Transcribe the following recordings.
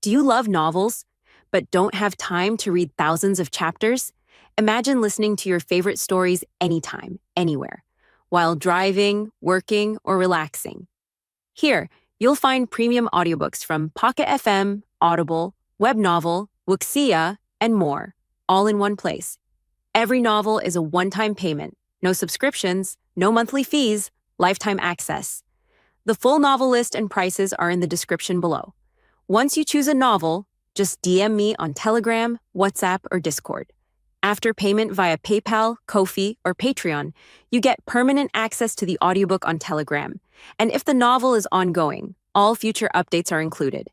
Do you love novels, but don't have time to read thousands of chapters? Imagine listening to your favorite stories anytime, anywhere, while driving, working, or relaxing. Here, you'll find premium audiobooks from Pocket FM, Audible, Webnovel, Wuxia, and more, all in one place. Every novel is a one-time payment, no subscriptions, no monthly fees, lifetime access. The full novel list and prices are in the description below. Once you choose a novel, just DM me on Telegram, WhatsApp, or Discord. After payment via PayPal, Ko-fi, or Patreon, you get permanent access to the audiobook on Telegram. And if the novel is ongoing, all future updates are included.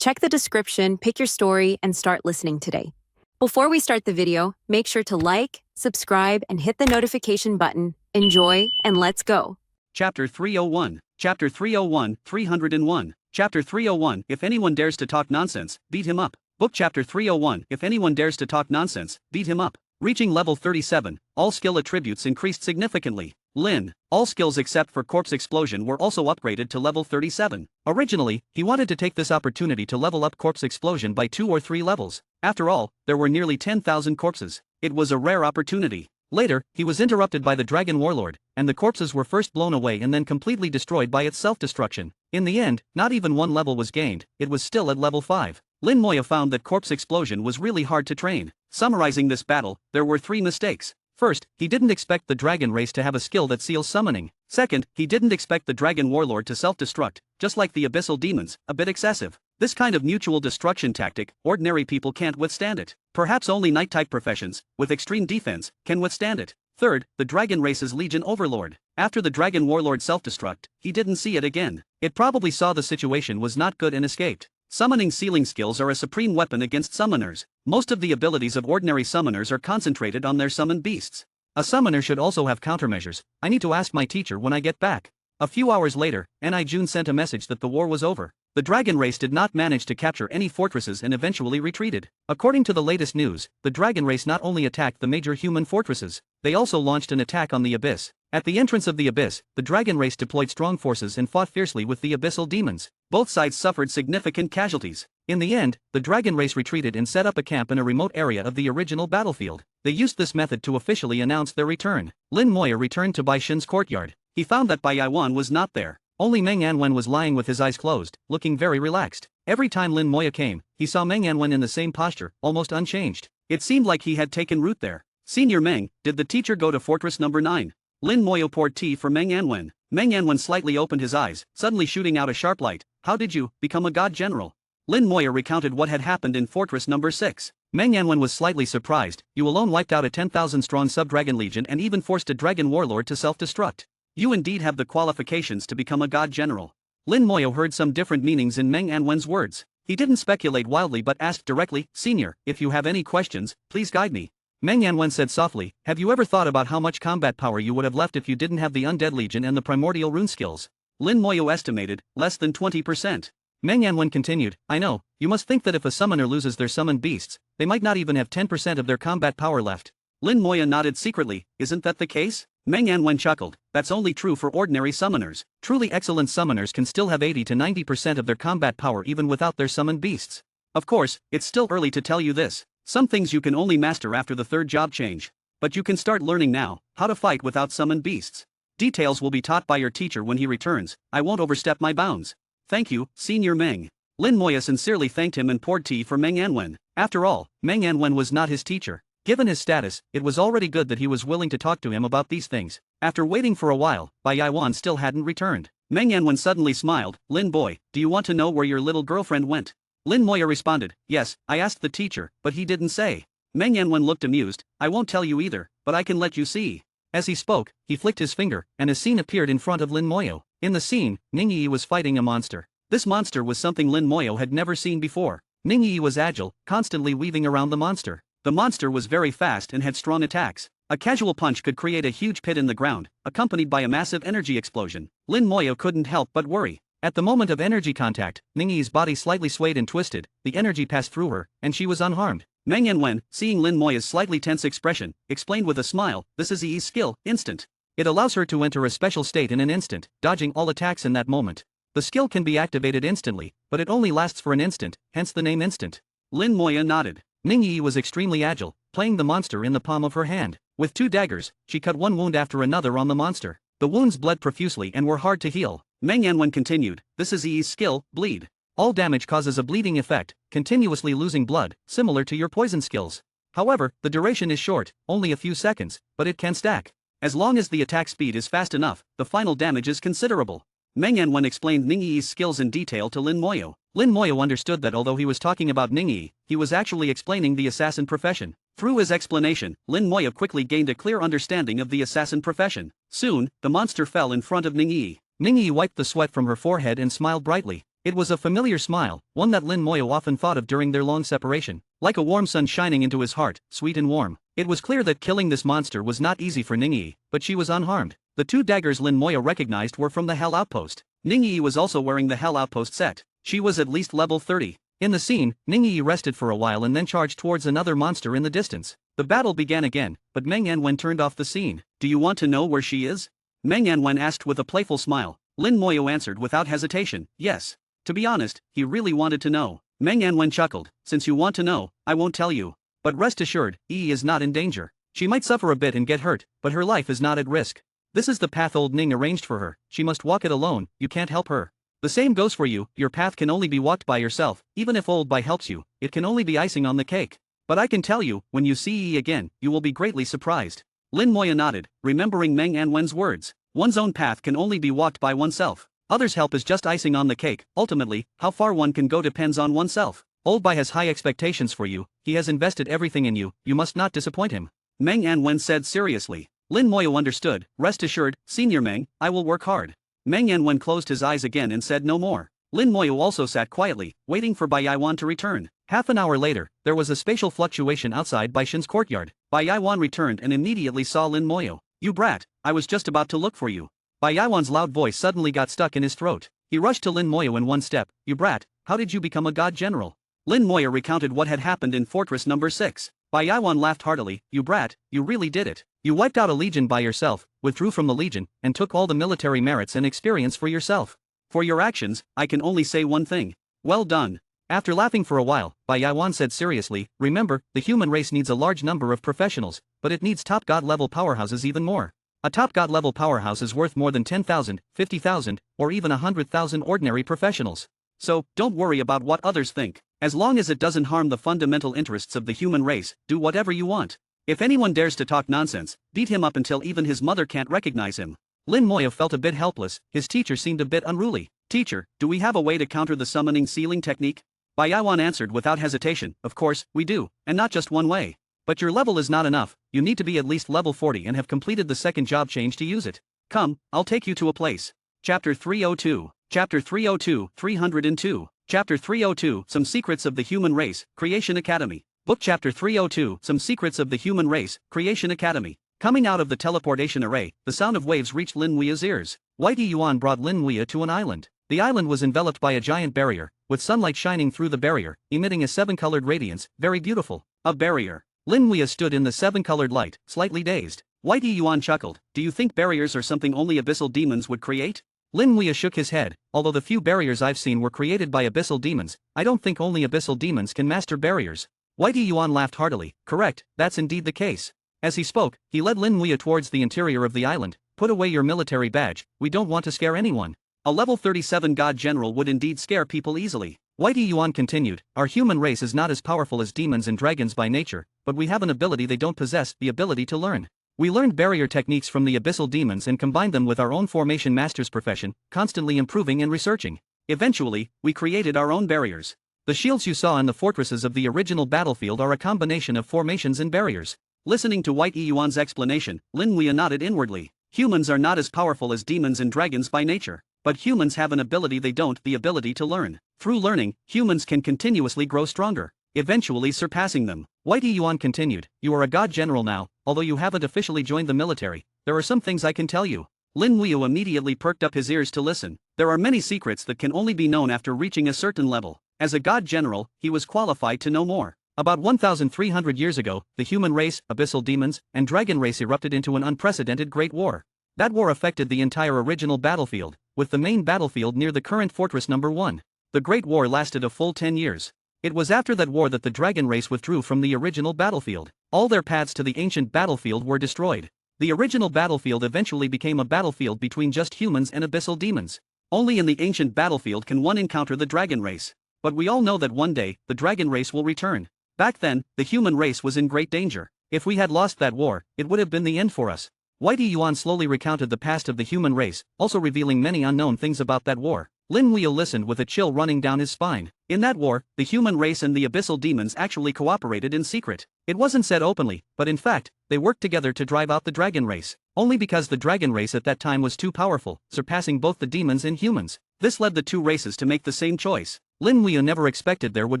Check the description, pick your story, and start listening today. Before we start the video, make sure to like, subscribe, and hit the notification button. Enjoy, and let's go. Chapter 301. Chapter 301, 301. Chapter 301, If anyone dares to talk nonsense, beat him up. Book Chapter 301, If anyone dares to talk nonsense, beat him up. Reaching level 37, all skill attributes increased significantly. Lin, all skills except for Corpse Explosion were also upgraded to level 37. Originally, he wanted to take this opportunity to level up Corpse Explosion by 2 or 3 levels. After all, there were nearly 10,000 corpses. It was a rare opportunity. Later, he was interrupted by the Dragon Warlord, and the corpses were first blown away and then completely destroyed by its self-destruction. In the end, not even one level was gained, it was still at level 5. Lin Moya found that Corpse Explosion was really hard to train. Summarizing this battle, there were 3 mistakes. First, he didn't expect the dragon race to have a skill that seals summoning. Second, he didn't expect the Dragon Warlord to self-destruct, just like the Abyssal Demons, a bit excessive. This kind of mutual destruction tactic, ordinary people can't withstand it. Perhaps only knight-type professions, with extreme defense, can withstand it. Third, the dragon race's Legion Overlord. After the Dragon Warlord self-destruct, he didn't see it again. It probably saw the situation was not good and escaped. Summoning sealing skills are a supreme weapon against summoners. Most of the abilities of ordinary summoners are concentrated on their summoned beasts. A summoner should also have countermeasures. I need to ask my teacher when I get back. A few hours later, Ni Jun sent a message that the war was over. The dragon race did not manage to capture any fortresses and eventually retreated. According to the latest news, the dragon race not only attacked the major human fortresses, they also launched an attack on the abyss. At the entrance of the abyss, the dragon race deployed strong forces and fought fiercely with the abyssal demons. Both sides suffered significant casualties. In the end, the dragon race retreated and set up a camp in a remote area of the original battlefield. They used this method to officially announce their return. Lin Moya returned to Bai Shin's courtyard. He found that Bai Yaiwan was not there. Only Meng Anwen was lying with his eyes closed, looking very relaxed. Every time Lin Moya came, he saw Meng Anwen in the same posture, almost unchanged. It seemed like he had taken root there. Senior Meng, did the teacher go to Fortress number 9? Lin Moya poured tea for Meng Anwen. Meng Anwen slightly opened his eyes, suddenly shooting out a sharp light. How did you become a god general? Lin Moya recounted what had happened in Fortress number 6. Meng Anwen was slightly surprised. You alone wiped out a 10,000-strong sub-dragon legion and even forced a dragon warlord to self-destruct. You indeed have the qualifications to become a god general. Lin Moya heard some different meanings in Meng Anwen's words. He didn't speculate wildly but asked directly, Senior, if you have any questions, please guide me. Meng Anwen said softly, have you ever thought about how much combat power you would have left if you didn't have the Undead Legion and the Primordial Rune skills? Lin Moya estimated, less than 20%. Meng Anwen continued, I know, you must think that if a summoner loses their summoned beasts, they might not even have 10% of their combat power left. Lin Moya nodded secretly, isn't that the case? Meng Anwen chuckled, that's only true for ordinary summoners. Truly excellent summoners can still have 80 to 90% of their combat power even without their summoned beasts. Of course, it's still early to tell you this. Some things you can only master after the 3rd job change. But you can start learning now, how to fight without summoned beasts. Details will be taught by your teacher when he returns. I won't overstep my bounds. Thank you, Senior Meng. Lin Moya sincerely thanked him and poured tea for Meng Anwen. After all, Meng Anwen was not his teacher. Given his status, it was already good that he was willing to talk to him about these things. After waiting for a while, Bai Yaiwan still hadn't returned. Meng Anwen suddenly smiled, Lin boy, do you want to know where your little girlfriend went? Lin Moya responded, yes, I asked the teacher, but he didn't say. Meng Anwen looked amused, I won't tell you either, but I can let you see. As he spoke, he flicked his finger, and a scene appeared in front of Lin Moya. In the scene, Ningyi was fighting a monster. This monster was something Lin Moya had never seen before. Ningyi was agile, constantly weaving around the monster. The monster was very fast and had strong attacks. A casual punch could create a huge pit in the ground, accompanied by a massive energy explosion. Lin Moya couldn't help but worry. At the moment of energy contact, Ningyi's body slightly swayed and twisted, the energy passed through her, and she was unharmed. Meng Anwen, seeing Lin Moya's slightly tense expression, explained with a smile, this is Yi's skill, Instant. It allows her to enter a special state in an instant, dodging all attacks in that moment. The skill can be activated instantly, but it only lasts for an instant, hence the name instant. Lin Moya nodded. Ningyi was extremely agile, playing the monster in the palm of her hand. With 2 daggers, she cut one wound after another on the monster. The wounds bled profusely and were hard to heal. Meng Yanwen continued, this is Yi's skill, bleed. All damage causes a bleeding effect, continuously losing blood, similar to your poison skills. However, the duration is short, only a few seconds, but it can stack. As long as the attack speed is fast enough, the final damage is considerable. Meng Yanwen explained Ningyi's skills in detail to Lin Moyo. Lin Moyo understood that although he was talking about Ningyi, he was actually explaining the assassin profession. Through his explanation, Lin Moyo quickly gained a clear understanding of the assassin profession. Soon, the monster fell in front of Ningyi. Ningyi wiped the sweat from her forehead and smiled brightly. It was a familiar smile, one that Lin Moyo often thought of during their long separation. Like a warm sun shining into his heart, sweet and warm. It was clear that killing this monster was not easy for Ningyi, but she was unharmed. The 2 daggers Lin Moyo recognized were from the Hell Outpost. Ningyi was also wearing the Hell Outpost set. She was at least level 30. In the scene, Ningyi rested for a while and then charged towards another monster in the distance. The battle began again, but Meng Yanwen turned off the scene. Do you want to know where she is? Meng Yanwen asked with a playful smile. Lin Moyo answered without hesitation, yes. To be honest, he really wanted to know. Meng Yanwen chuckled, since you want to know, I won't tell you. But rest assured, Yi is not in danger. She might suffer a bit and get hurt, but her life is not at risk. This is the path old Ning arranged for her, she must walk it alone, you can't help her. The same goes for you, your path can only be walked by yourself, even if old Bai helps you, it can only be icing on the cake. But I can tell you, when you see Yi again, you will be greatly surprised. Lin Moya nodded, remembering Meng Yanwen's words. One's own path can only be walked by oneself. Others' help is just icing on the cake. Ultimately, how far one can go depends on oneself. Old Bai has high expectations for you, he has invested everything in you, you must not disappoint him. Meng Yanwen said seriously. Lin Moyo understood, rest assured, Senior Meng, I will work hard. Meng Yanwen closed his eyes again and said no more. Lin Moyo also sat quietly, waiting for Bai Yaiwan to return. Half an hour later, there was a spatial fluctuation outside Bai Shin's courtyard. Bai Yaiwan returned and immediately saw Lin Moyo. You brat, I was just about to look for you. Bai Yaiwan's loud voice suddenly got stuck in his throat. He rushed to Lin Moyo in one step. You brat, how did you become a god general? Lin Moyo recounted what had happened in Fortress number 6. Bai Yaiwan laughed heartily. You brat, you really did it. You wiped out a legion by yourself, withdrew from the legion, and took all the military merits and experience for yourself. For your actions, I can only say one thing. Well done. After laughing for a while, Bai Yaiwan said seriously, remember, the human race needs a large number of professionals, but it needs top god level powerhouses even more. A top god level powerhouse is worth more than 10,000, 50,000, or even 100,000 ordinary professionals. So, don't worry about what others think. As long as it doesn't harm the fundamental interests of the human race, do whatever you want. If anyone dares to talk nonsense, beat him up until even his mother can't recognize him. Lin Moyo felt a bit helpless, his teacher seemed a bit unruly. Teacher, do we have a way to counter the summoning ceiling technique? Bai Yaiwan answered without hesitation, of course, we do, and not just one way. But your level is not enough, you need to be at least level 40 and have completed the second job change to use it. Come, I'll take you to a place. Chapter 302. Chapter 302, 302. Chapter 302, Some Secrets of the Human Race, Creation Academy. Book Chapter 302, Some Secrets of the Human Race, Creation Academy. Coming out of the teleportation array, the sound of waves reached Lin Wuya's ears. Whitey Yuan brought Lin Wuya to an island. The island was enveloped by a giant barrier, with sunlight shining through the barrier, emitting a 7-colored radiance, very beautiful. A barrier. Lin Wuya stood in the 7-colored light, slightly dazed. Whitey Yuan chuckled. Do you think barriers are something only abyssal demons would create? Lin Wuya shook his head. Although the few barriers I've seen were created by abyssal demons, I don't think only abyssal demons can master barriers. Whitey Yuan laughed heartily. Correct, that's indeed the case. As he spoke, he led Lin Wuya towards the interior of the island. Put away your military badge, we don't want to scare anyone. A level 37 god general would indeed scare people easily. Whitey Yuan continued, our human race is not as powerful as demons and dragons by nature, but we have an ability they don't possess, the ability to learn. We learned barrier techniques from the abyssal demons and combined them with our own formation master's profession, constantly improving and researching. Eventually, we created our own barriers. The shields you saw in the fortresses of the original battlefield are a combination of formations and barriers. Listening to Whitey Yuan's explanation, Lin Wuya nodded inwardly. Humans are not as powerful as demons and dragons by nature, but humans have an ability they don't, the ability to learn. Through learning, humans can continuously grow stronger, eventually surpassing them. Whitey Yuan continued, you are a god general now, although you haven't officially joined the military, there are some things I can tell you. Lin Wuya immediately perked up his ears to listen. There are many secrets that can only be known after reaching a certain level. As a god general, he was qualified to know more. About 1,300 years ago, the human race, abyssal demons, and dragon race erupted into an unprecedented great war. That war affected the entire original battlefield, with the main battlefield near the current Fortress Number 1. The Great War lasted a full 10 years. It was after that war that the dragon race withdrew from the original battlefield. All their paths to the ancient battlefield were destroyed. The original battlefield eventually became a battlefield between just humans and abyssal demons. Only in the ancient battlefield can one encounter the dragon race. But we all know that one day, the dragon race will return. Back then, the human race was in great danger. If we had lost that war, it would have been the end for us. Whitey Yuan slowly recounted the past of the human race, also revealing many unknown things about that war. Lin Weil listened with a chill running down his spine. In that war, the human race and the abyssal demons actually cooperated in secret. It wasn't said openly, but in fact, they worked together to drive out the dragon race. Only because the dragon race at that time was too powerful, surpassing both the demons and humans. This led the two races to make the same choice. Lin Weil never expected there would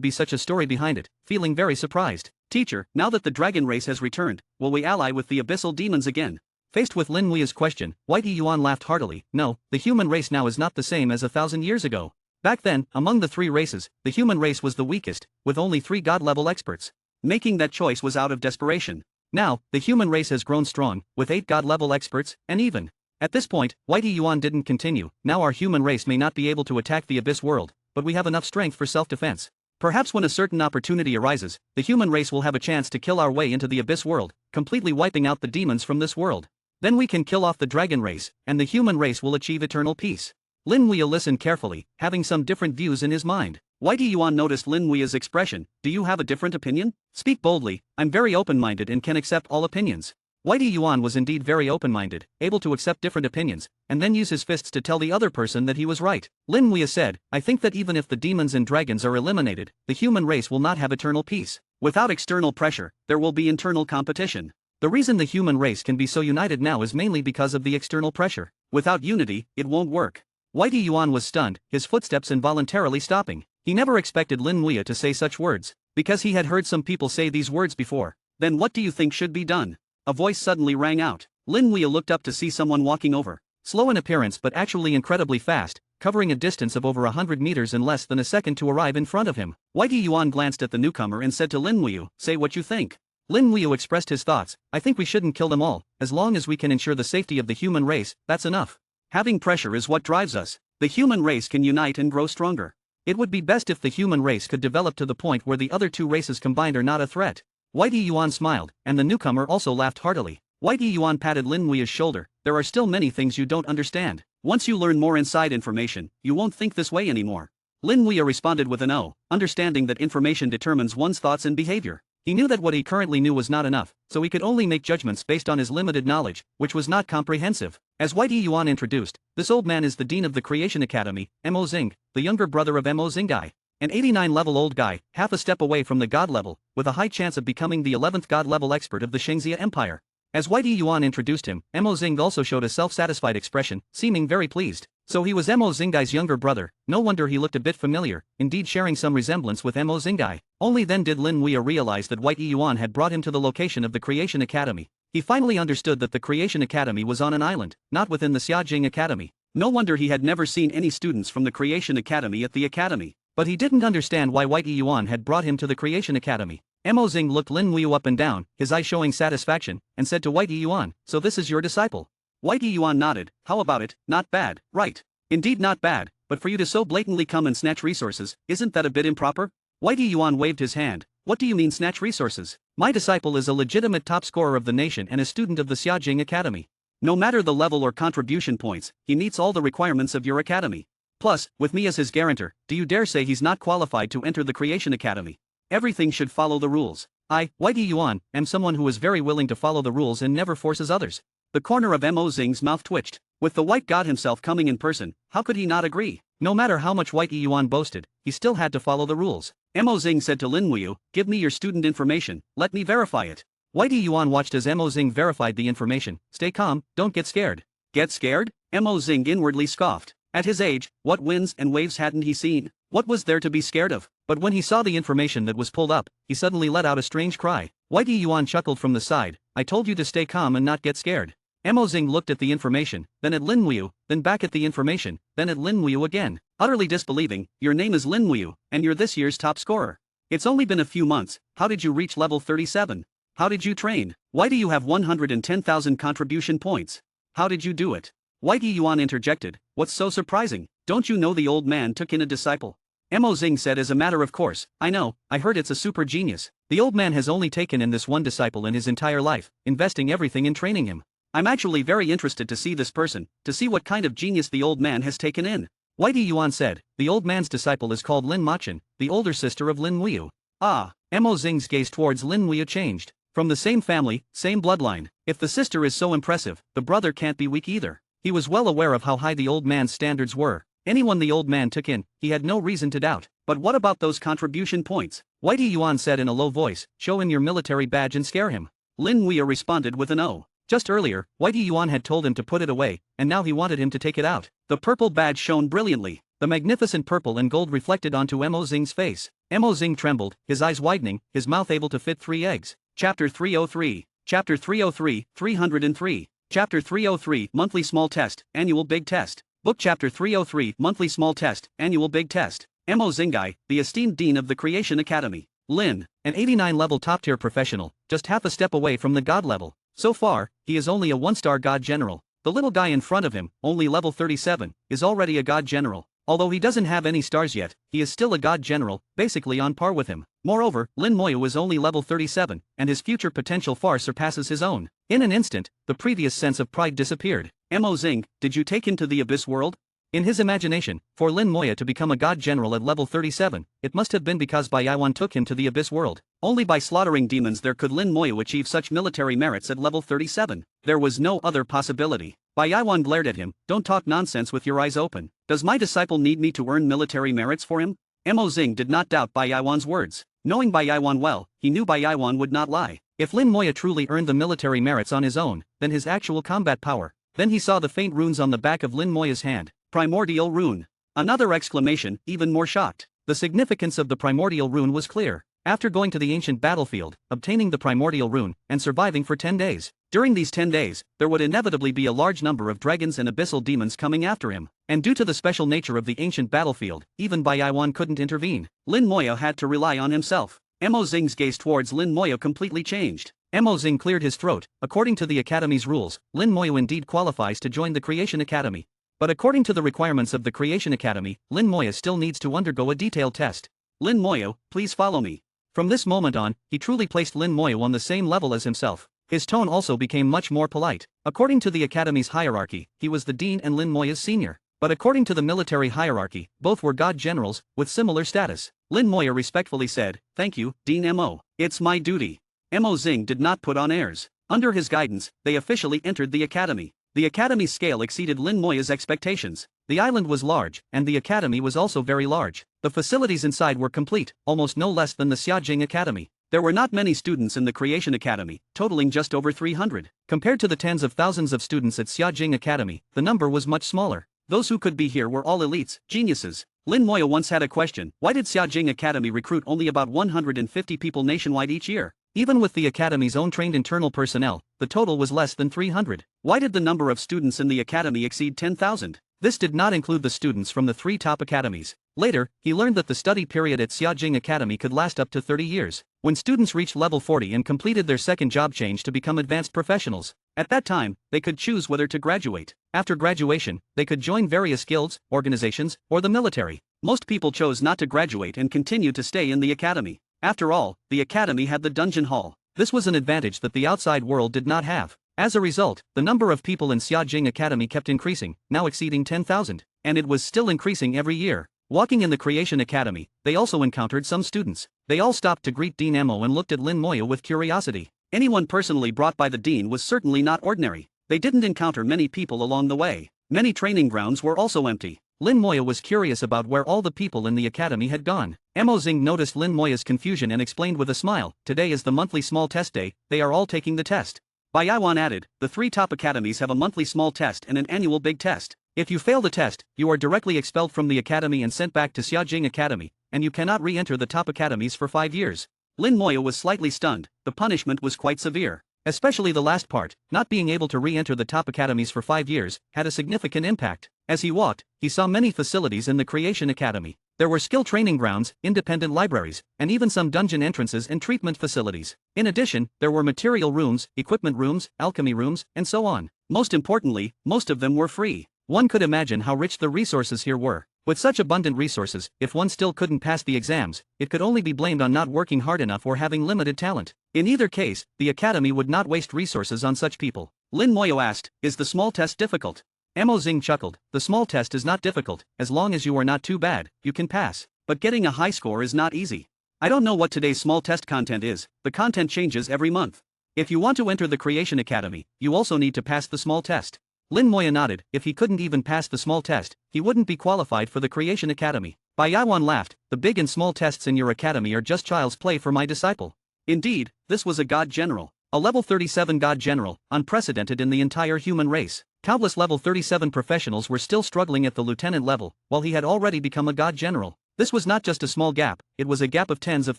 be such a story behind it, feeling very surprised. Teacher, now that the dragon race has returned, will we ally with the abyssal demons again? Faced with Lin Weil's question, Whitey Yuan laughed heartily. No, the human race now is not the same as 1,000 years ago. Back then, among the three races, the human race was the weakest, with only 3 god-level experts. Making that choice was out of desperation. Now, the human race has grown strong, with 8 god-level experts, and even. At this point, Whitey Yuan didn't continue. Now our human race may not be able to attack the abyss world, but we have enough strength for self-defense. Perhaps when a certain opportunity arises, the human race will have a chance to kill our way into the abyss world, completely wiping out the demons from this world. Then we can kill off the dragon race, and the human race will achieve eternal peace. Lin Weil listened carefully, having some different views in his mind. Whitey Yuan noticed Lin Weil's expression. Do you have a different opinion? Speak boldly. I'm very open-minded and can accept all opinions. Whitey Yuan was indeed very open-minded, able to accept different opinions, and then use his fists to tell the other person that he was right. Lin Weil said, I think that even if the demons and dragons are eliminated, the human race will not have eternal peace. Without external pressure, there will be internal competition. The reason the human race can be so united now is mainly because of the external pressure. Without unity, it won't work. Whitey Yuan was stunned, his footsteps involuntarily stopping. He never expected Lin Weil to say such words, because he had heard some people say these words before. Then what do you think should be done? A voice suddenly rang out. Lin Weil looked up to see someone walking over. Slow in appearance but actually incredibly fast, covering a distance of over 100 meters in less than a second to arrive in front of him. Whitey Yuan glanced at the newcomer and said to Lin Weil, say what you think. Lin Weil expressed his thoughts. I think we shouldn't kill them all. As long as we can ensure the safety of the human race, that's enough. Having pressure is what drives us. The human race can unite and grow stronger. It would be best if the human race could develop to the point where the other two races combined are not a threat. Whitey Yuan smiled, and the newcomer also laughed heartily. Whitey Yuan patted Lin Weil's shoulder. There are still many things you don't understand. Once you learn more inside information, you won't think this way anymore. Lin Weil responded with an O, understanding that information determines one's thoughts and behavior. He knew that what he currently knew was not enough, so he could only make judgments based on his limited knowledge, which was not comprehensive. As Whitey Yuan introduced, this old man is the dean of the Creation Academy, Mo Xing, the younger brother of Mo Xingai. An 89-level old guy, half a step away from the god level, with a high chance of becoming the 11th god level expert of the Shangxia Empire. As Whitey Yuan introduced him, Mo Xing also showed a self-satisfied expression, seeming very pleased. So he was Mo Xingai's younger brother. No wonder he looked a bit familiar, indeed sharing some resemblance with Mo Xingai. Only then did Lin Weil realize that Whitey Yuan had brought him to the location of the Creation Academy. He finally understood that the Creation Academy was on an island, not within the Xiaojing Academy. No wonder he had never seen any students from the Creation Academy at the academy. But he didn't understand why Whitey Yuan had brought him to the Creation Academy. Mo Xing looked Lin Weil up and down, his eyes showing satisfaction, and said to Whitey Yuan, so this is your disciple? Whitey Yuan nodded. How about it? Not bad, right? Indeed not bad, but for you to so blatantly come and snatch resources, isn't that a bit improper? Whitey Yuan waved his hand. What do you mean snatch resources? My disciple is a legitimate top scorer of the nation and a student of the Xiaojing Academy. No matter the level or contribution points, he meets all the requirements of your academy. Plus, with me as his guarantor, do you dare say he's not qualified to enter the Creation Academy? Everything should follow the rules. I, Whitey Yuan, am someone who is very willing to follow the rules and never forces others. The corner of Mo Xing's mouth twitched. With the white god himself coming in person, how could he not agree? No matter how much Whitey Yuan boasted, he still had to follow the rules. Mo Xing said to Lin Weil, give me your student information, let me verify it. Whitey Yuan watched as Mo Xing verified the information. Stay calm, don't get scared. Get scared? Mo Xing inwardly scoffed. At his age, what winds and waves hadn't he seen? What was there to be scared of? But when he saw the information that was pulled up, he suddenly let out a strange cry. Whitey Yuan chuckled from the side. I told you to stay calm and not get scared. Mo Xing looked at the information, then at Lin Weil, then back at the information, then at Lin Weil again. Utterly disbelieving, your name is Lin Weil, and you're this year's top scorer. It's only been a few months, how did you reach level 37? How did you train? Why do you have 110,000 contribution points? How did you do it? Whitey Yuan interjected, "What's so surprising? Don't you know the old man took in a disciple?" Mo Xing said as a matter of course, "I know, I heard it's a super genius. The old man has only taken in this one disciple in his entire life, investing everything in training him. I'm actually very interested to see this person, to see what kind of genius the old man has taken in." Whitey Yuan said, "The old man's disciple is called Lin Machin, the older sister of Lin Muyu." Ah, Mo Xing's gaze towards Lin Muyu changed. From the same family, same bloodline. If the sister is so impressive, the brother can't be weak either. He was well aware of how high the old man's standards were. Anyone the old man took in, he had no reason to doubt. But what about those contribution points? Whitey Yuan said in a low voice, "Show him your military badge and scare him." Lin Muyu responded with an "O." Just earlier, Whitey Yuan had told him to put it away, and now he wanted him to take it out. The purple badge shone brilliantly. The magnificent purple and gold reflected onto Mo Xing's face. Mo Xing trembled, his eyes widening, his mouth able to fit 3 eggs. Chapter 303. Chapter 303, 303. Chapter 303, Monthly Small Test, Annual Big Test. Book Chapter 303, Monthly Small Test, Annual Big Test. Mo Xingai, the esteemed dean of the Creation Academy. Lin, an 89-level top-tier professional, just half a step away from the god level. So far, he is only a 1-star god general. The little guy in front of him, only level 37, is already a god general. Although he doesn't have any stars yet, he is still a god general, basically on par with him. Moreover, Lin Muyu is only level 37, and his future potential far surpasses his own. In an instant, the previous sense of pride disappeared. Mo Xing, did you take him to the abyss world? In his imagination, for Lin Muyu to become a god general at level 37, it must have been because Bai Yaiwan took him to the abyss world. Only by slaughtering demons there could Lin Muyu achieve such military merits at level 37. There was no other possibility. Bai Yaiwan glared at him, "Don't talk nonsense with your eyes open. Does my disciple need me to earn military merits for him?" Mo Xing did not doubt Bai Yaiwan's words. Knowing Bai Yaiwan well, he knew Bai Yaiwan would not lie. If Lin Muyu truly earned the military merits on his own, then his actual combat power. Then he saw the faint runes on the back of Lin Muyu's hand. Primordial rune. Another exclamation, even more shocked. The significance of the primordial rune was clear. After going to the ancient battlefield, obtaining the primordial rune, and surviving for 10 days. During these 10 days, there would inevitably be a large number of dragons and abyssal demons coming after him. And due to the special nature of the ancient battlefield, even Bai Yaiwan couldn't intervene. Lin Muyu had to rely on himself. Mo Xing's gaze towards Lin Muyu completely changed. Mo Xing cleared his throat. According to the Academy's rules, Lin Muyu indeed qualifies to join the Creation Academy. But according to the requirements of the Creation Academy, Lin Muyu still needs to undergo a detailed test. "Lin Muyu, please follow me." From this moment on, he truly placed Lin Muyu on the same level as himself. His tone also became much more polite. According to the Academy's hierarchy, he was the dean and Lin Muyu's senior. But according to the military hierarchy, both were god generals, with similar status. Lin Muyu respectfully said, "Thank you, Dean Mo. It's my duty." Mo Xing did not put on airs. Under his guidance, they officially entered the academy. The academy's scale exceeded Lin Muyu's expectations. The island was large, and the academy was also very large. The facilities inside were complete, almost no less than the Xiajing Academy. There were not many students in the Creation Academy, totaling just over 300. Compared to the tens of thousands of students at Xiajing Academy, the number was much smaller. Those who could be here were all elites, geniuses. Lin Muyu once had a question: why did Xiajing Academy recruit only about 150 people nationwide each year? Even with the Academy's own trained internal personnel, the total was less than 300. Why did the number of students in the Academy exceed 10,000? This did not include the students from the 3 top academies. Later, he learned that the study period at Xiajing Academy could last up to 30 years. When students reached level 40 and completed their second job change to become advanced professionals, at that time, they could choose whether to graduate. After graduation, they could join various guilds, organizations, or the military. Most people chose not to graduate and continued to stay in the academy. After all, the academy had the dungeon hall. This was an advantage that the outside world did not have. As a result, the number of people in Xiajing Academy kept increasing, now exceeding 10,000. And it was still increasing every year. Walking in the Creation Academy, they also encountered some students. They all stopped to greet Dean Mo and looked at Lin Muyu with curiosity. Anyone personally brought by the dean was certainly not ordinary. They didn't encounter many people along the way. Many training grounds were also empty. Lin Muyu was curious about where all the people in the academy had gone. Mo Xing noticed Lin Muyu's confusion and explained with a smile, "Today is the monthly small test day, they are all taking the test." Bai Yaiwan added, "The 3 top academies have a monthly small test and an annual big test. If you fail the test, you are directly expelled from the academy and sent back to Xiajing Academy, and you cannot re-enter the top academies for 5 years." Lin Muyu was slightly stunned. The punishment was quite severe. Especially the last part, not being able to re-enter the top academies for 5 years, had a significant impact. As he walked, he saw many facilities in the Creation Academy. There were skill training grounds, independent libraries, and even some dungeon entrances and treatment facilities. In addition, there were material rooms, equipment rooms, alchemy rooms, and so on. Most importantly, most of them were free. One could imagine how rich the resources here were. With such abundant resources, if one still couldn't pass the exams, it could only be blamed on not working hard enough or having limited talent. In either case, the academy would not waste resources on such people. Lin Moyo asked, "Is the small test difficult?" Mo Xing chuckled, "The small test is not difficult, as long as you are not too bad, you can pass. But getting a high score is not easy. I don't know what today's small test content is, the content changes every month. If you want to enter the Creation Academy, you also need to pass the small test." Lin Moya nodded. If he couldn't even pass the small test, he wouldn't be qualified for the Creation Academy. Bai Yaiwan laughed, "The big and small tests in your academy are just child's play for my disciple." Indeed, this was a god general. A level 37 god general, unprecedented in the entire human race. Countless level 37 professionals were still struggling at the lieutenant level, while he had already become a god general. This was not just a small gap, it was a gap of tens of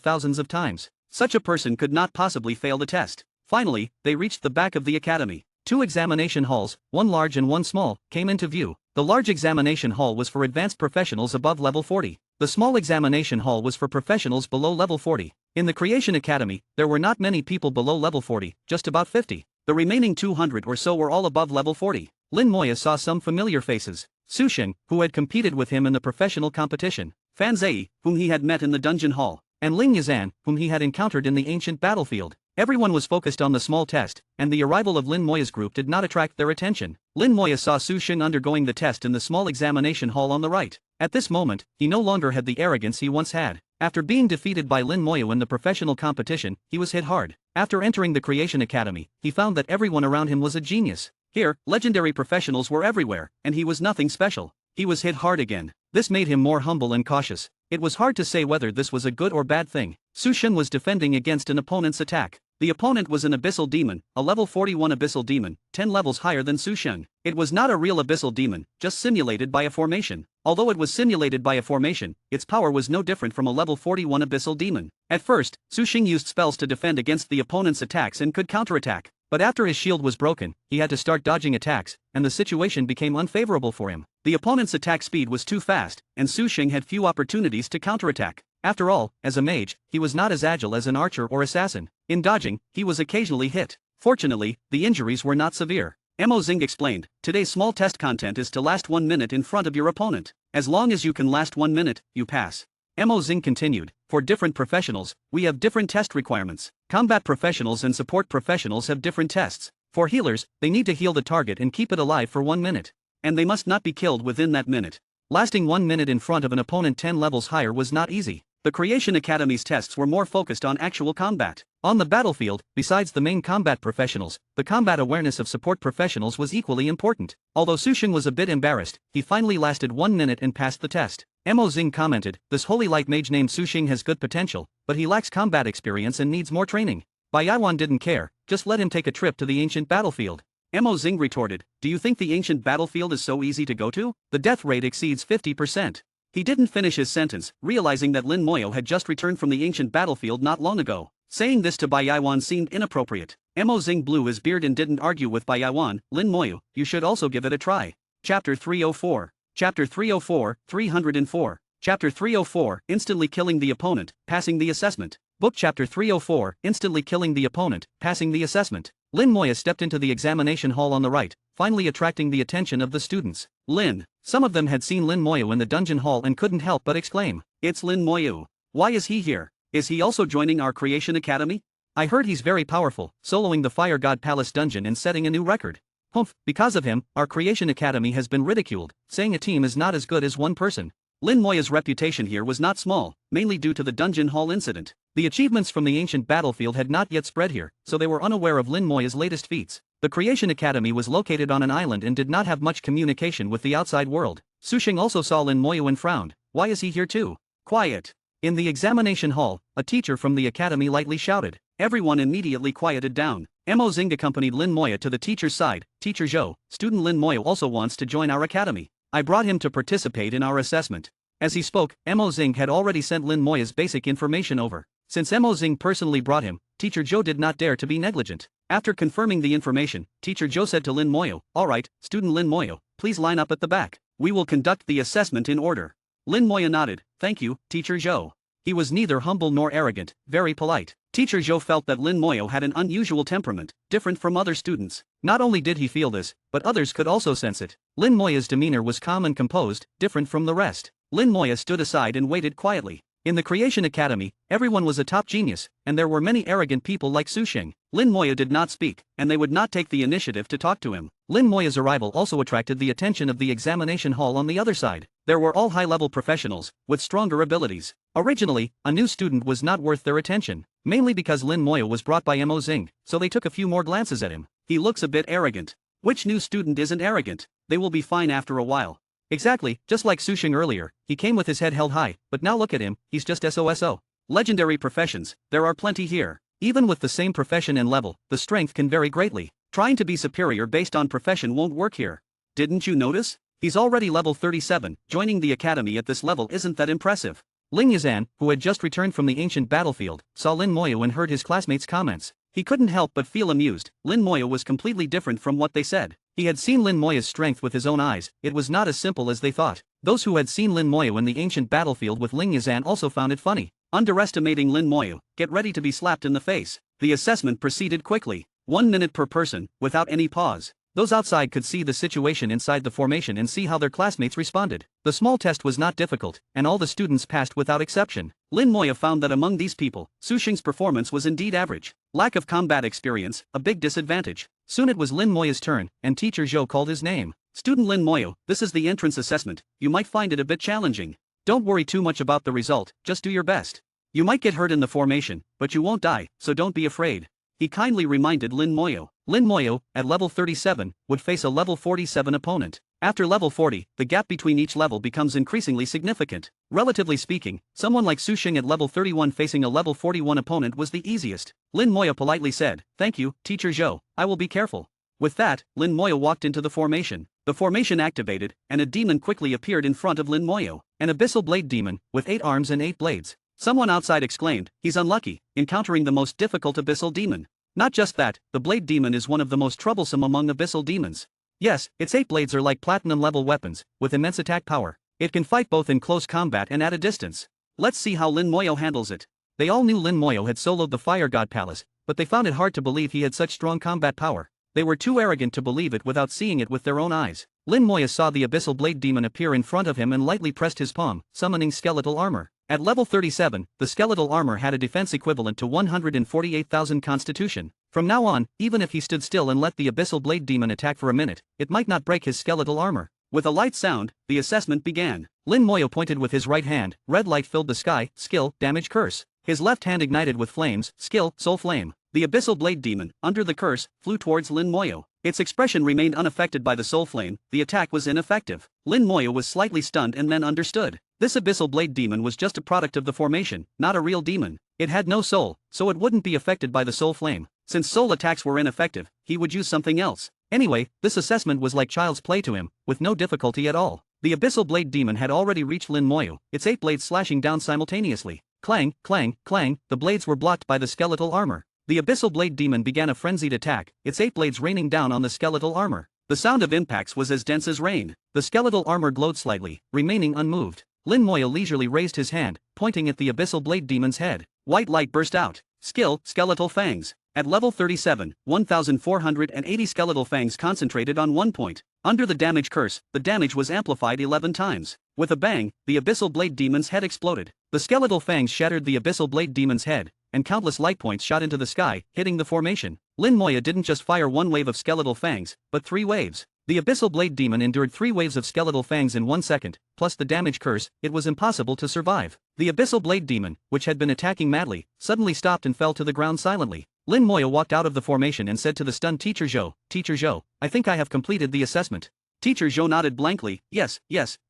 thousands of times. Such a person could not possibly fail the test. Finally, they reached the back of the academy. 2 examination halls, one large and one small, came into view. The large examination hall was for advanced professionals above level 40. The small examination hall was for professionals below level 40. In the Creation Academy, there were not many people below level 40, just about 50. The remaining 200 or so were all above level 40. Lin Moya saw some familiar faces. Su Sheng, who had competed with him in the professional competition. Fan Zei, whom he had met in the dungeon hall. And Ling Yazan, whom he had encountered in the ancient battlefield. Everyone was focused on the small test, and the arrival of Lin Moya's group did not attract their attention. Lin Moya saw Su Sheng undergoing the test in the small examination hall on the right. At this moment, he no longer had the arrogance he once had. After being defeated by Lin Moya in the professional competition, he was hit hard. After entering the Creation Academy, he found that everyone around him was a genius. Here, legendary professionals were everywhere, and he was nothing special. He was hit hard again. This made him more humble and cautious. It was hard to say whether this was a good or bad thing. Su Sheng was defending against an opponent's attack. The opponent was an abyssal demon, a level 41 abyssal demon, 10 levels higher than Su Sheng. It was not a real abyssal demon, just simulated by a formation. Although it was simulated by a formation, its power was no different from a level 41 abyssal demon. At first, Su Sheng used spells to defend against the opponent's attacks and could counterattack. But after his shield was broken, he had to start dodging attacks, and the situation became unfavorable for him. The opponent's attack speed was too fast, and Su Sheng had few opportunities to counterattack. After all, as a mage, he was not as agile as an archer or assassin. In dodging, he was occasionally hit. Fortunately, the injuries were not severe. Mo Xing explained, "Today's small test content is to last 1 minute in front of your opponent. As long as you can last 1 minute, you pass." Mo Xing continued, "For different professionals, we have different test requirements. Combat professionals and support professionals have different tests. For healers, they need to heal the target and keep it alive for 1 minute. And they must not be killed within that minute." Lasting 1 minute in front of an opponent 10 levels higher was not easy. The Creation Academy's tests were more focused on actual combat. On the battlefield, besides the main combat professionals, the combat awareness of support professionals was equally important. Although Su Sheng was a bit embarrassed, he finally lasted 1 minute and passed the test. Mo Xing commented, "This holy light mage named Su Sheng has good potential, but he lacks combat experience and needs more training." Bai Yaiwan didn't care, just let him take a trip to the ancient battlefield. Mo Xing retorted, "Do you think the ancient battlefield is so easy to go to? The death rate exceeds 50%. He didn't finish his sentence, realizing that Lin Moyo had just returned from the ancient battlefield not long ago. Saying this to Bai Yaiwan seemed inappropriate. Mo Xing blew his beard and didn't argue with Bai Yaiwan. "Lin Moyo, you should also give it a try." Chapter 304. Chapter 304, 304. Chapter 304, Instantly Killing the Opponent, Passing the Assessment. Book Chapter 304, Instantly Killing the Opponent, Passing the Assessment. Lin Moya stepped into the examination hall on the right, finally attracting the attention of the students. Lin. Some of them had seen Lin Moyo in the dungeon hall and couldn't help but exclaim, "It's Lin Moyo. Why is he here? Is he also joining our Creation Academy? I heard he's very powerful, soloing the Fire God Palace dungeon and setting a new record. Humph, because of him, our Creation Academy has been ridiculed, saying a team is not as good as one person." Lin Moya's reputation here was not small, mainly due to the dungeon hall incident. The achievements from the ancient battlefield had not yet spread here, so they were unaware of Lin Moya's latest feats. The Creation Academy was located on an island and did not have much communication with the outside world. Su Sheng also saw Lin Moya and frowned. "Why is he here too?" "Quiet." In the examination hall, a teacher from the academy lightly shouted. Everyone immediately quieted down. Mo Xing accompanied Lin Moya to the teacher's side. "Teacher Zhou, student Lin Moya also wants to join our academy. I brought him to participate in our assessment." As he spoke, Mo Xing had already sent Lin Moya's basic information over. Since Mo Xing personally brought him, Teacher Zhou did not dare to be negligent. After confirming the information, Teacher Zhou said to Lin Moyo, "Alright, student Lin Moyo, please line up at the back. We will conduct the assessment in order." Lin Moya nodded, "Thank you, Teacher Zhou." He was neither humble nor arrogant, very polite. Teacher Zhou felt that Lin Moyo had an unusual temperament, different from other students. Not only did he feel this, but others could also sense it. Lin Moya's demeanor was calm and composed, different from the rest. Lin Moya stood aside and waited quietly. In the Creation Academy, everyone was a top genius, and there were many arrogant people like Su Xing. Lin Moya did not speak, and they would not take the initiative to talk to him. Lin Moya's arrival also attracted the attention of the examination hall on the other side. There were all high-level professionals, with stronger abilities. Originally, a new student was not worth their attention, mainly because Lin Moya was brought by Mo Xing, so they took a few more glances at him. He looks a bit arrogant. Which new student isn't arrogant? They will be fine after a while. Exactly, just like Su Xing earlier, he came with his head held high, but now look at him, he's just SOSO. Legendary professions, there are plenty here. Even with the same profession and level, the strength can vary greatly. Trying to be superior based on profession won't work here. Didn't you notice? He's already level 37, joining the academy at this level isn't that impressive. Ling Yazan, who had just returned from the ancient battlefield, saw Lin Moyo and heard his classmates' comments. He couldn't help but feel amused. Lin Moyo was completely different from what they said. He had seen Lin Moyo's strength with his own eyes, it was not as simple as they thought. Those who had seen Lin Moyo in the ancient battlefield with Ling Yazan also found it funny. Underestimating Lin Moyo, get ready to be slapped in the face. The assessment proceeded quickly. 1 minute per person, without any pause. Those outside could see the situation inside the formation and see how their classmates responded. The small test was not difficult, and all the students passed without exception. Lin Moyo found that among these people, Su Xing's performance was indeed average. Lack of combat experience, a big disadvantage. Soon it was Lin Moyo's turn, and teacher Zhou called his name. Student Lin Moyo, this is the entrance assessment, you might find it a bit challenging. Don't worry too much about the result, just do your best. You might get hurt in the formation, but you won't die, so don't be afraid. He kindly reminded Lin Moyo. Lin Moyo, at level 37, would face a level 47 opponent. After level 40, the gap between each level becomes increasingly significant. Relatively speaking, someone like Su Xing at level 31 facing a level 41 opponent was the easiest. Lin Moyo politely said, "Thank you, Teacher Zhou, I will be careful." With that, Lin Moyo walked into the formation. The formation activated, and a demon quickly appeared in front of Lin Moyo. An abyssal blade demon, with 8 arms and 8 blades. Someone outside exclaimed, "He's unlucky, encountering the most difficult abyssal demon." Not just that, the blade demon is one of the most troublesome among abyssal demons. Yes, its 8 blades are like platinum-level weapons, with immense attack power. It can fight both in close combat and at a distance. Let's see how Lin Moyo handles it. They all knew Lin Moyo had soloed the Fire God Palace, but they found it hard to believe he had such strong combat power. They were too arrogant to believe it without seeing it with their own eyes. Lin Moyo saw the abyssal blade demon appear in front of him and lightly pressed his palm, summoning skeletal armor. At level 37, the skeletal armor had a defense equivalent to 148,000 constitution. From now on, even if he stood still and let the abyssal blade demon attack for a minute, it might not break his skeletal armor. With a light sound, the assessment began. Lin Moyo pointed with his right hand, red light filled the sky, skill, damage curse. His left hand ignited with flames, skill, soul flame. The abyssal blade demon, under the curse, flew towards Lin Moyo. Its expression remained unaffected by the soul flame, the attack was ineffective. Lin Moyo was slightly stunned and then understood. This abyssal blade demon was just a product of the formation, not a real demon. It had no soul, so it wouldn't be affected by the soul flame. Since soul attacks were ineffective, he would use something else. Anyway, this assessment was like child's play to him, with no difficulty at all. The abyssal blade demon had already reached Lin Moyo, its 8 blades slashing down simultaneously. Clang, clang, clang, the blades were blocked by the skeletal armor. The abyssal blade demon began a frenzied attack, its 8 blades raining down on the skeletal armor. The sound of impacts was as dense as rain. The skeletal armor glowed slightly, remaining unmoved. Lin Moyo leisurely raised his hand, pointing at the abyssal blade demon's head. White light burst out. Skill, skeletal fangs. At level 37, 1,480 skeletal fangs concentrated on one point. Under the damage curse, the damage was amplified 11 times. With a bang, the abyssal blade demon's head exploded. The skeletal fangs shattered the abyssal blade demon's head, and countless light points shot into the sky, hitting the formation. Lin Moyo didn't just fire one wave of skeletal fangs, but 3 waves. The abyssal blade demon endured 3 waves of skeletal fangs in 1 second, plus the damage curse, it was impossible to survive. The abyssal blade demon, which had been attacking madly, suddenly stopped and fell to the ground silently. Lin Moyo walked out of the formation and said to the stunned Teacher Zhou, "Teacher Zhou, I think I have completed the assessment." Teacher Zhou nodded blankly, yes,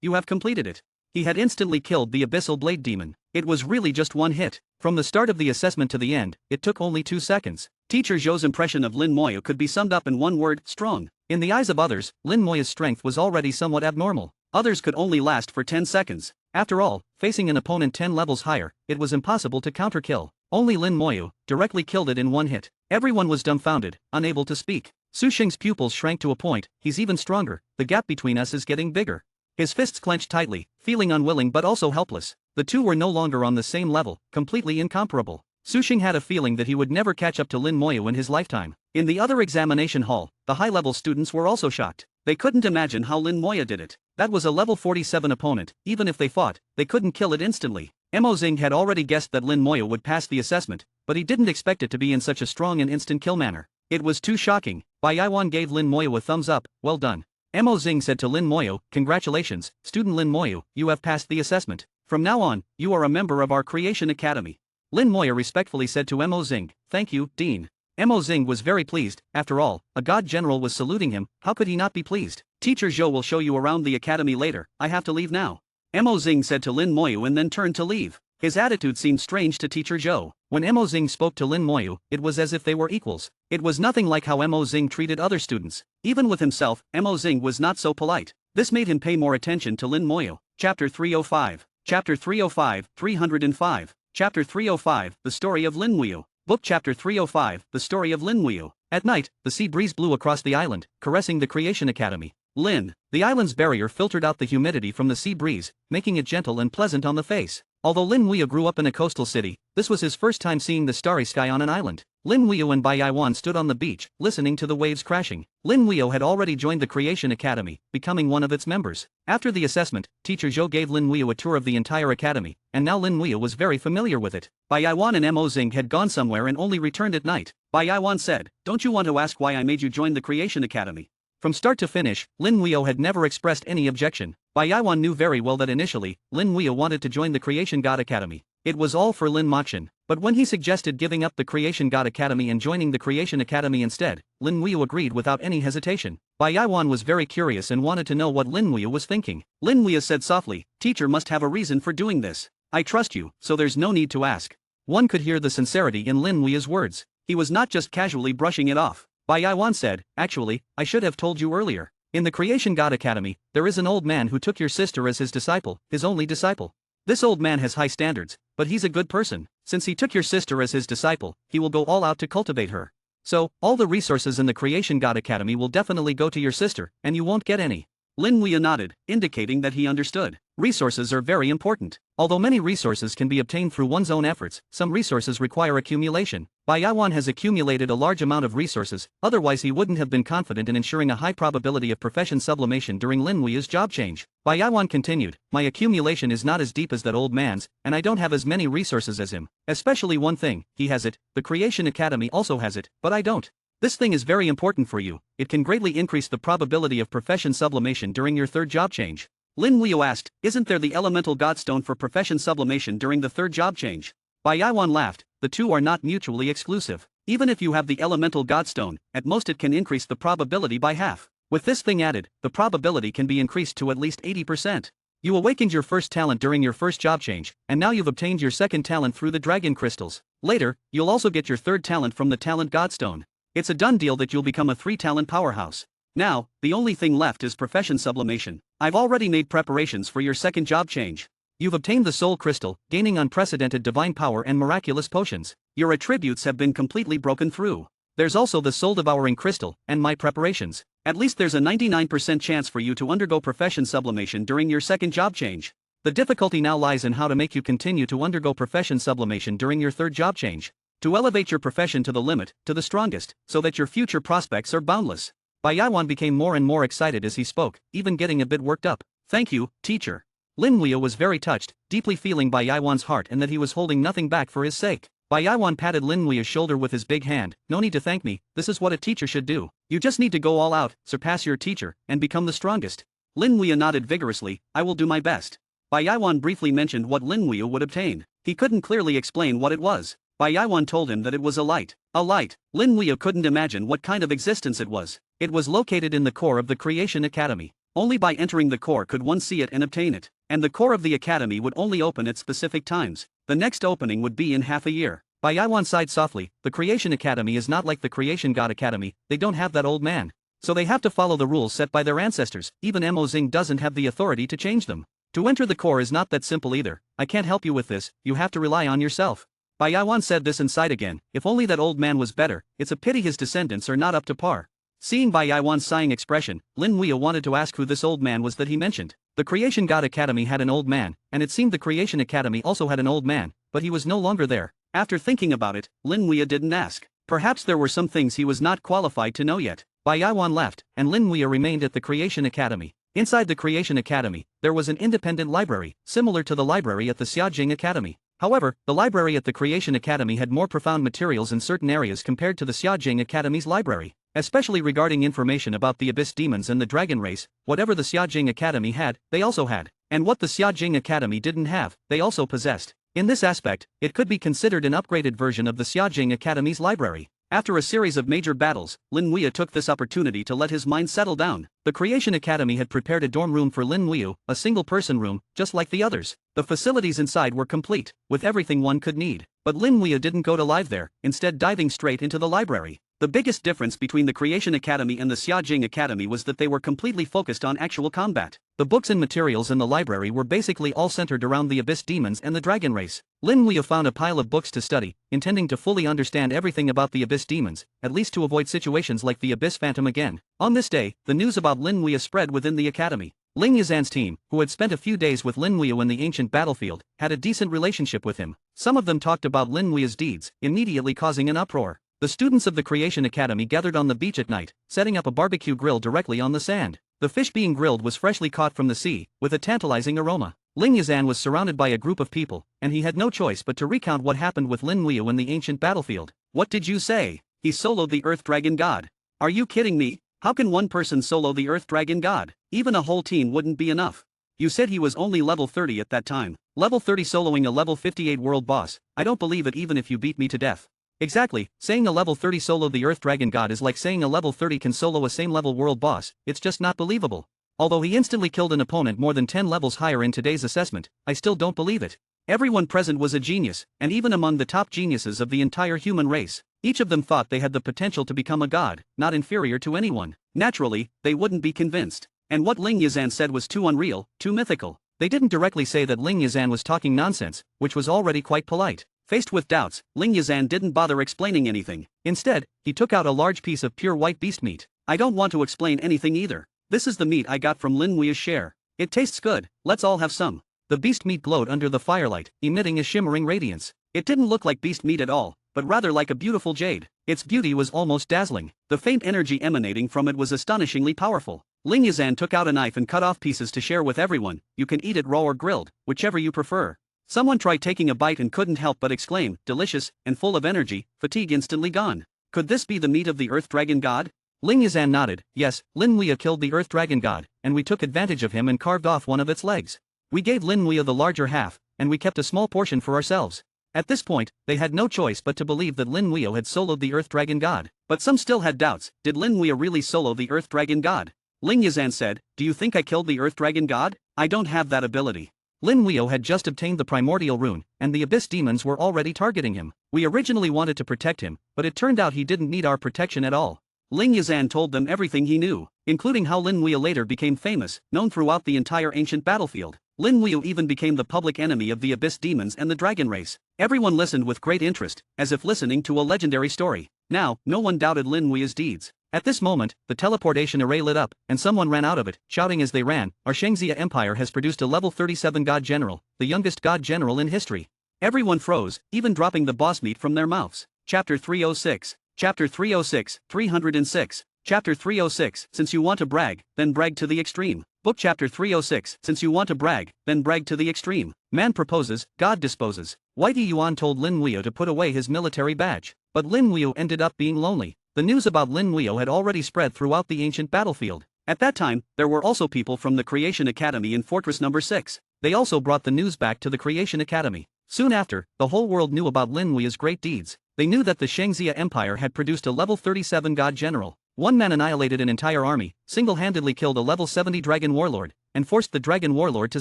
you have completed it." He had instantly killed the abyssal blade demon. It was really just one hit. From the start of the assessment to the end, it took only 2 seconds. Teacher Zhou's impression of Lin Moyo could be summed up in one word, strong. In the eyes of others, Lin Moyo's strength was already somewhat abnormal. Others could only last for 10 seconds. After all, facing an opponent 10 levels higher, it was impossible to counter-kill. Only Lin Moyo directly killed it in 1 hit. Everyone was dumbfounded, unable to speak. Su Xing's pupils shrank to a point, he's even stronger, the gap between us is getting bigger. His fists clenched tightly, feeling unwilling but also helpless. The two were no longer on the same level, completely incomparable. Sushing had a feeling that he would never catch up to Lin Moyu in his lifetime. In the other examination hall, the high-level students were also shocked. They couldn't imagine how Lin Moyu did it. That was a level 47 opponent. Even if they fought, they couldn't kill it instantly. Mo Xing had already guessed that Lin Moyu would pass the assessment, but he didn't expect it to be in such a strong and instant kill manner. It was too shocking. Bai Yaiwan gave Lin Moyu a thumbs up. Well done. Mo Xing said to Lin Moyu, congratulations, student Lin Moyu, you have passed the assessment. From now on, you are a member of our Creation Academy. Lin Moyu respectfully said to Mo Xing, thank you, Dean. Mo Xing was very pleased. After all, a god general was saluting him. How could he not be pleased? Teacher Zhou will show you around the academy later. I have to leave now. Mo Xing said to Lin Moyu and then turned to leave. His attitude seemed strange to Teacher Zhou. When Mo Xing spoke to Lin Moyu, it was as if they were equals. It was nothing like how Mo Xing treated other students. Even with himself, Mo Xing was not so polite. This made him pay more attention to Lin Moyu. Chapter 305. Chapter 305, 305. Chapter 305, The Story of Lin Moyu. Book Chapter 305, The Story of Lin Moyu. At night, the sea breeze blew across the island, caressing the Creation Academy. The island's barrier filtered out the humidity from the sea breeze, making it gentle and pleasant on the face. Although Lin Moyu grew up in a coastal city, this was his first time seeing the starry sky on an island. Lin Moyu and Bai Yaiwan stood on the beach, listening to the waves crashing. Lin Moyu had already joined the Creation Academy, becoming one of its members. After the assessment, Teacher Zhou gave Lin Moyu a tour of the entire academy, and now Lin Moyu was very familiar with it. Bai Yaiwan and Mo Xing had gone somewhere and only returned at night. Bai Yaiwan said, don't you want to ask why I made you join the Creation Academy? From start to finish, Lin Moyu had never expressed any objection. Bai Yaiwan knew very well that initially, Lin Moyu wanted to join the Creation God Academy. It was all for Lin Moxin. But when he suggested giving up the Creation God Academy and joining the Creation Academy instead, Lin Moyu agreed without any hesitation. Bai Yaiwan was very curious and wanted to know what Lin Moyu was thinking. Lin Moyu said softly, teacher must have a reason for doing this. I trust you, so there's no need to ask. One could hear the sincerity in Lin Moyu's words. He was not just casually brushing it off. Bai Yaiwan said, actually, I should have told you earlier. In the Creation God Academy, there is an old man who took your sister as his disciple, his only disciple. This old man has high standards, but he's a good person. Since he took your sister as his disciple, he will go all out to cultivate her. So, all the resources in the Creation God Academy will definitely go to your sister, and you won't get any. Lin Moyu nodded, indicating that he understood. Resources are very important. Although many resources can be obtained through one's own efforts, some resources require accumulation. Bai Yaiwan has accumulated a large amount of resources, otherwise he wouldn't have been confident in ensuring a high probability of profession sublimation during Lin Moyu's job change. Bai Yaiwan continued, my accumulation is not as deep as that old man's, and I don't have as many resources as him. Especially one thing, he has it, the Creation Academy also has it, but I don't. This thing is very important for you. It can greatly increase the probability of profession sublimation during your third job change. Lin Moyu asked, isn't there the elemental godstone for profession sublimation during the third job change? Bai Yaiwan laughed, the two are not mutually exclusive. Even if you have the elemental godstone, at most it can increase the probability by half. With this thing added, the probability can be increased to at least 80%. You awakened your first talent during your first job change, and now you've obtained your second talent through the dragon crystals. Later, you'll also get your third talent from the talent godstone. It's a done deal that you'll become a 3-talent powerhouse. Now, the only thing left is profession sublimation. I've already made preparations for your second job change. You've obtained the soul crystal, gaining unprecedented divine power and miraculous potions. Your attributes have been completely broken through. There's also the soul devouring crystal, and my preparations. At least there's a 99% chance for you to undergo profession sublimation during your second job change. The difficulty now lies in how to make you continue to undergo profession sublimation during your third job change. To elevate your profession to the limit, to the strongest, so that your future prospects are boundless. Bai Yaiwan became more and more excited as he spoke, even getting a bit worked up. Thank you, teacher. Lin Moyu was very touched, deeply feeling Bai Yaiwan's heart and that he was holding nothing back for his sake. Bai Yaiwan patted Lin Moyu's shoulder with his big hand. No need to thank me, this is what a teacher should do. You just need to go all out, surpass your teacher, and become the strongest. Lin Moyu nodded vigorously, I will do my best. Bai Yaiwan briefly mentioned what Lin Moyu would obtain. He couldn't clearly explain what it was. Bai Yaiwan told him that it was a light. A light. Lin Moyu couldn't imagine what kind of existence it was. It was located in the core of the Creation Academy. Only by entering the core could one see it and obtain it. And the core of the academy would only open at specific times. The next opening would be in half a year. Bai Yaiwan sighed softly, the Creation Academy is not like the Creation God Academy, they don't have that old man. So they have to follow the rules set by their ancestors, even Mo Xing doesn't have the authority to change them. To enter the core is not that simple either, I can't help you with this, you have to rely on yourself. Bai Yaiwan said this and sighed again, if only that old man was better, it's a pity his descendants are not up to par. Seeing Bai Yaiwan's sighing expression, Lin Moyu wanted to ask who this old man was that he mentioned. The Creation God Academy had an old man, and it seemed the Creation Academy also had an old man, but he was no longer there. After thinking about it, Lin Muya didn't ask. Perhaps there were some things he was not qualified to know yet. Bai Yaiwan left, and Lin Muya remained at the Creation Academy. Inside the Creation Academy, there was an independent library, similar to the library at the Xiaojing Academy. However, the library at the Creation Academy had more profound materials in certain areas compared to the Xiaojing Academy's library, especially regarding information about the Abyss Demons and the Dragon Race. Whatever the Xiaojing Academy had, they also had, and what the Xiaojing Academy didn't have, they also possessed. In this aspect, it could be considered an upgraded version of the Xiaojing Academy's library. After a series of major battles, Lin Muya took this opportunity to let his mind settle down. The Creation Academy had prepared a dorm room for Lin Muya, a single-person room, just like the others. The facilities inside were complete, with everything one could need. But Lin Muya didn't go to live there, instead diving straight into the library. The biggest difference between the Creation Academy and the Xiaojing Academy was that they were completely focused on actual combat. The books and materials in the library were basically all centered around the Abyss Demons and the Dragon Race. Lin Muya found a pile of books to study, intending to fully understand everything about the Abyss Demons, at least to avoid situations like the Abyss Phantom again. On this day, the news about Lin Muya spread within the academy. Ling Yazan's team, who had spent a few days with Lin Muya in the ancient battlefield, had a decent relationship with him. Some of them talked about Lin Muya's deeds, immediately causing an uproar. The students of the Creation Academy gathered on the beach at night, setting up a barbecue grill directly on the sand. The fish being grilled was freshly caught from the sea, with a tantalizing aroma. Ling Yazan was surrounded by a group of people, and he had no choice but to recount what happened with Lin Muya in the ancient battlefield. What did you say? He soloed the Earth Dragon God. Are you kidding me? How can one person solo the Earth Dragon God? Even a whole team wouldn't be enough. You said he was only level 30 at that time. Level 30 soloing a level 58 world boss. I don't believe it even if you beat me to death. Exactly, saying a level 30 solo the Earth Dragon God is like saying a level 30 can solo a same level world boss. It's just not believable. Although he instantly killed an opponent more than 10 levels higher in today's assessment, I still don't believe it. Everyone present was a genius, and even among the top geniuses of the entire human race, each of them thought they had the potential to become a god, not inferior to anyone. Naturally, they wouldn't be convinced. And what Ling Yazan said was too unreal, too mythical. They didn't directly say that Ling Yazan was talking nonsense, which was already quite polite. Faced with doubts, Ling Yazan didn't bother explaining anything. Instead, he took out a large piece of pure white beast meat. I don't want to explain anything either. This is the meat I got from Lin Muya's share. It tastes good, let's all have some. The beast meat glowed under the firelight, emitting a shimmering radiance. It didn't look like beast meat at all, but rather like a beautiful jade. Its beauty was almost dazzling. The faint energy emanating from it was astonishingly powerful. Ling Yazan took out a knife and cut off pieces to share with everyone. You can eat it raw or grilled, whichever you prefer. Someone tried taking a bite and couldn't help but exclaim, delicious, and full of energy, fatigue instantly gone. Could this be the meat of the Earth Dragon God? Ling Yazan nodded. Yes, Lin Muya killed the Earth Dragon God, and we took advantage of him and carved off one of its legs. We gave Lin Muya the larger half, and we kept a small portion for ourselves. At this point, they had no choice but to believe that Lin Muya had soloed the Earth Dragon God. But some still had doubts. Did Lin Muya really solo the Earth Dragon God? Ling Yazan said, do you think I killed the Earth Dragon God? I don't have that ability. Lin Muya had just obtained the primordial rune, and the Abyss Demons were already targeting him. We originally wanted to protect him, but it turned out he didn't need our protection at all. Ling Yazan told them everything he knew, including how Lin Muya later became famous, known throughout the entire ancient battlefield. Lin Muya even became the public enemy of the Abyss Demons and the Dragon Race. Everyone listened with great interest, as if listening to a legendary story. Now, no one doubted Lin Muya's deeds. At this moment, the teleportation array lit up, and someone ran out of it, shouting as they ran, our Shangxia Empire has produced a level 37 God General, the youngest God General in history. Everyone froze, even dropping the boss meat from their mouths. Chapter 306. Chapter 306, 306. Chapter 306, since you want to brag, then brag to the extreme. Book Chapter 306, since you want to brag, then brag to the extreme. Man proposes, God disposes. Whitey Yuan told Lin Muya to put away his military badge, but Lin Muya ended up being lonely. The news about Lin Muya had already spread throughout the ancient battlefield. At that time, there were also people from the Creation Academy in Fortress Number 6. They also brought the news back to the Creation Academy. Soon after, the whole world knew about Lin Muya's great deeds. They knew that the Shangxia Empire had produced a level 37 God General. One man annihilated an entire army, single-handedly killed a level 70 Dragon Warlord, and forced the Dragon Warlord to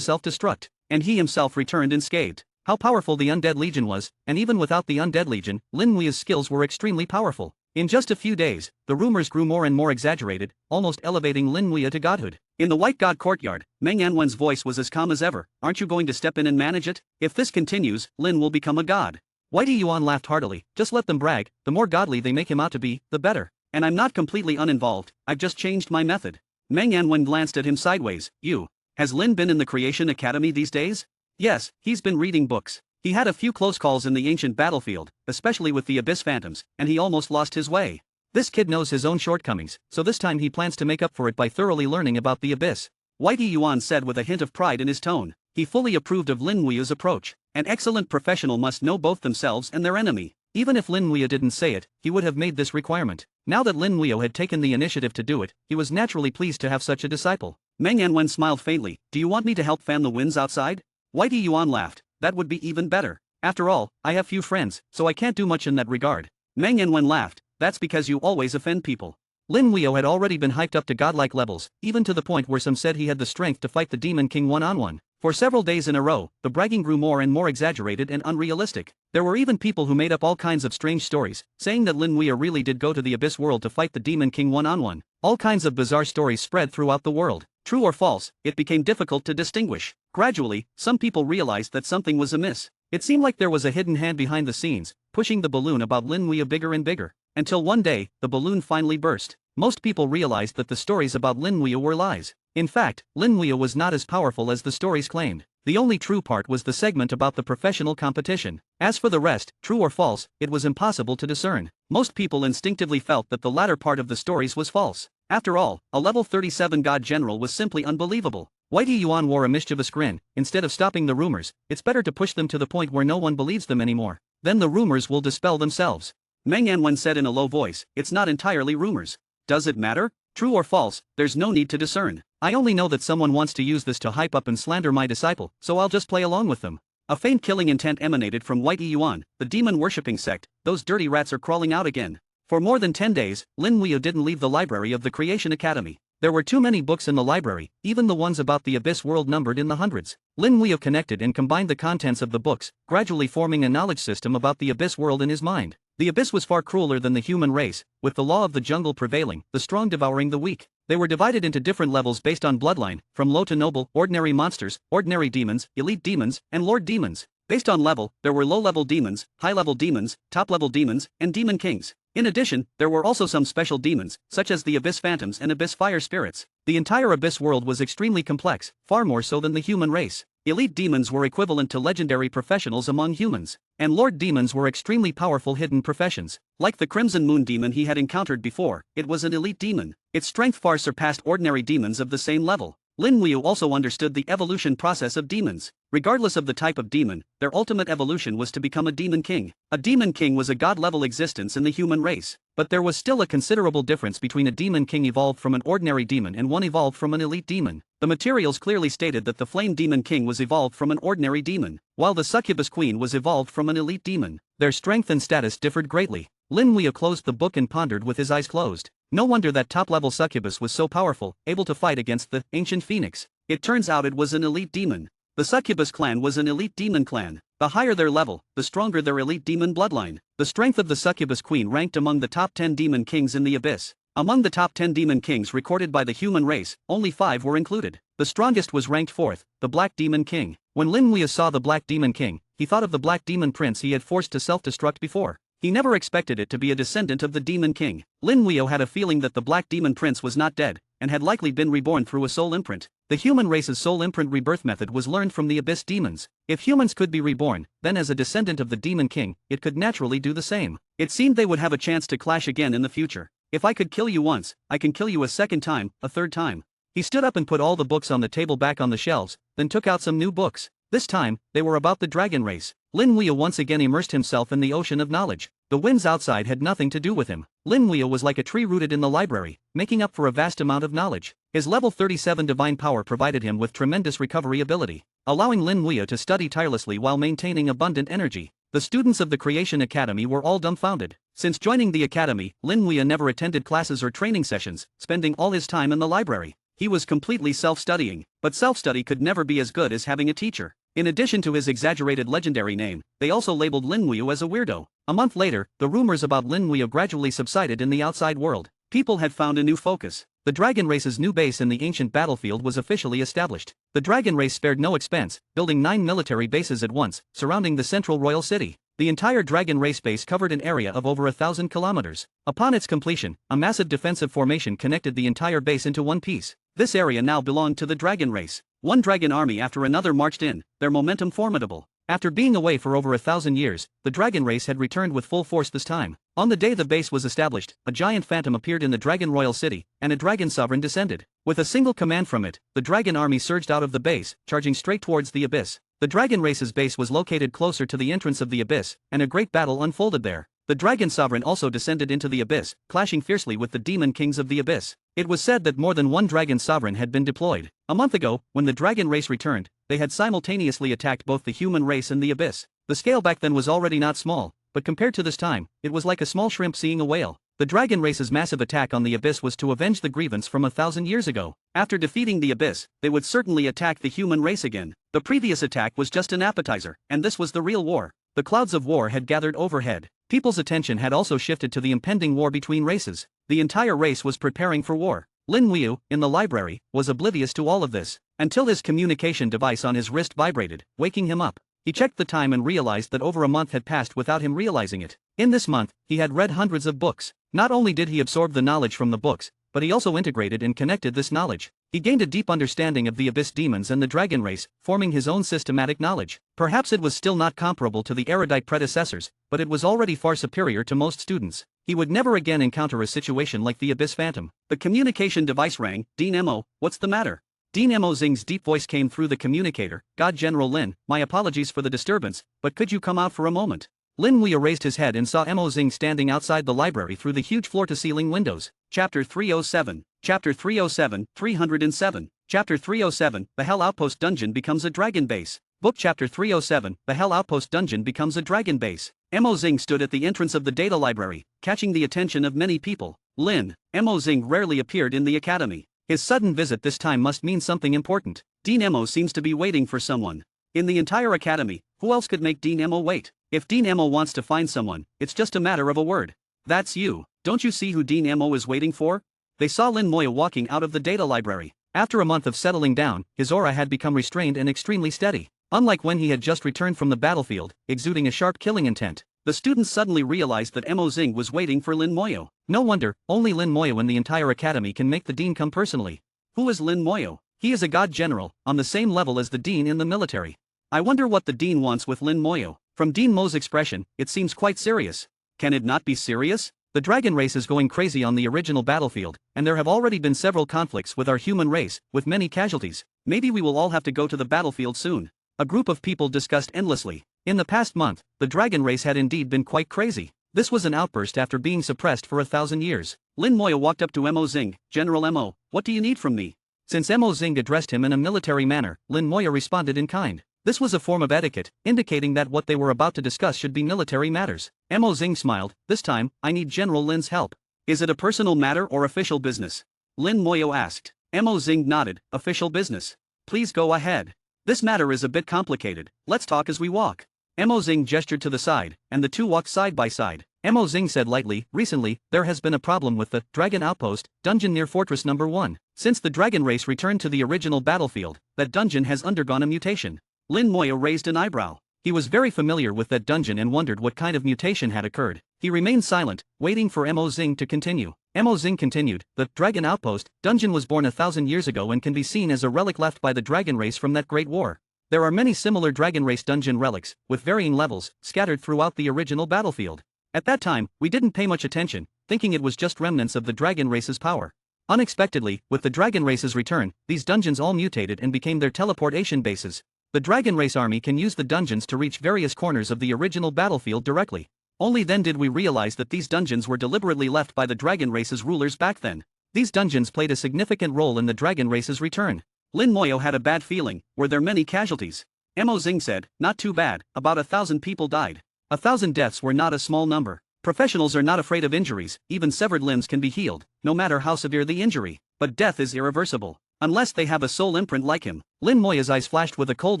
self-destruct. And he himself returned unscathed. How powerful the Undead Legion was, and even without the Undead Legion, Lin Muya's skills were extremely powerful. In just a few days, the rumors grew more and more exaggerated, almost elevating Lin Muya to godhood. In the White God Courtyard, Meng Anwen's voice was as calm as ever. Aren't you going to step in and manage it? If this continues, Lin will become a god. Whitey Yuan laughed heartily. Just let them brag, the more godly they make him out to be, the better. And I'm not completely uninvolved, I've just changed my method. Meng Anwen glanced at him sideways. You. Has Lin been in the Creation Academy these days? Yes, he's been reading books. He had a few close calls in the ancient battlefield, especially with the Abyss Phantoms, and he almost lost his way. This kid knows his own shortcomings, so this time he plans to make up for it by thoroughly learning about the Abyss. Whitey Yuan said with a hint of pride in his tone. He fully approved of Lin Wuya's approach. An excellent professional must know both themselves and their enemy. Even if Lin Wuya didn't say it, he would have made this requirement. Now that Lin Wuya had taken the initiative to do it, he was naturally pleased to have such a disciple. Meng Yanwen smiled faintly. Do you want me to help fan the winds outside? Whitey Yuan laughed. That would be even better. After all, I have few friends, so I can't do much in that regard. Meng Yanwen laughed. That's because you always offend people. Lin Wuya had already been hyped up to godlike levels, even to the point where some said he had the strength to fight the Demon King one-on-one. For several days in a row, the bragging grew more and more exaggerated and unrealistic. There were even people who made up all kinds of strange stories, saying that Lin Wuya really did go to the Abyss world to fight the Demon King one-on-one. All kinds of bizarre stories spread throughout the world. True or false, it became difficult to distinguish. Gradually, some people realized that something was amiss. It seemed like there was a hidden hand behind the scenes, pushing the balloon about Lin Wuya bigger and bigger. Until one day, the balloon finally burst. Most people realized that the stories about Lin Wuya were lies. In fact, Lin Wuya was not as powerful as the stories claimed. The only true part was the segment about the professional competition. As for the rest, true or false, it was impossible to discern. Most people instinctively felt that the latter part of the stories was false. After all, a level 37 god general was simply unbelievable. Whitey Yuan wore a mischievous grin. Instead of stopping the rumors, it's better to push them to the point where no one believes them anymore. Then the rumors will dispel themselves. Meng Yanwen said in a low voice, it's not entirely rumors. Does it matter? True or false, there's no need to discern. I only know that someone wants to use this to hype up and slander my disciple, so I'll just play along with them. A faint killing intent emanated from Whitey Yuan, the demon-worshipping sect. Those dirty rats are crawling out again. For more than 10 days, Lin Wuya didn't leave the library of the Creation Academy. There were too many books in the library, even the ones about the Abyss world numbered in the hundreds. Lin Wuya connected and combined the contents of the books, gradually forming a knowledge system about the Abyss world in his mind. The Abyss was far crueler than the human race, with the law of the jungle prevailing, the strong devouring the weak. They were divided into different levels based on bloodline, from low to noble, ordinary monsters, ordinary demons, elite demons, and lord demons. Based on level, there were low-level demons, high-level demons, top-level demons, and demon kings. In addition, there were also some special demons, such as the Abyss Phantoms and Abyss Fire Spirits. The entire Abyss world was extremely complex, far more so than the human race. Elite demons were equivalent to legendary professionals among humans, and lord demons were extremely powerful hidden professions. Like the Crimson Moon demon he had encountered before, it was an elite demon. Its strength far surpassed ordinary demons of the same level. Lin Wuya also understood the evolution process of demons. Regardless of the type of demon, their ultimate evolution was to become a demon king. A demon king was a god-level existence in the human race. But there was still a considerable difference between a demon king evolved from an ordinary demon and one evolved from an elite demon. The materials clearly stated that the Flame Demon King was evolved from an ordinary demon, while the Succubus Queen was evolved from an elite demon. Their strength and status differed greatly. Lin Wuya closed the book and pondered with his eyes closed. No wonder that top-level succubus was so powerful, able to fight against the ancient phoenix. It turns out it was an elite demon. The succubus clan was an elite demon clan. The higher their level, the stronger their elite demon bloodline. The strength of the succubus queen ranked among the top 10 demon kings in the abyss. Among the top 10 demon kings recorded by the human race, only 5 were included. The strongest was ranked 4th, the Black Demon King. When Lin Wuya saw the Black Demon King, he thought of the Black Demon Prince he had forced to self-destruct before. He never expected it to be a descendant of the Demon King. Lin Wuya had a feeling that the Black Demon Prince was not dead, and had likely been reborn through a soul imprint. The human race's soul imprint rebirth method was learned from the Abyss demons. If humans could be reborn, then as a descendant of the Demon King, it could naturally do the same. It seemed they would have a chance to clash again in the future. If I could kill you once, I can kill you a second time, a third time. He stood up and put all the books on the table back on the shelves, then took out some new books. This time, they were about the dragon race. Lin Wuya once again immersed himself in the ocean of knowledge. The winds outside had nothing to do with him. Lin Wuya was like a tree rooted in the library, making up for a vast amount of knowledge. His level 37 divine power provided him with tremendous recovery ability, allowing Lin Wuya to study tirelessly while maintaining abundant energy. The students of the Creation Academy were all dumbfounded. Since joining the academy, Lin Wuya never attended classes or training sessions, spending all his time in the library. He was completely self-studying, but self-study could never be as good as having a teacher. In addition to his exaggerated legendary name, they also labeled Lin Wuya as a weirdo. A month later, the rumors about Lin Wuya gradually subsided in the outside world. People had found a new focus. The dragon race's new base in the ancient battlefield was officially established. The dragon race spared no expense, building 9 military bases at once, surrounding the central royal city. The entire dragon race base covered an area of over 1,000 kilometers. Upon its completion, a massive defensive formation connected the entire base into one piece. This area now belonged to the dragon race. One dragon army after another marched in, their momentum formidable. After being away for over 1,000 years, the dragon race had returned with full force this time. On the day the base was established, a giant phantom appeared in the dragon royal city, and a dragon sovereign descended. With a single command from it, the dragon army surged out of the base, charging straight towards the abyss. The dragon race's base was located closer to the entrance of the abyss, and a great battle unfolded there. The dragon sovereign also descended into the abyss, clashing fiercely with the demon kings of the abyss. It was said that more than one dragon sovereign had been deployed. A month ago, when the dragon race returned, they had simultaneously attacked both the human race and the abyss. The scale back then was already not small, but compared to this time, it was like a small shrimp seeing a whale. The dragon race's massive attack on the abyss was to avenge the grievance from 1,000 years ago. After defeating the abyss, they would certainly attack the human race again. The previous attack was just an appetizer, and this was the real war. The clouds of war had gathered overhead. People's attention had also shifted to the impending war between races. The entire race was preparing for war. Lin Muyu, in the library, was oblivious to all of this, until his communication device on his wrist vibrated, waking him up. He checked the time and realized that over a month had passed without him realizing it. In this month, he had read hundreds of books. Not only did he absorb the knowledge from the books, but he also integrated and connected this knowledge. He gained a deep understanding of the abyss demons and the dragon race, forming his own systematic knowledge. Perhaps it was still not comparable to the erudite predecessors, but it was already far superior to most students. He would never again encounter a situation like the abyss phantom. The communication device rang. Dean Mo, what's the matter? Dean Mo Xing's deep voice came through the communicator. God General Lin, my apologies for the disturbance, but could you come out for a moment? Lin Muyu raised his head and saw Mo Xing standing outside the library through the huge floor-to-ceiling windows. Chapter 307. Chapter 307, 307. Chapter 307, The Hell Outpost Dungeon becomes a dragon base. Book Chapter 307, The Hell Outpost Dungeon becomes a dragon base. Mo Xing stood at the entrance of the data library, catching the attention of many people. Mo Xing rarely appeared in the academy. His sudden visit this time must mean something important. Dean Mo seems to be waiting for someone. In the entire academy, who else could make Dean Mo wait? If Dean Mo wants to find someone, it's just a matter of a word. That's you. Don't you see who Dean Mo is waiting for? They saw Lin Muyu walking out of the data library. After a month of settling down, his aura had become restrained and extremely steady. Unlike when he had just returned from the battlefield, exuding a sharp killing intent, the students suddenly realized that Mo Xing was waiting for Lin Muyu. No wonder, only Lin Muyu in the entire academy can make the dean come personally. Who is Lin Muyu? He is a god general, on the same level as the dean in the military. I wonder what the dean wants with Lin Muyu. From Dean Mo's expression, it seems quite serious. Can it not be serious? The dragon race is going crazy on the original battlefield, and there have already been several conflicts with our human race, with many casualties. Maybe we will all have to go to the battlefield soon. A group of people discussed endlessly. In the past month, the dragon race had indeed been quite crazy. This was an outburst after being suppressed for 1,000 years. Lin Muyu walked up to Mo Xing. General Mo, what do you need from me? Since Mo Xing addressed him in a military manner, Lin Muyu responded in kind. This was a form of etiquette, indicating that what they were about to discuss should be military matters. Mo Xing smiled. This time, I need General Lin's help. Is it a personal matter or official business? Lin Muyu asked. Mo Xing nodded. Official business. Please go ahead. This matter is a bit complicated. Let's talk as we walk. Mo Xing gestured to the side, and the two walked side by side. Mo Xing said lightly, recently, there has been a problem with the Dragon Outpost dungeon near Fortress Number 1. Since the dragon race returned to the original battlefield, that dungeon has undergone a mutation. Lin Muyu raised an eyebrow. He was very familiar with that dungeon and wondered what kind of mutation had occurred. He remained silent, waiting for Mo Xing to continue. Mo Xing continued, the Dragon Outpost dungeon was born 1,000 years ago and can be seen as a relic left by the dragon race from that great war. There are many similar dragon race dungeon relics, with varying levels, scattered throughout the original battlefield. At that time, we didn't pay much attention, thinking it was just remnants of the dragon race's power. Unexpectedly, with the dragon race's return, these dungeons all mutated and became their teleportation bases. The dragon race army can use the dungeons to reach various corners of the original battlefield directly. Only then did we realize that these dungeons were deliberately left by the dragon race's rulers back then. These dungeons played a significant role in the dragon race's return. Lin Muyu had a bad feeling. Were there many casualties? Mo Xing said, not too bad, about 1,000 people died. 1,000 deaths were not a small number. Professionals are not afraid of injuries, even severed limbs can be healed, no matter how severe the injury. But death is irreversible. Unless they have a soul imprint like him. Lin Muyu's eyes flashed with a cold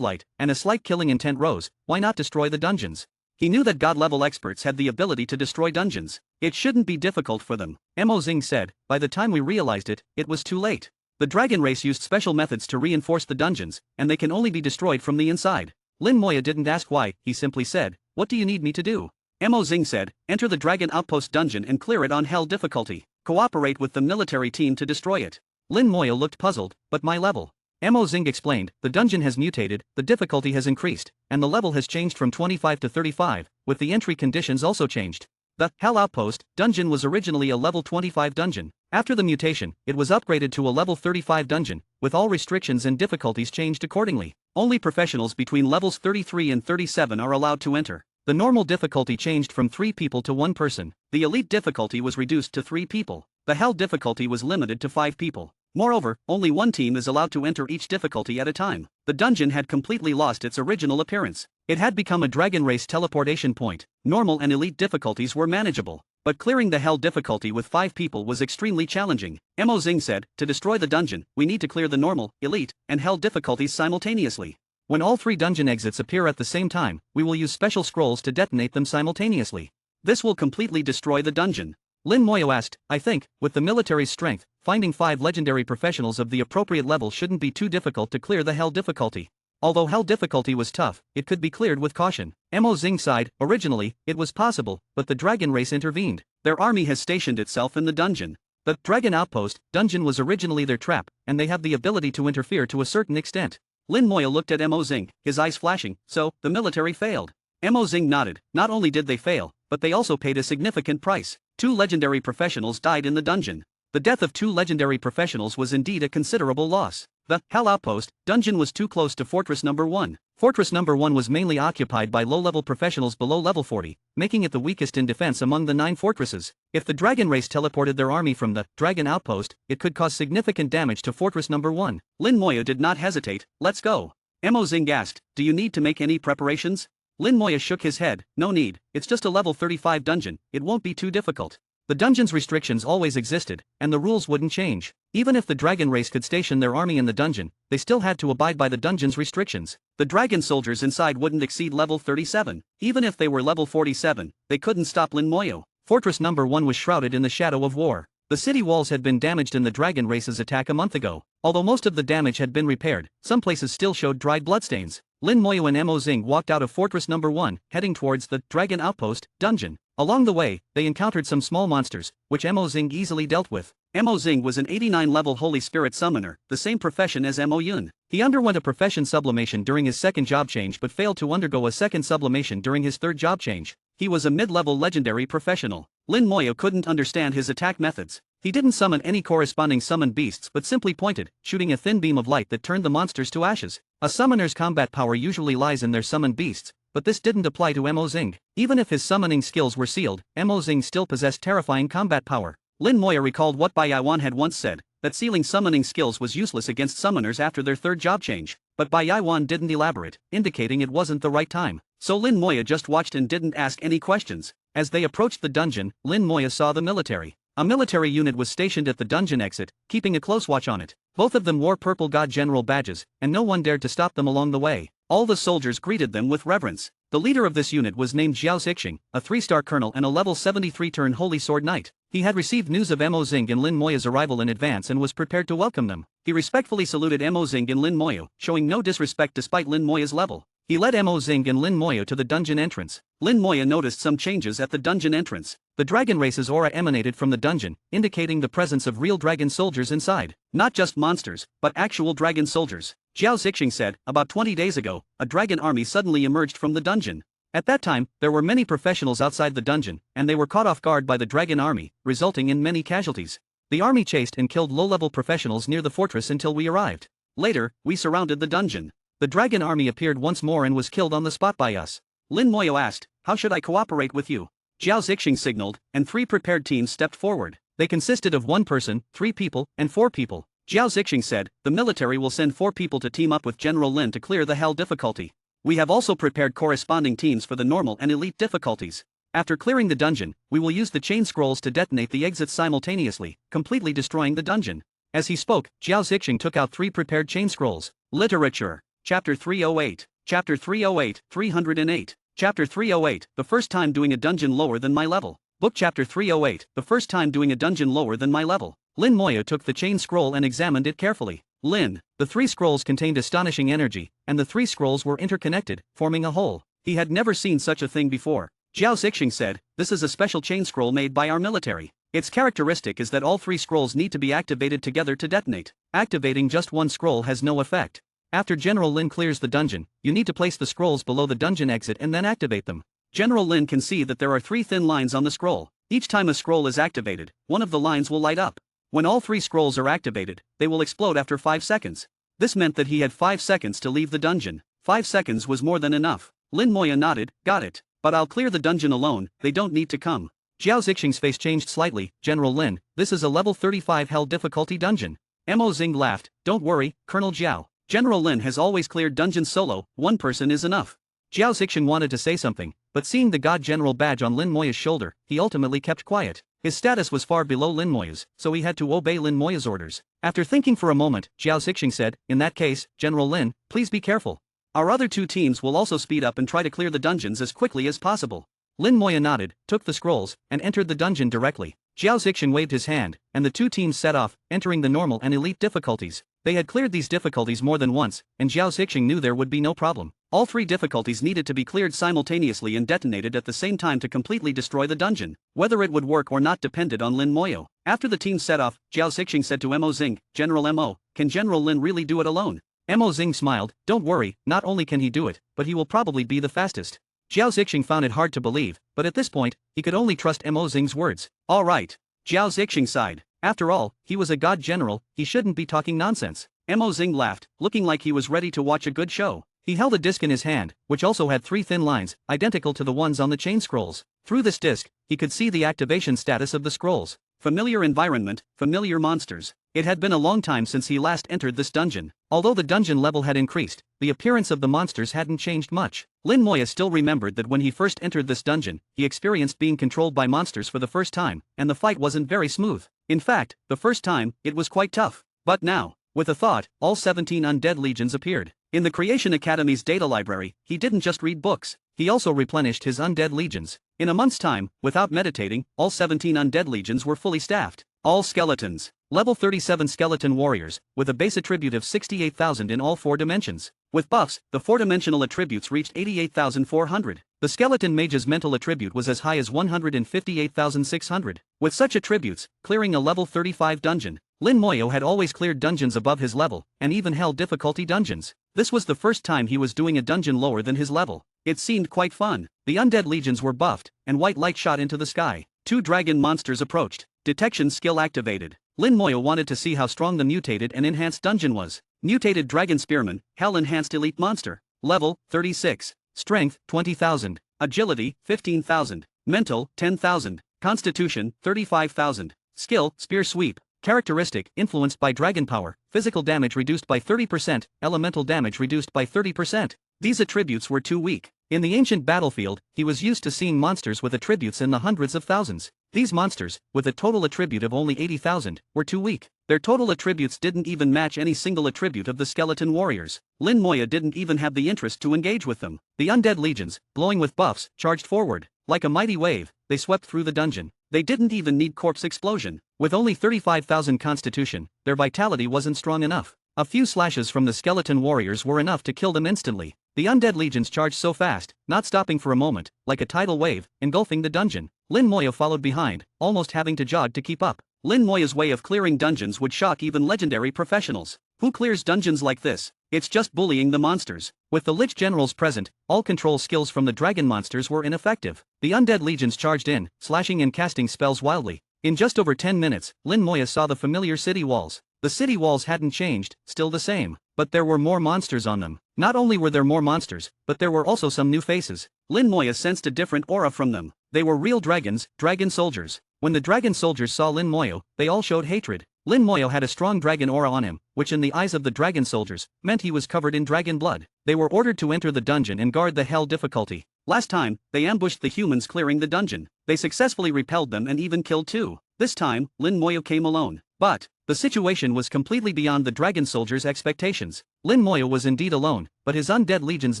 light, and a slight killing intent rose. Why not destroy the dungeons? He knew that god-level experts had the ability to destroy dungeons. It shouldn't be difficult for them. Mo Xing said, by the time we realized it, it was too late. The dragon race used special methods to reinforce the dungeons, and they can only be destroyed from the inside. Lin Muyu didn't ask why, he simply said, what do you need me to do? Mo Xing said, enter the Dragon Outpost dungeon and clear it on hell difficulty. Cooperate with the military team to destroy it. Lin Muyu looked puzzled, but my level. Mo Zing explained, the dungeon has mutated, the difficulty has increased, and the level has changed from 25 to 35, with the entry conditions also changed. The Hell Outpost dungeon was originally a level 25 dungeon. After the mutation, it was upgraded to a level 35 dungeon, with all restrictions and difficulties changed accordingly. Only professionals between levels 33 and 37 are allowed to enter. The normal difficulty changed from 3 people to 1 person. The elite difficulty was reduced to 3 people. The Hell difficulty was limited to 5 people. Moreover, only 1 team is allowed to enter each difficulty at a time. The dungeon had completely lost its original appearance. It had become a dragon race teleportation point. Normal and elite difficulties were manageable, but clearing the Hell difficulty with 5 people was extremely challenging. Mo Zing said, to destroy the dungeon, we need to clear the normal, elite, and Hell difficulties simultaneously. When all 3 dungeon exits appear at the same time, we will use special scrolls to detonate them simultaneously. This will completely destroy the dungeon. Lin Moyo asked, I think, with the military's strength, finding 5 legendary professionals of the appropriate level shouldn't be too difficult to clear the Hell difficulty. Although Hell difficulty was tough, it could be cleared with caution. Mo Zing sighed, originally, it was possible, but the dragon race intervened. Their army has stationed itself in the dungeon. The Dragon Outpost dungeon was originally their trap, and they have the ability to interfere to a certain extent. Lin Moyo looked at Mo Zing, his eyes flashing, so, the military failed. Mo Zing nodded, not only did they fail, but they also paid a significant price. 2 legendary professionals died in the dungeon. The death of 2 legendary professionals was indeed a considerable loss. The Hell Outpost dungeon was too close to Fortress Number 1. Fortress Number 1 was mainly occupied by low-level professionals below level 40, making it the weakest in defense among the 9 fortresses. If the dragon race teleported their army from the Dragon Outpost, it could cause significant damage to Fortress Number 1. Lin Moyo did not hesitate, let's go. Mo Zing asked, do you need to make any preparations? Lin Moyo shook his head, no need, it's just a level 35 dungeon, it won't be too difficult. The dungeon's restrictions always existed, and the rules wouldn't change. Even if the dragon race could station their army in the dungeon, they still had to abide by the dungeon's restrictions. The dragon soldiers inside wouldn't exceed level 37. Even if they were level 47, they couldn't stop Lin Moyo. Fortress Number 1 was shrouded in the shadow of war. The city walls had been damaged in the dragon race's attack a month ago. Although most of the damage had been repaired, some places still showed dried bloodstains. Lin Moyo and Mo Zing walked out of Fortress Number 1, heading towards the Dragon Outpost dungeon. Along the way, they encountered some small monsters, which Mo Zing easily dealt with. Mo Zing was an 89-level Holy Spirit Summoner, the same profession as Mo Yun. He underwent a profession sublimation during his 2nd job change but failed to undergo a 2nd sublimation during his 3rd job change. He was a mid-level legendary professional. Lin Moyo couldn't understand his attack methods. He didn't summon any corresponding summoned beasts but simply pointed, shooting a thin beam of light that turned the monsters to ashes. A summoner's combat power usually lies in their summoned beasts, but this didn't apply to Mo Zing. Even if his summoning skills were sealed, Mo Zing still possessed terrifying combat power. Lin Moyo recalled what Bai Yaiwan had once said, that sealing summoning skills was useless against summoners after their 3rd job change, but Bai Yaiwan didn't elaborate, indicating it wasn't the right time. So Lin Moyo just watched and didn't ask any questions. As they approached the dungeon, Lin Moyo saw the military. A military unit was stationed at the dungeon exit, keeping a close watch on it. Both of them wore purple God General badges, and no one dared to stop them along the way. All the soldiers greeted them with reverence. The leader of this unit was named Jiao Zixing, a 3-star colonel and a level 73 turn Holy Sword Knight. He had received news of Mo Zing and Lin Moyo's arrival in advance and was prepared to welcome them. He respectfully saluted Mo Zing and Lin Moyo, showing no disrespect despite Lin Moyo's level. He led Mo Zing and Lin Moyo to the dungeon entrance. Lin Moyo noticed some changes at the dungeon entrance. The dragon race's aura emanated from the dungeon, indicating the presence of real dragon soldiers inside. Not just monsters, but actual dragon soldiers. Jiao Zixing said, about 20 days ago, a dragon army suddenly emerged from the dungeon. At that time, there were many professionals outside the dungeon, and they were caught off guard by the dragon army, resulting in many casualties. The army chased and killed low-level professionals near the fortress until we arrived. Later, we surrounded the dungeon. The dragon army appeared once more and was killed on the spot by us. Lin Moyo asked, how should I cooperate with you? Jiao Zixing signaled, and 3 prepared teams stepped forward. They consisted of 1 person, 3 people, and 4 people. Jiao Zixing said, the military will send 4 people to team up with General Lin to clear the Hell difficulty. We have also prepared corresponding teams for the normal and elite difficulties. After clearing the dungeon, we will use the chain scrolls to detonate the exits simultaneously, completely destroying the dungeon. As he spoke, Jiao Zixing took out 3 prepared chain scrolls. Literature. Chapter 308. Chapter 308, 308. Chapter 308, the first time doing a dungeon lower than my level. Book Chapter 308, the first time doing a dungeon lower than my level. Lin Moyo took the chain scroll and examined it carefully. Lin, the 3 scrolls contained astonishing energy, and the 3 scrolls were interconnected, forming a whole. He had never seen such a thing before. Jiao Zixing said, this is a special chain scroll made by our military. Its characteristic is that all 3 scrolls need to be activated together to detonate. activating just one scroll has no effect. After General Lin clears the dungeon, you need to place the scrolls below the dungeon exit and then activate them. General Lin can see that there are 3 thin lines on the scroll. Each time a scroll is activated, one of the lines will light up. When all 3 scrolls are activated, they will explode after 5 seconds. This meant that he had 5 seconds to leave the dungeon. 5 seconds was more than enough. Lin Moya nodded, got it. But I'll clear the dungeon alone, they don't need to come. Jiao Zixing's face changed slightly. General Lin, this is a level 35 hell difficulty dungeon. Mo Xing laughed, don't worry, Colonel Jiao. General Lin has always cleared dungeons solo, one person is enough. Jiao Zixing wanted to say something, but seeing the God General badge on Lin Moya's shoulder, he ultimately kept quiet. His status was far below Lin Moya's, so he had to obey Lin Moya's orders. After thinking for a moment, Jiao Zixing said, in that case, General Lin, please be careful. Our other 2 teams will also speed up and try to clear the dungeons as quickly as possible. Lin Moya nodded, took the scrolls, and entered the dungeon directly. Jiao Zixing waved his hand, and the 2 teams set off, entering the normal and elite difficulties. They had cleared these difficulties more than once, and Jiao Zixing knew there would be no problem. All 3 difficulties needed to be cleared simultaneously and detonated at the same time to completely destroy the dungeon. Whether it would work or not depended on Lin Moyo. After the team set off, Jiao Zixing said to Mo Xing, General Mo, can General Lin really do it alone? Mo Xing smiled, don't worry, not only can he do it, but he will probably be the fastest. Jiao Zixing found it hard to believe, but at this point, he could only trust Mo Xing's words. Alright. Jiao Zixing sighed. After all, he was a god general, he shouldn't be talking nonsense. Mo Xing laughed, looking like he was ready to watch a good show. He held a disc in his hand, which also had 3 thin lines, identical to the ones on the chain scrolls. Through this disc, he could see the activation status of the scrolls. Familiar environment, familiar monsters. It had been a long time since he last entered this dungeon. Although the dungeon level had increased, the appearance of the monsters hadn't changed much. Lin Moya still remembered that when he first entered this dungeon, he experienced being controlled by monsters for the first time, and the fight wasn't very smooth. In fact, the first time, it was quite tough. But now, with a thought, all 17 undead legions appeared. In the Creation Academy's data library, he didn't just read books, he also replenished his undead legions. In a month's time, without meditating, all 17 undead legions were fully staffed. All skeletons. Level 37 skeleton warriors, with a base attribute of 68,000 in all 4 dimensions. With buffs, the 4-dimensional attributes reached 88,400. The skeleton mage's mental attribute was as high as 158,600. With such attributes, clearing a level 35 dungeon, Lin Moyo had always cleared dungeons above his level, and even held difficulty dungeons. This was the first time he was doing a dungeon lower than his level. It seemed quite fun. The undead legions were buffed, and white light shot into the sky. 2 dragon monsters approached. Detection skill activated. Lin Moyo wanted to see how strong the mutated and enhanced dungeon was. Mutated Dragon Spearman, Hell Enhanced Elite Monster. Level, 36. Strength, 20,000. Agility, 15,000. Mental, 10,000. Constitution, 35,000. Skill, Spear Sweep. Characteristic, influenced by dragon power. Physical damage reduced by 30%, elemental damage reduced by 30%. These attributes were too weak. In the ancient battlefield, he was used to seeing monsters with attributes in the hundreds of thousands. These monsters, with a total attribute of only 80,000, were too weak. Their total attributes didn't even match any single attribute of the skeleton warriors. Lin Moya didn't even have the interest to engage with them. The undead legions, glowing with buffs, charged forward. Like a mighty wave, they swept through the dungeon. They didn't even need corpse explosion. With only 35,000 constitution, their vitality wasn't strong enough. A few slashes from the skeleton warriors were enough to kill them instantly. The undead legions charged so fast, not stopping for a moment, like a tidal wave, engulfing the dungeon. Lin Moya followed behind, almost having to jog to keep up. Lin Moya's way of clearing dungeons would shock even legendary professionals. Who clears dungeons like this? It's just bullying the monsters. With the Lich Generals present, all control skills from the dragon monsters were ineffective. The undead legions charged in, slashing and casting spells wildly. In just over 10 minutes, Lin Moya saw the familiar city walls. The city walls hadn't changed, still the same, but there were more monsters on them. Not only were there more monsters, but there were also some new faces. Lin Moya sensed a different aura from them. They were real dragons, dragon soldiers. When the dragon soldiers saw Lin Moyo, they all showed hatred. Lin Moyo had a strong dragon aura on him, which in the eyes of the dragon soldiers, meant he was covered in dragon blood. They were ordered to enter the dungeon and guard the hell difficulty. Last time, they ambushed the humans clearing the dungeon. They successfully repelled them and even killed 2. This time, Lin Moyo came alone. But the situation was completely beyond the dragon soldiers' expectations. Lin Moya was indeed alone, but his undead legions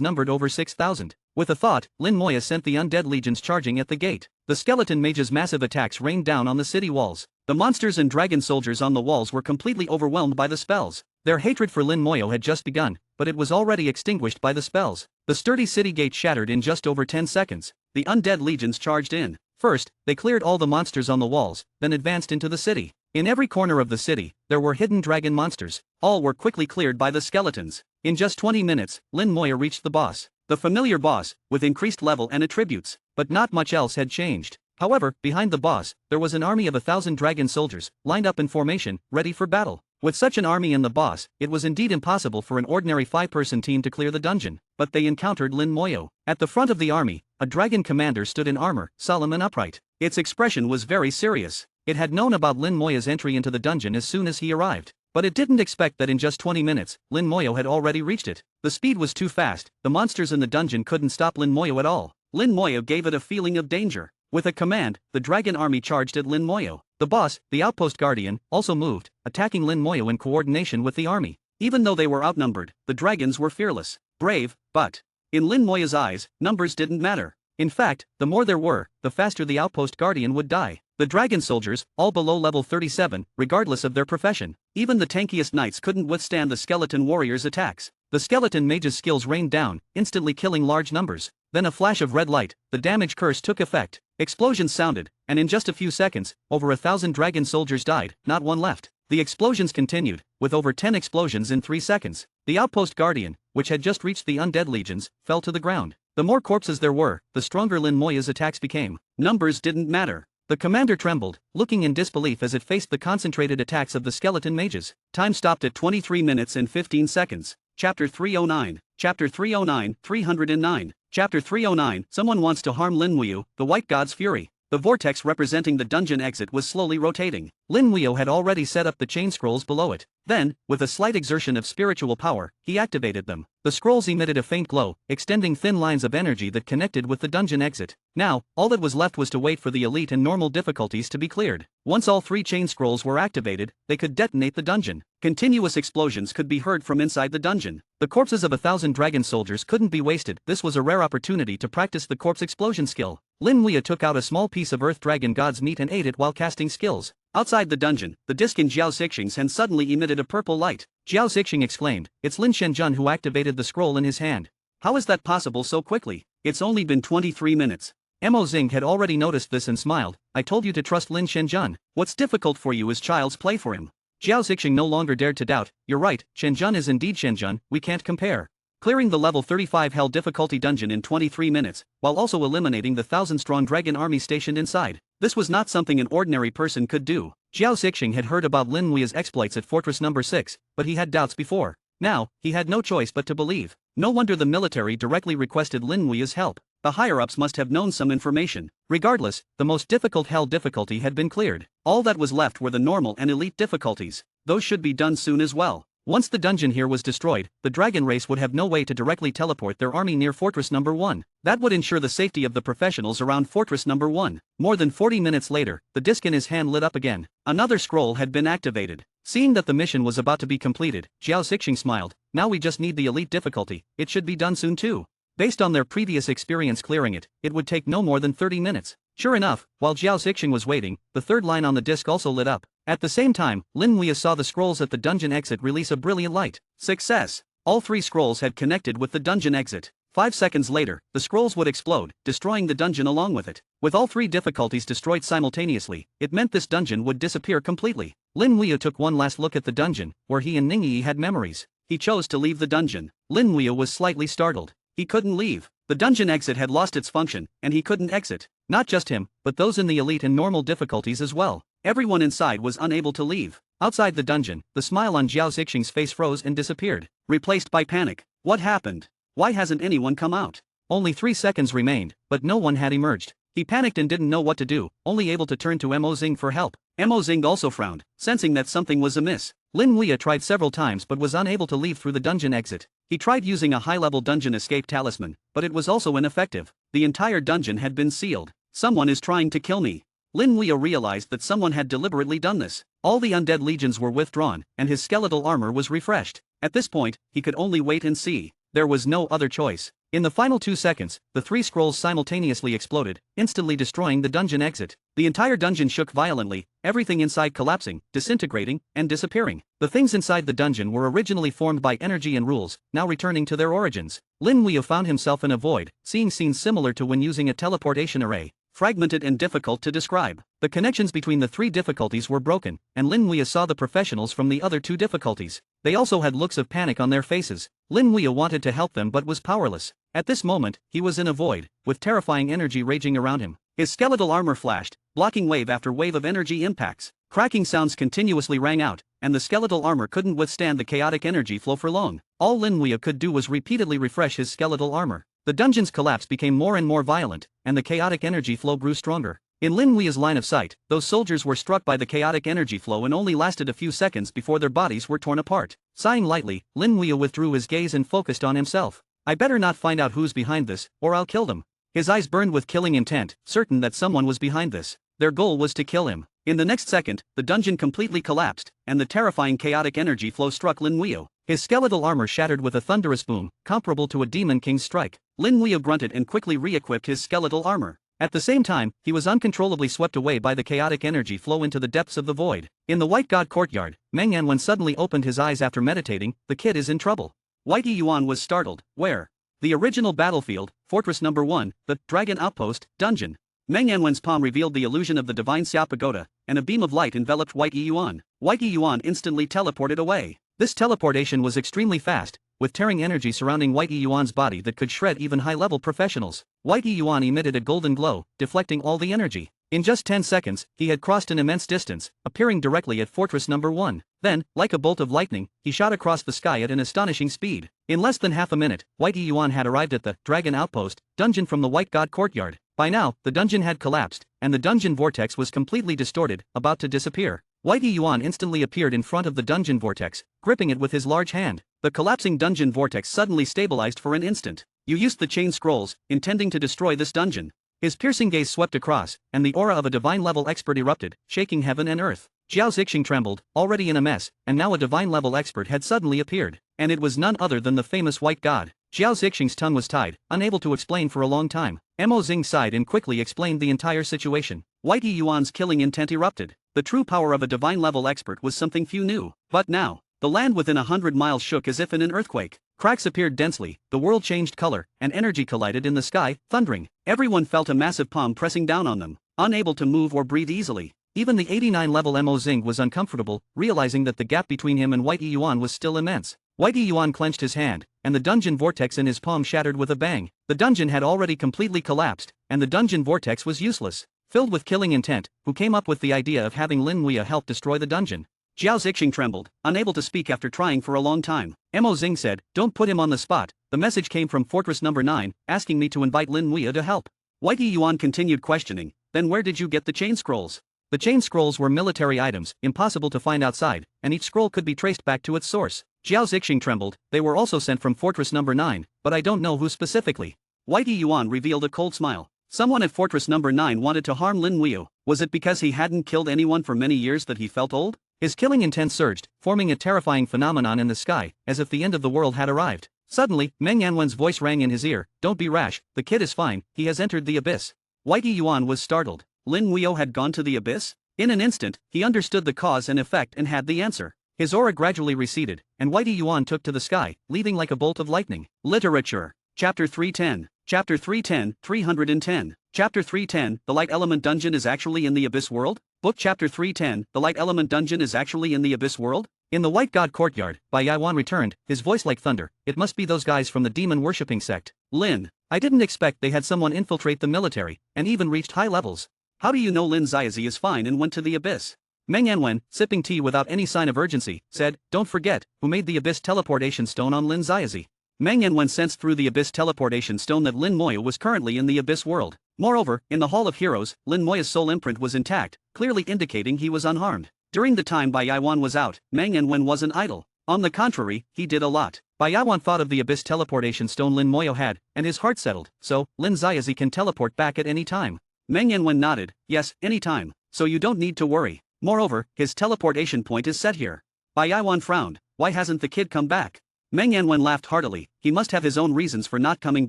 numbered over 6,000. With a thought, Lin Moya sent the undead legions charging at the gate. The skeleton mage's massive attacks rained down on the city walls. The monsters and dragon soldiers on the walls were completely overwhelmed by the spells. Their hatred for Lin Moyo had just begun, but it was already extinguished by the spells. The sturdy city gate shattered in just over 10 seconds. The undead legions charged in. First, they cleared all the monsters on the walls, then advanced into the city. In every corner of the city, there were hidden dragon monsters. All were quickly cleared by the skeletons. In just 20 minutes, Lin Moya reached the boss. The familiar boss, with increased level and attributes. But not much else had changed. However, behind the boss, there was an army of 1,000 dragon soldiers, lined up in formation, ready for battle. With such an army and the boss, it was indeed impossible for an ordinary 5-person team to clear the dungeon. But they encountered Lin Moya. At the front of the army, a dragon commander stood in armor, solemn and upright. Its expression was very serious. It had known about Lin Moya's entry into the dungeon as soon as he arrived. But it didn't expect that in just 20 minutes, Lin Moya had already reached it. The speed was too fast, the monsters in the dungeon couldn't stop Lin Moya at all. Lin Moya gave it a feeling of danger. With a command, the dragon army charged at Lin Moya. The boss, the outpost guardian, also moved, attacking Lin Moya in coordination with the army. Even though they were outnumbered, the dragons were fearless, brave, but in Lin Moya's eyes, numbers didn't matter. In fact, the more there were, the faster the outpost guardian would die. The dragon soldiers, all below level 37, regardless of their profession. Even the tankiest knights couldn't withstand the skeleton warriors' attacks. The skeleton mage's skills rained down, instantly killing large numbers. Then a flash of red light, the damage curse took effect. Explosions sounded, and in just a few seconds, over 1,000 dragon soldiers died, not one left. The explosions continued, with over 10 explosions in 3 seconds. The outpost guardian, which had just reached the undead legions, fell to the ground. The more corpses there were, the stronger Lin Moya's attacks became. Numbers didn't matter. The commander trembled, looking in disbelief as it faced the concentrated attacks of the skeleton mages. Time stopped at 23 minutes and 15 seconds. Chapter 309. Chapter 309, 309. Chapter 309, Someone wants to harm Lin Muyu, the White God's Fury. The vortex representing the dungeon exit was slowly rotating. Lin Muyu had already set up the chain scrolls below it. Then, with a slight exertion of spiritual power, he activated them. The scrolls emitted a faint glow, extending thin lines of energy that connected with the dungeon exit. Now, all that was left was to wait for the elite and normal difficulties to be cleared. Once all 3 chain scrolls were activated, they could detonate the dungeon. Continuous explosions could be heard from inside the dungeon. The corpses of 1,000 dragon soldiers couldn't be wasted. This was a rare opportunity to practice the corpse explosion skill. Lin Muyu took out a small piece of earth dragon god's meat and ate it while casting skills. Outside the dungeon, the disc in Jiao Zixing's hand suddenly emitted a purple light. Jiao Zixing exclaimed, "It's Lin Shenjun who activated the scroll in his hand. How is that possible so quickly? It's only been 23 minutes. Mo Xing had already noticed this and smiled. "I told you to trust Lin Shenjun. What's difficult for you is child's play for him." Jiao Zixing no longer dared to doubt. "You're right, Shenjun is indeed Shenjun, we can't compare." Clearing the level 35 hell difficulty dungeon in 23 minutes, while also eliminating the 1,000-strong dragon army stationed inside. This was not something an ordinary person could do. Jiao Zixing had heard about Lin Muya's exploits at Fortress No. 6, but he had doubts before. Now, he had no choice but to believe. No wonder the military directly requested Lin Muya's help. The higher-ups must have known some information. Regardless, the most difficult hell difficulty had been cleared. All that was left were the normal and elite difficulties. Those should be done soon as well. Once the dungeon here was destroyed, the dragon race would have no way to directly teleport their army near Fortress No. 1. That would ensure the safety of the professionals around Fortress No. 1. More than 40 minutes later, the disc in his hand lit up again. Another scroll had been activated. Seeing that the mission was about to be completed, Jiao Zixing smiled. "Now we just need the elite difficulty. It should be done soon too." Based on their previous experience clearing it, it would take no more than 30 minutes. Sure enough, while Jiao Zixing was waiting, the third line on the disc also lit up. At the same time, Lin Muya saw the scrolls at the dungeon exit release a brilliant light. Success! All 3 scrolls had connected with the dungeon exit. 5 seconds later, the scrolls would explode, destroying the dungeon along with it. With all 3 difficulties destroyed simultaneously, it meant this dungeon would disappear completely. Lin Muya took one last look at the dungeon, where he and Ningyi had memories. He chose to leave the dungeon. Lin Muya was slightly startled. He couldn't leave. The dungeon exit had lost its function, and he couldn't exit. Not just him, but those in the elite and normal difficulties as well. Everyone inside was unable to leave. Outside the dungeon, the smile on Jiao Zixing's face froze and disappeared, replaced by panic. What happened? Why hasn't anyone come out? Only 3 seconds remained, but no one had emerged. He panicked and didn't know what to do, only able to turn to Mo Xing for help. Mo Xing also frowned, sensing that something was amiss. Lin Muya tried several times but was unable to leave through the dungeon exit. He tried using a high-level dungeon escape talisman, but it was also ineffective. The entire dungeon had been sealed. Someone is trying to kill me. Lin Muya realized that someone had deliberately done this. All the undead legions were withdrawn, and his skeletal armor was refreshed. At this point, he could only wait and see. There was no other choice. In the final 2 seconds, the 3 scrolls simultaneously exploded, instantly destroying the dungeon exit. The entire dungeon shook violently, everything inside collapsing, disintegrating, and disappearing. The things inside the dungeon were originally formed by energy and rules, now returning to their origins. Lin Muya found himself in a void, seeing scenes similar to when using a teleportation array. Fragmented and difficult to describe. The connections between the three difficulties were broken, and Lin Muya saw the professionals from the other two difficulties. They also had looks of panic on their faces. Lin Muya wanted to help them but was powerless. At this moment, he was in a void, with terrifying energy raging around him. His skeletal armor flashed, blocking wave after wave of energy impacts. Cracking sounds continuously rang out, and the skeletal armor couldn't withstand the chaotic energy flow for long. All Lin Muya could do was repeatedly refresh his skeletal armor. The dungeon's collapse became more and more violent, and the chaotic energy flow grew stronger. In Lin Muya's line of sight, those soldiers were struck by the chaotic energy flow and only lasted a few seconds before their bodies were torn apart. Sighing lightly, Lin Muya withdrew his gaze and focused on himself. I better not find out who's behind this, or I'll kill them. His eyes burned with killing intent, certain that someone was behind this. Their goal was to kill him. In the next second, the dungeon completely collapsed, and the terrifying chaotic energy flow struck Lin Muya. His skeletal armor shattered with a thunderous boom, comparable to a demon king's strike. Lin Muya grunted and quickly re-equipped his skeletal armor. At the same time, he was uncontrollably swept away by the chaotic energy flow into the depths of the void. In the White God courtyard, Meng Yanwen suddenly opened his eyes after meditating. The kid is in trouble. White Yuan was startled. Where? The original battlefield, Fortress Number 1, the Dragon Outpost, dungeon. Meng Yanwen's palm revealed the illusion of the divine Xia Pagoda, and a beam of light enveloped White Yuan. White Yuan instantly teleported away. This teleportation was extremely fast, with tearing energy surrounding White Yuan's body that could shred even high-level professionals. White Yuan emitted a golden glow, deflecting all the energy. In just 10 seconds, he had crossed an immense distance, appearing directly at Fortress Number 1. Then, like a bolt of lightning, he shot across the sky at an astonishing speed. In less than half a minute, White Yuan had arrived at the Dragon Outpost dungeon from the White God courtyard. By now, the dungeon had collapsed, and the dungeon vortex was completely distorted, about to disappear. White Yuan instantly appeared in front of the dungeon vortex, gripping it with his large hand. The collapsing dungeon vortex suddenly stabilized for an instant. You used the chain scrolls, intending to destroy this dungeon. His piercing gaze swept across, and the aura of a divine-level expert erupted, shaking heaven and earth. Jiao Zixing trembled, already in a mess, and now a divine-level expert had suddenly appeared. And it was none other than the famous White God. Jiao Zixing's tongue was tied, unable to explain for a long time. Mo Xing sighed and quickly explained the entire situation. White Yuan's killing intent erupted. The true power of a divine-level expert was something few knew. But now, the land within 100 miles shook as if in an earthquake. Cracks appeared densely, the world changed color, and energy collided in the sky, thundering. Everyone felt a massive palm pressing down on them, unable to move or breathe easily. Even the 89-level Mo Xing was uncomfortable, realizing that the gap between him and White Yuan was still immense. White Yuan clenched his hand, and the dungeon vortex in his palm shattered with a bang. The dungeon had already completely collapsed, and the dungeon vortex was useless. Filled with killing intent, who came up with the idea of having Lin Muya help destroy the dungeon? Jiao Zixing trembled, unable to speak after trying for a long time. Mo Xing said, "Don't put him on the spot. The message came from Fortress Number 9, asking me to invite Lin Muya to help." White Yuan continued questioning, "Then where did you get the chain scrolls?" The chain scrolls were military items, impossible to find outside, and each scroll could be traced back to its source. Jiao Zixing trembled. "They were also sent from Fortress Number 9, but I don't know who specifically." White Yuan revealed a cold smile. Someone at Fortress Number 9 wanted to harm Lin Muya. Was it because he hadn't killed anyone for many years that he felt old? His killing intent surged, forming a terrifying phenomenon in the sky, as if the end of the world had arrived. Suddenly, Meng Yanwen's voice rang in his ear. "Don't be rash, the kid is fine, he has entered the abyss." White Yuan was startled. Lin Muya had gone to the abyss? In an instant, he understood the cause and effect and had the answer. His aura gradually receded, and White Yuan took to the sky, leaving like a bolt of lightning. Literature. Chapter 310. Chapter 310, 310. Chapter 310, The Light Element Dungeon is actually in the Abyss World? Book Chapter 310, The Light Element Dungeon is actually in the Abyss World? In the White God courtyard, Bai Yaiwan returned, his voice like thunder. "It must be those guys from the demon-worshipping sect. Lin, I didn't expect they had someone infiltrate the military, and even reached high levels. How do you know Lin Xiaozi is fine and went to the abyss?" Meng Yanwen, sipping tea without any sign of urgency, said, "Don't forget, who made the abyss teleportation stone on Lin Xiaozi." Meng Yanwen sensed through the abyss teleportation stone that Lin Muya was currently in the abyss world. Moreover, in the Hall of Heroes, Lin Muya's soul imprint was intact, clearly indicating he was unharmed. During the time Bai Yaiwan was out, Meng Yanwen wasn't idle. On the contrary, he did a lot. Bai Yaiwan thought of the abyss teleportation stone Lin Muya had, and his heart settled. So, Lin Xiaozi can teleport back at any time. Meng Yanwen nodded. "Yes, any time. So you don't need to worry. Moreover, his teleportation point is set here." Bai Yaiwan frowned. "Why hasn't the kid come back?" Meng Yanwen laughed heartily. "He must have his own reasons for not coming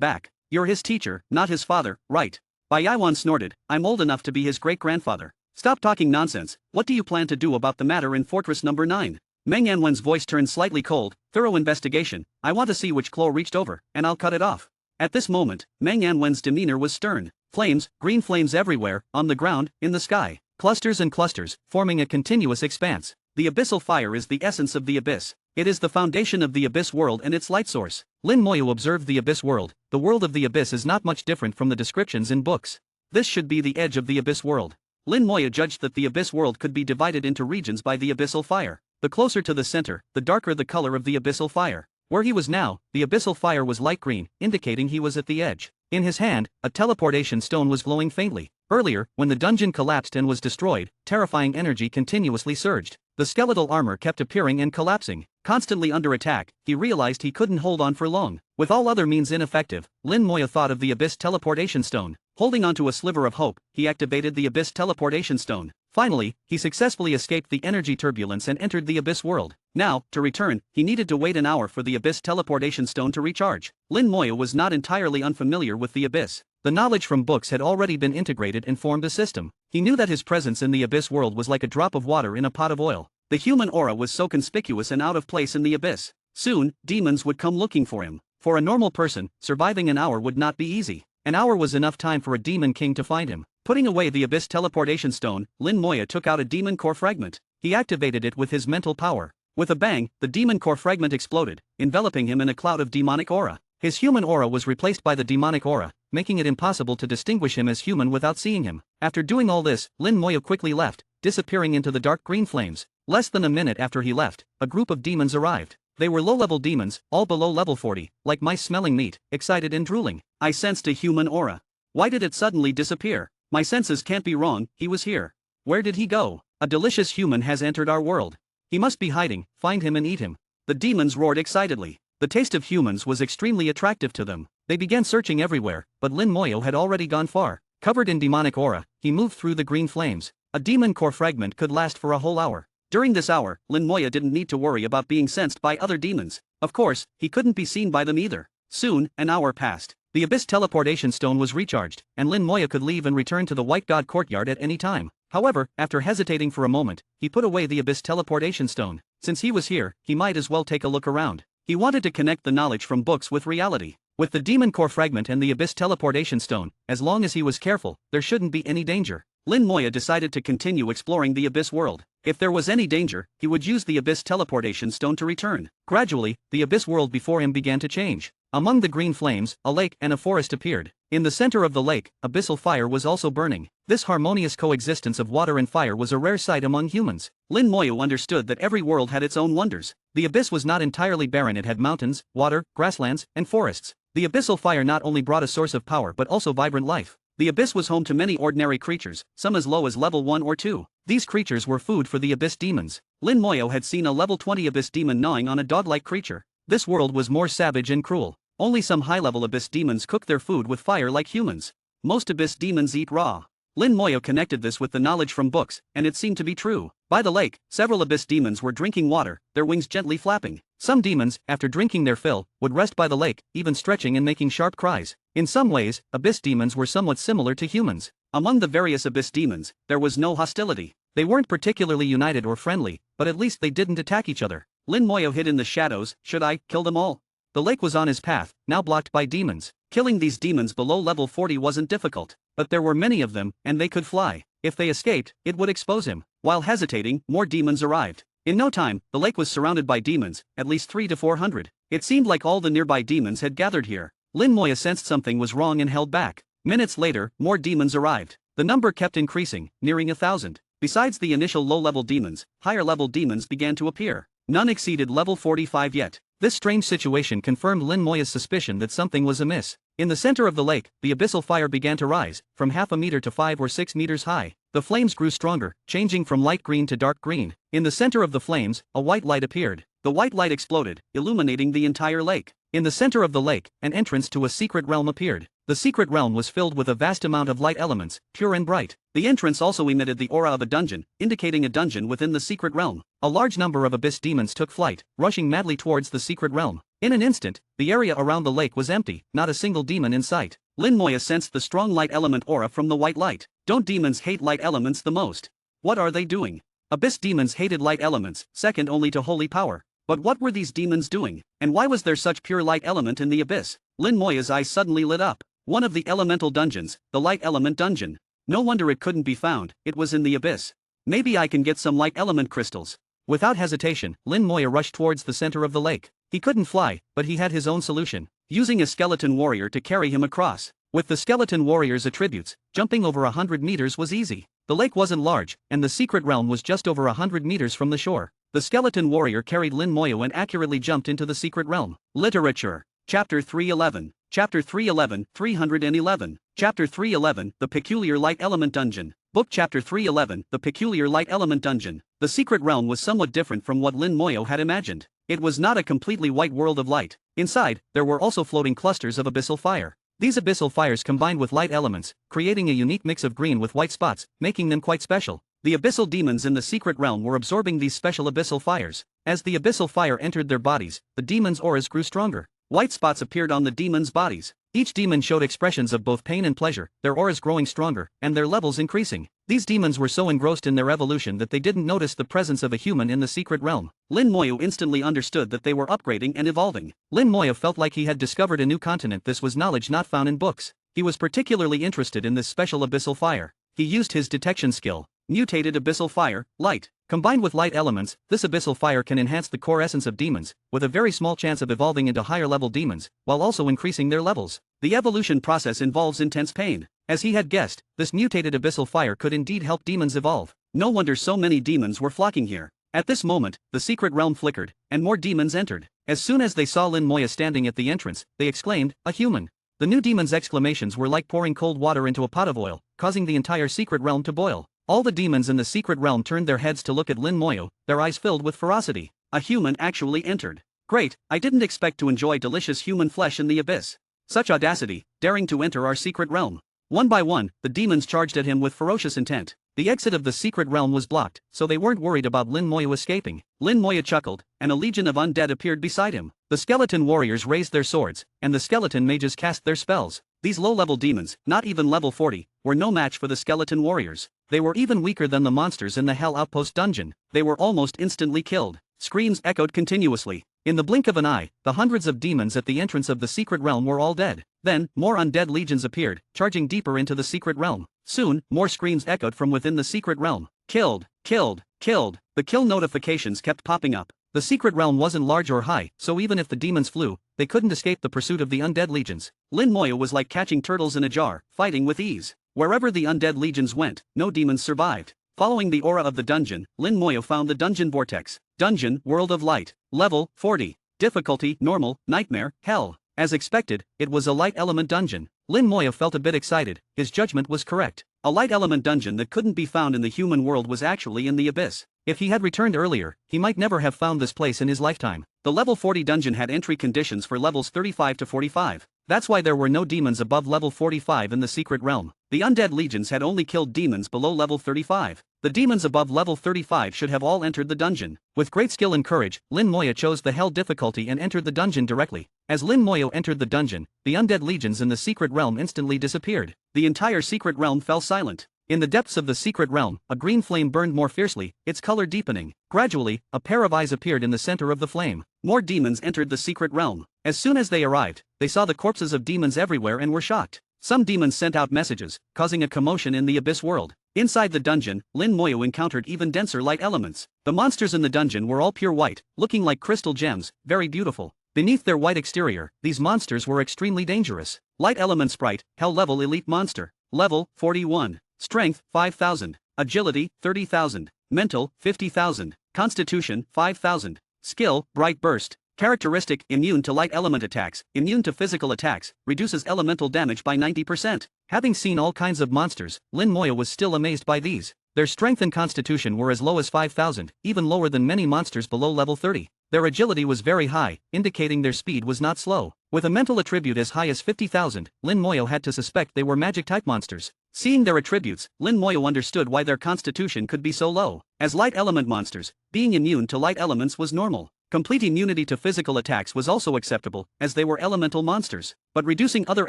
back. You're his teacher, not his father, right?" Bai Yaiwan snorted. "I'm old enough to be his great-grandfather." "Stop talking nonsense. What do you plan to do about the matter in Fortress Number 9? Meng Yanwen's voice turned slightly cold. "Thorough investigation. I want to see which claw reached over, and I'll cut it off." At this moment, Meng Yanwen's demeanor was stern. Flames, green flames everywhere, on the ground, in the sky. clusters and clusters, forming a continuous expanse. The abyssal fire is the essence of the abyss. It is the foundation of the abyss world and its light source. Lin Moyo observed the abyss world. The world of the abyss is not much different from the descriptions in books. This should be the edge of the abyss world. Lin Moyo judged that the abyss world could be divided into regions by the abyssal fire. The closer to the center, the darker the color of the abyssal fire. Where he was now, the abyssal fire was light green, indicating he was at the edge. In his hand, a teleportation stone was glowing faintly. Earlier, when the dungeon collapsed and was destroyed, terrifying energy continuously surged. The skeletal armor kept appearing and collapsing. Constantly under attack, he realized he couldn't hold on for long. With all other means ineffective, Lin Moyo thought of the Abyss Teleportation Stone. Holding onto a sliver of hope, he activated the Abyss Teleportation Stone. Finally, he successfully escaped the energy turbulence and entered the Abyss world. Now, to return, he needed to wait an hour for the Abyss Teleportation Stone to recharge. Lin Moyo was not entirely unfamiliar with the Abyss. The knowledge from books had already been integrated and formed a system. He knew that his presence in the Abyss world was like a drop of water in a pot of oil. The human aura was so conspicuous and out of place in the Abyss. Soon, demons would come looking for him. For a normal person, surviving an hour would not be easy. An hour was enough time for a demon king to find him. Putting away the Abyss Teleportation Stone, Lin Moyo took out a demon core fragment. He activated it with his mental power. With a bang, the demon core fragment exploded, enveloping him in a cloud of demonic aura. His human aura was replaced by the demonic aura, making it impossible to distinguish him as human without seeing him. After doing all this, Lin Moyo quickly left, disappearing into the dark green flames. Less than a minute after he left, a group of demons arrived. They were low-level demons, all below level 40, like mice smelling meat, excited and drooling. I sensed a human aura. Why did it suddenly disappear? My senses can't be wrong, he was here. Where did he go? A delicious human has entered our world. He must be hiding, find him and eat him. The demons roared excitedly. The taste of humans was extremely attractive to them. They began searching everywhere, but Lin Moyo had already gone far. Covered in demonic aura, he moved through the green flames. A demon core fragment could last for a whole hour. During this hour, Lin Moyo didn't need to worry about being sensed by other demons. Of course, he couldn't be seen by them either. Soon, an hour passed. The Abyss Teleportation Stone was recharged, and Lin Moyo could leave and return to the White God Courtyard at any time. However, after hesitating for a moment, he put away the Abyss Teleportation Stone. Since he was here, he might as well take a look around. He wanted to connect the knowledge from books with reality. With the Demon Core Fragment and the Abyss Teleportation Stone, as long as he was careful, there shouldn't be any danger. Lin Moyo decided to continue exploring the Abyss world. If there was any danger, he would use the Abyss Teleportation Stone to return. Gradually, the Abyss world before him began to change. Among the green flames, a lake and a forest appeared. In the center of the lake, abyssal fire was also burning. This harmonious coexistence of water and fire was a rare sight among humans. Lin Moyo understood that every world had its own wonders. The abyss was not entirely barren, it had mountains, water, grasslands, and forests. The abyssal fire not only brought a source of power but also vibrant life. The abyss was home to many ordinary creatures, some as low as level 1 or 2. These creatures were food for the abyss demons. Lin Moyo had seen a level 20 abyss demon gnawing on a dog-like creature. This world was more savage and cruel. Only some high-level abyss demons cook their food with fire like humans. Most abyss demons eat raw. Lin Moyo connected this with the knowledge from books, and it seemed to be true. By the lake, several abyss demons were drinking water, their wings gently flapping. Some demons, after drinking their fill, would rest by the lake, even stretching and making sharp cries. In some ways, abyss demons were somewhat similar to humans. Among the various abyss demons, there was no hostility. They weren't particularly united or friendly, but at least they didn't attack each other. Lin Moyo hid in the shadows. Should I kill them all? The lake was on his path, now blocked by demons. Killing these demons below level 40 wasn't difficult, but there were many of them, and they could fly. If they escaped, it would expose him. While hesitating, more demons arrived. In no time, the lake was surrounded by demons, at least 300 to 400. It seemed like all the nearby demons had gathered here. Lin Moyo sensed something was wrong and held back. Minutes later, more demons arrived. The number kept increasing, nearing 1,000. Besides the initial low-level demons, higher-level demons began to appear. None exceeded level 45 yet. This strange situation confirmed Lin Moyo's suspicion that something was amiss. In the center of the lake, the abyssal fire began to rise, from half a meter to 5 or 6 meters high. The flames grew stronger, changing from light green to dark green. In the center of the flames, a white light appeared. The white light exploded, illuminating the entire lake. In the center of the lake, an entrance to a secret realm appeared. The secret realm was filled with a vast amount of light elements, pure and bright. The entrance also emitted the aura of a dungeon, indicating a dungeon within the secret realm. A large number of abyss demons took flight, rushing madly towards the secret realm. In an instant, the area around the lake was empty, not a single demon in sight. Lin Moyo sensed the strong light element aura from the white light. Don't demons hate light elements the most? What are they doing? Abyss demons hated light elements, second only to holy power. But what were these demons doing? And why was there such pure light element in the abyss? Lin Moyo's eyes suddenly lit up. One of the elemental dungeons, the light element dungeon. No wonder it couldn't be found, it was in the abyss. Maybe I can get some light element crystals. Without hesitation, Lin Moya rushed towards the center of the lake. He couldn't fly, but he had his own solution, using a skeleton warrior to carry him across. With the skeleton warrior's attributes, jumping over 100 meters was easy. The lake wasn't large, and the secret realm was just over 100 meters from the shore. The skeleton warrior carried Lin Moya and accurately jumped into the secret realm. Literature. Chapter 311. Chapter 311, 311. Chapter 311, The Peculiar Light Element Dungeon. Book Chapter 311, The Peculiar Light Element Dungeon. The secret realm was somewhat different from what Lin Moya had imagined. It was not a completely white world of light. Inside, there were also floating clusters of abyssal fire. These abyssal fires combined with light elements, creating a unique mix of green with white spots, making them quite special. The abyssal demons in the secret realm were absorbing these special abyssal fires. As the abyssal fire entered their bodies, the demons' auras grew stronger. White spots appeared on the demons' bodies. Each demon showed expressions of both pain and pleasure, their auras growing stronger, and their levels increasing. These demons were so engrossed in their evolution that they didn't notice the presence of a human in the secret realm. Lin Moya instantly understood that they were upgrading and evolving. Lin Moya felt like he had discovered a new continent. This was knowledge not found in books. He was particularly interested in this special abyssal fire. He used his detection skill. Mutated abyssal fire, light. Combined with light elements, this abyssal fire can enhance the core essence of demons, with a very small chance of evolving into higher level demons, while also increasing their levels. The evolution process involves intense pain. As he had guessed, this mutated abyssal fire could indeed help demons evolve. No wonder so many demons were flocking here. At this moment, the secret realm flickered, and more demons entered. As soon as they saw Lin Moya standing at the entrance, they exclaimed, "A human!" The new demons' exclamations were like pouring cold water into a pot of oil, causing the entire secret realm to boil. All the demons in the secret realm turned their heads to look at Lin Moya, their eyes filled with ferocity. A human actually entered. Great, I didn't expect to enjoy delicious human flesh in the abyss. Such audacity, daring to enter our secret realm. One by one, the demons charged at him with ferocious intent. The exit of the secret realm was blocked, so they weren't worried about Lin Moya escaping. Lin Moya chuckled, and a legion of undead appeared beside him. The skeleton warriors raised their swords, and the skeleton mages cast their spells. These low-level demons, not even level 40, were no match for the skeleton warriors. They were even weaker than the monsters in the Hell Outpost dungeon. They were almost instantly killed. Screams echoed continuously. In the blink of an eye, the hundreds of demons at the entrance of the secret realm were all dead. Then, more undead legions appeared, charging deeper into the secret realm. Soon, more screams echoed from within the secret realm. Killed, killed, killed. The kill notifications kept popping up. The secret realm wasn't large or high, so even if the demons flew, they couldn't escape the pursuit of the undead legions. Lin Moya was like catching turtles in a jar, fighting with ease. Wherever the undead legions went, no demons survived. Following the aura of the dungeon, Lin Moya found the dungeon vortex. Dungeon, World of Light. Level, 40. Difficulty, Normal, Nightmare, Hell. As expected, it was a light element dungeon. Lin Moya felt a bit excited. His judgment was correct. A light element dungeon that couldn't be found in the human world was actually in the abyss. If he had returned earlier, he might never have found this place in his lifetime. The level 40 dungeon had entry conditions for levels 35 to 45. That's why there were no demons above level 45 in the secret realm. The undead legions had only killed demons below level 35. The demons above level 35 should have all entered the dungeon. With great skill and courage, Lin Moya chose the Hell difficulty and entered the dungeon directly. As Lin Moya entered the dungeon, the undead legions in the secret realm instantly disappeared. The entire secret realm fell silent. In the depths of the secret realm, a green flame burned more fiercely, its color deepening. Gradually, a pair of eyes appeared in the center of the flame. More demons entered the secret realm. As soon as they arrived, they saw the corpses of demons everywhere and were shocked. Some demons sent out messages, causing a commotion in the abyss world. Inside the dungeon, Lin Moya encountered even denser light elements. The monsters in the dungeon were all pure white, looking like crystal gems, very beautiful. Beneath their white exterior, these monsters were extremely dangerous. Light element sprite, Hell level elite monster. Level, 41. Strength, 5,000. Agility, 30,000. Mental, 50,000. Constitution, 5,000. Skill, Bright Burst. Characteristic, immune to light element attacks, immune to physical attacks, reduces elemental damage by 90%. Having seen all kinds of monsters, Lin Moya was still amazed by these. Their strength and constitution were as low as 5,000, even lower than many monsters below level 30. Their agility was very high, indicating their speed was not slow. With a mental attribute as high as 50,000, Lin Moya had to suspect they were magic-type monsters. Seeing their attributes, Lin Moya understood why their constitution could be so low. As light element monsters, being immune to light elements was normal. Complete immunity to physical attacks was also acceptable, as they were elemental monsters. But reducing other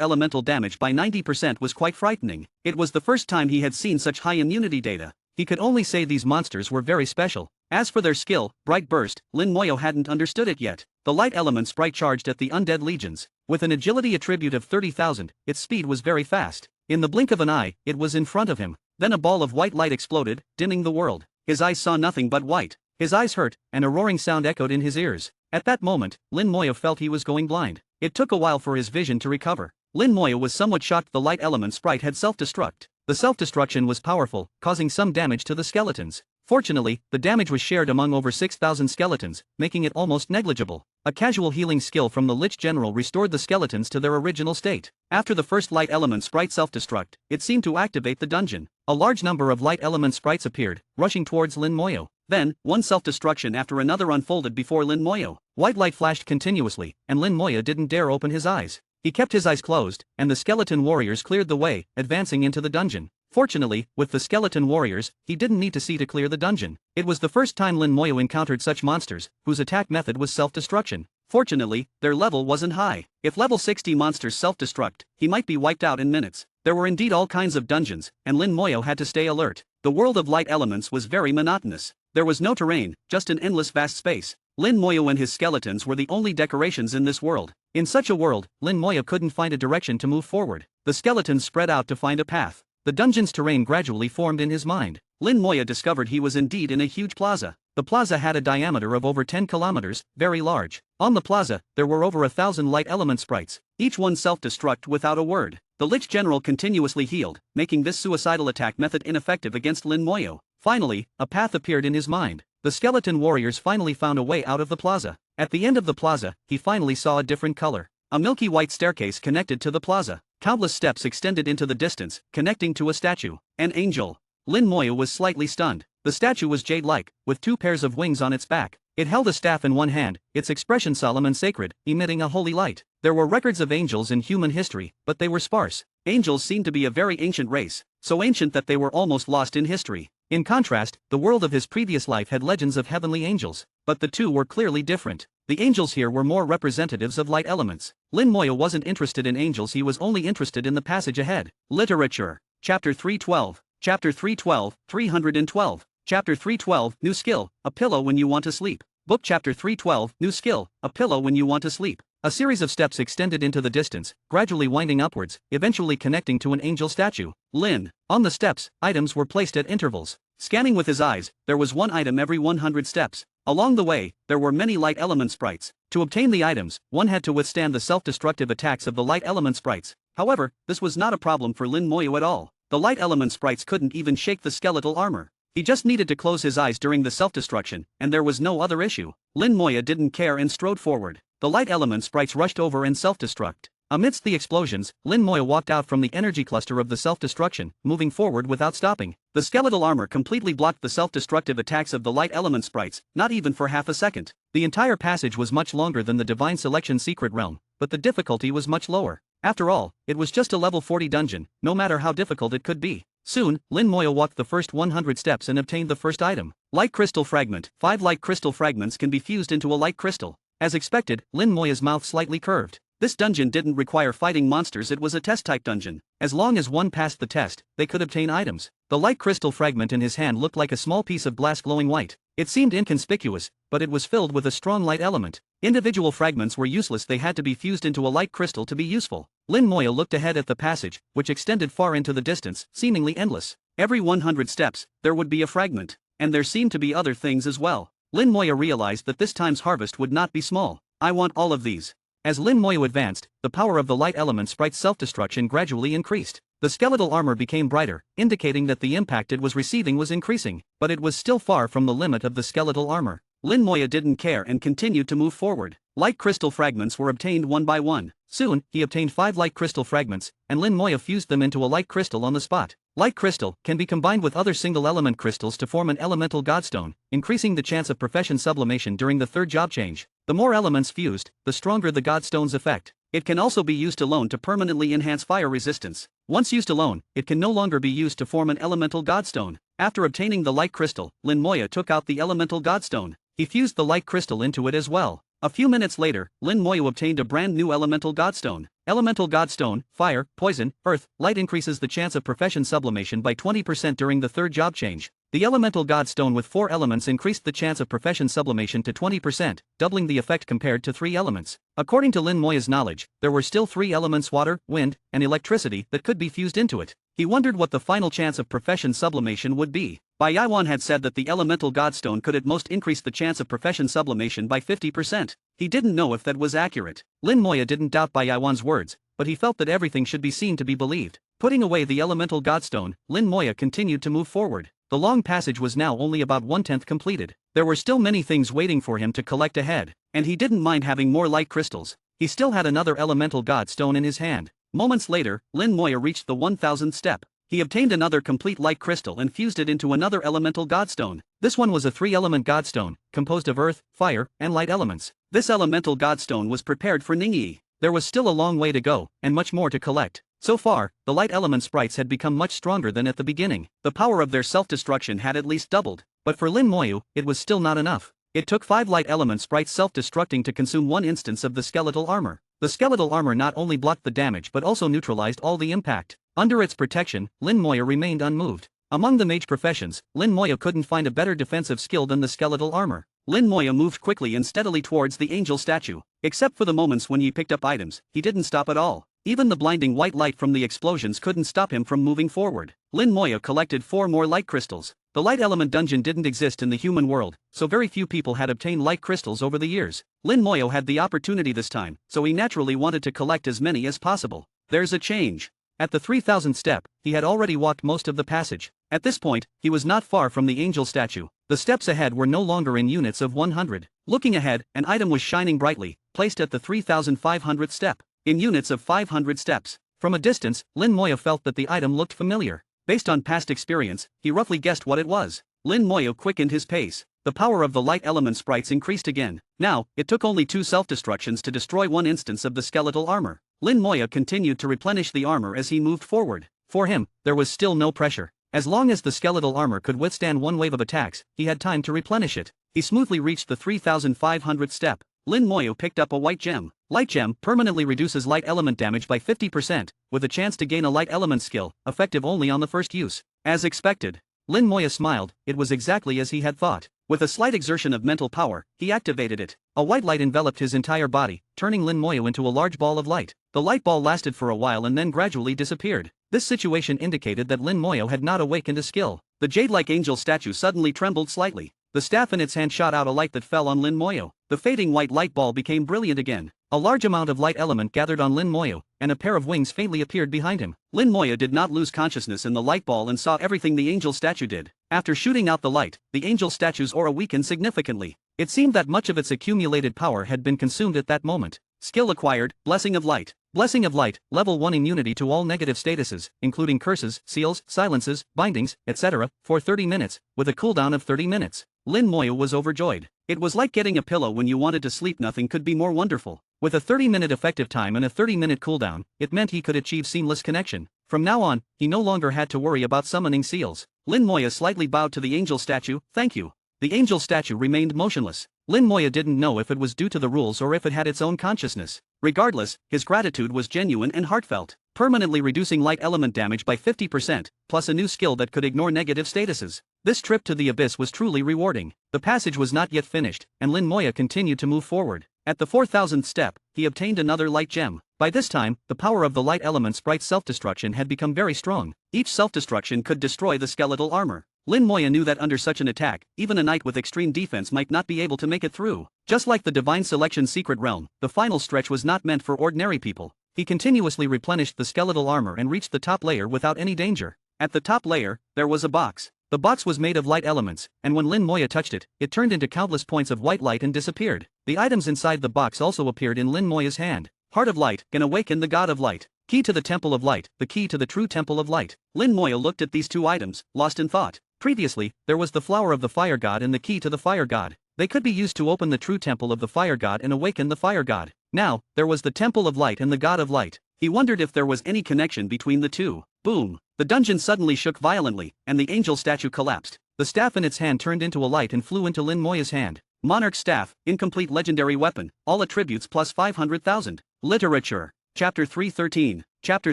elemental damage by 90% was quite frightening. It was the first time he had seen such high immunity data. He could only say these monsters were very special. As for their skill, Bright Burst, Lin Moya hadn't understood it yet. The light element sprite charged at the undead legions. With an agility attribute of 30,000, its speed was very fast. In the blink of an eye, it was in front of him. Then a ball of white light exploded, dimming the world. His eyes saw nothing but white. His eyes hurt, and a roaring sound echoed in his ears. At that moment, Lin Moya felt he was going blind. It took a while for his vision to recover. Lin Moya was somewhat shocked the light element sprite had self-destruct. The self-destruction was powerful, causing some damage to the skeletons. Fortunately, the damage was shared among over 6,000 skeletons, making it almost negligible. A casual healing skill from the Lich General restored the skeletons to their original state. After the first light element sprite self-destruct, it seemed to activate the dungeon. A large number of light element sprites appeared, rushing towards Lin Moya. Then, one self-destruction after another unfolded before Lin Moya. White light flashed continuously, and Lin Moya didn't dare open his eyes. He kept his eyes closed, and the skeleton warriors cleared the way, advancing into the dungeon. Fortunately, with the skeleton warriors, he didn't need to see to clear the dungeon. It was the first time Lin Moya encountered such monsters, whose attack method was self-destruction. Fortunately, their level wasn't high. If level 60 monsters self-destruct, he might be wiped out in minutes. There were indeed all kinds of dungeons, and Lin Moya had to stay alert. The world of light elements was very monotonous. There was no terrain, just an endless vast space. Lin Moya and his skeletons were the only decorations in this world. In such a world, Lin Moya couldn't find a direction to move forward. The skeletons spread out to find a path. The dungeon's terrain gradually formed in his mind. Lin Moya discovered he was indeed in a huge plaza. The plaza had a diameter of over 10 kilometers, very large. On the plaza, there were over 1,000 light element sprites, each one self-destruct without a word. The Lich General continuously healed, making this suicidal attack method ineffective against Lin Moya. Finally, a path appeared in his mind. The skeleton warriors finally found a way out of the plaza. At the end of the plaza, he finally saw a different color. A milky white staircase connected to the plaza. Countless steps extended into the distance, connecting to a statue. An angel. Lin Moya was slightly stunned. The statue was jade-like, with 2 pairs of wings on its back. It held a staff in one hand, its expression solemn and sacred, emitting a holy light. There were records of angels in human history, but they were sparse. Angels seemed to be a very ancient race, so ancient that they were almost lost in history. In contrast, the world of his previous life had legends of heavenly angels, but the two were clearly different. The angels here were more representatives of light elements. Lin Moya wasn't interested in angels, he was only interested in the passage ahead. Literature. Chapter 312. Chapter 312, 312. Chapter 312, New Skill, A Pillow When You Want to Sleep. Book Chapter 312, New Skill, A Pillow When You Want to Sleep. A series of steps extended into the distance, gradually winding upwards, eventually connecting to an angel statue. Lin. On the steps, items were placed at intervals. Scanning with his eyes, there was one item every 100 steps. Along the way, there were many light element sprites. To obtain the items, one had to withstand the self-destructive attacks of the light element sprites. However, this was not a problem for Lin Moya at all. The light element sprites couldn't even shake the skeletal armor. He just needed to close his eyes during the self-destruction, and there was no other issue. Lin Moya didn't care and strode forward. The light element sprites rushed over and self-destruct. Amidst the explosions, Lin Moya walked out from the energy cluster of the self-destruction, moving forward without stopping. The skeletal armor completely blocked the self-destructive attacks of the light element sprites, not even for half a second. The entire passage was much longer than the Divine Selection Secret Realm, but the difficulty was much lower. After all, it was just a level 40 dungeon, no matter how difficult it could be. Soon, Lin Moya walked the first 100 steps and obtained the first item. Light Crystal Fragment. 5 light crystal fragments can be fused into a light crystal. As expected, Lin Moya's mouth slightly curved. This dungeon didn't require fighting monsters, it was a test-type dungeon. As long as one passed the test, they could obtain items. The light crystal fragment in his hand looked like a small piece of glass glowing white. It seemed inconspicuous, but it was filled with a strong light element. Individual fragments were useless, they had to be fused into a light crystal to be useful. Lin Moya looked ahead at the passage, which extended far into the distance, seemingly endless. Every 100 steps, there would be a fragment. And there seemed to be other things as well. Lin Moya realized that this time's harvest would not be small. I want all of these. As Lin Moya advanced, the power of the light element sprite's self-destruction gradually increased. The skeletal armor became brighter, indicating that the impact it was receiving was increasing, but it was still far from the limit of the skeletal armor. Lin Moya didn't care and continued to move forward. Light crystal fragments were obtained one by one. Soon, he obtained 5 light crystal fragments, and Lin Moya fused them into a light crystal on the spot. Light crystal can be combined with other single-element crystals to form an elemental godstone, increasing the chance of profession sublimation during the 3rd job change. The more elements fused, the stronger the godstone's effect. It can also be used alone to permanently enhance fire resistance. Once used alone, it can no longer be used to form an elemental godstone. After obtaining the light crystal, Lin Moya took out the elemental godstone. He fused the light crystal into it as well. A few minutes later, Lin Moya obtained a brand new elemental godstone. Elemental godstone, fire, poison, earth, light increases the chance of profession sublimation by 20% during the 3rd job change. The elemental god stone with 4 elements increased the chance of profession sublimation to 20%, doubling the effect compared to 3 elements. According to Lin Moya's knowledge, there were still 3 elements water, wind, and electricity that could be fused into it. He wondered what the final chance of profession sublimation would be. Bai Yaiwan had said that the elemental godstone could at most increase the chance of profession sublimation by 50%. He didn't know if that was accurate. Lin Moya didn't doubt Bai Yaiwan's words, but he felt that everything should be seen to be believed. Putting away the elemental godstone, Lin Moya continued to move forward. The long passage was now only about 1/10 completed. There were still many things waiting for him to collect ahead, and he didn't mind having more light crystals. He still had another elemental godstone in his hand. Moments later, Lin Moya reached the 1000th step. He obtained another complete light crystal and fused it into another elemental godstone. This one was a 3-element godstone, composed of earth, fire, and light elements. This elemental godstone was prepared for Ningyi. There was still a long way to go, and much more to collect. So far, the light element sprites had become much stronger than at the beginning. The power of their self-destruction had at least doubled. But for Lin Moyu, it was still not enough. It took 5 light element sprites self-destructing to consume 1 instance of the skeletal armor. The skeletal armor not only blocked the damage but also neutralized all the impact. Under its protection, Lin Moya remained unmoved. Among the mage professions, Lin Moya couldn't find a better defensive skill than the skeletal armor. Lin Moya moved quickly and steadily towards the angel statue. Except for the moments when he picked up items, he didn't stop at all. Even the blinding white light from the explosions couldn't stop him from moving forward. Lin Moya collected 4 more light crystals. The light element dungeon didn't exist in the human world, so very few people had obtained light crystals over the years. Lin Moya had the opportunity this time, so he naturally wanted to collect as many as possible. There's a change. At the 3000th step, he had already walked most of the passage. At this point, he was not far from the angel statue. The steps ahead were no longer in units of 100. Looking ahead, an item was shining brightly, placed at the 3500th step. In units of 500 steps. From a distance, Lin Moya felt that the item looked familiar. Based on past experience, he roughly guessed what it was. Lin Moya quickened his pace. The power of the light element sprites increased again. Now, it took only 2 self-destructions to destroy 1 instance of the skeletal armor. Lin Moya continued to replenish the armor as he moved forward. For him, there was still no pressure. As long as the skeletal armor could withstand 1 wave of attacks, he had time to replenish it. He smoothly reached the 3500th step. Lin Moya picked up a white gem. Light gem permanently reduces light element damage by 50%, with a chance to gain a light element skill, effective only on the first use. As expected. Lin Moya smiled, it was exactly as he had thought. With a slight exertion of mental power, he activated it. A white light enveloped his entire body, turning Lin Moya into a large ball of light. The light ball lasted for a while and then gradually disappeared. This situation indicated that Lin Moya had not awakened a skill. The jade-like angel statue suddenly trembled slightly. The staff in its hand shot out a light that fell on Lin Moya. The fading white light ball became brilliant again. A large amount of light element gathered on Lin Moya, and a pair of wings faintly appeared behind him. Lin Moya did not lose consciousness in the light ball and saw everything the angel statue did. After shooting out the light, the angel statue's aura weakened significantly. It seemed that much of its accumulated power had been consumed at that moment. Skill acquired, Blessing of Light. Blessing of Light, level 1 immunity to all negative statuses, including curses, seals, silences, bindings, etc., for 30 minutes, with a cooldown of 30 minutes. Lin Moya was overjoyed. It was like getting a pillow when you wanted to sleep. Nothing could be more wonderful. With a 30-minute effective time and a 30-minute cooldown, it meant he could achieve seamless connection. From now on, he no longer had to worry about summoning seals. Lin Moya slightly bowed to the angel statue, "Thank you." The angel statue remained motionless. Lin Moya didn't know if it was due to the rules or if it had its own consciousness. Regardless, his gratitude was genuine and heartfelt. Permanently reducing light element damage by 50%, plus a new skill that could ignore negative statuses. This trip to the abyss was truly rewarding. The passage was not yet finished, and Lin Moya continued to move forward. At the 4000th step, he obtained another light gem. By this time, the power of the light element sprite's self-destruction had become very strong. Each self-destruction could destroy the skeletal armor. Lin Moya knew that under such an attack, even a knight with extreme defense might not be able to make it through. Just like the Divine Selection Secret Realm, the final stretch was not meant for ordinary people. He continuously replenished the skeletal armor and reached the top layer without any danger. At the top layer, there was a box. The box was made of light elements, and when Lin Moya touched it, it turned into countless points of white light and disappeared. The items inside the box also appeared in Lin Moya's hand. Heart of Light can awaken the God of Light. Key to the Temple of Light, the key to the true Temple of Light. Lin Moya looked at these 2 items, lost in thought. Previously, there was the flower of the fire god and the key to the fire god. They could be used to open the true temple of the fire god and awaken the fire god. Now, there was the Temple of Light and the God of Light. He wondered if there was any connection between the two. Boom! The dungeon suddenly shook violently, and the angel statue collapsed. The staff in its hand turned into a light and flew into Lin Moya's hand. Monarch Staff, incomplete legendary weapon, all attributes plus 500,000. Literature. Chapter 313. Chapter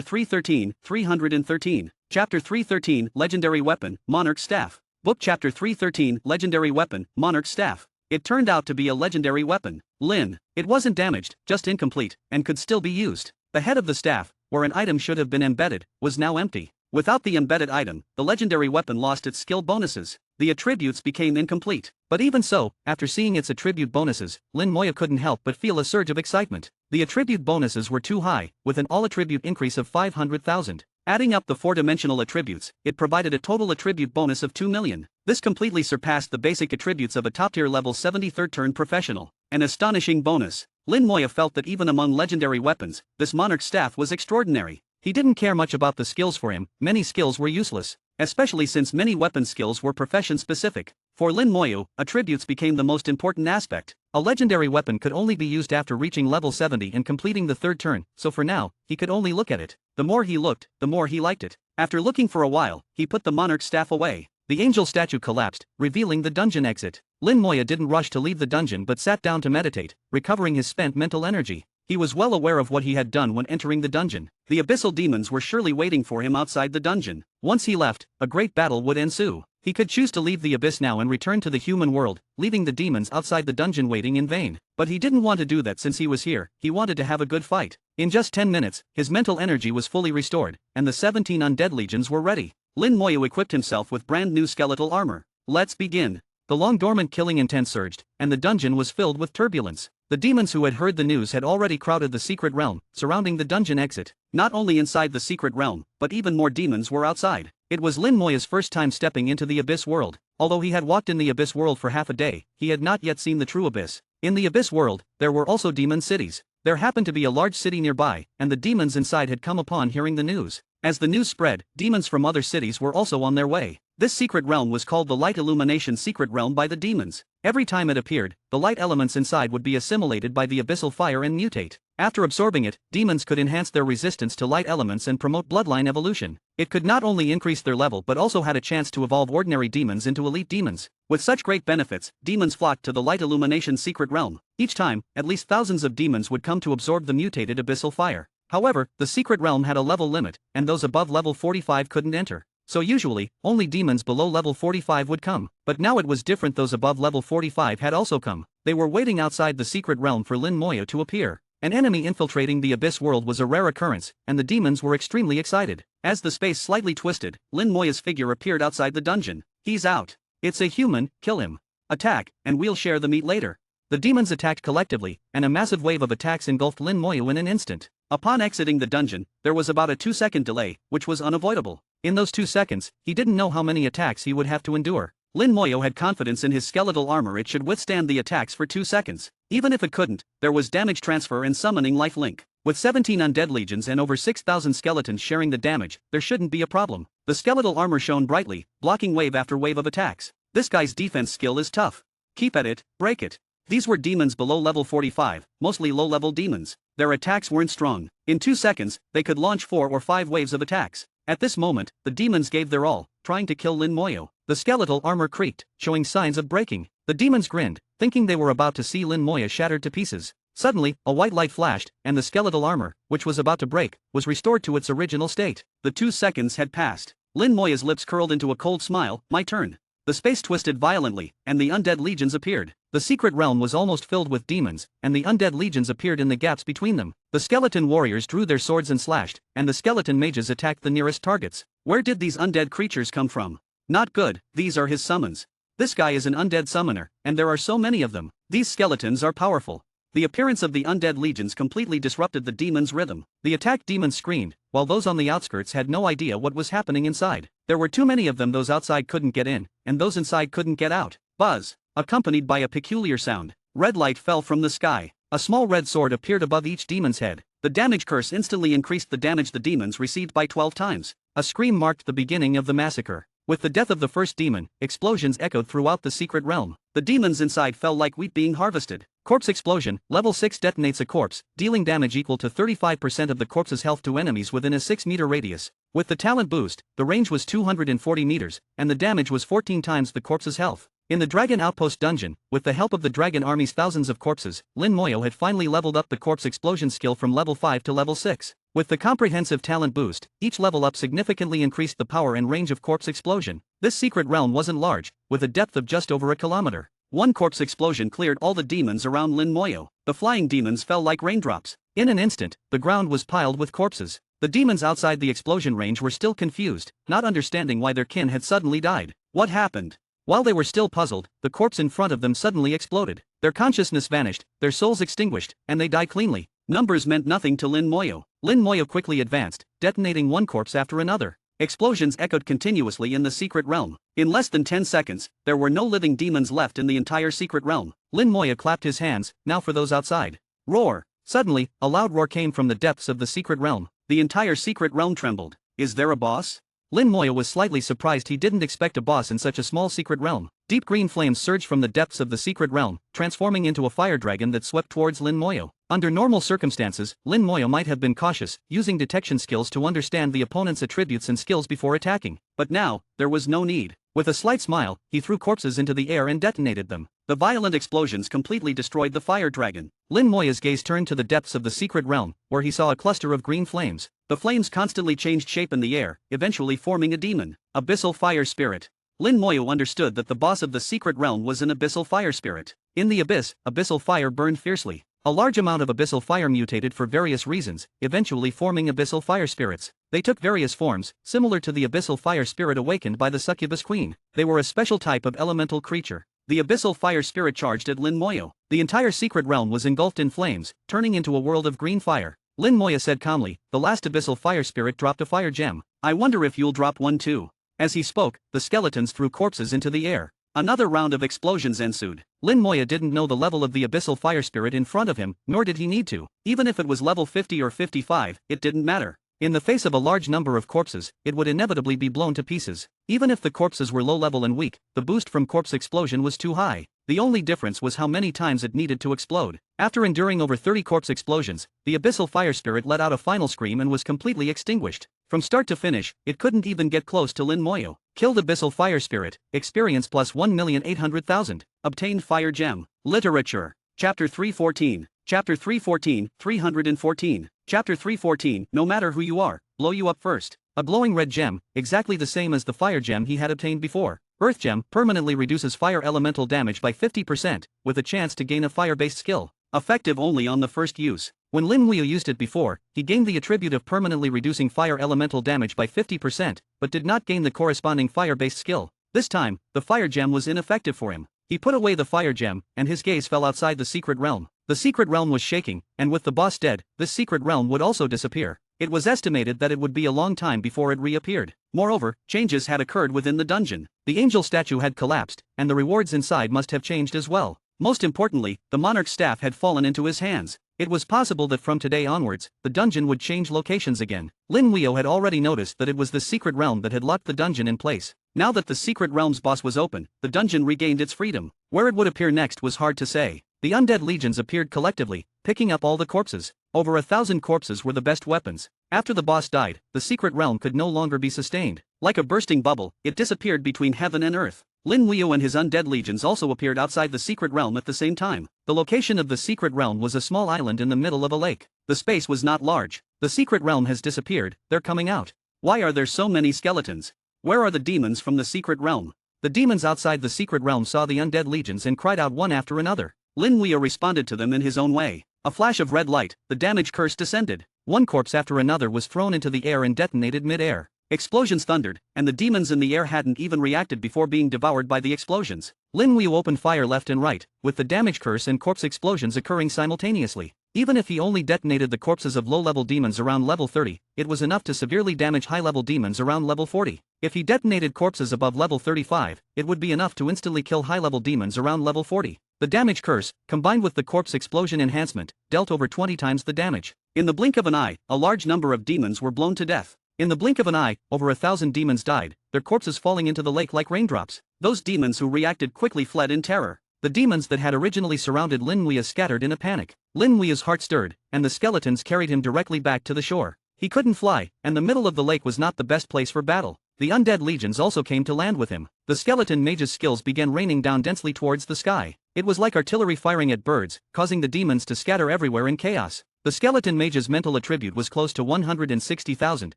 313, 313. Chapter 313, Legendary Weapon, Monarch Staff. Book Chapter 313 Legendary Weapon, Monarch Staff. It turned out to be a legendary weapon. Lin. It wasn't damaged, just incomplete, and could still be used. The head of the staff, where an item should have been embedded, was now empty. Without the embedded item, the legendary weapon lost its skill bonuses. The attributes became incomplete. But even so, after seeing its attribute bonuses, Lin Moya couldn't help but feel a surge of excitement. The attribute bonuses were too high, with an all-attribute increase of 500,000. Adding up the four-dimensional attributes, it provided a total attribute bonus of 2 million. This completely surpassed the basic attributes of a top-tier level 73rd turn professional. An astonishing bonus. Lin Moya felt that even among legendary weapons, this monarch staff was extraordinary. He didn't care much about the skills for him, many skills were useless, especially since many weapon skills were profession-specific. For Lin Moya, attributes became the most important aspect. A legendary weapon could only be used after reaching level 70 and completing the third turn, so for now, he could only look at it. The more he looked, the more he liked it. After looking for a while, he put the monarch staff away. The angel statue collapsed, revealing the dungeon exit. Lin Moya didn't rush to leave the dungeon but sat down to meditate, recovering his spent mental energy. He was well aware of what he had done when entering the dungeon. The abyssal demons were surely waiting for him outside the dungeon. Once he left, a great battle would ensue. He could choose to leave the abyss now and return to the human world, leaving the demons outside the dungeon waiting in vain. But he didn't want to do that since he was here, he wanted to have a good fight. In just 10 minutes, his mental energy was fully restored, and the 17 undead legions were ready. Lin Moya equipped himself with brand new skeletal armor. Let's begin. The long dormant killing intent surged, and the dungeon was filled with turbulence. The demons who had heard the news had already crowded the secret realm, surrounding the dungeon exit. Not only inside the secret realm, but even more demons were outside. It was Lin Moya's first time stepping into the abyss world. Although he had walked in the abyss world for half a day, he had not yet seen the true abyss. In the abyss world, there were also demon cities. There happened to be a large city nearby, and the demons inside had come upon hearing the news. As the news spread, demons from other cities were also on their way. This secret realm was called the Light Illumination Secret Realm by the demons. Every time it appeared, the light elements inside would be assimilated by the abyssal fire and mutate. After absorbing it, demons could enhance their resistance to light elements and promote bloodline evolution. It could not only increase their level but also had a chance to evolve ordinary demons into elite demons. With such great benefits, demons flocked to the Light Illumination Secret Realm. Each time, at least thousands of demons would come to absorb the mutated abyssal fire. However, the secret realm had a level limit, and those above level 45 couldn't enter. So usually, only demons below level 45 would come. But now it was different, those above level 45 had also come. They were waiting outside the secret realm for Lin Moya to appear. An enemy infiltrating the abyss world was a rare occurrence, and the demons were extremely excited. As the space slightly twisted, Lin Moya's figure appeared outside the dungeon. He's out. It's a human, kill him. Attack, and we'll share the meat later. The demons attacked collectively, and a massive wave of attacks engulfed Lin Moya in an instant. Upon exiting the dungeon, there was about a 2-second delay, which was unavoidable. In those 2 seconds, he didn't know how many attacks he would have to endure. Lin Moya had confidence in his skeletal armor it should withstand the attacks for 2 seconds. Even if it couldn't, there was damage transfer and summoning lifelink. With 17 undead legions and over 6,000 skeletons sharing the damage, there shouldn't be a problem. The skeletal armor shone brightly, blocking wave after wave of attacks. This guy's defense skill is tough. Keep at it, break it. These were demons below level 45, mostly low-level demons. Their attacks weren't strong. In 2 seconds, they could launch 4 or 5 waves of attacks. At this moment, the demons gave their all, trying to kill Lin Moya. The skeletal armor creaked, showing signs of breaking. The demons grinned, thinking they were about to see Lin Moya shattered to pieces. Suddenly, a white light flashed, and the skeletal armor, which was about to break, was restored to its original state. The 2 seconds had passed. Lin Moya's lips curled into a cold smile. My turn. The space twisted violently, and the undead legions appeared. The secret realm was almost filled with demons, and the undead legions appeared in the gaps between them. The skeleton warriors drew their swords and slashed, and the skeleton mages attacked the nearest targets. Where did these undead creatures come from? Not good, these are his summons. This guy is an undead summoner, and there are so many of them. These skeletons are powerful. The appearance of the undead legions completely disrupted the demons' rhythm. The attacked demons screamed, while those on the outskirts had no idea what was happening inside. There were too many of them, those outside couldn't get in, and those inside couldn't get out. Buzz, accompanied by a peculiar sound. Red light fell from the sky. A small red sword appeared above each demon's head. The damage curse instantly increased the damage the demons received by 12 times. A scream marked the beginning of the massacre. With the death of the first demon, explosions echoed throughout the secret realm. The demons inside fell like wheat being harvested. Corpse explosion, level 6 detonates a corpse, dealing damage equal to 35% of the corpse's health to enemies within a 6-meter radius. With the talent boost, the range was 240 meters, and the damage was 14 times the corpse's health. In the Dragon Outpost dungeon, with the help of the Dragon Army's thousands of corpses, Lin Moya had finally leveled up the corpse explosion skill from level 5 to level 6. With the comprehensive talent boost, each level up significantly increased the power and range of corpse explosion. This secret realm wasn't large, with a depth of just over a kilometer. One corpse explosion cleared all the demons around Lin Moyo. The flying demons fell like raindrops. In an instant, the ground was piled with corpses. The demons outside the explosion range were still confused, not understanding why their kin had suddenly died. What happened? While they were still puzzled, the corpse in front of them suddenly exploded. Their consciousness vanished, their souls extinguished, and they died cleanly. Numbers meant nothing to Lin Moyo. Lin Moyo quickly advanced, detonating one corpse after another. Explosions echoed continuously in the secret realm. In less than 10 seconds, there were no living demons left in the entire secret realm. Lin Moyo clapped his hands, now for those outside. Roar! Suddenly, a loud roar came from the depths of the secret realm. The entire secret realm trembled. Is there a boss? Lin Moyo was slightly surprised. He didn't expect a boss in such a small secret realm. Deep green flames surged from the depths of the secret realm, transforming into a fire dragon that swept towards Lin Moyo. Under normal circumstances, Lin Moyo might have been cautious, using detection skills to understand the opponent's attributes and skills before attacking. But now, there was no need. With a slight smile, he threw corpses into the air and detonated them. The violent explosions completely destroyed the fire dragon. Lin Moyo's gaze turned to the depths of the secret realm, where he saw a cluster of green flames. The flames constantly changed shape in the air, eventually forming a demon. Abyssal fire spirit. Lin Moyo understood that the boss of the secret realm was an abyssal fire spirit. In the abyss, abyssal fire burned fiercely. A large amount of abyssal fire mutated for various reasons, eventually forming abyssal fire spirits. They took various forms, similar to the abyssal fire spirit awakened by the succubus queen. They were a special type of elemental creature. The abyssal fire spirit charged at Lin Moyo. The entire secret realm was engulfed in flames, turning into a world of green fire. Lin Moyo said calmly, "The last abyssal fire spirit dropped a fire gem. I wonder if you'll drop one too." As he spoke, the skeletons threw corpses into the air. Another round of explosions ensued. Lin Moyo didn't know the level of the abyssal fire spirit in front of him, nor did he need to. Even if it was level 50 or 55, it didn't matter. In the face of a large number of corpses, it would inevitably be blown to pieces. Even if the corpses were low level and weak, the boost from corpse explosion was too high. The only difference was how many times it needed to explode. After enduring over 30 corpse explosions, the abyssal fire spirit let out a final scream and was completely extinguished. From start to finish, it couldn't even get close to Lin Moyo. Killed abyssal fire spirit, experience plus 1,800,000. Obtained fire gem. Literature. Chapter 314. Chapter 314, 314. Chapter 314, no matter who you are, blow you up first. A glowing red gem, exactly the same as the fire gem he had obtained before. Earth gem permanently reduces fire elemental damage by 50%, with a chance to gain a fire-based skill. Effective only on the first use. When Lin Moyo used it before, he gained the attribute of permanently reducing fire elemental damage by 50%, but did not gain the corresponding fire-based skill. This time, the fire gem was ineffective for him. He put away the fire gem, and his gaze fell outside the secret realm. The secret realm was shaking, and with the boss dead, this secret realm would also disappear. It was estimated that it would be a long time before it reappeared. Moreover, changes had occurred within the dungeon. The angel statue had collapsed, and the rewards inside must have changed as well. Most importantly, the monarch's staff had fallen into his hands. It was possible that from today onwards, the dungeon would change locations again. Lin Moyo had already noticed that it was the secret realm that had locked the dungeon in place. Now that the secret realm's boss was open, the dungeon regained its freedom. Where it would appear next was hard to say. The undead legions appeared collectively, picking up all the corpses. Over 1,000 corpses were the best weapons. After the boss died, the secret realm could no longer be sustained. Like a bursting bubble, it disappeared between heaven and earth. Lin Moyo and his undead legions also appeared outside the secret realm at the same time. The location of the secret realm was a small island in the middle of a lake. The space was not large. The secret realm has disappeared, they're coming out. Why are there so many skeletons? Where are the demons from the secret realm? The demons outside the secret realm saw the undead legions and cried out one after another. Lin Moyo responded to them in his own way. A flash of red light, the damage curse descended. One corpse after another was thrown into the air and detonated mid-air. Explosions thundered, and the demons in the air hadn't even reacted before being devoured by the explosions. Lin Moyo opened fire left and right, with the damage curse and corpse explosions occurring simultaneously. Even if he only detonated the corpses of low-level demons around level 30, it was enough to severely damage high-level demons around level 40. If he detonated corpses above level 35, it would be enough to instantly kill high-level demons around level 40. The damage curse, combined with the corpse explosion enhancement, dealt over 20 times the damage. In the blink of an eye, a large number of demons were blown to death. In the blink of an eye, over 1,000 demons died, their corpses falling into the lake like raindrops. Those demons who reacted quickly fled in terror. The demons that had originally surrounded Lin Moyo scattered in a panic. Lin Moyo's heart stirred, and the skeletons carried him directly back to the shore. He couldn't fly, and the middle of the lake was not the best place for battle. The undead legions also came to land with him. The skeleton mage's skills began raining down densely towards the sky. It was like artillery firing at birds, causing the demons to scatter everywhere in chaos. The skeleton mage's mental attribute was close to 160,000,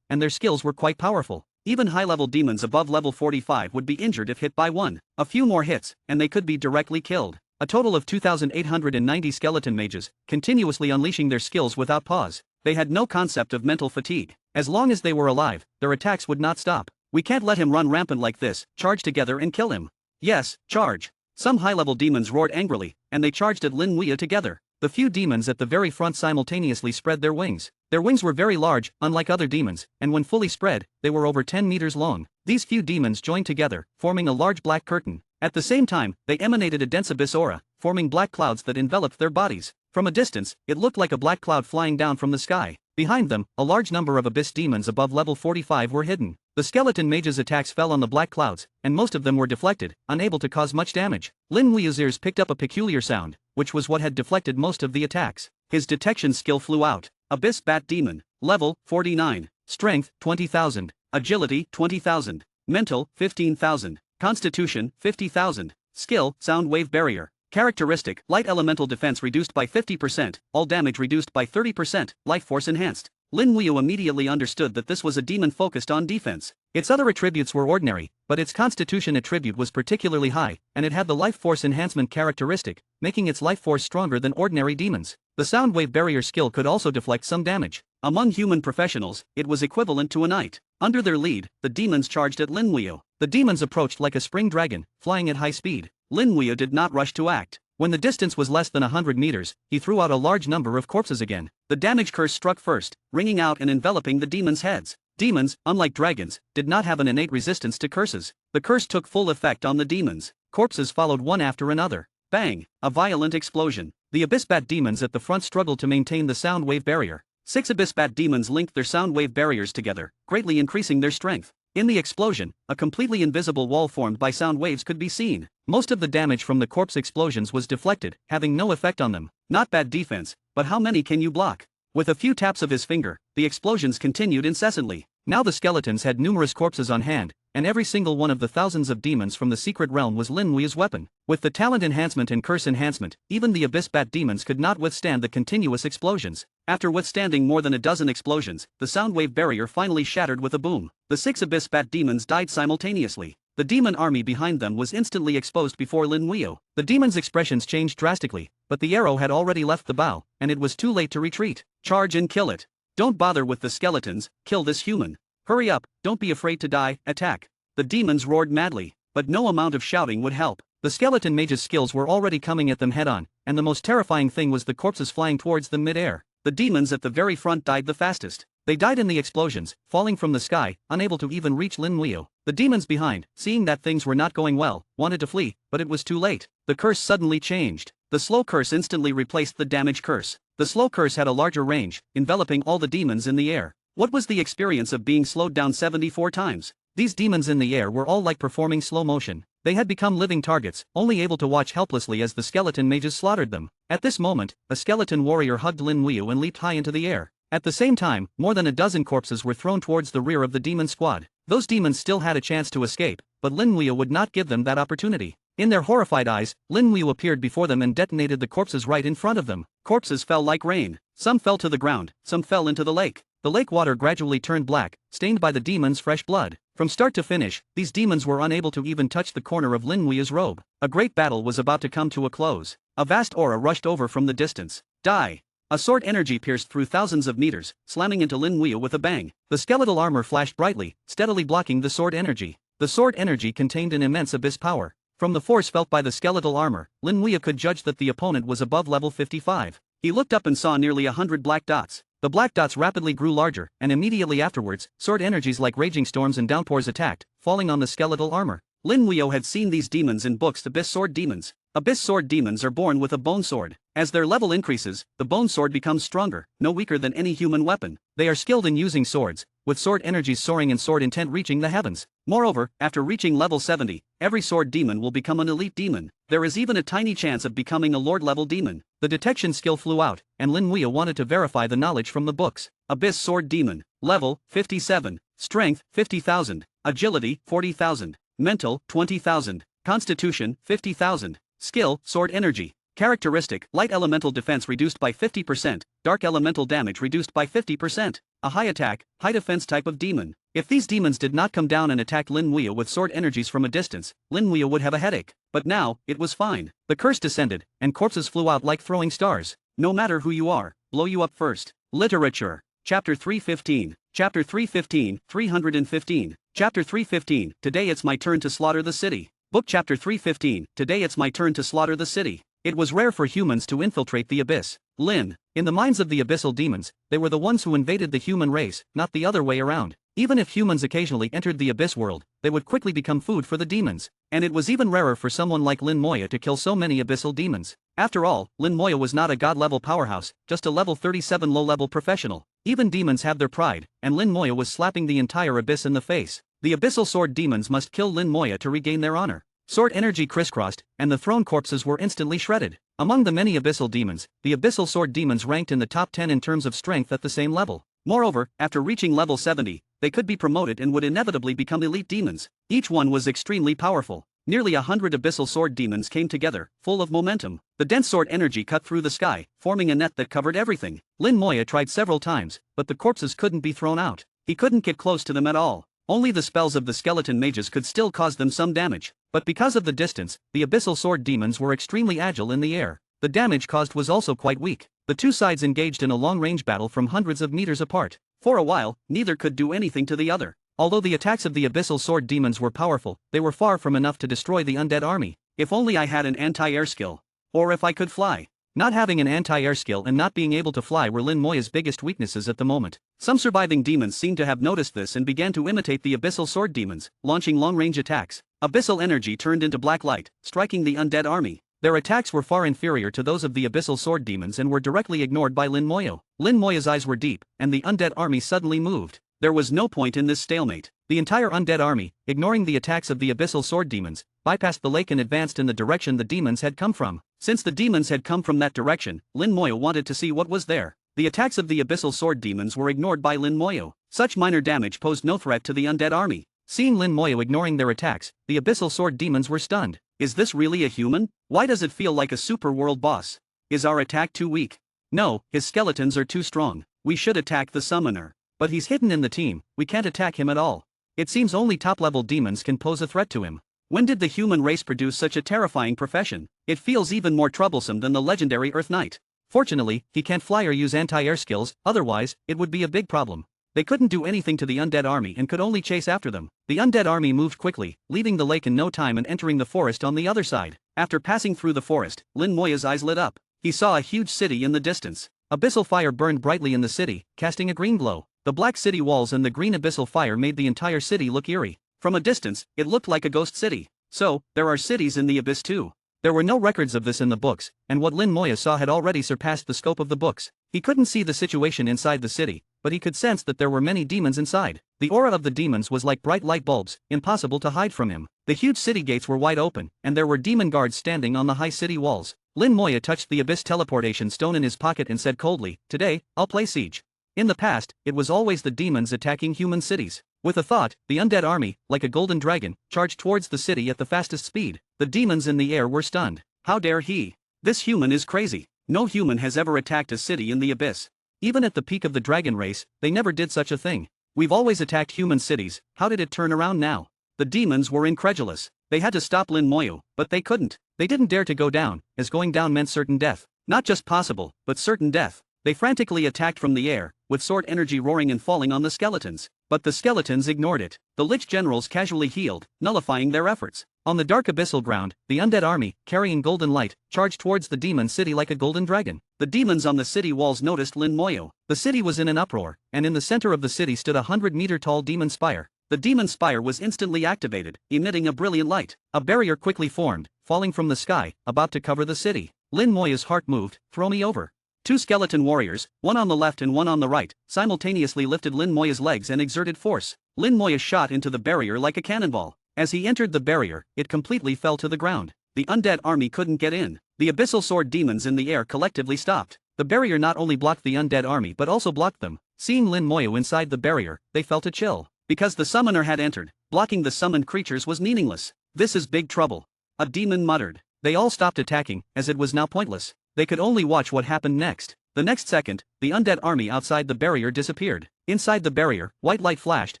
and their skills were quite powerful. Even high-level demons above level 45 would be injured if hit by one. A few more hits, and they could be directly killed. A total of 2,890 skeleton mages, continuously unleashing their skills without pause. They had no concept of mental fatigue. As long as they were alive, their attacks would not stop. We can't let him run rampant like this. Charge together and kill him. Yes, charge. Some high-level demons roared angrily, and they charged at Lin Wuya together. The few demons at the very front simultaneously spread their wings. Their wings were very large, unlike other demons, and when fully spread, they were over 10 meters long. These few demons joined together, forming a large black curtain. At the same time, they emanated a dense abyss aura, forming black clouds that enveloped their bodies. From a distance, it looked like a black cloud flying down from the sky. Behind them, a large number of abyss demons above level 45 were hidden. The skeleton mage's attacks fell on the black clouds, and most of them were deflected, unable to cause much damage. Lin Wuya's ears picked up a peculiar sound, which was what had deflected most of the attacks. His detection skill flew out. Abyss Bat Demon, level 49, strength 20,000, agility 20,000, mental 15,000, constitution 50,000, skill Sound Wave Barrier. Characteristic: light elemental defense reduced by 50%, all damage reduced by 30%, life force enhanced. Lin Wuya immediately understood that this was a demon focused on defense. Its other attributes were ordinary, but its constitution attribute was particularly high, and it had the life force enhancement characteristic, making its life force stronger than ordinary demons. The sound wave barrier skill could also deflect some damage. Among human professionals, it was equivalent to a knight. Under their lead, the demons charged at Lin Wuya. The demons approached like a spring dragon, flying at high speed. Lin Wuya did not rush to act. When the distance was less than 100 meters, he threw out a large number of corpses again. The damage curse struck first, ringing out and enveloping the demons' heads. Demons, unlike dragons, did not have an innate resistance to curses. The curse took full effect on the demons. Corpses followed one after another. Bang! A violent explosion. The Abyss Bat demons at the front struggled to maintain the sound wave barrier. 6 Abyss Bat demons linked their sound wave barriers together, greatly increasing their strength. In the explosion, a completely invisible wall formed by sound waves could be seen. Most of the damage from the corpse explosions was deflected, having no effect on them. Not bad defense, but how many can you block? With a few taps of his finger, the explosions continued incessantly. Now the skeletons had numerous corpses on hand, and every single one of the thousands of demons from the secret realm was Lin Wuya's weapon. With the talent enhancement and curse enhancement, even the Abyss Bat demons could not withstand the continuous explosions. After withstanding more than a dozen explosions, the sound wave barrier finally shattered with a boom. The 6 Abyss Bat demons died simultaneously. The demon army behind them was instantly exposed before Lin Wuya. The demons' expressions changed drastically, but the arrow had already left the bow, and it was too late to retreat. Charge and kill it. Don't bother with the skeletons, kill this human. Hurry up, don't be afraid to die, attack. The demons roared madly, but no amount of shouting would help. The skeleton mage's skills were already coming at them head-on, and the most terrifying thing was the corpses flying towards them mid-air. The demons at the very front died the fastest. They died in the explosions, falling from the sky, unable to even reach Lin Wuya. The demons behind, seeing that things were not going well, wanted to flee, but it was too late. The curse suddenly changed. The slow curse instantly replaced the damage curse. The slow curse had a larger range, enveloping all the demons in the air. What was the experience of being slowed down 74 times? These demons in the air were all like performing slow motion. They had become living targets, only able to watch helplessly as the skeleton mages slaughtered them. At this moment, a skeleton warrior hugged Lin Wuya and leaped high into the air. At the same time, more than a dozen corpses were thrown towards the rear of the demon squad. Those demons still had a chance to escape, but Lin Wuya would not give them that opportunity. In their horrified eyes, Lin Wuya appeared before them and detonated the corpses right in front of them. Corpses fell like rain. Some fell to the ground, some fell into the lake. The lake water gradually turned black, stained by the demons' fresh blood. From start to finish, these demons were unable to even touch the corner of Lin Wuya's robe. A great battle was about to come to a close. A vast aura rushed over from the distance. Die! A sword energy pierced through thousands of meters, slamming into Lin Wuya with a bang. The skeletal armor flashed brightly, steadily blocking the sword energy. The sword energy contained an immense abyss power. From the force felt by the skeletal armor, Lin Wuya could judge that the opponent was above level 55. He looked up and saw nearly 100 black dots. The black dots rapidly grew larger, and immediately afterwards, sword energies like raging storms and downpours attacked, falling on the skeletal armor. Lin Wuya had seen these demons in books. Abyss sword demons. Abyss sword demons are born with a bone sword. As their level increases, the bone sword becomes stronger, no weaker than any human weapon. They are skilled in using swords, with sword energies soaring and sword intent reaching the heavens. Moreover, after reaching level 70, every sword demon will become an elite demon. There is even a tiny chance of becoming a lord-level demon. The detection skill flew out, and Lin Wuya wanted to verify the knowledge from the books. Abyss sword demon. Level, 57. Strength, 50,000. Agility, 40,000. Mental, 20,000. Constitution, 50,000. Skill, sword energy. Characteristic: light elemental defense reduced by 50%, dark elemental damage reduced by 50%. A high attack, high defense type of demon. If these demons did not come down and attack Lin Muya with sword energies from a distance, Lin Muya would have a headache. But now, it was fine. The curse descended, and corpses flew out like throwing stars. No matter who you are, blow you up first. Literature. Chapter 315. Chapter 315, 315. Chapter 315, Today it's my turn to slaughter the city. Book Chapter 315, Today it's my turn to slaughter the city. It was rare for humans to infiltrate the abyss. In the minds of the abyssal demons, they were the ones who invaded the human race, not the other way around. Even if humans occasionally entered the abyss world, they would quickly become food for the demons. And it was even rarer for someone like Lin Muya to kill so many abyssal demons. After all, Lin Muya was not a god-level powerhouse, just a level 37 low-level professional. Even demons have their pride, and Lin Muya was slapping the entire abyss in the face. The abyssal sword demons must kill Lin Muya to regain their honor. Sword energy crisscrossed, and the thrown corpses were instantly shredded. Among the many abyssal demons, the abyssal sword demons ranked in the top 10 in terms of strength at the same level. Moreover, after reaching level 70, they could be promoted and would inevitably become elite demons. Each one was extremely powerful. Nearly 100 abyssal sword demons came together, full of momentum. The dense sword energy cut through the sky, forming a net that covered everything. Lin Muya tried several times, but the corpses couldn't be thrown out. He couldn't get close to them at all. Only the spells of the skeleton mages could still cause them some damage. But because of the distance, the abyssal sword demons were extremely agile in the air. The damage caused was also quite weak. The two sides engaged in a long-range battle from hundreds of meters apart. For a while, neither could do anything to the other. Although the attacks of the abyssal sword demons were powerful, they were far from enough to destroy the undead army. If only I had an anti-air skill. Or if I could fly. Not having an anti-air skill and not being able to fly were Lin Muya's biggest weaknesses at the moment. Some surviving demons seemed to have noticed this and began to imitate the abyssal sword demons, launching long-range attacks. Abyssal energy turned into black light, striking the undead army. Their attacks were far inferior to those of the abyssal sword demons and were directly ignored by Lin Muya. Lin Muya's eyes were deep, and the undead army suddenly moved. There was no point in this stalemate. The entire undead army, ignoring the attacks of the abyssal sword demons, bypassed the lake and advanced in the direction the demons had come from. Since the demons had come from that direction, Lin Muya wanted to see what was there. The attacks of the abyssal sword demons were ignored by Lin Muya. Such minor damage posed no threat to the undead army. Seeing Lin Muya ignoring their attacks, the abyssal sword demons were stunned. Is this really a human? Why does it feel like a super world boss? Is our attack too weak? No, his skeletons are too strong. We should attack the summoner. But he's hidden in the team, we can't attack him at all. It seems only top-level demons can pose a threat to him. When did the human race produce such a terrifying profession? It feels even more troublesome than the legendary Earth Knight. Fortunately, he can't fly or use anti-air skills, otherwise, it would be a big problem. They couldn't do anything to the undead army and could only chase after them. The undead army moved quickly, leaving the lake in no time and entering the forest on the other side. After passing through the forest, Lin Muya's eyes lit up. He saw a huge city in the distance. Abyssal fire burned brightly in the city, casting a green glow. The black city walls and the green abyssal fire made the entire city look eerie. From a distance, it looked like a ghost city. So, there are cities in the abyss too. There were no records of this in the books, and what Lin Muya saw had already surpassed the scope of the books. He couldn't see the situation inside the city, but he could sense that there were many demons inside. The aura of the demons was like bright light bulbs, impossible to hide from him. The huge city gates were wide open, and there were demon guards standing on the high city walls. Lin Muya touched the abyss teleportation stone in his pocket and said coldly, "Today, I'll play siege." In the past, it was always the demons attacking human cities. With a thought, the undead army, like a golden dragon, charged towards the city at the fastest speed. The demons in the air were stunned. How dare he? This human is crazy. No human has ever attacked a city in the abyss. Even at the peak of the dragon race, they never did such a thing. We've always attacked human cities, how did it turn around now? The demons were incredulous. They had to stop Lin Muya, but they couldn't. They didn't dare to go down, as going down meant certain death. Not just possible, but certain death. They frantically attacked from the air, with sword energy roaring and falling on the skeletons. But the skeletons ignored it. The Lich generals casually healed, nullifying their efforts. On the dark abyssal ground, the undead army, carrying golden light, charged towards the demon city like a golden dragon. The demons on the city walls noticed Lin Muya. The city was in an uproar, and in the center of the city stood a 100-meter-tall demon spire. The demon spire was instantly activated, emitting a brilliant light. A barrier quickly formed, falling from the sky, about to cover the city. Lin Muya's heart moved. Throw me over. Two skeleton warriors, one on the left and one on the right, simultaneously lifted Lin Muya's legs and exerted force. Lin Muya shot into the barrier like a cannonball. As he entered the barrier, it completely fell to the ground. The undead army couldn't get in. The abyssal sword demons in the air collectively stopped. The barrier not only blocked the undead army but also blocked them. Seeing Lin Muya inside the barrier, they felt a chill. Because the summoner had entered, blocking the summoned creatures was meaningless. This is big trouble. A demon muttered. They all stopped attacking, as it was now pointless. They could only watch what happened next. The next second, the undead army outside the barrier disappeared. Inside the barrier, white light flashed,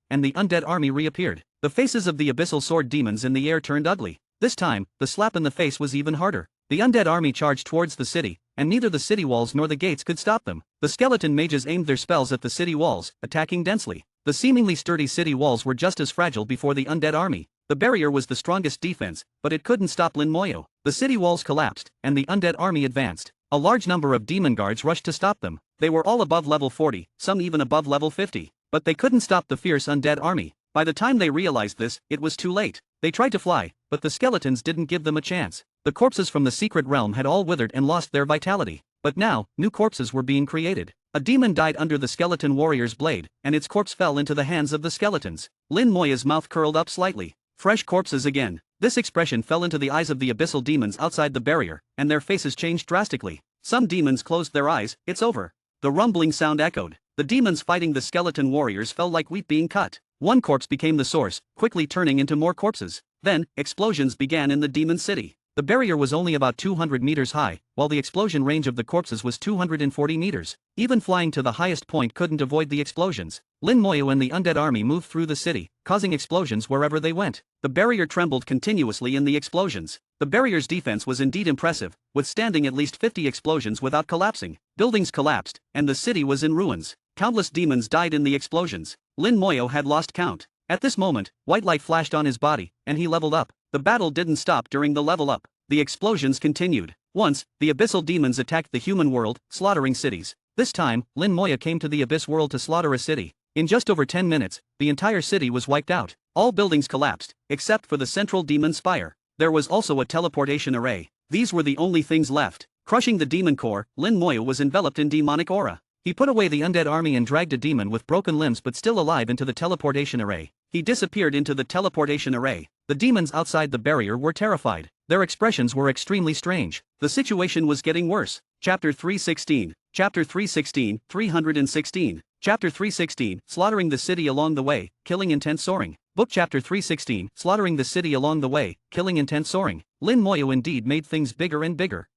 and the undead army reappeared. The faces of the abyssal sword demons in the air turned ugly. This time, the slap in the face was even harder. The undead army charged towards the city, and neither the city walls nor the gates could stop them. The skeleton mages aimed their spells at the city walls, attacking densely. The seemingly sturdy city walls were just as fragile before the undead army. The barrier was the strongest defense, but it couldn't stop Lin Moyo. The city walls collapsed, and the undead army advanced. A large number of demon guards rushed to stop them. They were all above level 40, some even above level 50. But they couldn't stop the fierce undead army. By the time they realized this, it was too late. They tried to fly, but the skeletons didn't give them a chance. The corpses from the secret realm had all withered and lost their vitality. But now, new corpses were being created. A demon died under the skeleton warrior's blade, and its corpse fell into the hands of the skeletons. Lin Moya's mouth curled up slightly. Fresh corpses again. This expression fell into the eyes of the abyssal demons outside the barrier, and their faces changed drastically. Some demons closed their eyes. It's over. The rumbling sound echoed. The demons fighting the skeleton warriors fell like wheat being cut. One corpse became the source, quickly turning into more corpses. Then, explosions began in the demon city. The barrier was only about 200 meters high, while the explosion range of the corpses was 240 meters. Even flying to the highest point couldn't avoid the explosions. Lin Moyo and the undead army moved through the city, causing explosions wherever they went. The barrier trembled continuously in the explosions. The barrier's defense was indeed impressive, withstanding at least 50 explosions without collapsing. Buildings collapsed, and the city was in ruins. Countless demons died in the explosions. Lin Moyo had lost count. At this moment, white light flashed on his body, and he leveled up. The battle didn't stop during the level up. The explosions continued. Once, the abyssal demons attacked the human world, slaughtering cities. This time, Lin Moya came to the abyss world to slaughter a city. In just over 10 minutes, the entire city was wiped out. All buildings collapsed, except for the central demon spire. There was also a teleportation array. These were the only things left. Crushing the demon core, Lin Moya was enveloped in demonic aura. He put away the undead army and dragged a demon with broken limbs but still alive into the teleportation array. He disappeared into the teleportation array. The demons outside the barrier were terrified. Their expressions were extremely strange. The situation was getting worse. Chapter 316. Chapter 316, 316. Chapter 316, Slaughtering the City Along the Way, Killing Intent Soaring. Book Chapter 316, Slaughtering the City Along the Way, Killing Intent Soaring. Lin Moyo indeed made things bigger and bigger.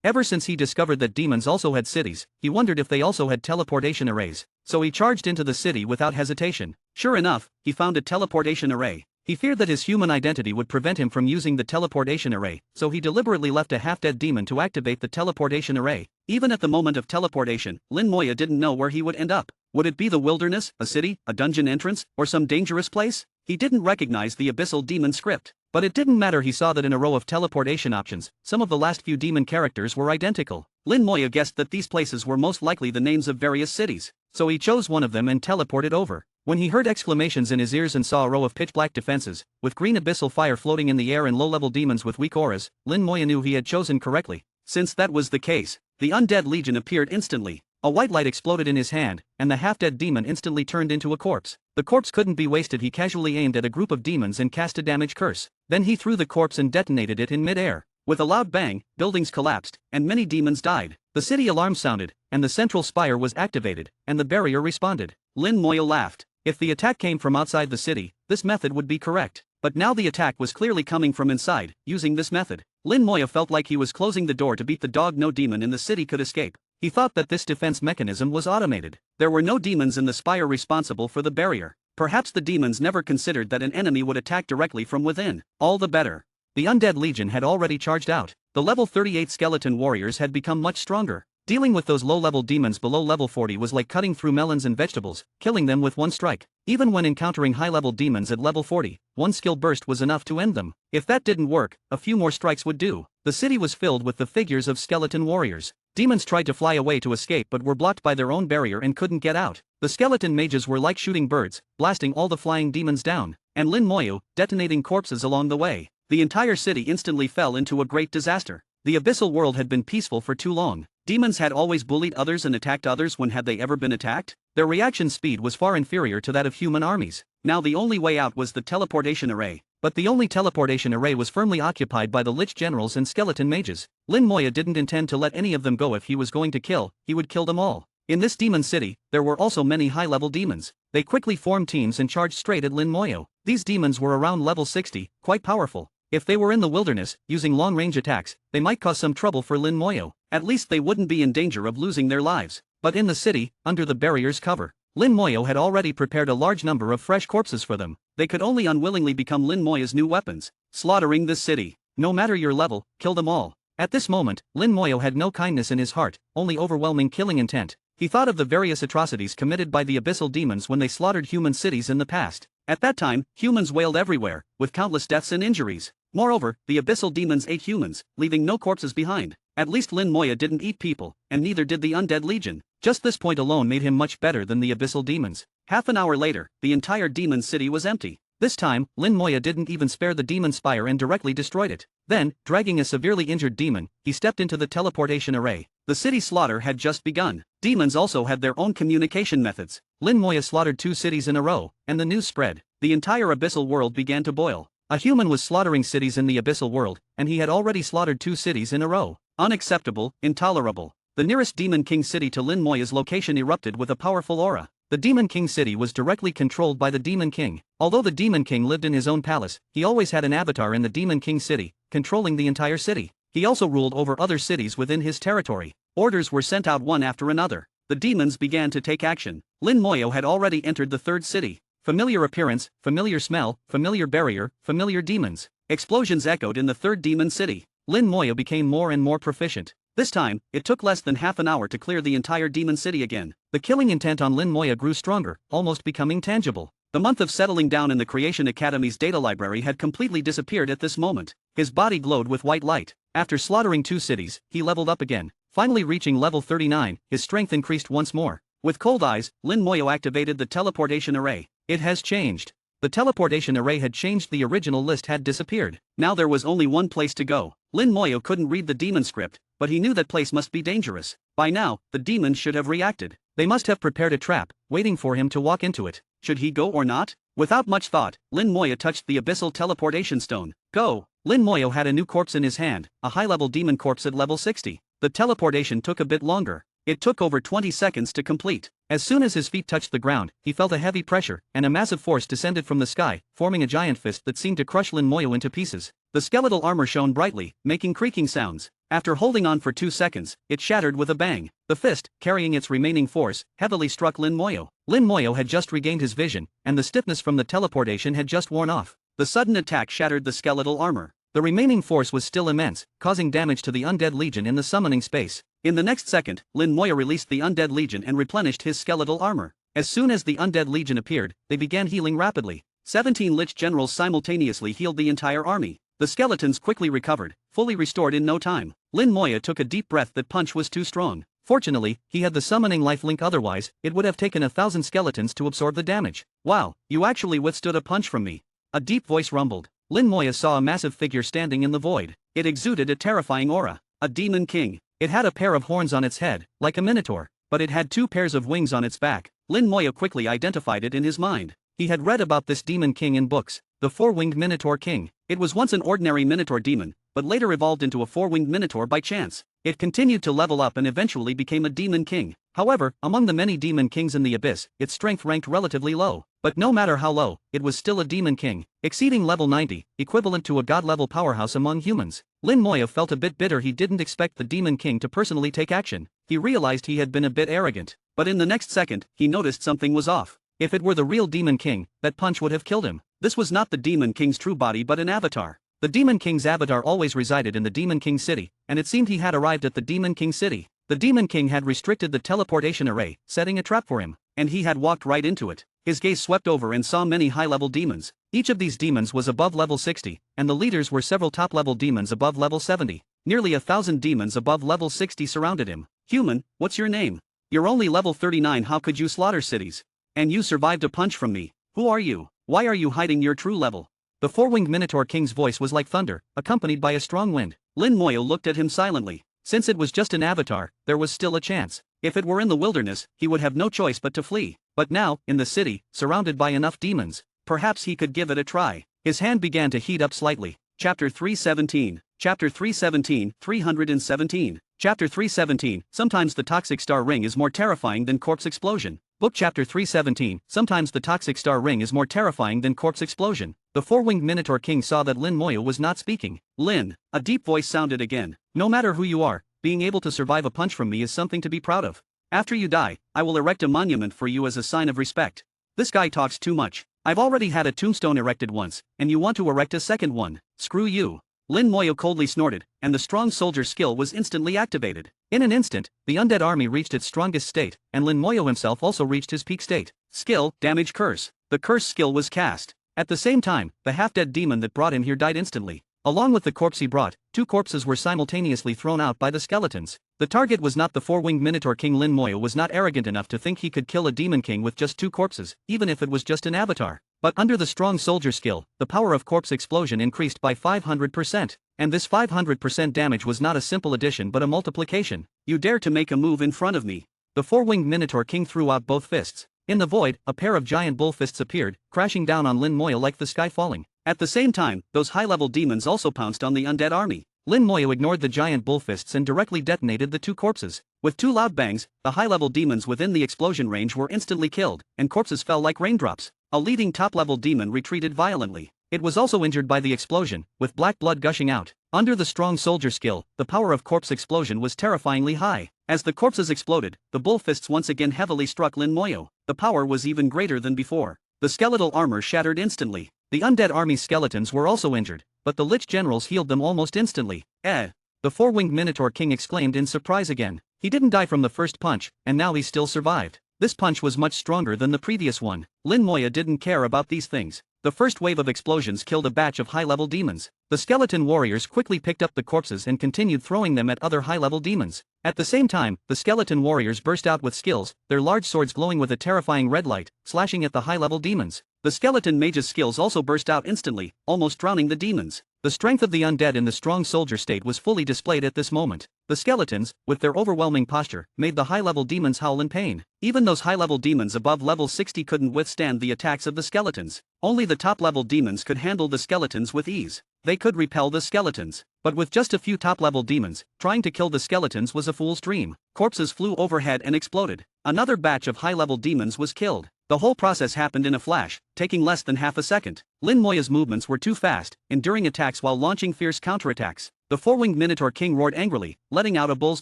Ever since he discovered that demons also had cities, he wondered if they also had teleportation arrays. So he charged into the city without hesitation. Sure enough, he found a teleportation array. He feared that his human identity would prevent him from using the teleportation array, so he deliberately left a half-dead demon to activate the teleportation array. Even at the moment of teleportation, Lin Moya didn't know where he would end up. Would it be the wilderness, a city, a dungeon entrance, or some dangerous place? He didn't recognize the abyssal demon script. But it didn't matter. He saw that in a row of teleportation options, some of the last few demon characters were identical. Lin Moya guessed that these places were most likely the names of various cities, so he chose one of them and teleported over. When he heard exclamations in his ears and saw a row of pitch-black defenses, with green abyssal fire floating in the air and low-level demons with weak auras, Lin Moya knew he had chosen correctly. Since that was the case, the undead legion appeared instantly. A white light exploded in his hand, and the half-dead demon instantly turned into a corpse. The corpse couldn't be wasted. He casually aimed at a group of demons and cast a damage curse. Then he threw the corpse and detonated it in mid-air. With a loud bang, buildings collapsed, and many demons died. The city alarm sounded, and the central spire was activated, and the barrier responded. Lin Moya laughed. If the attack came from outside the city, this method would be correct. But now the attack was clearly coming from inside. Using this method, Lin Moya felt like he was closing the door to beat the dog. No demon in the city could escape. He thought that this defense mechanism was automated. There were no demons in the spire responsible for the barrier. Perhaps the demons never considered that an enemy would attack directly from within. All the better. The undead legion had already charged out. The level 38 skeleton warriors had become much stronger. Dealing with those low-level demons below level 40 was like cutting through melons and vegetables, killing them with one strike. Even when encountering high-level demons at level 40, one skill burst was enough to end them. If that didn't work, a few more strikes would do. The city was filled with the figures of skeleton warriors. Demons tried to fly away to escape but were blocked by their own barrier and couldn't get out. The skeleton mages were like shooting birds, blasting all the flying demons down, and Lin Moyo, detonating corpses along the way. The entire city instantly fell into a great disaster. The abyssal world had been peaceful for too long. Demons had always bullied others and attacked others. When had they ever been attacked? Their reaction speed was far inferior to that of human armies. Now the only way out was the teleportation array. But the only teleportation array was firmly occupied by the Lich Generals and Skeleton Mages. Lin Moya didn't intend to let any of them go. If he was going to kill, he would kill them all. In this demon city, there were also many high-level demons. They quickly formed teams and charged straight at Lin Moyo. These demons were around level 60, quite powerful. If they were in the wilderness, using long-range attacks, they might cause some trouble for Lin Moyo. At least they wouldn't be in danger of losing their lives. But in the city, under the barrier's cover, Lin Moyo had already prepared a large number of fresh corpses for them. They could only unwillingly become Lin Moyo's new weapons. Slaughtering this city. No matter your level, kill them all. At this moment, Lin Moyo had no kindness in his heart, only overwhelming killing intent. He thought of the various atrocities committed by the abyssal demons when they slaughtered human cities in the past. At that time, humans wailed everywhere, with countless deaths and injuries. Moreover, the abyssal demons ate humans, leaving no corpses behind. At least Lin Moyo didn't eat people, and neither did the undead legion. Just this point alone made him much better than the abyssal demons. Half an hour later, the entire demon city was empty. This time, Lin Moyo didn't even spare the demon spire and directly destroyed it. Then, dragging a severely injured demon, he stepped into the teleportation array. The city slaughter had just begun. Demons also had their own communication methods. Lin Moyo slaughtered 2 cities in a row, and the news spread. The entire abyssal world began to boil. A human was slaughtering cities in the abyssal world, and he had already slaughtered 2 cities in a row. Unacceptable, intolerable. The nearest Demon King city to Lin Moyo's location erupted with a powerful aura. The Demon King city was directly controlled by the Demon King. Although the Demon King lived in his own palace, he always had an avatar in the Demon King city, controlling the entire city. He also ruled over other cities within his territory. Orders were sent out one after another. The demons began to take action. Lin Moyo had already entered the 3rd city. Familiar appearance, familiar smell, familiar barrier, familiar demons. Explosions echoed in the 3rd demon city. Lin Moyo became more and more proficient. This time, it took less than half an hour to clear the entire demon city again. The killing intent on Lin Moyo grew stronger, almost becoming tangible. The month of settling down in the Creation Academy's data library had completely disappeared at this moment. His body glowed with white light. After slaughtering 2 cities, he leveled up again. Finally reaching level 39, his strength increased once more. With cold eyes, Lin Moyo activated the teleportation array. It has changed. The teleportation array had changed, the original list had disappeared. Now there was only one place to go. Lin Moyo couldn't read the demon script, but he knew that place must be dangerous. By now, the demons should have reacted. They must have prepared a trap, waiting for him to walk into it. Should he go or not? Without much thought, Lin Moyo touched the abyssal teleportation stone. Go! Lin Moyo had a new corpse in his hand, a high-level demon corpse at level 60. The teleportation took a bit longer. It took over 20 seconds to complete. As soon as his feet touched the ground, he felt a heavy pressure, and a massive force descended from the sky, forming a giant fist that seemed to crush Lin Moyo into pieces. The skeletal armor shone brightly, making creaking sounds. After holding on for 2 seconds, it shattered with a bang. The fist, carrying its remaining force, heavily struck Lin Moyo. Lin Moyo had just regained his vision, and the stiffness from the teleportation had just worn off. The sudden attack shattered the skeletal armor. The remaining force was still immense, causing damage to the undead legion in the summoning space. In the next second, Lin Moyo released the undead legion and replenished his skeletal armor. As soon as the undead legion appeared, they began healing rapidly. 17 Lich generals simultaneously healed the entire army. The skeletons quickly recovered, fully restored in no time. Lin Moyo took a deep breath. That punch was too strong. Fortunately, he had the summoning lifelink, otherwise, it would have taken 1,000 skeletons to absorb the damage. Wow, you actually withstood a punch from me. A deep voice rumbled. Lin Moyo saw a massive figure standing in the void. It exuded a terrifying aura. A demon king. It had a pair of horns on its head, like a minotaur, but it had 2 pairs of wings on its back. Lin Moyo quickly identified it in his mind. He had read about this demon king in books, the 4-winged minotaur king. It was once an ordinary minotaur demon, but later evolved into a 4-winged minotaur by chance. It continued to level up and eventually became a demon king. However, among the many demon kings in the abyss, its strength ranked relatively low. But no matter how low, it was still a demon king, exceeding level 90, equivalent to a god-level powerhouse among humans. Lin Moyo felt a bit bitter. He didn't expect the demon king to personally take action. He realized he had been a bit arrogant. But in the next second, he noticed something was off. If it were the real demon king, that punch would have killed him. This was not the demon king's true body but an avatar. The demon king's avatar always resided in the demon king city, and it seemed he had arrived at the demon king city. The demon king had restricted the teleportation array, setting a trap for him, and he had walked right into it. His gaze swept over and saw many high-level demons. Each of these demons was above level 60, and the leaders were several top-level demons above level 70. Nearly 1,000 demons above level 60 surrounded him. Human, what's your name? You're only level 39. How could you slaughter cities? And you survived a punch from me. Who are you? Why are you hiding your true level? The 4-winged minotaur king's voice was like thunder, accompanied by a strong wind. Lin Moyo looked at him silently. Since it was just an avatar, there was still a chance. If it were in the wilderness, he would have no choice but to flee. But now, in the city, surrounded by enough demons, perhaps he could give it a try. His hand began to heat up slightly. Chapter 317. Chapter 317, 317. Chapter 317. Sometimes the toxic star ring is more terrifying than corpse explosion. Book Chapter 317. Sometimes the toxic star ring is more terrifying than corpse explosion. The four-winged Minotaur King saw that Lin Moya was not speaking. Lin, a deep voice sounded again. No matter who you are, being able to survive a punch from me is something to be proud of. After you die, I will erect a monument for you as a sign of respect. This guy talks too much. I've already had a tombstone erected once, and you want to erect a second one. Screw you. Lin Moya coldly snorted, and the strong soldier skill was instantly activated. In an instant, the undead army reached its strongest state, and Lin Moya himself also reached his peak state. Skill, damage curse. The curse skill was cast. At the same time, the half-dead demon that brought him here died instantly. Along with the corpse he brought, 2 corpses were simultaneously thrown out by the skeletons. The target was not the four-winged Minotaur King. Lin Moya was not arrogant enough to think he could kill a demon king with just 2 corpses, even if it was just an avatar. But under the strong soldier skill, the power of corpse explosion increased by 500%. And this 500% damage was not a simple addition but a multiplication. You dare to make a move in front of me? The four-winged Minotaur King threw out both fists. In the void, a pair of giant bull fists appeared, crashing down on Lin Moya like the sky falling. At the same time, those high-level demons also pounced on the undead army. Lin Moya ignored the giant bull fists and directly detonated the 2 corpses. With 2 loud bangs, the high-level demons within the explosion range were instantly killed, and corpses fell like raindrops. A leading top-level demon retreated violently. It was also injured by the explosion, with black blood gushing out. Under the strong soldier skill, the power of corpse explosion was terrifyingly high. As the corpses exploded, the bull fists once again heavily struck Lin Moya. The power was even greater than before. The skeletal armor shattered instantly. The undead army's skeletons were also injured, but the Lich generals healed them almost instantly. The four-winged Minotaur King exclaimed in surprise again. He didn't die from the first punch, and now he still survived. This punch was much stronger than the previous one. Lin Moya didn't care about these things. The first wave of explosions killed a batch of high-level demons. The skeleton warriors quickly picked up the corpses and continued throwing them at other high-level demons. At the same time, the skeleton warriors burst out with skills, their large swords glowing with a terrifying red light, slashing at the high-level demons. The skeleton mage's skills also burst out instantly, almost drowning the demons. The strength of the undead in the strong soldier state was fully displayed at this moment. The skeletons, with their overwhelming posture, made the high-level demons howl in pain. Even those high-level demons above level 60 couldn't withstand the attacks of the skeletons. Only the top-level demons could handle the skeletons with ease. They could repel the skeletons. But with just a few top-level demons, trying to kill the skeletons was a fool's dream. Corpses flew overhead and exploded. Another batch of high-level demons was killed. The whole process happened in a flash, taking less than half a second. Lin Moya's movements were too fast, enduring attacks while launching fierce counterattacks. The four-winged Minotaur King roared angrily, letting out a bull's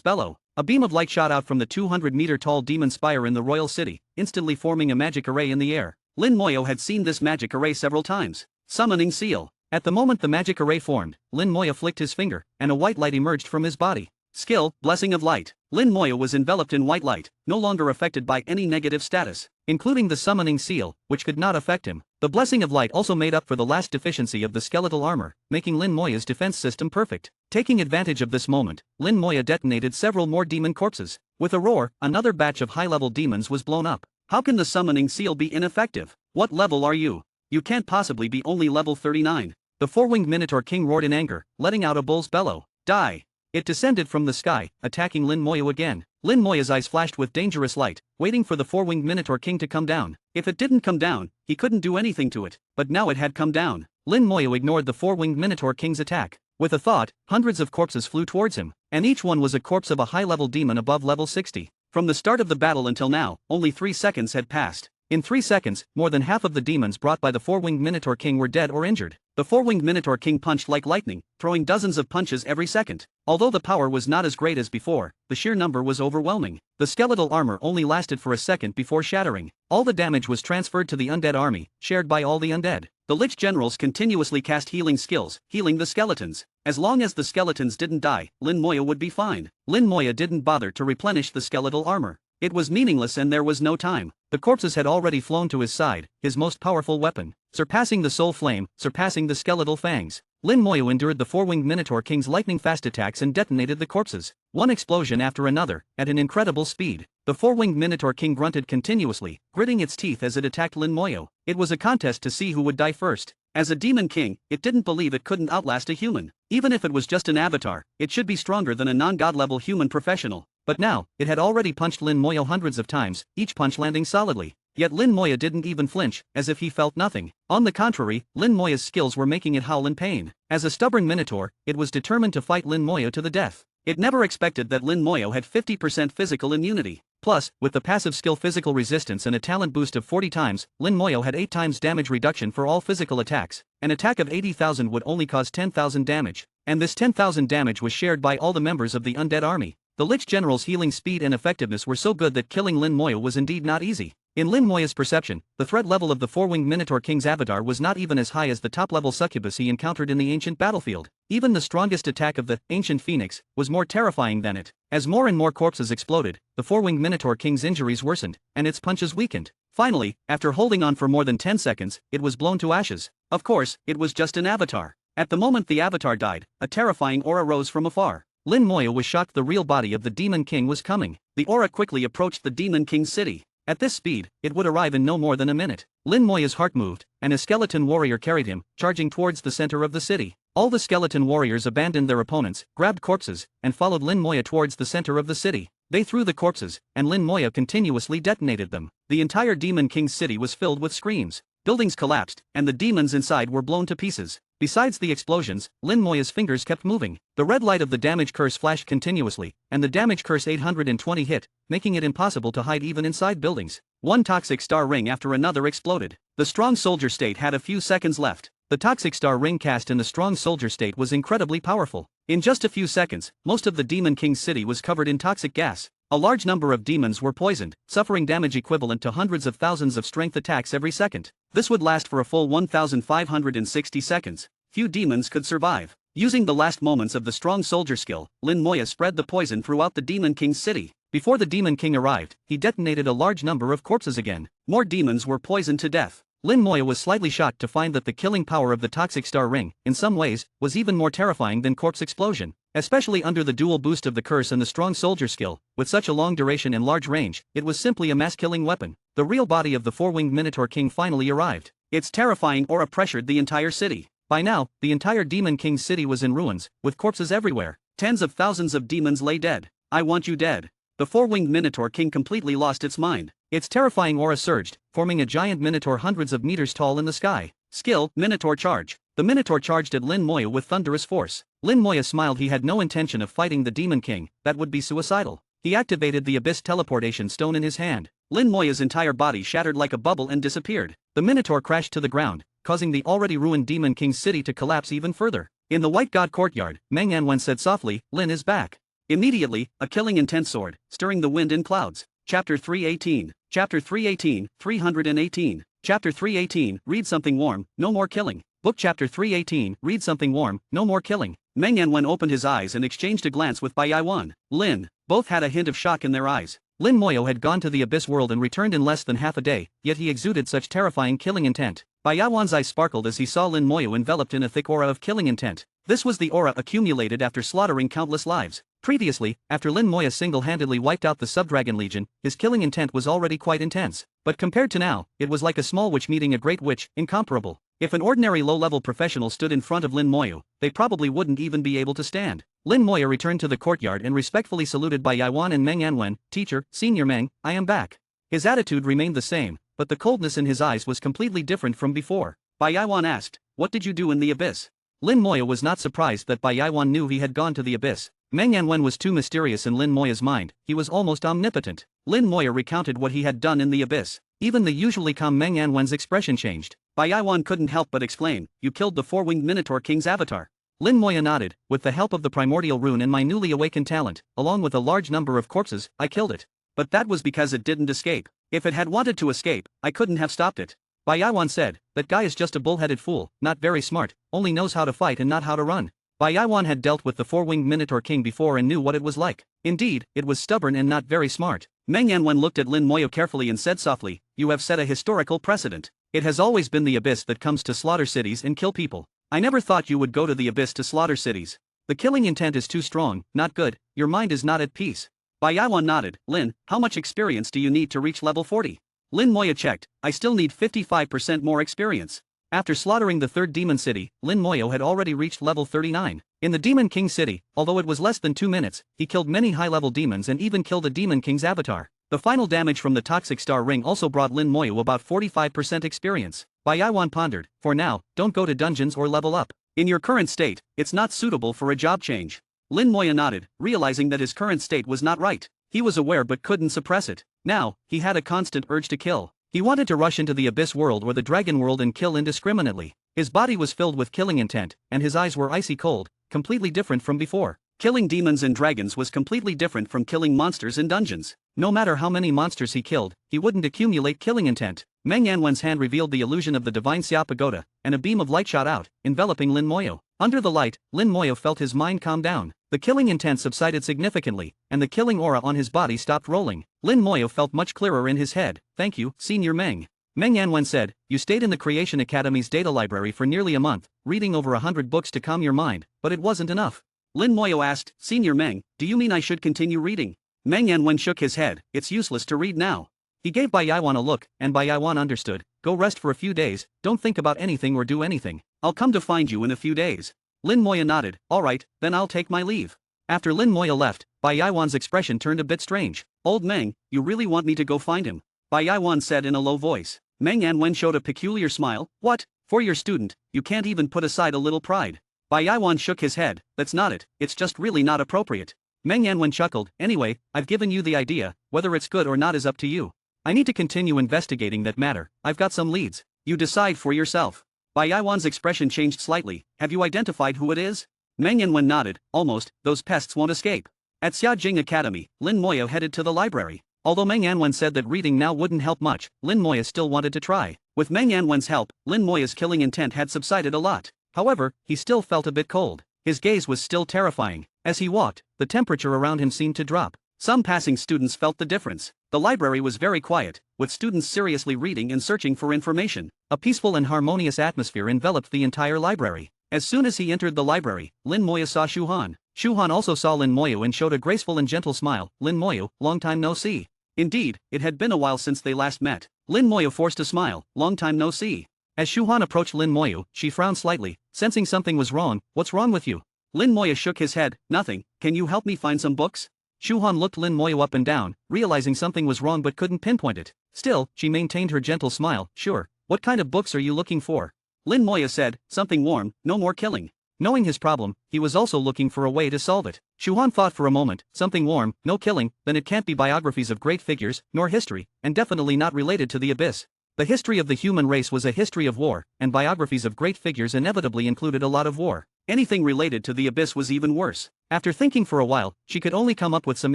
bellow. A beam of light shot out from the 200-meter-tall demon spire in the royal city, instantly forming a magic array in the air. Lin Moya had seen this magic array several times. Summoning seal. At the moment the magic array formed, Lin Moya flicked his finger, and a white light emerged from his body. Skill, Blessing of Light. Lin Moya was enveloped in white light, no longer affected by any negative status, including the summoning seal, which could not affect him. The Blessing of Light also made up for the last deficiency of the skeletal armor, making Lin Moya's defense system perfect. Taking advantage of this moment, Lin Moya detonated several more demon corpses. With a roar, another batch of high-level demons was blown up. How can the summoning seal be ineffective? What level are you? You can't possibly be only level 39. The four-winged Minotaur King roared in anger, letting out a bull's bellow. Die! It descended from the sky, attacking Lin Moya again. Lin Moya's eyes flashed with dangerous light, waiting for the four-winged Minotaur King to come down. If it didn't come down, he couldn't do anything to it. But now it had come down. Lin Moya ignored the four-winged Minotaur King's attack. With a thought, hundreds of corpses flew towards him, and each one was a corpse of a high-level demon above level 60. From the start of the battle until now, only 3 seconds had passed. In 3 seconds, more than half of the demons brought by the four-winged Minotaur King were dead or injured. The four-winged Minotaur King punched like lightning, throwing dozens of punches every second. Although the power was not as great as before, the sheer number was overwhelming. The skeletal armor only lasted for a second before shattering. All the damage was transferred to the undead army, shared by all the undead. The Lich generals continuously cast healing skills, healing the skeletons. As long as the skeletons didn't die, Lin Moya would be fine. Lin Moya didn't bother to replenish the skeletal armor. It was meaningless and there was no time. The corpses had already flown to his side, his most powerful weapon, surpassing the soul flame, surpassing the skeletal fangs. Lin Moya endured the four-winged Minotaur King's lightning-fast attacks and detonated the corpses, one explosion after another, at an incredible speed. The four-winged Minotaur King grunted continuously, gritting its teeth as it attacked Lin Moya. It was a contest to see who would die first. As a demon king, it didn't believe it couldn't outlast a human. Even if it was just an avatar, it should be stronger than a non-god-level human professional. But now, it had already punched Lin Moya hundreds of times, each punch landing solidly. Yet Lin Moya didn't even flinch, as if he felt nothing. On the contrary, Lin Moya's skills were making it howl in pain. As a stubborn minotaur, it was determined to fight Lin Moya to the death. It never expected that Lin Moya had 50% physical immunity. Plus, with the passive skill physical resistance and a talent boost of 40 times, Lin Moyo had 8 times damage reduction for all physical attacks. An attack of 80,000 would only cause 10,000 damage. And this 10,000 damage was shared by all the members of the undead army. The Lich General's healing speed and effectiveness were so good that killing Lin Moyo was indeed not easy. In Lin Moya's perception, the threat level of the four-winged Minotaur King's avatar was not even as high as the top-level succubus he encountered in the ancient battlefield. Even the strongest attack of the ancient phoenix was more terrifying than it. As more and more corpses exploded, the four-winged Minotaur King's injuries worsened, and its punches weakened. Finally, after holding on for more than 10 seconds, it was blown to ashes. Of course, it was just an avatar. At the moment the avatar died, a terrifying aura rose from afar. Lin Moya was shocked the real body of the Demon King was coming. The aura quickly approached the Demon King's city. At this speed, it would arrive in no more than a minute. Lin Moya's heart moved, and a skeleton warrior carried him, charging towards the center of the city. All the skeleton warriors abandoned their opponents, grabbed corpses, and followed Lin Moya towards the center of the city. They threw the corpses, and Lin Moya continuously detonated them. The entire Demon King's city was filled with screams. Buildings collapsed, and the demons inside were blown to pieces. Besides the explosions, Lin Moya's fingers kept moving. The red light of the damage curse flashed continuously, and the damage curse 820 hit, making it impossible to hide even inside buildings. One toxic star ring after another exploded. The strong soldier state had a few seconds left. The toxic star ring cast in the strong soldier state was incredibly powerful. In just a few seconds, most of the Demon King's city was covered in toxic gas. A large number of demons were poisoned, suffering damage equivalent to hundreds of thousands of strength attacks every second. This would last for a full 1,560 seconds. Few demons could survive. Using the last moments of the strong soldier skill, Lin Moya spread the poison throughout the Demon King's city. Before the Demon King arrived, he detonated a large number of corpses again. More demons were poisoned to death. Lin Moya was slightly shocked to find that the killing power of the toxic star ring, in some ways, was even more terrifying than corpse explosion. Especially under the dual boost of the curse and the strong soldier skill, with such a long duration and large range, it was simply a mass-killing weapon. The real body of the four-winged Minotaur King finally arrived. Its terrifying aura pressured the entire city. By now, the entire Demon King's city was in ruins, with corpses everywhere. Tens of thousands of demons lay dead. I want you dead. The four-winged Minotaur King completely lost its mind. Its terrifying aura surged, forming a giant Minotaur hundreds of meters tall in the sky. Skill, Minotaur Charge. The Minotaur charged at Lin Moya with thunderous force. Lin Moya smiled. He had no intention of fighting the Demon King, that would be suicidal. He activated the Abyss teleportation stone in his hand. Lin Moya's entire body shattered like a bubble and disappeared. The Minotaur crashed to the ground, causing the already ruined Demon King's city to collapse even further. In the White God courtyard, Meng Anwen said softly, "Lin is back." Immediately, a killing intent soared, stirring the wind in clouds. Chapter 318. Chapter 318, 318. Chapter 318, read something warm, no more killing. Book Chapter 318, read something warm, no more killing. Meng Anwen opened his eyes and exchanged a glance with Bai Yaiwan. Lin. Both had a hint of shock in their eyes. Lin Moyo had gone to the Abyss world and returned in less than half a day, yet he exuded such terrifying killing intent. Bai Yaiwan's eyes sparkled as he saw Lin Moyo enveloped in a thick aura of killing intent. This was the aura accumulated after slaughtering countless lives. Previously, after Lin Moya single-handedly wiped out the Subdragon Legion, his killing intent was already quite intense. But compared to now, it was like a small witch meeting a great witch, incomparable. If an ordinary low-level professional stood in front of Lin Moyo, they probably wouldn't even be able to stand. Lin Moya returned to the courtyard and respectfully saluted Bai Yaiwan and Meng Anwen. "Teacher, Senior Meng, I am back." His attitude remained the same, but the coldness in his eyes was completely different from before. Bai Yaiwan asked, "What did you do in the Abyss?" Lin Moya was not surprised that Bai Yaiwan knew he had gone to the Abyss. Meng Anwen was too mysterious in Lin Moya's mind, he was almost omnipotent. Lin Moya recounted what he had done in the Abyss. Even the usually calm Meng Anwen's expression changed. Bai Yaiwan couldn't help but exclaim, "You killed the four-winged Minotaur King's avatar." Lin Moya nodded. "With the help of the primordial rune and my newly awakened talent, along with a large number of corpses, I killed it. But that was because it didn't escape. If it had wanted to escape, I couldn't have stopped it." Bai Yaiwan said, "That guy is just a bull-headed fool, not very smart, only knows how to fight and not how to run." Bai Yaiwan had dealt with the four-winged Minotaur King before and knew what it was like. Indeed, it was stubborn and not very smart. Meng Anwen looked at Lin Moyo carefully and said softly, "You have set a historical precedent. It has always been the Abyss that comes to slaughter cities and kill people. I never thought you would go to the Abyss to slaughter cities. The killing intent is too strong, not good, your mind is not at peace." Bai Yaiwan nodded. "Lin, how much experience do you need to reach level 40? Lin Moya checked. "I still need 55% more experience." After slaughtering the third demon city, Lin Moyo had already reached level 39. In the Demon King city, although it was less than 2 minutes, he killed many high-level demons and even killed a Demon King's avatar. The final damage from the Toxic Star Ring also brought Lin Moyo about 45% experience. Bai Yaiwan pondered, "For now, don't go to dungeons or level up. In your current state, it's not suitable for a job change." Lin Moya nodded, realizing that his current state was not right. He was aware but couldn't suppress it. Now, he had a constant urge to kill. He wanted to rush into the abyss world or the dragon world and kill indiscriminately. His body was filled with killing intent, and his eyes were icy cold, completely different from before. Killing demons and dragons was completely different from killing monsters in dungeons. No matter how many monsters he killed, he wouldn't accumulate killing intent. Meng Yanwen's hand revealed the illusion of the divine Xia Pagoda, and a beam of light shot out, enveloping Lin Moyo. Under the light, Lin Moyo felt his mind calm down. The killing intent subsided significantly, and the killing aura on his body stopped rolling. Lin Moyo felt much clearer in his head. "Thank you, Senior Meng." Meng Yanwen said, "You stayed in the Creation Academy's data library for nearly a month, reading over 100 books to calm your mind, but it wasn't enough." Lin Moyo asked, "Senior Meng, do you mean I should continue reading?" Meng Yanwen shook his head. "It's useless to read now." He gave Bai Yaiwan a look, and Bai Yaiwan understood. "Go rest for a few days, don't think about anything or do anything. I'll come to find you in a few days." Lin Moyo nodded. "Alright, then I'll take my leave." After Lin Moyo left, Bai Yaiwan's expression turned a bit strange. "Old Meng, you really want me to go find him?" Bai Yaiwan said in a low voice. Meng Yanwen showed a peculiar smile. "What? For your student, you can't even put aside a little pride." Bai Yaiwan shook his head. "That's not it, it's just really not appropriate." Meng Yanwen chuckled. "Anyway, I've given you the idea, whether it's good or not is up to you. I need to continue investigating that matter, I've got some leads. You decide for yourself." Bai Yaiwan's expression changed slightly. "Have you identified who it is?" Meng Yanwen nodded. "Almost, those pests won't escape." At Xiajing Academy, Lin Moyo headed to the library. Although Meng Yanwen said that reading now wouldn't help much, Lin Moyo still wanted to try. With Meng Yanwen's help, Lin Moyo's killing intent had subsided a lot. However, he still felt a bit cold. His gaze was still terrifying. As he walked, the temperature around him seemed to drop. Some passing students felt the difference. The library was very quiet, with students seriously reading and searching for information. A peaceful and harmonious atmosphere enveloped the entire library. As soon as he entered the library, Lin Moyo saw Shu Han. Shu Han also saw Lin Moyo and showed a graceful and gentle smile. "Lin Moyo, long time no see." Indeed, it had been a while since they last met. Lin Moyo forced a smile. "Long time no see." As Shu Han approached Lin Moyo, she frowned slightly, sensing something was wrong. "What's wrong with you?" Lin Moyo shook his head. "Nothing, can you help me find some books?" Shu Han looked Lin Moyo up and down, realizing something was wrong but couldn't pinpoint it. Still, she maintained her gentle smile. "Sure, what kind of books are you looking for?" Lin Moyo said, "Something warm, no more killing." Knowing his problem, he was also looking for a way to solve it. Shu Han thought for a moment. Something warm, no killing, then it can't be biographies of great figures, nor history, and definitely not related to the abyss. The history of the human race was a history of war, and biographies of great figures inevitably included a lot of war. Anything related to the abyss was even worse. After thinking for a while, she could only come up with some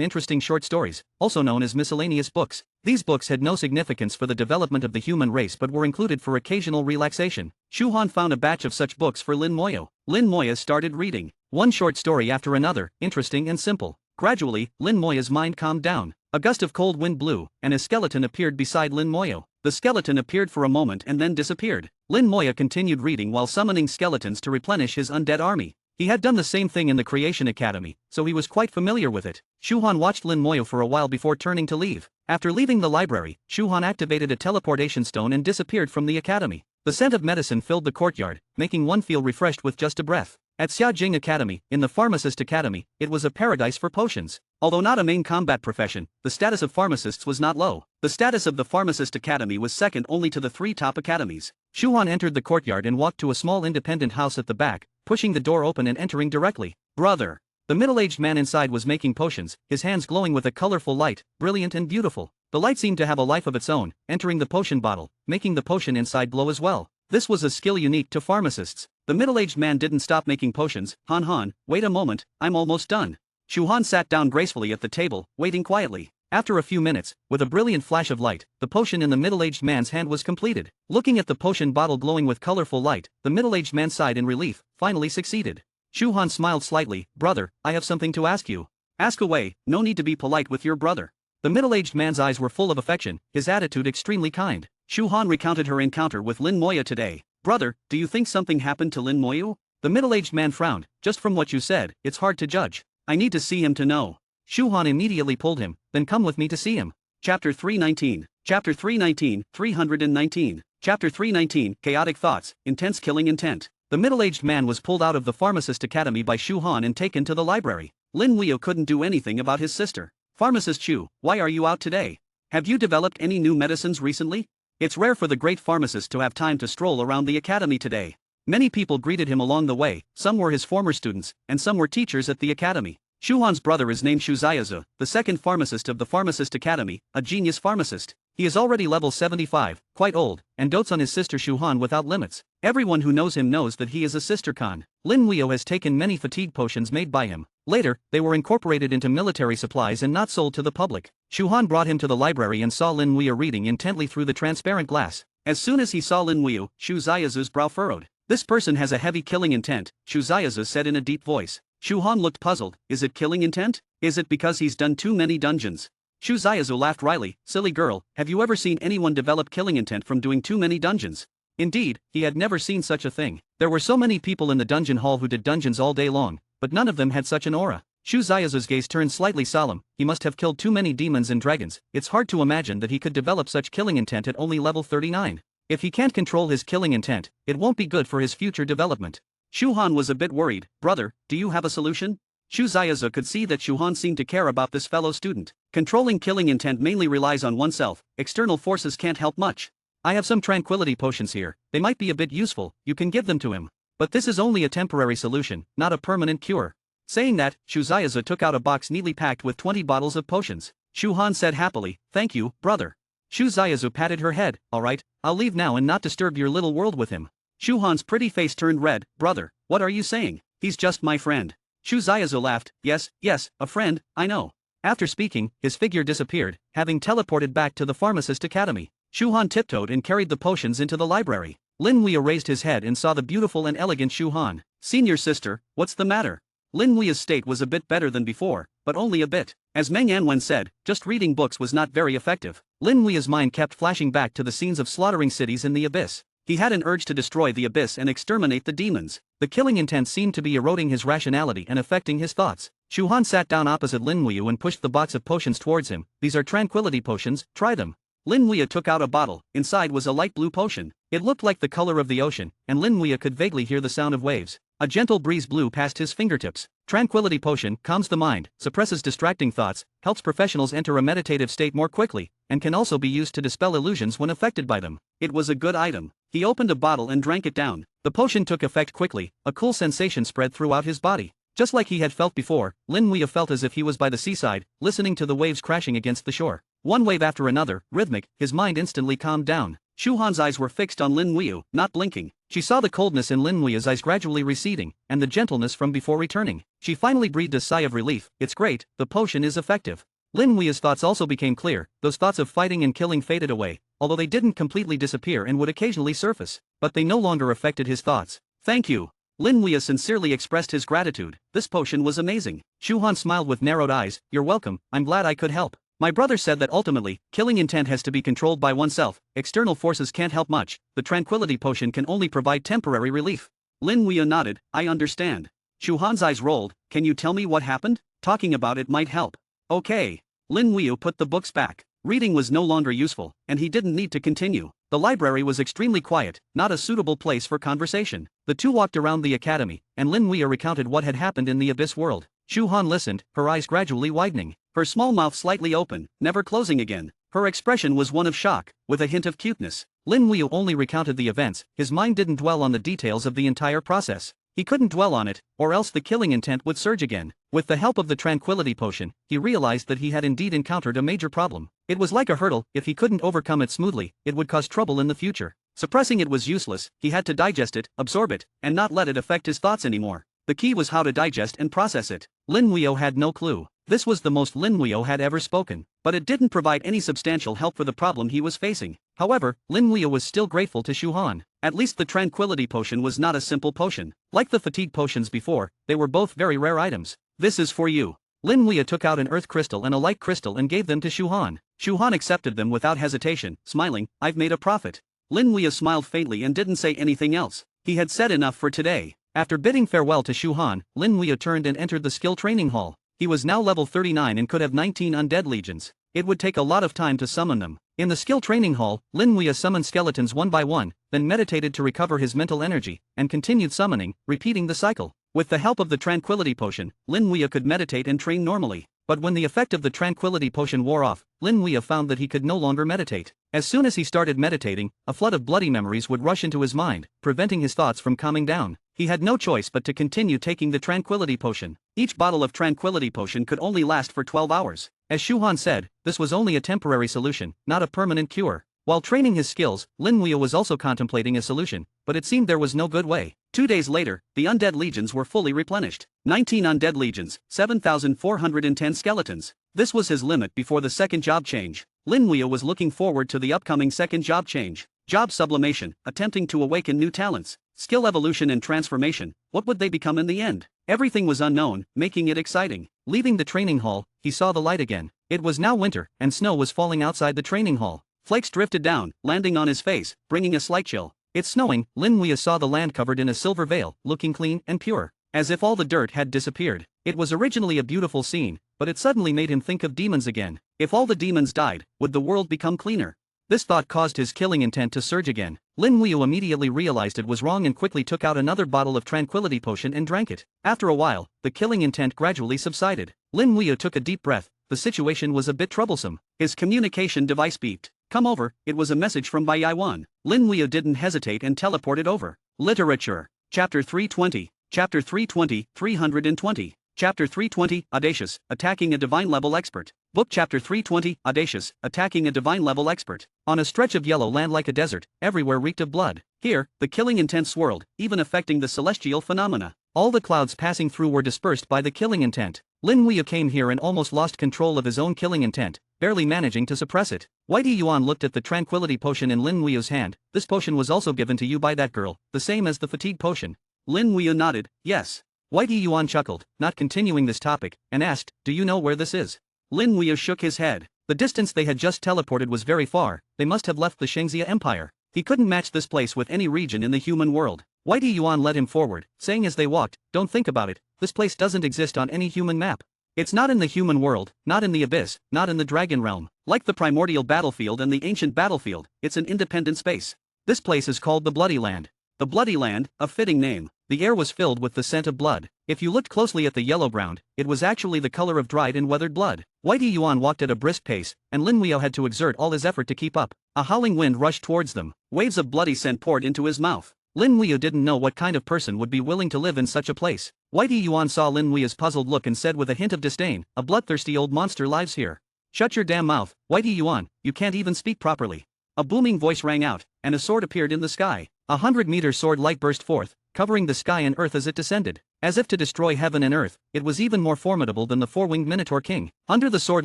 interesting short stories, also known as miscellaneous books. These books had no significance for the development of the human race but were included for occasional relaxation. Shu Han found a batch of such books for Lin Moyo. Lin Moyo started reading. One short story after another, interesting and simple. Gradually, Lin Moyo's mind calmed down. A gust of cold wind blew, and a skeleton appeared beside Lin Moyo. The skeleton appeared for a moment and then disappeared. Lin Moyo continued reading while summoning skeletons to replenish his undead army. He had done the same thing in the Creation Academy, so he was quite familiar with it. Shu Han watched Lin Moyo for a while before turning to leave. After leaving the library, Shu Han activated a teleportation stone and disappeared from the academy. The scent of medicine filled the courtyard, making one feel refreshed with just a breath. At Xiajing Academy, in the Pharmacist Academy, it was a paradise for potions. Although not a main combat profession, the status of pharmacists was not low. The status of the Pharmacist Academy was second only to the 3 top academies. Shu Han entered the courtyard and walked to a small independent house at the back, pushing the door open and entering directly. "Brother." The middle-aged man inside was making potions, his hands glowing with a colorful light, brilliant and beautiful. The light seemed to have a life of its own, entering the potion bottle, making the potion inside glow as well. This was a skill unique to pharmacists. The middle-aged man didn't stop making potions. Han, wait a moment, I'm almost done." Shu Han sat down gracefully at the table, waiting quietly. After a few minutes, with a brilliant flash of light, the potion in the middle-aged man's hand was completed. Looking at the potion bottle glowing with colorful light, the middle-aged man sighed in relief. Finally succeeded. Shu Han smiled slightly. "Brother, I have something to ask you." "Ask away, no need to be polite with your brother." The middle-aged man's eyes were full of affection, his attitude extremely kind. Shu Han recounted her encounter with Lin Moyo today. "Brother, do you think something happened to Lin Moyo?" The middle-aged man frowned. "Just from what you said, it's hard to judge. I need to see him to know." Shu Han immediately pulled him. "Then come with me to see him." Chapter 319. Chapter 319, 319. Chapter 319, Chaotic Thoughts, Intense Killing Intent. The middle-aged man was pulled out of the Pharmacist Academy by Shu Han and taken to the library. Lin Moyo couldn't do anything about his sister. "Pharmacist Shu, why are you out today? Have you developed any new medicines recently?" It's rare for the great pharmacist to have time to stroll around the academy today. Many people greeted him along the way, some were his former students, and some were teachers at the academy. Shu Han's brother is named Shu Zaizu, the second pharmacist of the Pharmacist Academy, a genius pharmacist. He is already level 75, quite old, and dotes on his sister Shu Han without limits. Everyone who knows him knows that he is a sister Khan. Lin Weio has taken many fatigue potions made by him. Later, they were incorporated into military supplies and not sold to the public. Shu Han brought him to the library and saw Lin Weio reading intently through the transparent glass. As soon as he saw Lin Weio, Shu Zaizu's brow furrowed. This person has a heavy killing intent, Shu Zaizu said in a deep voice. Shu Han looked puzzled. Is it killing intent? Is it because he's done too many dungeons? Shu Zaizu laughed wryly. Silly girl, have you ever seen anyone develop killing intent from doing too many dungeons? Indeed, he had never seen such a thing. There were so many people in the dungeon hall who did dungeons all day long, but none of them had such an aura. Shu Zaizu's gaze turned slightly solemn. He must have killed too many demons and dragons. It's hard to imagine that he could develop such killing intent at only level 39. If he can't control his killing intent, it won't be good for his future development. Shu Han was a bit worried. Brother, do you have a solution? Shu Zaizu could see that Shu Han seemed to care about this fellow student. Controlling killing intent mainly relies on oneself. External forces can't help much. I have some tranquility potions here. They might be a bit useful. You can give them to him. But this is only a temporary solution, not a permanent cure. Saying that, Shu Zaizu took out a box neatly packed with 20 bottles of potions. Shu Han said happily, "Thank you, brother." Shu Zaizu patted her head. "All right, I'll leave now and not disturb your little world with him." Shu Han's pretty face turned red. "Brother, what are you saying? He's just my friend." Shu Zaizu laughed. Yes, a friend, I know." After speaking, his figure disappeared, having teleported back to the Pharmacist Academy. Shu Han tiptoed and carried the potions into the library. Lin Weio raised his head and saw the beautiful and elegant Shu Han. "Senior sister, what's the matter?" Lin Weio's state was a bit better than before, but only a bit. As Meng Anwen said, just reading books was not very effective. Lin Weio's mind kept flashing back to the scenes of slaughtering cities in the abyss. He had an urge to destroy the abyss and exterminate the demons. The killing intent seemed to be eroding his rationality and affecting his thoughts. Shu Han sat down opposite Lin Weio and pushed the box of potions towards him. "These are tranquility potions, try them." Lin Weio took out a bottle. Inside was a light blue potion. It looked like the color of the ocean, and Lin Weio could vaguely hear the sound of waves. A gentle breeze blew past his fingertips. Tranquility potion calms the mind, suppresses distracting thoughts, helps professionals enter a meditative state more quickly, and can also be used to dispel illusions when affected by them. It was a good item. He opened a bottle and drank it down. The potion took effect quickly. A cool sensation spread throughout his body. Just like he had felt before, Lin Weio felt as if he was by the seaside, listening to the waves crashing against the shore. One wave after another, rhythmic, his mind instantly calmed down. Shu Han's eyes were fixed on Lin Weio, not blinking. She saw the coldness in Lin Weio's eyes gradually receding, and the gentleness from before returning. She finally breathed a sigh of relief. "It's great, the potion is effective." Lin Weio's thoughts also became clear. Those thoughts of fighting and killing faded away, although they didn't completely disappear and would occasionally surface. But they no longer affected his thoughts. "Thank you." Lin Weio sincerely expressed his gratitude. This potion was amazing. Shu Han smiled with narrowed eyes. "You're welcome, I'm glad I could help. My brother said that ultimately, killing intent has to be controlled by oneself. External forces can't help much. The tranquility potion can only provide temporary relief." Lin Weio nodded. "I understand." Shu Han's eyes rolled. "Can you tell me what happened? Talking about it might help." "Okay." Lin Weio put the books back. Reading was no longer useful, and he didn't need to continue. The library was extremely quiet, not a suitable place for conversation. The two walked around the academy, and Lin Weio recounted what had happened in the abyss world. Shu Han listened, her eyes gradually widening, her small mouth slightly open, never closing again. Her expression was one of shock, with a hint of cuteness. Lin Weio only recounted the events. His mind didn't dwell on the details of the entire process. He couldn't dwell on it, or else the killing intent would surge again. With the help of the tranquility potion, he realized that he had indeed encountered a major problem. It was like a hurdle. If he couldn't overcome it smoothly, it would cause trouble in the future. Suppressing it was useless. He had to digest it, absorb it, and not let it affect his thoughts anymore. The key was how to digest and process it. Lin Weio had no clue. This was the most Lin Weio had ever spoken, but it didn't provide any substantial help for the problem he was facing. However, Lin Weio was still grateful to Shu Han. At least the tranquility potion was not a simple potion. Like the fatigue potions before, they were both very rare items. "This is for you." Lin Weio took out an earth crystal and a light crystal and gave them to Shu Han. Shu Han accepted them without hesitation, smiling. "I've made a profit." Lin Weio smiled faintly and didn't say anything else. He had said enough for today. After bidding farewell to Shu Han, Lin Weio turned and entered the skill training hall. He was now level 39 and could have 19 undead legions. It would take a lot of time to summon them. In the skill training hall, Lin Weio summoned skeletons one by one, then meditated to recover his mental energy, and continued summoning, repeating the cycle. With the help of the tranquility potion, Lin Weio could meditate and train normally. But when the effect of the tranquility potion wore off, Lin Weio found that he could no longer meditate. As soon as he started meditating, a flood of bloody memories would rush into his mind, preventing his thoughts from calming down. He had no choice but to continue taking the tranquility potion. Each bottle of tranquility potion could only last for 12 hours. As Shuhan said, this was only a temporary solution, not a permanent cure. While training his skills, Lin Wuya was also contemplating a solution, but it seemed there was no good way. 2 days later, the undead legions were fully replenished. 19 undead legions, 7,410 skeletons. This was his limit before the second job change. Lin Wuya was looking forward to the upcoming second job change. Job sublimation, attempting to awaken new talents. Skill evolution and transformation, what would they become in the end? Everything was unknown, making it exciting. Leaving the training hall, he saw the light again. It was now winter, and snow was falling outside the training hall. Flakes drifted down, landing on his face, bringing a slight chill. It's snowing. Lin Wuya saw the land covered in a silver veil, looking clean and pure, as if all the dirt had disappeared. It was originally a beautiful scene, but it suddenly made him think of demons again. If all the demons died, would the world become cleaner? This thought caused his killing intent to surge again. Lin Wuya immediately realized it was wrong and quickly took out another bottle of tranquility potion and drank it. After a while, the killing intent gradually subsided. Lin Wuya took a deep breath. The situation was a bit troublesome. His communication device beeped. Come over, it was a message from Bai Yaiwan. Lin Wuya didn't hesitate and teleported over. Literature. Chapter 320. Chapter 320, 320. Chapter 320, Audacious, Attacking a Divine Level Expert. Book Chapter 320, Audacious, Attacking a Divine Level Expert. On a stretch of yellow land like a desert, everywhere reeked of blood. Here, the killing intent swirled, even affecting the celestial phenomena. All the clouds passing through were dispersed by the killing intent. Lin Wuya came here and almost lost control of his own killing intent, barely managing to suppress it. Whitey Yuan looked at the tranquility potion in Lin Wuya's hand. This potion was also given to you by that girl, the same as the fatigue potion. Lin Wuya nodded, yes. Whitey Yuan chuckled, not continuing this topic, and asked, do you know where this is? Lin Wuya shook his head. The distance they had just teleported was very far. They must have left the Shangxia Empire. He couldn't match this place with any region in the human world. Whitey Yuan led him forward, saying as they walked, don't think about it, this place doesn't exist on any human map. It's not in the human world, not in the abyss, not in the dragon realm. Like the primordial battlefield and the ancient battlefield, it's an independent space. This place is called the Bloody Land. The Bloody Land, a fitting name. The air was filled with the scent of blood. If you looked closely at the yellow ground, it was actually the color of dried and weathered blood. Whitey Yuan walked at a brisk pace, and Lin Wuya had to exert all his effort to keep up. A howling wind rushed towards them. Waves of bloody scent poured into his mouth. Lin Wuya didn't know what kind of person would be willing to live in such a place. Whitey Yuan saw Lin Wuya's puzzled look and said with a hint of disdain, a bloodthirsty old monster lives here. Shut your damn mouth, Whitey Yuan, you can't even speak properly. A booming voice rang out, and a sword appeared in the sky. 100-meter sword light burst forth, covering the sky and earth as it descended. As if to destroy heaven and earth, it was even more formidable than the four-winged Minotaur King. Under the sword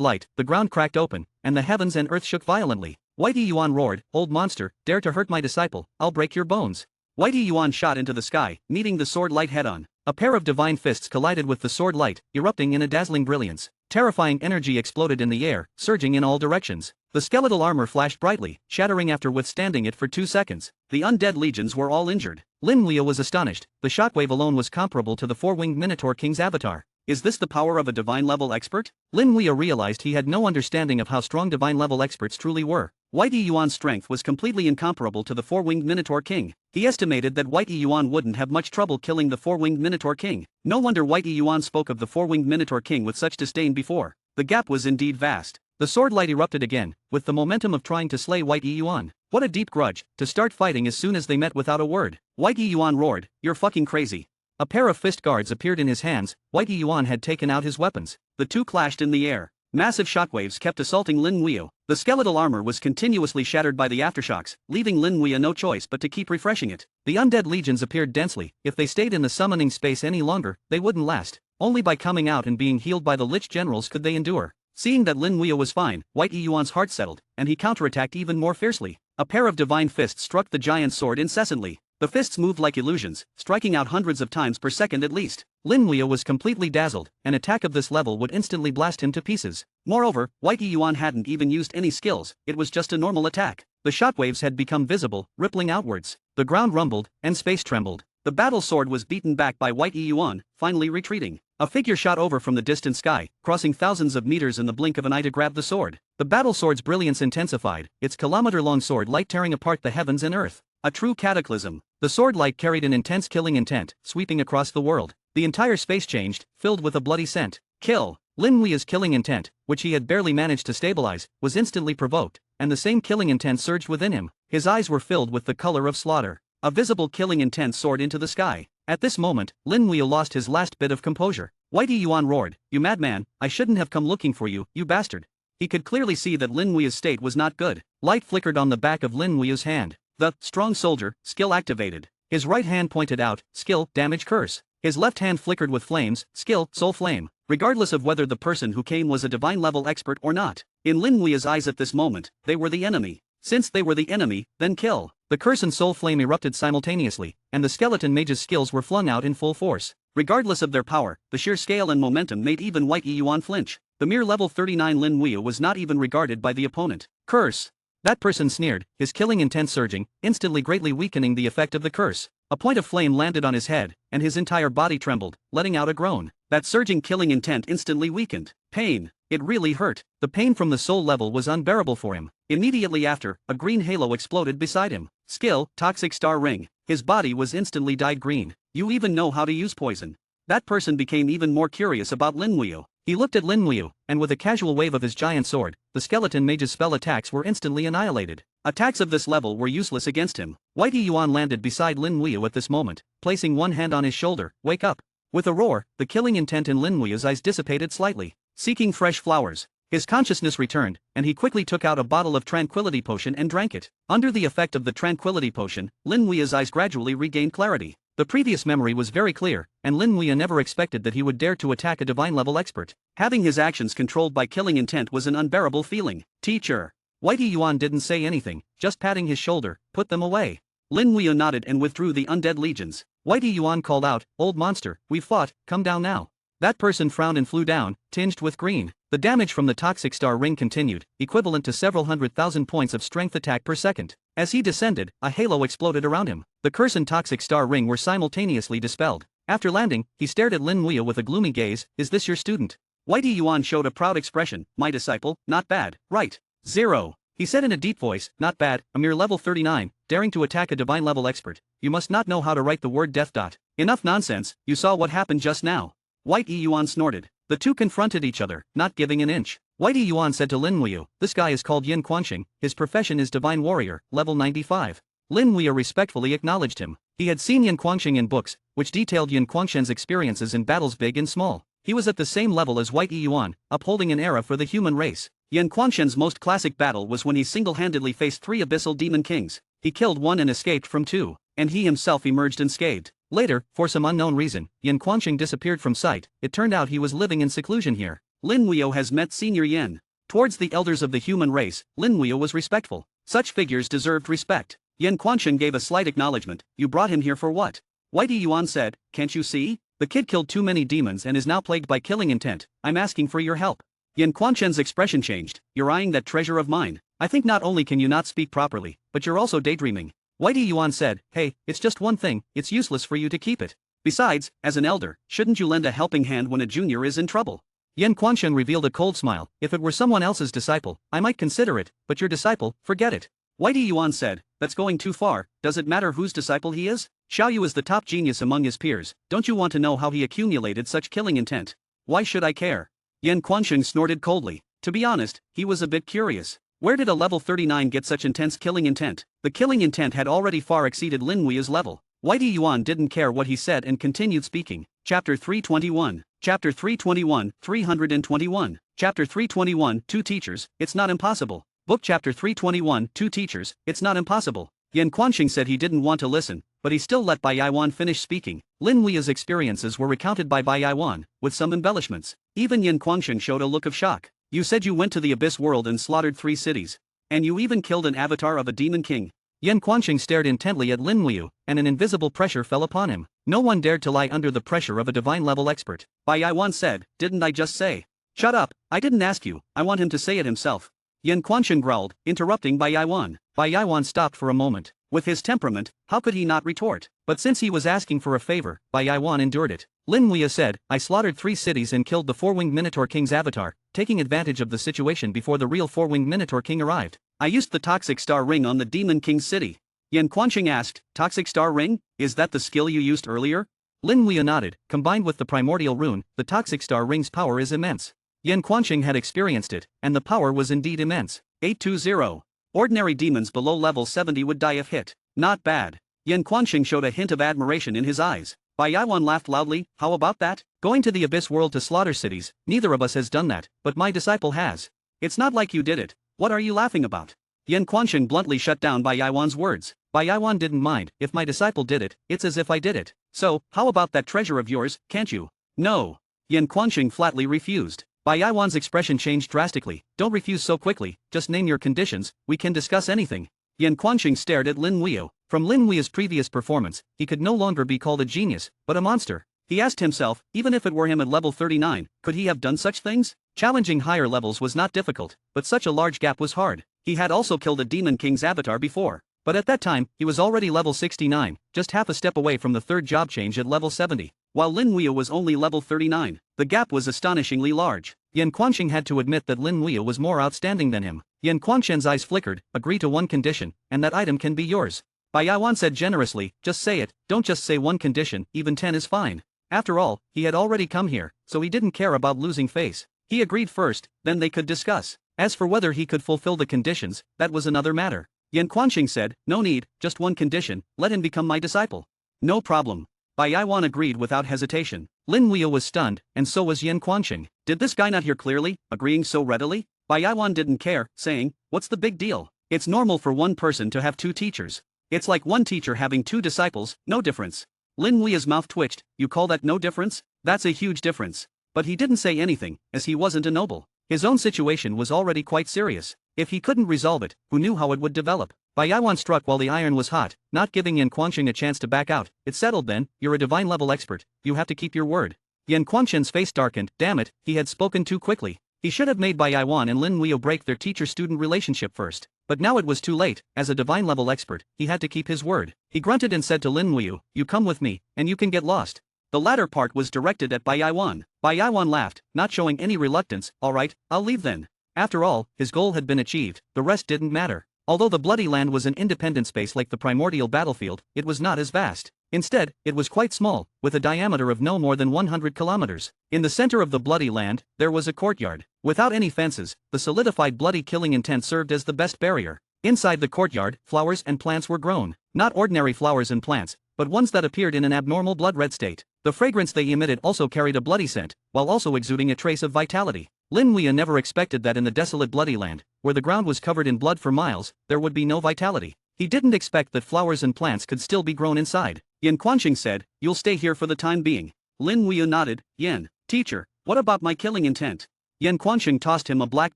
light, the ground cracked open, and the heavens and earth shook violently. Whitey Yuan roared, old monster, dare to hurt my disciple, I'll break your bones. Whitey Yuan shot into the sky, meeting the sword light head-on. A pair of divine fists collided with the sword light, erupting in a dazzling brilliance. Terrifying energy exploded in the air, surging in all directions. The skeletal armor flashed brightly, shattering after withstanding it for 2 seconds. The undead legions were all injured. Lin Wuya was astonished. The shockwave alone was comparable to the four-winged Minotaur King's avatar. Is this the power of a divine-level expert? Lin Wuya realized he had no understanding of how strong divine-level experts truly were. Whitey Yuan's strength was completely incomparable to the four-winged Minotaur King. He estimated that Whitey Yuan wouldn't have much trouble killing the four-winged Minotaur King. No wonder Whitey Yuan spoke of the four-winged Minotaur King with such disdain before. The gap was indeed vast. The sword light erupted again, with the momentum of trying to slay Whitey Yuan. What a deep grudge, to start fighting as soon as they met without a word. Whitey Yuan roared, you're fucking crazy. A pair of fist guards appeared in his hands. Whitey Yuan had taken out his weapons. The two clashed in the air. Massive shockwaves kept assaulting Lin Wuya. The skeletal armor was continuously shattered by the aftershocks, leaving Lin Wuya no choice but to keep refreshing it. The undead legions appeared densely. If they stayed in the summoning space any longer, they wouldn't last. Only by coming out and being healed by the Lich generals could they endure. Seeing that Lin Wuya was fine, Whitey Yuan's heart settled, and he counterattacked even more fiercely. A pair of divine fists struck the giant's sword incessantly. The fists moved like illusions, striking out hundreds of times per second at least. Lin Wuya was completely dazzled. An attack of this level would instantly blast him to pieces. Moreover, Whitey Yuan hadn't even used any skills, it was just a normal attack. The shockwaves had become visible, rippling outwards. The ground rumbled, and space trembled. The battle sword was beaten back by Whitey Yuan, finally retreating. A figure shot over from the distant sky, crossing thousands of meters in the blink of an eye to grab the sword. The battle sword's brilliance intensified, its kilometer-long sword light tearing apart the heavens and earth. A true cataclysm. The sword light carried an intense killing intent, sweeping across the world. The entire space changed, filled with a bloody scent. Kill. Lin Wuya's killing intent, which he had barely managed to stabilize, was instantly provoked, and the same killing intent surged within him. His eyes were filled with the color of slaughter. A visible killing intent soared into the sky. At this moment, Lin Wuya lost his last bit of composure. Whitey Yuan roared, "You madman, I shouldn't have come looking for you, you bastard." He could clearly see that Lin Wuya's state was not good. Light flickered on the back of Lin Wuya's hand. The strong soldier skill activated. His right hand pointed out, skill, damage curse. His left hand flickered with flames, skill, soul flame. Regardless of whether the person who came was a divine level expert or not, in Lin Wuya's eyes at this moment, they were the enemy. Since they were the enemy, then kill. The curse and soul flame erupted simultaneously, and the skeleton mage's skills were flung out in full force. Regardless of their power, the sheer scale and momentum made even Whitey Yuan flinch. The mere level 39 Lin Wuya was not even regarded by the opponent. Curse. That person sneered, his killing intent surging, instantly greatly weakening the effect of the curse. A point of flame landed on his head, and his entire body trembled, letting out a groan. That surging killing intent instantly weakened. Pain. It really hurt. The pain from the soul level was unbearable for him. Immediately after, a green halo exploded beside him. Skill, Toxic Star Ring. His body was instantly dyed green. You even know how to use poison. That person became even more curious about Lin Wuya. He looked at Lin Wuya, and with a casual wave of his giant sword, the skeleton mage's spell attacks were instantly annihilated. Attacks of this level were useless against him. Whitey Yuan landed beside Lin Wuya at this moment, placing one hand on his shoulder. Wake up. With a roar, the killing intent in Lin Wuya's eyes dissipated slightly. Seeking fresh flowers. His consciousness returned, and he quickly took out a bottle of tranquility potion and drank it. Under the effect of the tranquility potion, Lin Wuya's eyes gradually regained clarity. The previous memory was very clear, and Lin Wuya never expected that he would dare to attack a divine-level expert. Having his actions controlled by killing intent was an unbearable feeling. Teacher. Whitey Yuan didn't say anything, just patting his shoulder. Put them away. Lin Wuya nodded and withdrew the undead legions. Whitey Yuan called out, "Old monster, we've fought, come down now." That person frowned and flew down, tinged with green. The damage from the Toxic Star Ring continued, equivalent to several 100,000 points of strength attack per second. As he descended, a halo exploded around him. The curse and Toxic Star Ring were simultaneously dispelled. After landing, he stared at Lin Wuya with a gloomy gaze. "Is this your student?" Whitey Yuan showed a proud expression. "My disciple, not bad, right? 0. He said in a deep voice, "Not bad, a mere level 39, daring to attack a divine level expert. You must not know how to write the word death. Enough nonsense, you saw what happened just now." Whitey Yuan snorted. The two confronted each other, not giving an inch. Whitey Yuan said to Lin Wuya, "This guy is called Yin Quanxing, his profession is Divine Warrior, level 95. Lin Wuya respectfully acknowledged him. He had seen Yin Quanxing in books, which detailed Yin Quanxing's experiences in battles big and small. He was at the same level as Whitey Yuan, upholding an era for the human race. Yin Quanxing's most classic battle was when he single-handedly faced 3 abyssal demon kings. He killed 1 and escaped from 2, and he himself emerged unscathed. Later, for some unknown reason, Yin Quanxing disappeared from sight. It turned out he was living in seclusion here. Lin Wuya has met Senior Yin. Towards the elders of the human race, Lin Wuya was respectful. Such figures deserved respect. Yin Quanxing gave a slight acknowledgement. "You brought him here for what?" Whitey Yuan said, "Can't you see? The kid killed too many demons and is now plagued by killing intent. I'm asking for your help." Yin Quanxing's expression changed. "You're eyeing that treasure of mine. I think not only can you not speak properly, but you're also daydreaming." Whitey Yuan said, "Hey, it's just one thing, it's useless for you to keep it. Besides, as an elder, shouldn't you lend a helping hand when a junior is in trouble?" Yin Quanxing revealed a cold smile. "If it were someone else's disciple, I might consider it, but your disciple, forget it." Whitey Yuan said, "That's going too far. Does it matter whose disciple he is? Xiaoyu is the top genius among his peers. Don't you want to know how he accumulated such killing intent?" "Why should I care?" Yin Quanxing snorted coldly. To be honest, he was a bit curious. Where did a level 39 get such intense killing intent? The killing intent had already far exceeded Lin Wuya's level. Whitey Yuan didn't care what he said and continued speaking. Chapter 321. Chapter 321, 321. Chapter 321, 2 teachers, it's not impossible. Book Chapter 321, 2 teachers, it's not impossible. Yin Quanxing said he didn't want to listen, but he still let Bai Yaiwan finish speaking. Lin Wuya's experiences were recounted by Bai Yaiwan, with some embellishments. Even Yin Quanxing showed a look of shock. "You said you went to the Abyss world and slaughtered 3 cities. And you even killed an avatar of a demon king." Yin Quanxing stared intently at Lin Wuya, and an invisible pressure fell upon him. No one dared to lie under the pressure of a divine-level expert. Bai Yaiwan said, "Didn't I just say?" "Shut up, I didn't ask you, I want him to say it himself." Yin Quanxing growled, interrupting Bai Yaiwan. Bai Yaiwan stopped for a moment. With his temperament, how could he not retort? But since he was asking for a favor, Bai Yaiwan endured it. Lin Wuya said, "I slaughtered 3 cities and killed the 4-winged Minotaur King's avatar, taking advantage of the situation before the real 4-winged Minotaur King arrived. I used the Toxic Star Ring on the Demon King's city." Yin Quanxing asked, "Toxic Star Ring? Is that the skill you used earlier?" Lin Wuya nodded. Combined with the primordial rune, the Toxic Star Ring's power is immense. Yin Quanxing had experienced it, and the power was indeed immense. 820. Ordinary demons below level 70 would die if hit. Not bad. Yin Quanxing showed a hint of admiration in his eyes. Bai Yaiwan laughed loudly. How about that? Going to the abyss world to slaughter cities, neither of us has done that, but my disciple has. It's not like you did it. What are you laughing about? Yan Quansheng bluntly shut down Bai Yaiwan's words. Bai Yaiwan didn't mind. If my disciple did it, it's as if I did it. So, how about that treasure of yours, can't you? No. Yan Quansheng flatly refused. Bai Yaiwan's expression changed drastically. Don't refuse so quickly, just name your conditions, we can discuss anything. Yan Quansheng stared at Lin Huiyu. From Lin Huiyu's previous performance, he could no longer be called a genius, but a monster. He asked himself, even if it were him at level 39, could he have done such things? Challenging higher levels was not difficult, but such a large gap was hard. He had also killed a Demon King's avatar before. But at that time, he was already level 69, just half a step away from the third job change at level 70. While Lin Huiyu was only level 39, the gap was astonishingly large. Yan Quansheng had to admit that Lin Huiyu was more outstanding than him. Yan Quansheng's eyes flickered. Agree to one condition, and that item can be yours. Bai Yaiwan said generously, just say it, don't just say one condition, even 10 is fine. After all, he had already come here, so he didn't care about losing face. He agreed first, then they could discuss. As for whether he could fulfill the conditions, that was another matter. Yan Quansheng said, no need, just one condition, let him become my disciple. No problem. Bai Yaiwan agreed without hesitation. Lin Huiyu was stunned, and so was Yan Quansheng. Did this guy not hear clearly, agreeing so readily? Bai Yaiwan didn't care, saying, what's the big deal? It's normal for one person to have two teachers. It's like one teacher having two disciples, no difference. Lin Huiyu's mouth twitched. You call that no difference? That's a huge difference. But he didn't say anything, as he wasn't a noble. His own situation was already quite serious. If he couldn't resolve it, who knew how it would develop? Bai Yaiwan struck while the iron was hot, not giving Yan Quansheng a chance to back out. It's settled then, you're a divine level expert, you have to keep your word. Yan Quansheng's face darkened. Damn it, he had spoken too quickly. He should have made Bai Yaiwan and Lin Huiyu break their teacher-student relationship first. But now it was too late. As a divine level expert, he had to keep his word. He grunted and said to Lin Huiyu, you come with me, and you can get lost. The latter part was directed at Bai Yaiwan. Bai Yaiwan laughed, not showing any reluctance. Alright, I'll leave then. After all, his goal had been achieved, the rest didn't matter. Although the Bloody Land was an independent space like the primordial battlefield, it was not as vast. Instead, it was quite small, with a diameter of no more than 100 kilometers. In the center of the Bloody Land, there was a courtyard. Without any fences, the solidified bloody killing intent served as the best barrier. Inside the courtyard, flowers and plants were grown. Not ordinary flowers and plants, but ones that appeared in an abnormal blood-red state. The fragrance they emitted also carried a bloody scent, while also exuding a trace of vitality. Lin Huiyu never expected that in the desolate Bloody Land, where the ground was covered in blood for miles, there would be no vitality. He didn't expect that flowers and plants could still be grown inside. Yan Quansheng said, you'll stay here for the time being. Lin Huiyu nodded. Yan, teacher, what about my killing intent? Yan Quansheng tossed him a black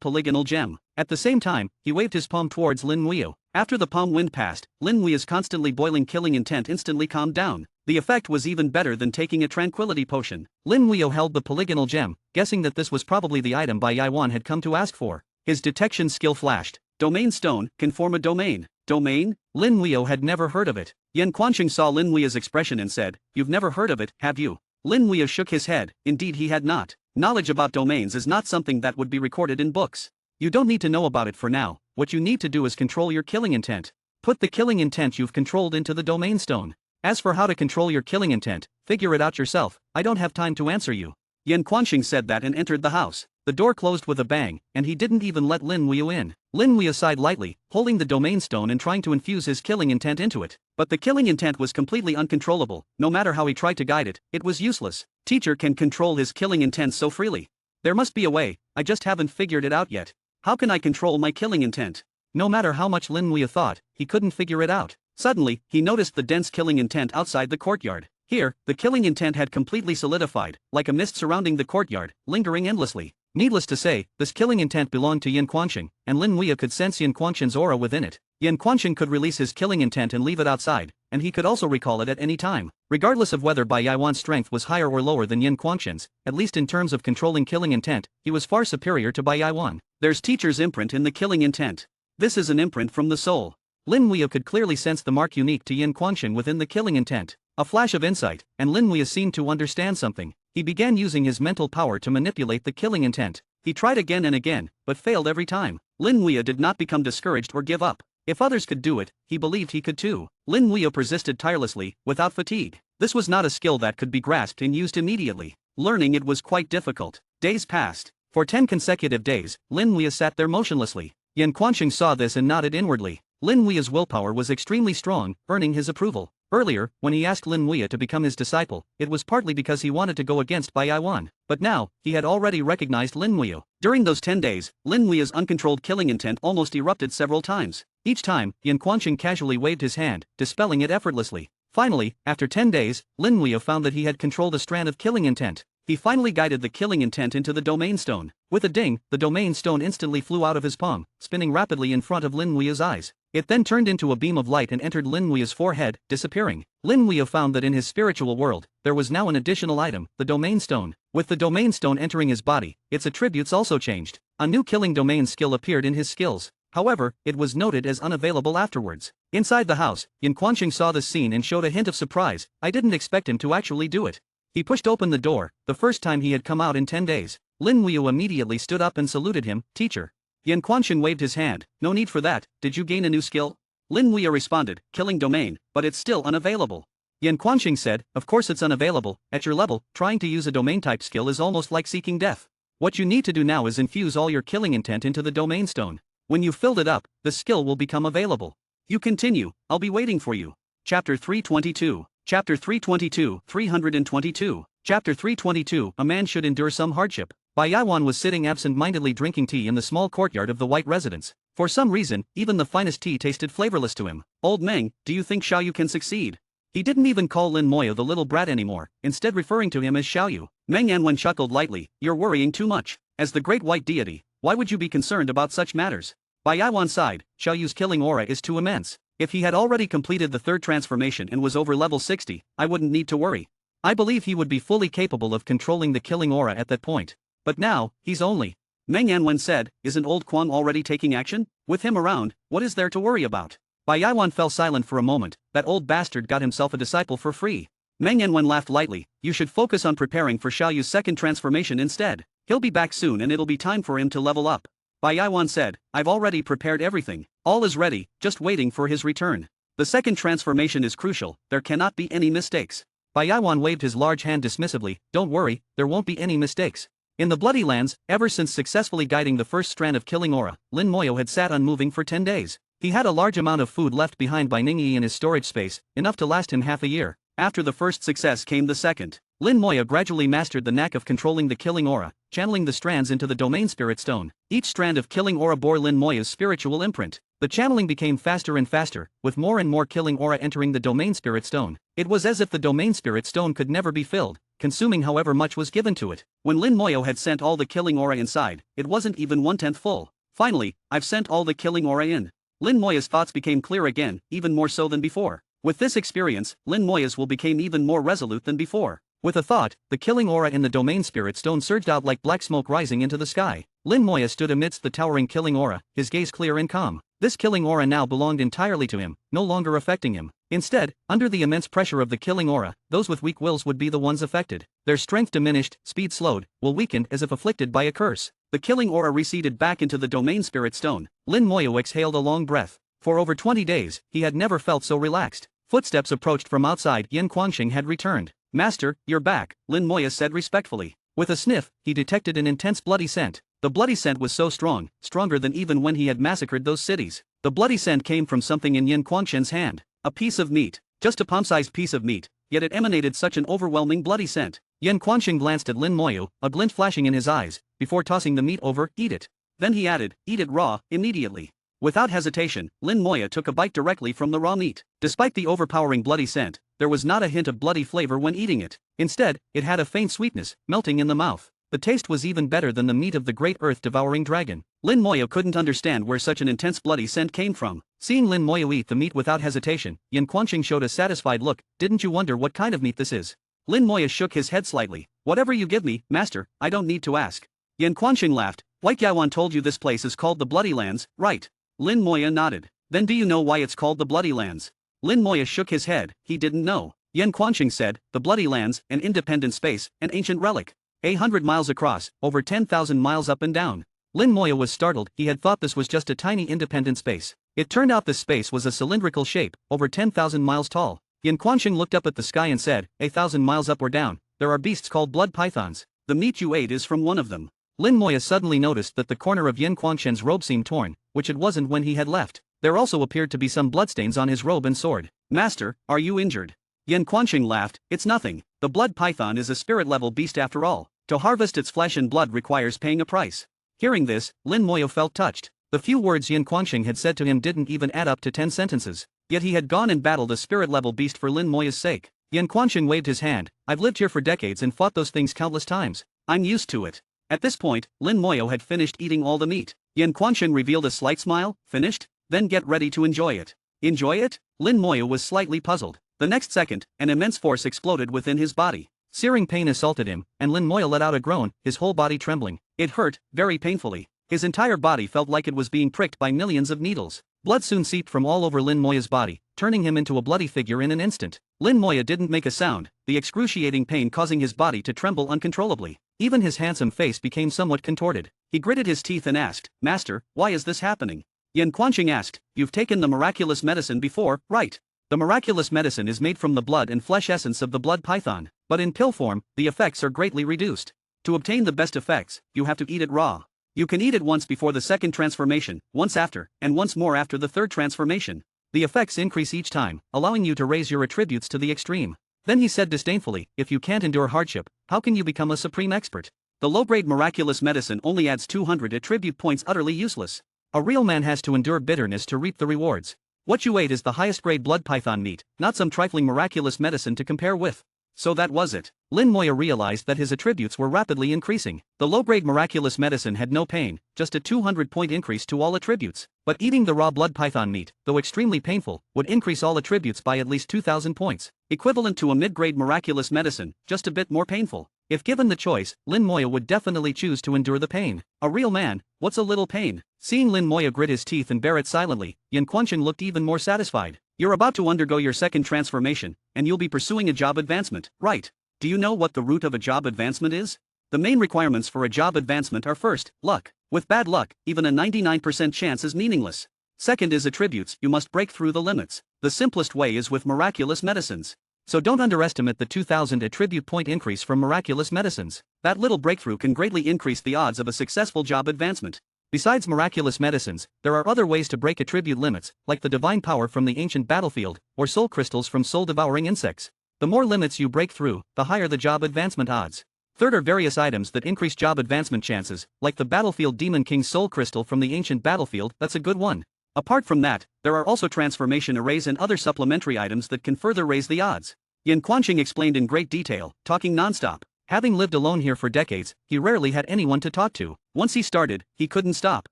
polygonal gem. At the same time, he waved his palm towards Lin Huiyu. After the palm wind passed, Lin Huiyu's constantly boiling killing intent instantly calmed down. The effect was even better than taking a tranquility potion. Lin Huiyu held the polygonal gem, guessing that this was probably the item Bai Yaiwan had come to ask for. His detection skill flashed. Domain stone can form a domain. Domain? Lin Huiyu had never heard of it. Yan Quansheng saw Lin Huiyu's expression and said, you've never heard of it, have you? Lin Huiyu shook his head. Indeed he had not. Knowledge about domains is not something that would be recorded in books. You don't need to know about it for now. What you need to do is control your killing intent. Put the killing intent you've controlled into the domain stone. As for how to control your killing intent, figure it out yourself. I don't have time to answer you. Yan Quansheng said that and entered the house. The door closed with a bang, and he didn't even let Lin Huiyu in. Lin Huiyu sighed lightly, holding the domain stone and trying to infuse his killing intent into it. But the killing intent was completely uncontrollable. No matter how he tried to guide it, it was useless. Teacher can control his killing intent so freely. There must be a way, I just haven't figured it out yet. How can I control my killing intent? No matter how much Lin Huiyu thought, he couldn't figure it out. Suddenly, he noticed the dense killing intent outside the courtyard. Here, the killing intent had completely solidified, like a mist surrounding the courtyard, lingering endlessly. Needless to say, this killing intent belonged to Yan Quansheng, and Lin Huiyu could sense Yan Quansheng's aura within it. Yan Quansheng could release his killing intent and leave it outside, and he could also recall it at any time. Regardless of whether Bai Yaiwan's strength was higher or lower than Yan Quansheng's, at least in terms of controlling killing intent, he was far superior to Bai Yaiwan. There's teacher's imprint in the killing intent. This is an imprint from the soul. Lin Huiyu could clearly sense the mark unique to Yan Quansheng within the killing intent. A flash of insight, and Lin Huiyu seemed to understand something. He began using his mental power to manipulate the killing intent. He tried again and again, but failed every time. Lin Huiyu did not become discouraged or give up. If others could do it, he believed he could too. Lin Huiyu persisted tirelessly, without fatigue. This was not a skill that could be grasped and used immediately. Learning it was quite difficult. Days passed. For 10 consecutive days, Lin Huiyu sat there motionlessly. Yan Quansheng saw this and nodded inwardly. Lin Huiyu's willpower was extremely strong, earning his approval. Earlier, when he asked Lin Muya to become his disciple, it was partly because he wanted to go against Bai Yaiwan. But now, he had already recognized Lin Muya. During those 10 days, Lin Muya's uncontrolled killing intent almost erupted several times. Each time, Yan Quanqing casually waved his hand, dispelling it effortlessly. Finally, after 10 days, Lin Muya found that he had controlled a strand of killing intent. He finally guided the killing intent into the domain stone. With a ding, the domain stone instantly flew out of his palm, spinning rapidly in front of Lin Muya's eyes. It then turned into a beam of light and entered Lin Muya's forehead, disappearing. Lin Muya found that in his spiritual world, there was now an additional item, the domain stone. With the domain stone entering his body, its attributes also changed. A new killing domain skill appeared in his skills. However, it was noted as unavailable afterwards. Inside the house, Yan Quanqing saw this scene and showed a hint of surprise. I didn't expect him to actually do it. He pushed open the door, the first time he had come out in 10 days. Lin Muya immediately stood up and saluted him, teacher. Yan Quanqing waved his hand, no need for that, did you gain a new skill? Lin Muya responded, killing domain, but it's still unavailable. Yan Quanqing said, of course it's unavailable, at your level, trying to use a domain type skill is almost like seeking death. What you need to do now is infuse all your killing intent into the domain stone. When you've filled it up, the skill will become available. You continue, I'll be waiting for you. Chapter 322. Chapter 322, 322. Chapter 322, a man should endure some hardship. Bai Yaiwan was sitting absent-mindedly drinking tea in the small courtyard of the white residence. For some reason, even the finest tea tasted flavorless to him. Old Meng, do you think Xiaoyu can succeed? He didn't even call Lin Muya the little brat anymore, instead referring to him as Xiaoyu. Meng Yanwen chuckled lightly, you're worrying too much. As the great white deity, why would you be concerned about such matters? Bai Yaiwan sighed, Xiaoyu's killing aura is too immense. If he had already completed the third transformation and was over level 60, I wouldn't need to worry. I believe he would be fully capable of controlling the killing aura at that point. But now, he's only. Meng Yanwen said, isn't old Kwang already taking action? With him around, what is there to worry about? Bai Yaiwan fell silent for a moment, that old bastard got himself a disciple for free. Meng Yanwen laughed lightly, you should focus on preparing for Xiaoyu's second transformation instead. He'll be back soon and it'll be time for him to level up. Bai Yaiwan said, I've already prepared everything. All is ready, just waiting for his return. The second transformation is crucial, there cannot be any mistakes. Bai Yaiwan waved his large hand dismissively, don't worry, there won't be any mistakes. In the Bloody Lands, ever since successfully guiding the first strand of killing aura, Lin Muya had sat unmoving for 10 days. He had a large amount of food left behind by Ningyi in his storage space, enough to last him half a year. After the first success came the second. Lin Muya gradually mastered the knack of controlling the killing aura, channeling the strands into the domain spirit stone. Each strand of killing aura bore Lin Muya's spiritual imprint. The channeling became faster and faster, with more and more killing aura entering the domain spirit stone. It was as if the domain spirit stone could never be filled, consuming however much was given to it. When Lin Muya had sent all the killing aura inside, it wasn't even 1/10 full. Finally, I've sent all the killing aura in. Lin Muya's thoughts became clear again, even more so than before. With this experience, Lin Muya's will became even more resolute than before. With a thought, the killing aura in the domain spirit stone surged out like black smoke rising into the sky. Lin Muya stood amidst the towering killing aura, his gaze clear and calm. This killing aura now belonged entirely to him, no longer affecting him. Instead, under the immense pressure of the killing aura, those with weak wills would be the ones affected. Their strength diminished, speed slowed, will weakened as if afflicted by a curse. The killing aura receded back into the domain spirit stone. Lin Muya exhaled a long breath. For over 20 days, he had never felt so relaxed. Footsteps approached from outside. Yan Quanqing had returned. Master, you're back, Lin Muya said respectfully. With a sniff, he detected an intense bloody scent. The bloody scent was so strong, stronger than even when he had massacred those cities. The bloody scent came from something in Yan Quanqing's hand. A piece of meat. Just a palm-sized piece of meat, yet it emanated such an overwhelming bloody scent. Yan Quanqing glanced at Lin Muya, a glint flashing in his eyes, before tossing the meat over, eat it. Then he added, eat it raw, immediately. Without hesitation, Lin Muya took a bite directly from the raw meat. Despite the overpowering bloody scent, there was not a hint of bloody flavor when eating it. Instead, it had a faint sweetness, melting in the mouth. The taste was even better than the meat of the great earth-devouring dragon. Lin Muya couldn't understand where such an intense bloody scent came from. Seeing Lin Muya eat the meat without hesitation, Yan Quanqing showed a satisfied look. Didn't you wonder what kind of meat this is? Lin Muya shook his head slightly. Whatever you give me, master, I don't need to ask. Yan Quanqing laughed. White Yawan told you this place is called the Bloody Lands, right? Lin Muya nodded. Then do you know why it's called the Bloody Lands? Lin Muya shook his head. He didn't know. Yan Quanqing said, the Bloody Lands, an independent space, an ancient relic. 100 miles across, over 10,000 miles up and down. Lin Muya was startled. He had thought this was just a tiny independent space. It turned out this space was a cylindrical shape, over 10,000 miles tall. Yan Quanqing looked up at the sky and said, 1,000 miles up or down, there are beasts called blood pythons. The meat you ate is from one of them. Lin Muya suddenly noticed that the corner of Yan Quanqing's robe seemed torn, which it wasn't when he had left. There also appeared to be some bloodstains on his robe and sword. "Master, are you injured?" Yan Quanqing laughed. "It's nothing. The blood python is a spirit-level beast after all. To harvest its flesh and blood requires paying a price." Hearing this, Lin Moyo felt touched. The few words Yan Quanqing had said to him didn't even add up to 10 sentences. Yet he had gone and battled a spirit-level beast for Lin Moya's sake. Yan Quanqing waved his hand. "I've lived here for decades and fought those things countless times. I'm used to it." At this point, Lin Moyo had finished eating all the meat. Yan Quanqing revealed a slight smile. "Finished? Then get ready to enjoy it." "Enjoy it?" Lin Moyo was slightly puzzled. The next second, an immense force exploded within his body. Searing pain assaulted him, and Lin Moyo let out a groan, his whole body trembling. It hurt, very painfully. His entire body felt like it was being pricked by millions of needles. Blood soon seeped from all over Lin Moya's body, turning him into a bloody figure in an instant. Lin Moya didn't make a sound, the excruciating pain causing his body to tremble uncontrollably. Even his handsome face became somewhat contorted. He gritted his teeth and asked, "Master, why is this happening?" Yan Quanqing asked, "You've taken the miraculous medicine before, right?" The miraculous medicine is made from the blood and flesh essence of the blood python, but in pill form, the effects are greatly reduced. To obtain the best effects, you have to eat it raw. You can eat it once before the second transformation, once after, and once more after the third transformation. The effects increase each time, allowing you to raise your attributes to the extreme. Then he said disdainfully, "If you can't endure hardship, how can you become a supreme expert?" The low-grade miraculous medicine only adds 200 attribute points, utterly useless. A real man has to endure bitterness to reap the rewards. What you ate is the highest grade blood python meat, not some trifling miraculous medicine to compare with. So that was it. Lin Moya realized that his attributes were rapidly increasing. The low-grade miraculous medicine had no pain, just a 200-point increase to all attributes. But eating the raw blood python meat, though extremely painful, would increase all attributes by at least 2,000 points, equivalent to a mid-grade miraculous medicine, just a bit more painful. If given the choice, Lin Moya would definitely choose to endure the pain. A real man, what's a little pain? Seeing Lin Moya grit his teeth and bear it silently, Yan Quanqing looked even more satisfied. "You're about to undergo your second transformation, and you'll be pursuing a job advancement, right? Do you know what the root of a job advancement is? The main requirements for a job advancement are first, luck. With bad luck, even a 99% chance is meaningless. Second is attributes, you must break through the limits. The simplest way is with miraculous medicines. So don't underestimate the 2,000 attribute point increase from miraculous medicines. That little breakthrough can greatly increase the odds of a successful job advancement." Besides miraculous medicines, there are other ways to break attribute limits, like the divine power from the ancient battlefield, or soul crystals from soul-devouring insects. The more limits you break through, the higher the job advancement odds. Third are various items that increase job advancement chances, like the Battlefield Demon King Soul Crystal from the ancient battlefield, that's a good one. Apart from that, there are also transformation arrays and other supplementary items that can further raise the odds. Yan Quanqing explained in great detail, talking non-stop. Having lived alone here for decades, he rarely had anyone to talk to. Once he started, he couldn't stop.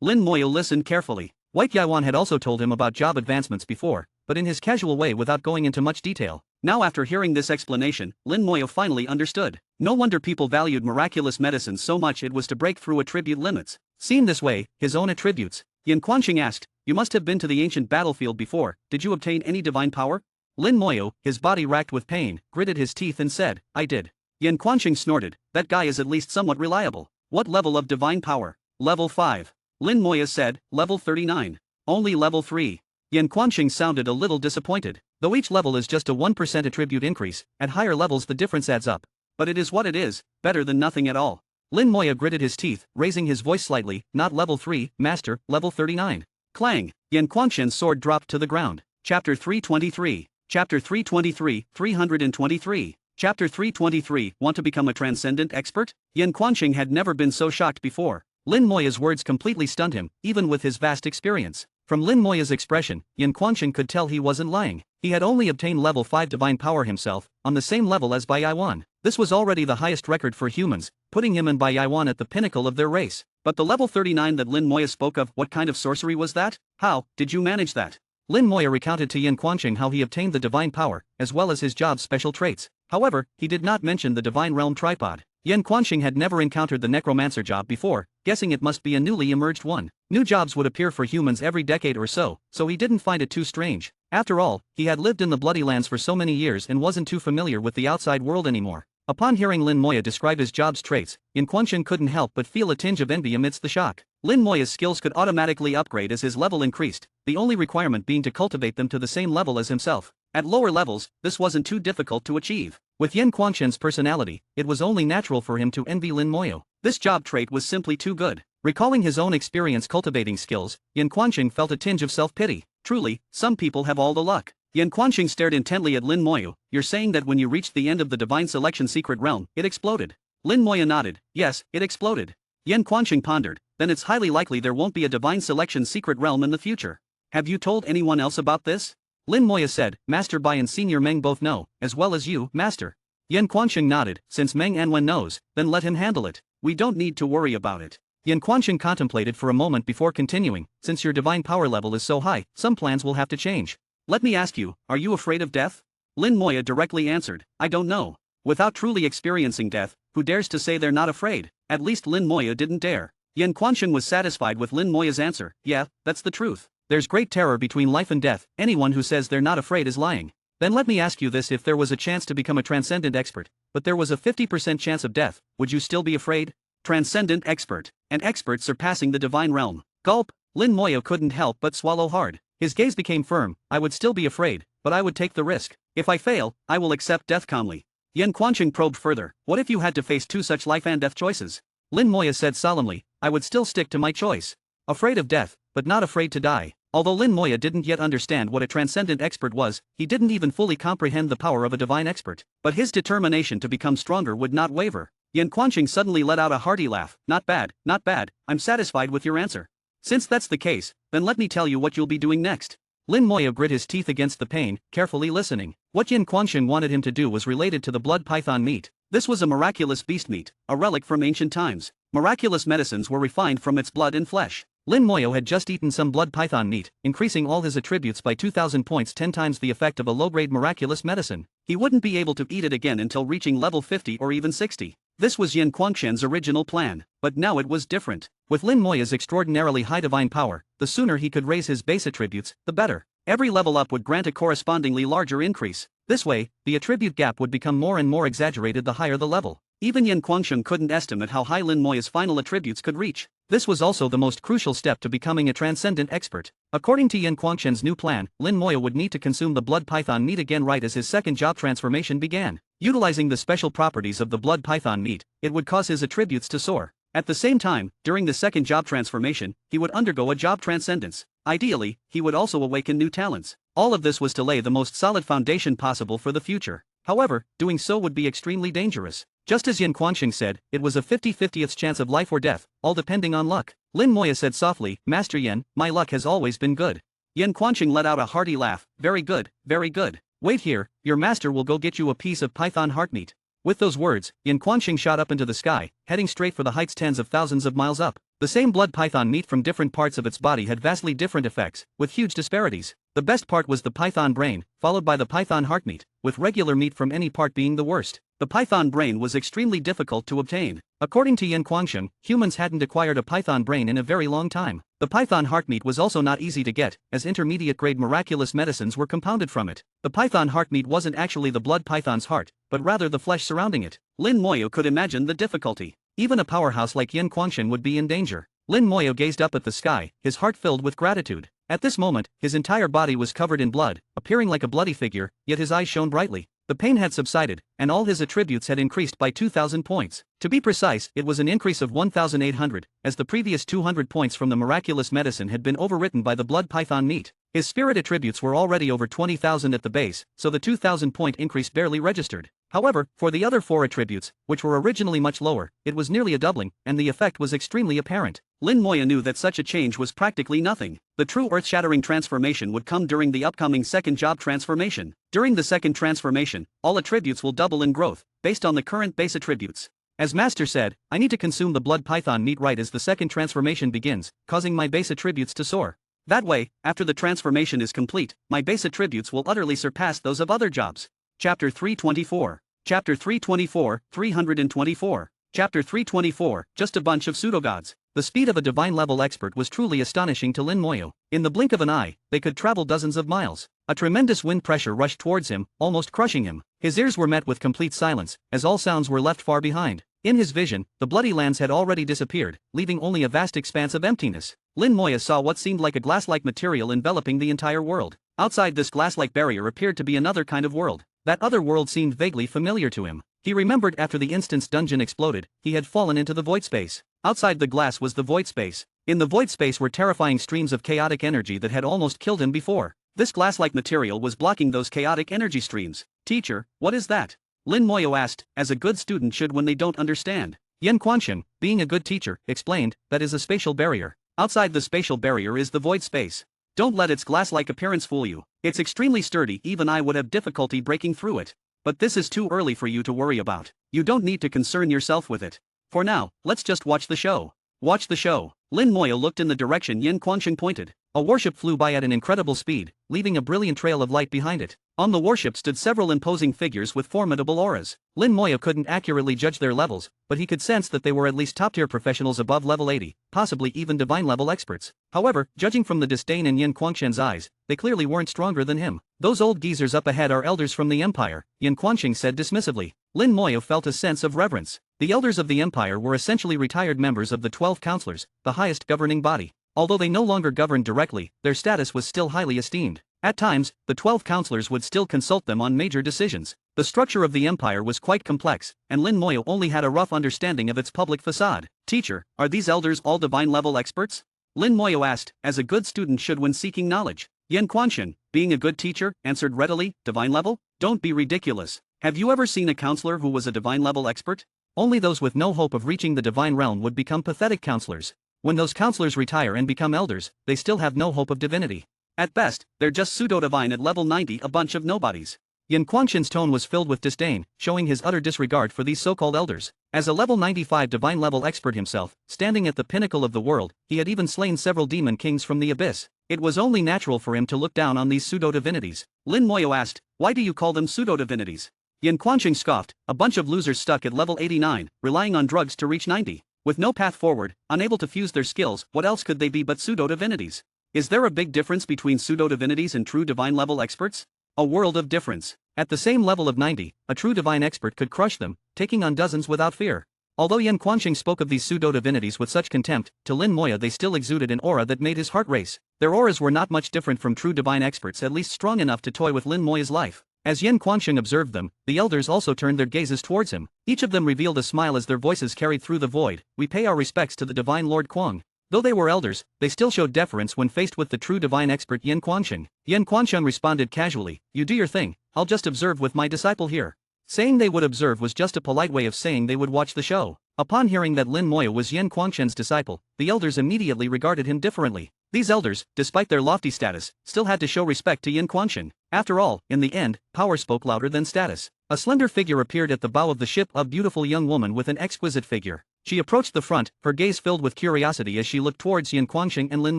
Lin Moya listened carefully. White Yaiwan had also told him about job advancements before, but in his casual way without going into much detail. Now after hearing this explanation, Lin Moya finally understood. No wonder people valued miraculous medicines so much, it was to break through attribute limits. Seen this way, his own attributes. Yan Quanqing asked, "You must have been to the ancient battlefield before, did you obtain any divine power?" Lin Moyo, his body racked with pain, gritted his teeth and said, "I did." Yan Quanqing snorted, "That guy is at least somewhat reliable. What level of divine power?" "Level 5. Lin Moya said, "Level 39. Only level 3. Yan Quanqing sounded a little disappointed. Though each level is just a 1% attribute increase, at higher levels the difference adds up. But it is what it is, better than nothing at all. Lin Moya gritted his teeth, raising his voice slightly, "Not level 3, master, level 39. Clang! Yan Quanqing's sword dropped to the ground. Chapter 323. Chapter 323, 323. Chapter 323, Want to become a transcendent expert? Yan Quanqing had never been so shocked before. Lin Moya's words completely stunned him, even with his vast experience. From Lin Moya's expression, Yan Quanqing could tell he wasn't lying. He had only obtained level 5 divine power himself, on the same level as Bai Yaiwan. This was already the highest record for humans, putting him and Bai Yaiwan at the pinnacle of their race. But the level 39 that Lin Moya spoke of, what kind of sorcery was that? How did you manage that? Lin Moya recounted to Yan Quanqing how he obtained the divine power, as well as his job's special traits. However, he did not mention the divine realm tripod. Yan Quanqing had never encountered the necromancer job before, guessing it must be a newly emerged one. New jobs would appear for humans every decade or so he didn't find it too strange. After all, he had lived in the Bloody Lands for so many years and wasn't too familiar with the outside world anymore. Upon hearing Lin Moya describe his job's traits, Yan Quanqing couldn't help but feel a tinge of envy amidst the shock. Lin Moya's skills could automatically upgrade as his level increased, the only requirement being to cultivate them to the same level as himself. At lower levels, this wasn't too difficult to achieve. With Yan Quanqing's personality, it was only natural for him to envy Lin Moya. This job trait was simply too good. Recalling his own experience cultivating skills, Yan Quanqing felt a tinge of self-pity. Truly, some people have all the luck. Yan Quanqing stared intently at Lin Moyu. You're saying that when you reached the end of the Divine Selection secret realm, it exploded? Lin Moyu nodded. Yes, it exploded. Yan Quanqing pondered. Then it's highly likely there won't be a Divine Selection secret realm in the future. Have you told anyone else about this? Lin Moyu said. Master Bai and Senior Meng both know, as well as you, Master. Yan Quanqing nodded. Since Meng Anwen knows, then let him handle it. We don't need to worry about it. Yan Quanqing contemplated for a moment before continuing. Since your divine power level is so high, some plans will have to change. Let me ask you, are you afraid of death? Lin Moyu directly answered. I don't know. Without truly experiencing death, who dares to say they're not afraid? At least Lin Moyu didn't dare. Yan Quanqing was satisfied with Lin Moyu's answer. Yeah, that's the truth. There's great terror between life and death. Anyone who says they're not afraid is lying. Then let me ask you this: if there was a chance to become a transcendent expert, but there was a 50% chance of death, would you still be afraid? Transcendent expert. An expert surpassing the divine realm. Gulp. Lin Moyu couldn't help but swallow hard. His gaze became firm. I would still be afraid, but I would take the risk. If I fail, I will accept death calmly. Yan Quanqing probed further. What if you had to face two such life and death choices? Lin Moyu said solemnly. I would still stick to my choice. Afraid of death, but not afraid to die. Although Lin Moyu didn't yet understand what a transcendent expert was, he didn't even fully comprehend the power of a divine expert. But his determination to become stronger would not waver. Yan Quanqing suddenly let out a hearty laugh. Not bad, not bad. I'm satisfied with your answer. Since that's the case, then let me tell you what you'll be doing next. Lin Moyu grit his teeth against the pain, carefully listening. What Yan Quanqing wanted him to do was related to the blood python meat. This was a miraculous beast meat, a relic from ancient times. Miraculous medicines were refined from its blood and flesh. Lin Moyu had just eaten some blood python meat, increasing all his attributes by 2,000 points, 10 times the effect of a low-grade miraculous medicine. He wouldn't be able to eat it again until reaching level 50 or even 60. This was Yan Quanqing's original plan, but now it was different. With Lin Moyu's extraordinarily high divine power, the sooner he could raise his base attributes, the better. Every level up would grant a correspondingly larger increase. This way, the attribute gap would become more and more exaggerated the higher the level. Even Yan Quanqing couldn't estimate how high Lin Moyu's final attributes could reach. This was also the most crucial step to becoming a transcendent expert. According to Yan Quanqing's new plan, Lin Moyu would need to consume the blood python meat again right as his second job transformation began. Utilizing the special properties of the blood python meat, it would cause his attributes to soar. At the same time, during the second job transformation, he would undergo a job transcendence. Ideally, he would also awaken new talents. All of this was to lay the most solid foundation possible for the future. However, doing so would be extremely dangerous. Just as Yan Quanqing said, it was a 50-50th chance of life or death, all depending on luck. Lin Moyu said softly, Master Yan, my luck has always been good. Yan Quanqing let out a hearty laugh. Very good, very good. Wait here, your master will go get you a piece of python heart meat. With those words, Yan Quanqing shot up into the sky, heading straight for the heights tens of thousands of miles up. The same blood python meat from different parts of its body had vastly different effects, with huge disparities. The best part was the python brain, followed by the python heart meat, with regular meat from any part being the worst. The python brain was extremely difficult to obtain. According to Yan Quanqing, humans hadn't acquired a python brain in a very long time. The python heart meat was also not easy to get, as intermediate-grade miraculous medicines were compounded from it. The python heart meat wasn't actually the blood python's heart, but rather the flesh surrounding it. Lin Moyu could imagine the difficulty. Even a powerhouse like Yan Quanqing would be in danger. Lin Moyu gazed up at the sky, his heart filled with gratitude. At this moment, his entire body was covered in blood, appearing like a bloody figure, yet his eyes shone brightly. The pain had subsided, and all his attributes had increased by 2,000 points. To be precise, it was an increase of 1,800, as the previous 200 points from the miraculous medicine had been overwritten by the blood python meat. His spirit attributes were already over 20,000 at the base, so the 2,000-point increase barely registered. However, for the other 4 attributes, which were originally much lower, it was nearly a doubling, and the effect was extremely apparent. Lin Moyu knew that such a change was practically nothing. The true earth-shattering transformation would come during the upcoming second job transformation. During the second transformation, all attributes will double in growth, based on the current base attributes. As Master said, I need to consume the blood python meat right as the second transformation begins, causing my base attributes to soar. That way, after the transformation is complete, my base attributes will utterly surpass those of other jobs. Chapter 324. Chapter 324, 324. Chapter 324, just a bunch of pseudogods. The speed of a divine-level expert was truly astonishing to Lin Moyu. In the blink of an eye, they could travel dozens of miles. A tremendous wind pressure rushed towards him, almost crushing him. His ears were met with complete silence, as all sounds were left far behind. In his vision, the bloody lands had already disappeared, leaving only a vast expanse of emptiness. Lin Moyu saw what seemed like a glass-like material enveloping the entire world. Outside this glass-like barrier appeared to be another kind of world. That other world seemed vaguely familiar to him. He remembered after the instant's dungeon exploded, he had fallen into the void space. Outside the glass was the void space. In the void space were terrifying streams of chaotic energy that had almost killed him before. This glass-like material was blocking those chaotic energy streams. Teacher, what is that? Lin Moyo asked, as a good student should when they don't understand. Yin Quansheng, being a good teacher, explained, that is a spatial barrier. Outside the spatial barrier is the void space. Don't let its glass-like appearance fool you. It's extremely sturdy, even I would have difficulty breaking through it. But this is too early for you to worry about. You don't need to concern yourself with it. For now, let's just watch the show. Watch the show. Lin Moyo looked in the direction Yin Quansheng pointed. A warship flew by at an incredible speed, leaving a brilliant trail of light behind it. On the warship stood several imposing figures with formidable auras. Lin Moyo couldn't accurately judge their levels, but he could sense that they were at least top-tier professionals above level 80, possibly even divine-level experts. However, judging from the disdain in Yin Quansheng's eyes, they clearly weren't stronger than him. Those old geezers up ahead are elders from the Empire, Yin Quansheng said dismissively. Lin Moyo felt a sense of reverence. The elders of the Empire were essentially retired members of the 12 counselors, the highest governing body. Although they no longer governed directly, their status was still highly esteemed. At times, the 12 counselors would still consult them on major decisions. The structure of the empire was quite complex, and Lin Moyo only had a rough understanding of its public facade. Teacher, are these elders all divine-level experts? Lin Moyo asked, as a good student should when seeking knowledge. Yin Quansheng, being a good teacher, answered readily, divine level? Don't be ridiculous. Have you ever seen a counselor who was a divine-level expert? Only those with no hope of reaching the divine realm would become pathetic counselors. When those counselors retire and become elders, they still have no hope of divinity. At best, they're just pseudo-divine at level 90, a bunch of nobodies. Yin Quansheng's tone was filled with disdain, showing his utter disregard for these so-called elders. As a level 95 divine-level expert himself, standing at the pinnacle of the world, he had even slain several demon kings from the abyss. It was only natural for him to look down on these pseudo-divinities. Lin Moyo asked, why do you call them pseudo-divinities? Yin Quansheng scoffed, a bunch of losers stuck at level 89, relying on drugs to reach 90. With no path forward, unable to fuse their skills, what else could they be but pseudo-divinities? Is there a big difference between pseudo-divinities and true divine-level experts? A world of difference. At the same level of 90, a true divine expert could crush them, taking on dozens without fear. Although Yin Quansheng spoke of these pseudo-divinities with such contempt, to Lin Moyo they still exuded an aura that made his heart race. Their auras were not much different from true divine experts, at least strong enough to toy with Lin Moyo's life. As Yin Quansheng observed them, the elders also turned their gazes towards him. Each of them revealed a smile as their voices carried through the void. We pay our respects to the divine Lord Kuang. Though they were elders, they still showed deference when faced with the true divine expert Yin Quansheng. Yin Quansheng responded casually, you do your thing, I'll just observe with my disciple here. Saying they would observe was just a polite way of saying they would watch the show. Upon hearing that Lin Moyo was Yin Quansheng's disciple, the elders immediately regarded him differently. These elders, despite their lofty status, still had to show respect to Yin Quansheng. After all, in the end, power spoke louder than status. A slender figure appeared at the bow of the ship, a beautiful young woman with an exquisite figure. She approached the front, her gaze filled with curiosity as she looked towards Yin Quansheng and Lin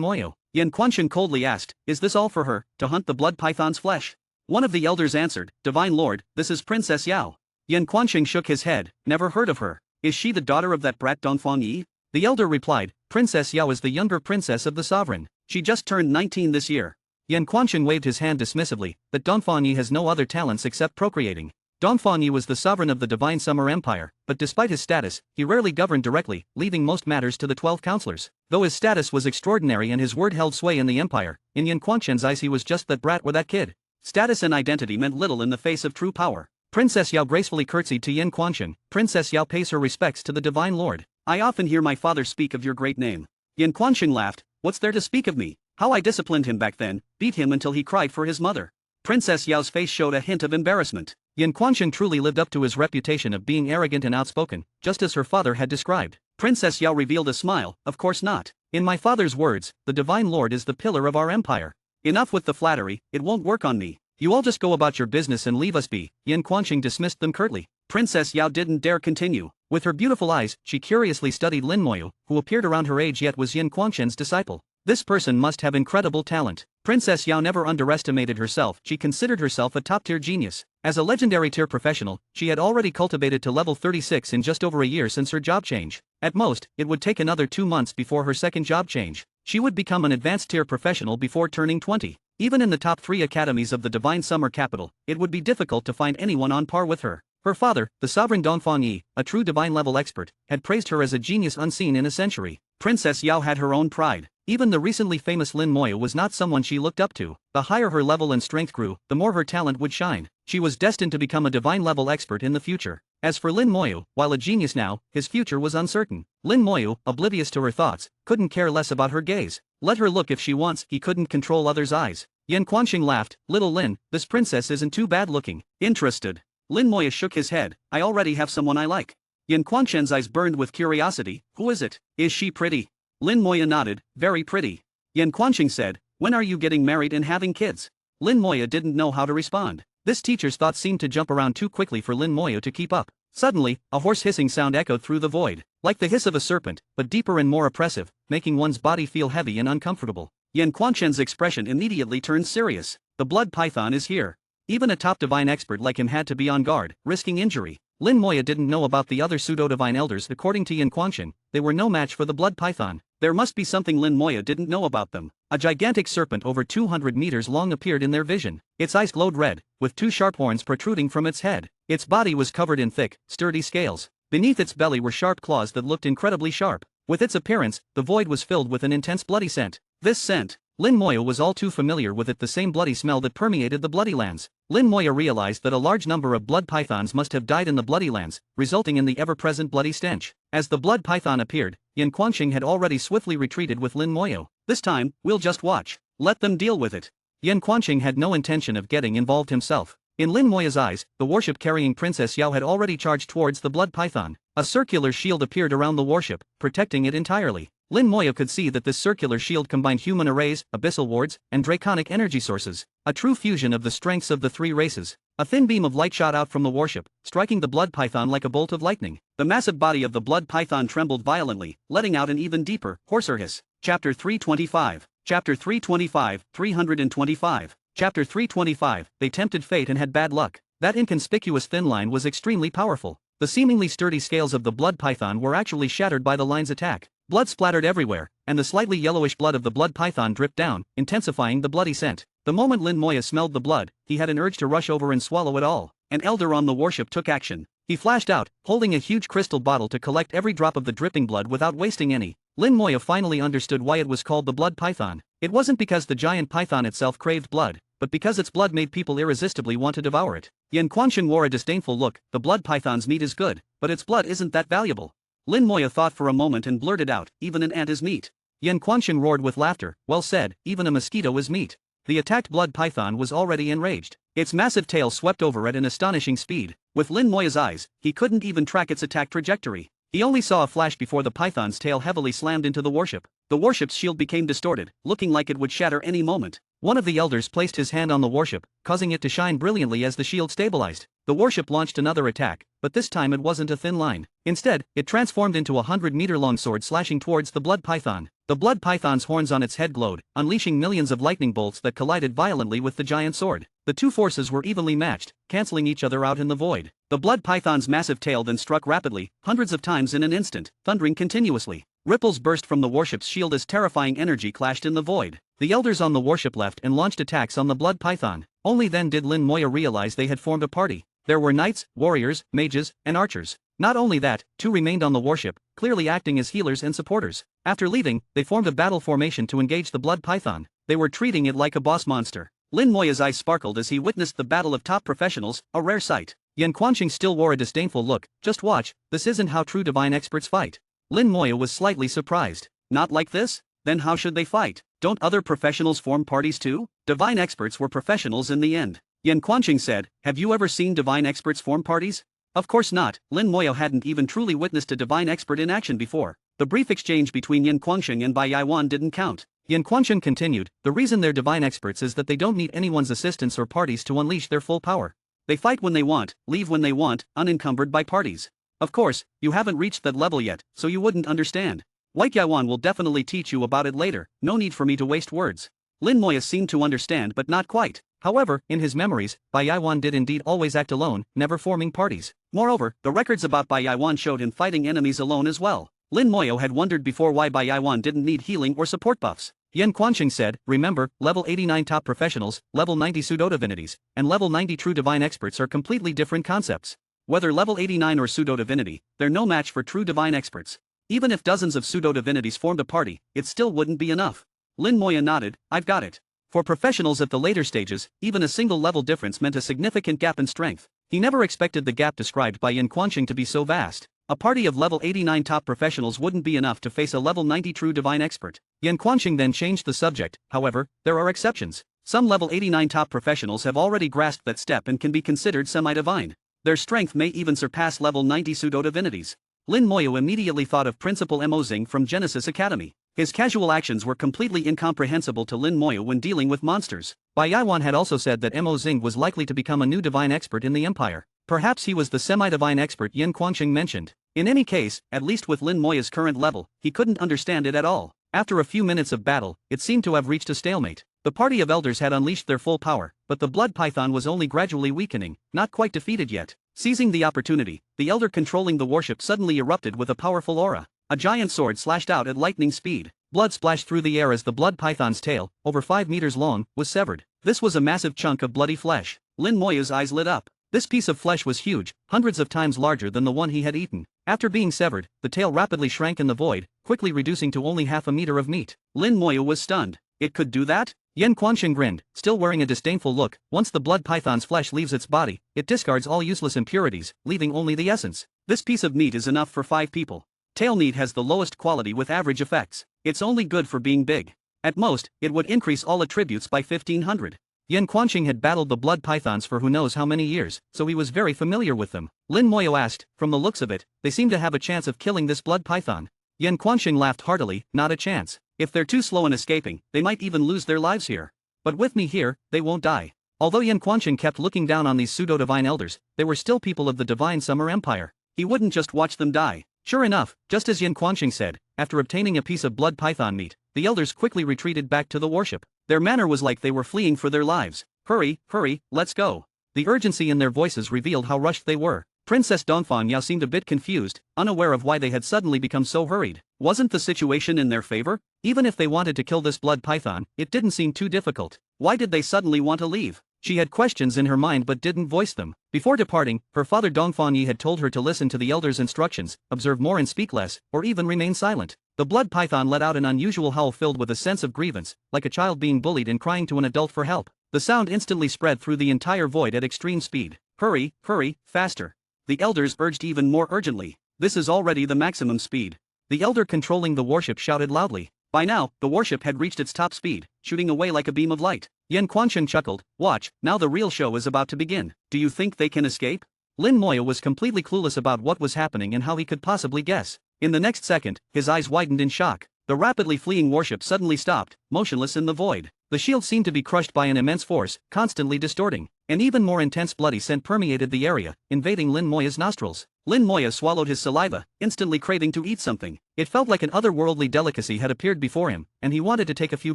Moyo. Yin Quansheng coldly asked, is this all for her, to hunt the blood python's flesh? One of the elders answered, Divine Lord, this is Princess Yao. Yin Quansheng shook his head, never heard of her. Is she the daughter of that brat Dongfang Yi? The elder replied, Princess Yao is the younger princess of the sovereign. She just turned 19 this year. Yin Quansheng waved his hand dismissively, that Dongfang Yi has no other talents except procreating. Dongfang Yi was the sovereign of the Divine Summer Empire, but despite his status, he rarely governed directly, leaving most matters to the 12 counselors. Though his status was extraordinary and his word held sway in the empire, in Yin Quansheng's eyes he was just that brat or that kid. Status and identity meant little in the face of true power. Princess Yao gracefully curtsied to Yin Quansheng. Princess Yao pays her respects to the Divine Lord. I often hear my father speak of your great name. Yin Quansheng laughed, what's there to speak of me? How I disciplined him back then, beat him until he cried for his mother. Princess Yao's face showed a hint of embarrassment. Yin Quansheng truly lived up to his reputation of being arrogant and outspoken, just as her father had described. Princess Yao revealed a smile, of course not. In my father's words, the Divine Lord is the pillar of our empire. Enough with the flattery, it won't work on me. You all just go about your business and leave us be. Yin Quansheng dismissed them curtly. Princess Yao didn't dare continue. With her beautiful eyes, she curiously studied Lin Moyo, who appeared around her age yet was Yin Quansheng's disciple. This person must have incredible talent. Princess Yao never underestimated herself. She considered herself a top-tier genius. As a legendary tier professional, she had already cultivated to level 36 in just over a year since her job change. At most, it would take another 2 months before her second job change. She would become an advanced tier professional before turning 20. Even in the top 3 academies of the Divine Summer Capital, it would be difficult to find anyone on par with her. Her father, the sovereign Dongfang Yi, a true divine-level expert, had praised her as a genius unseen in a century. Princess Yao had her own pride. Even the recently famous Lin Moyo was not someone she looked up to. The higher her level and strength grew, the more her talent would shine. She was destined to become a divine-level expert in the future. As for Lin Moyu, while a genius now, his future was uncertain. Lin Moyu, oblivious to her thoughts, couldn't care less about her gaze. Let her look if she wants, he couldn't control others' eyes. Yan Quanxing laughed, "Little Lin, this princess isn't too bad looking." Interested. Lin Moyu shook his head, "I already have someone I like." Yan Quanxing's eyes burned with curiosity, "Who is it? Is she pretty?" Lin Moyu nodded, "Very pretty." Yan Quanxing said, "When are you getting married and having kids?" Lin Moyu didn't know how to respond. This teacher's thoughts seemed to jump around too quickly for Lin Moyu to keep up. Suddenly, a hoarse hissing sound echoed through the void, like the hiss of a serpent, but deeper and more oppressive, making one's body feel heavy and uncomfortable. Yan Quanxing's expression immediately turned serious. The blood python is here. Even a top divine expert like him had to be on guard, risking injury. Lin Moyu didn't know about the other pseudo-divine elders. According to Yan Quanxing, they were no match for the blood python. There must be something Lin Moyu didn't know about them. A gigantic serpent over 200 meters long appeared in their vision. Its eyes glowed red, with two sharp horns protruding from its head. Its body was covered in thick, sturdy scales. Beneath its belly were sharp claws that looked incredibly sharp. With its appearance, the void was filled with an intense bloody scent. This scent, Lin Moyu was all too familiar with it, the same bloody smell that permeated the Bloody Lands. Lin Moyu realized that a large number of blood pythons must have died in the Bloody Lands, resulting in the ever-present bloody stench. As the blood python appeared, Yan Quanxing had already swiftly retreated with Lin Moyu. "This time, we'll just watch. Let them deal with it." Yan Quanxing had no intention of getting involved himself. In Lin Moya's eyes, the warship-carrying Princess Yao had already charged towards the blood python. A circular shield appeared around the warship, protecting it entirely. Lin Moyu could see that this circular shield combined human arrays, abyssal wards, and draconic energy sources, a true fusion of the strengths of the three races. A thin beam of light shot out from the warship, striking the blood python like a bolt of lightning. The massive body of the blood python trembled violently, letting out an even deeper, hoarser hiss. Chapter 325. Chapter 325, 325. Chapter 325, they tempted fate and had bad luck. That inconspicuous thin line was extremely powerful. The seemingly sturdy scales of the blood python were actually shattered by the line's attack. Blood splattered everywhere, and the slightly yellowish blood of the blood python dripped down, intensifying the bloody scent. The moment Lin Moyu smelled the blood, he had an urge to rush over and swallow it all. An elder on the warship took action. He flashed out, holding a huge crystal bottle to collect every drop of the dripping blood without wasting any. Lin Moyu finally understood why it was called the blood python. It wasn't because the giant python itself craved blood, but because its blood made people irresistibly want to devour it. Yan Quanxing wore a disdainful look. "The blood python's meat is good, but its blood isn't that valuable." Lin Moyu thought for a moment and blurted out, "Even an ant is meat." Yan Quanxing roared with laughter, "Well said, even a mosquito is meat." The attacked blood python was already enraged. Its massive tail swept over at an astonishing speed. With Lin Moyu's eyes, he couldn't even track its attack trajectory. He only saw a flash before the python's tail heavily slammed into the warship. The warship's shield became distorted, looking like it would shatter any moment. One of the elders placed his hand on the warship, causing it to shine brilliantly as the shield stabilized. The warship launched another attack, but this time it wasn't a thin line. Instead, it transformed into a 100-meter-long sword slashing towards the blood python. The blood python's horns on its head glowed, unleashing millions of lightning bolts that collided violently with the giant sword. The two forces were evenly matched, canceling each other out in the void. The blood python's massive tail then struck rapidly, hundreds of times in an instant, thundering continuously. Ripples burst from the warship's shield as terrifying energy clashed in the void. The elders on the warship left and launched attacks on the blood python. Only then did Lin Moyu realize they had formed a party. There were knights, warriors, mages, and archers. Not only that, two remained on the warship, clearly acting as healers and supporters. After leaving, they formed a battle formation to engage the blood python. They were treating it like a boss monster. Lin Moyu's eyes sparkled as he witnessed the battle of top professionals, a rare sight. Yan Quanxing still wore a disdainful look. "Just watch, this isn't how true divine experts fight." Lin Moyu was slightly surprised. "Not like this? Then how should they fight? Don't other professionals form parties too?" Divine experts were professionals in the end. Yan Quanxing said, "Have you ever seen divine experts form parties?" Of course not. Lin Moyu hadn't even truly witnessed a divine expert in action before. The brief exchange between Yan Quanxing and Bai Yaiwan didn't count. Yan Quanxing continued, "The reason they're divine experts is that they don't need anyone's assistance or parties to unleash their full power. They fight when they want, leave when they want, unencumbered by parties. Of course, you haven't reached that level yet, so you wouldn't understand. White Yaiwan will definitely teach you about it later, no need for me to waste words." Lin Moyu seemed to understand but not quite. However, in his memories, Bai Yaiwan did indeed always act alone, never forming parties. Moreover, the records about Bai Yaiwan showed him fighting enemies alone as well. Lin Moyu had wondered before why Bai Yaiwan didn't need healing or support buffs. Yan Quanxing said, "Remember, level 89 top professionals, level 90 pseudo-divinities, and level 90 true divine experts are completely different concepts. Whether level 89 or pseudo-divinity, they're no match for true divine experts. Even if dozens of pseudo-divinities formed a party, it still wouldn't be enough." Lin Moyu nodded, "I've got it." For professionals at the later stages, even a single level difference meant a significant gap in strength. He never expected the gap described by Yan Quanqing to be so vast. A party of level 89 top professionals wouldn't be enough to face a level 90 true divine expert. Yan Quanqing then changed the subject. However, there are exceptions. Some level 89 top professionals have already grasped that step and can be considered semi-divine. Their strength may even surpass level 90 pseudo-divinities. Lin Moyo immediately thought of Principal Mo Xing from Genesis Academy. His casual actions were completely incomprehensible to Lin Moyo when dealing with monsters. Bai Yaiwan had also said that Mo Xing was likely to become a new divine expert in the Empire. Perhaps he was the semi-divine expert Yan Quanqing mentioned. In any case, at least with Lin Moya's current level, he couldn't understand it at all. After a few minutes of battle, it seemed to have reached a stalemate. The party of elders had unleashed their full power, but the blood python was only gradually weakening, not quite defeated yet. Seizing the opportunity, the elder controlling the warship suddenly erupted with a powerful aura. A giant sword slashed out at lightning speed. Blood splashed through the air as the blood python's tail, over 5 meters long, was severed. This was a massive chunk of bloody flesh. Lin Moya's eyes lit up. This piece of flesh was huge, hundreds of times larger than the one he had eaten. After being severed, the tail rapidly shrank in the void, quickly reducing to only half a meter of meat. Lin Moya was stunned. It could do that? Yan Quanqing grinned, still wearing a disdainful look. Once the blood python's flesh leaves its body, it discards all useless impurities, leaving only the essence. This piece of meat is enough for 5 people. Tail meat has the lowest quality with average effects. It's only good for being big. At most, it would increase all attributes by 1500. Yan Quanqing had battled the blood pythons for who knows how many years, so he was very familiar with them. Lin Moyo asked, from the looks of it, they seem to have a chance of killing this blood python. Yan Quanqing laughed heartily, not a chance. If they're too slow in escaping, they might even lose their lives here. But with me here, they won't die. Although Yan Quanqing kept looking down on these pseudo-divine elders, they were still people of the Divine Summer Empire. He wouldn't just watch them die. Sure enough, just as Yan Quanqing said, after obtaining a piece of blood python meat, the elders quickly retreated back to the warship. Their manner was like they were fleeing for their lives. Hurry, hurry, let's go. The urgency in their voices revealed how rushed they were. Princess Dongfang Yao seemed a bit confused, unaware of why they had suddenly become so hurried. Wasn't the situation in their favor? Even if they wanted to kill this blood python, it didn't seem too difficult. Why did they suddenly want to leave? She had questions in her mind but didn't voice them. Before departing, her father Dongfang Yi had told her to listen to the elders' instructions, observe more and speak less, or even remain silent. The blood python let out an unusual howl filled with a sense of grievance, like a child being bullied and crying to an adult for help. The sound instantly spread through the entire void at extreme speed. Hurry, hurry, faster. The elders urged even more urgently. This is already the maximum speed. The elder controlling the warship shouted loudly. By now, the warship had reached its top speed, shooting away like a beam of light. Yan Quanqing chuckled. Watch, now the real show is about to begin. Do you think they can escape? Lin Moya was completely clueless about what was happening and how he could possibly guess. In the next second, his eyes widened in shock. The rapidly fleeing warship suddenly stopped, motionless in the void. The shield seemed to be crushed by an immense force, constantly distorting. An even more intense bloody scent permeated the area, invading Lin Moya's nostrils. Lin Moya swallowed his saliva, instantly craving to eat something. It felt like an otherworldly delicacy had appeared before him, and he wanted to take a few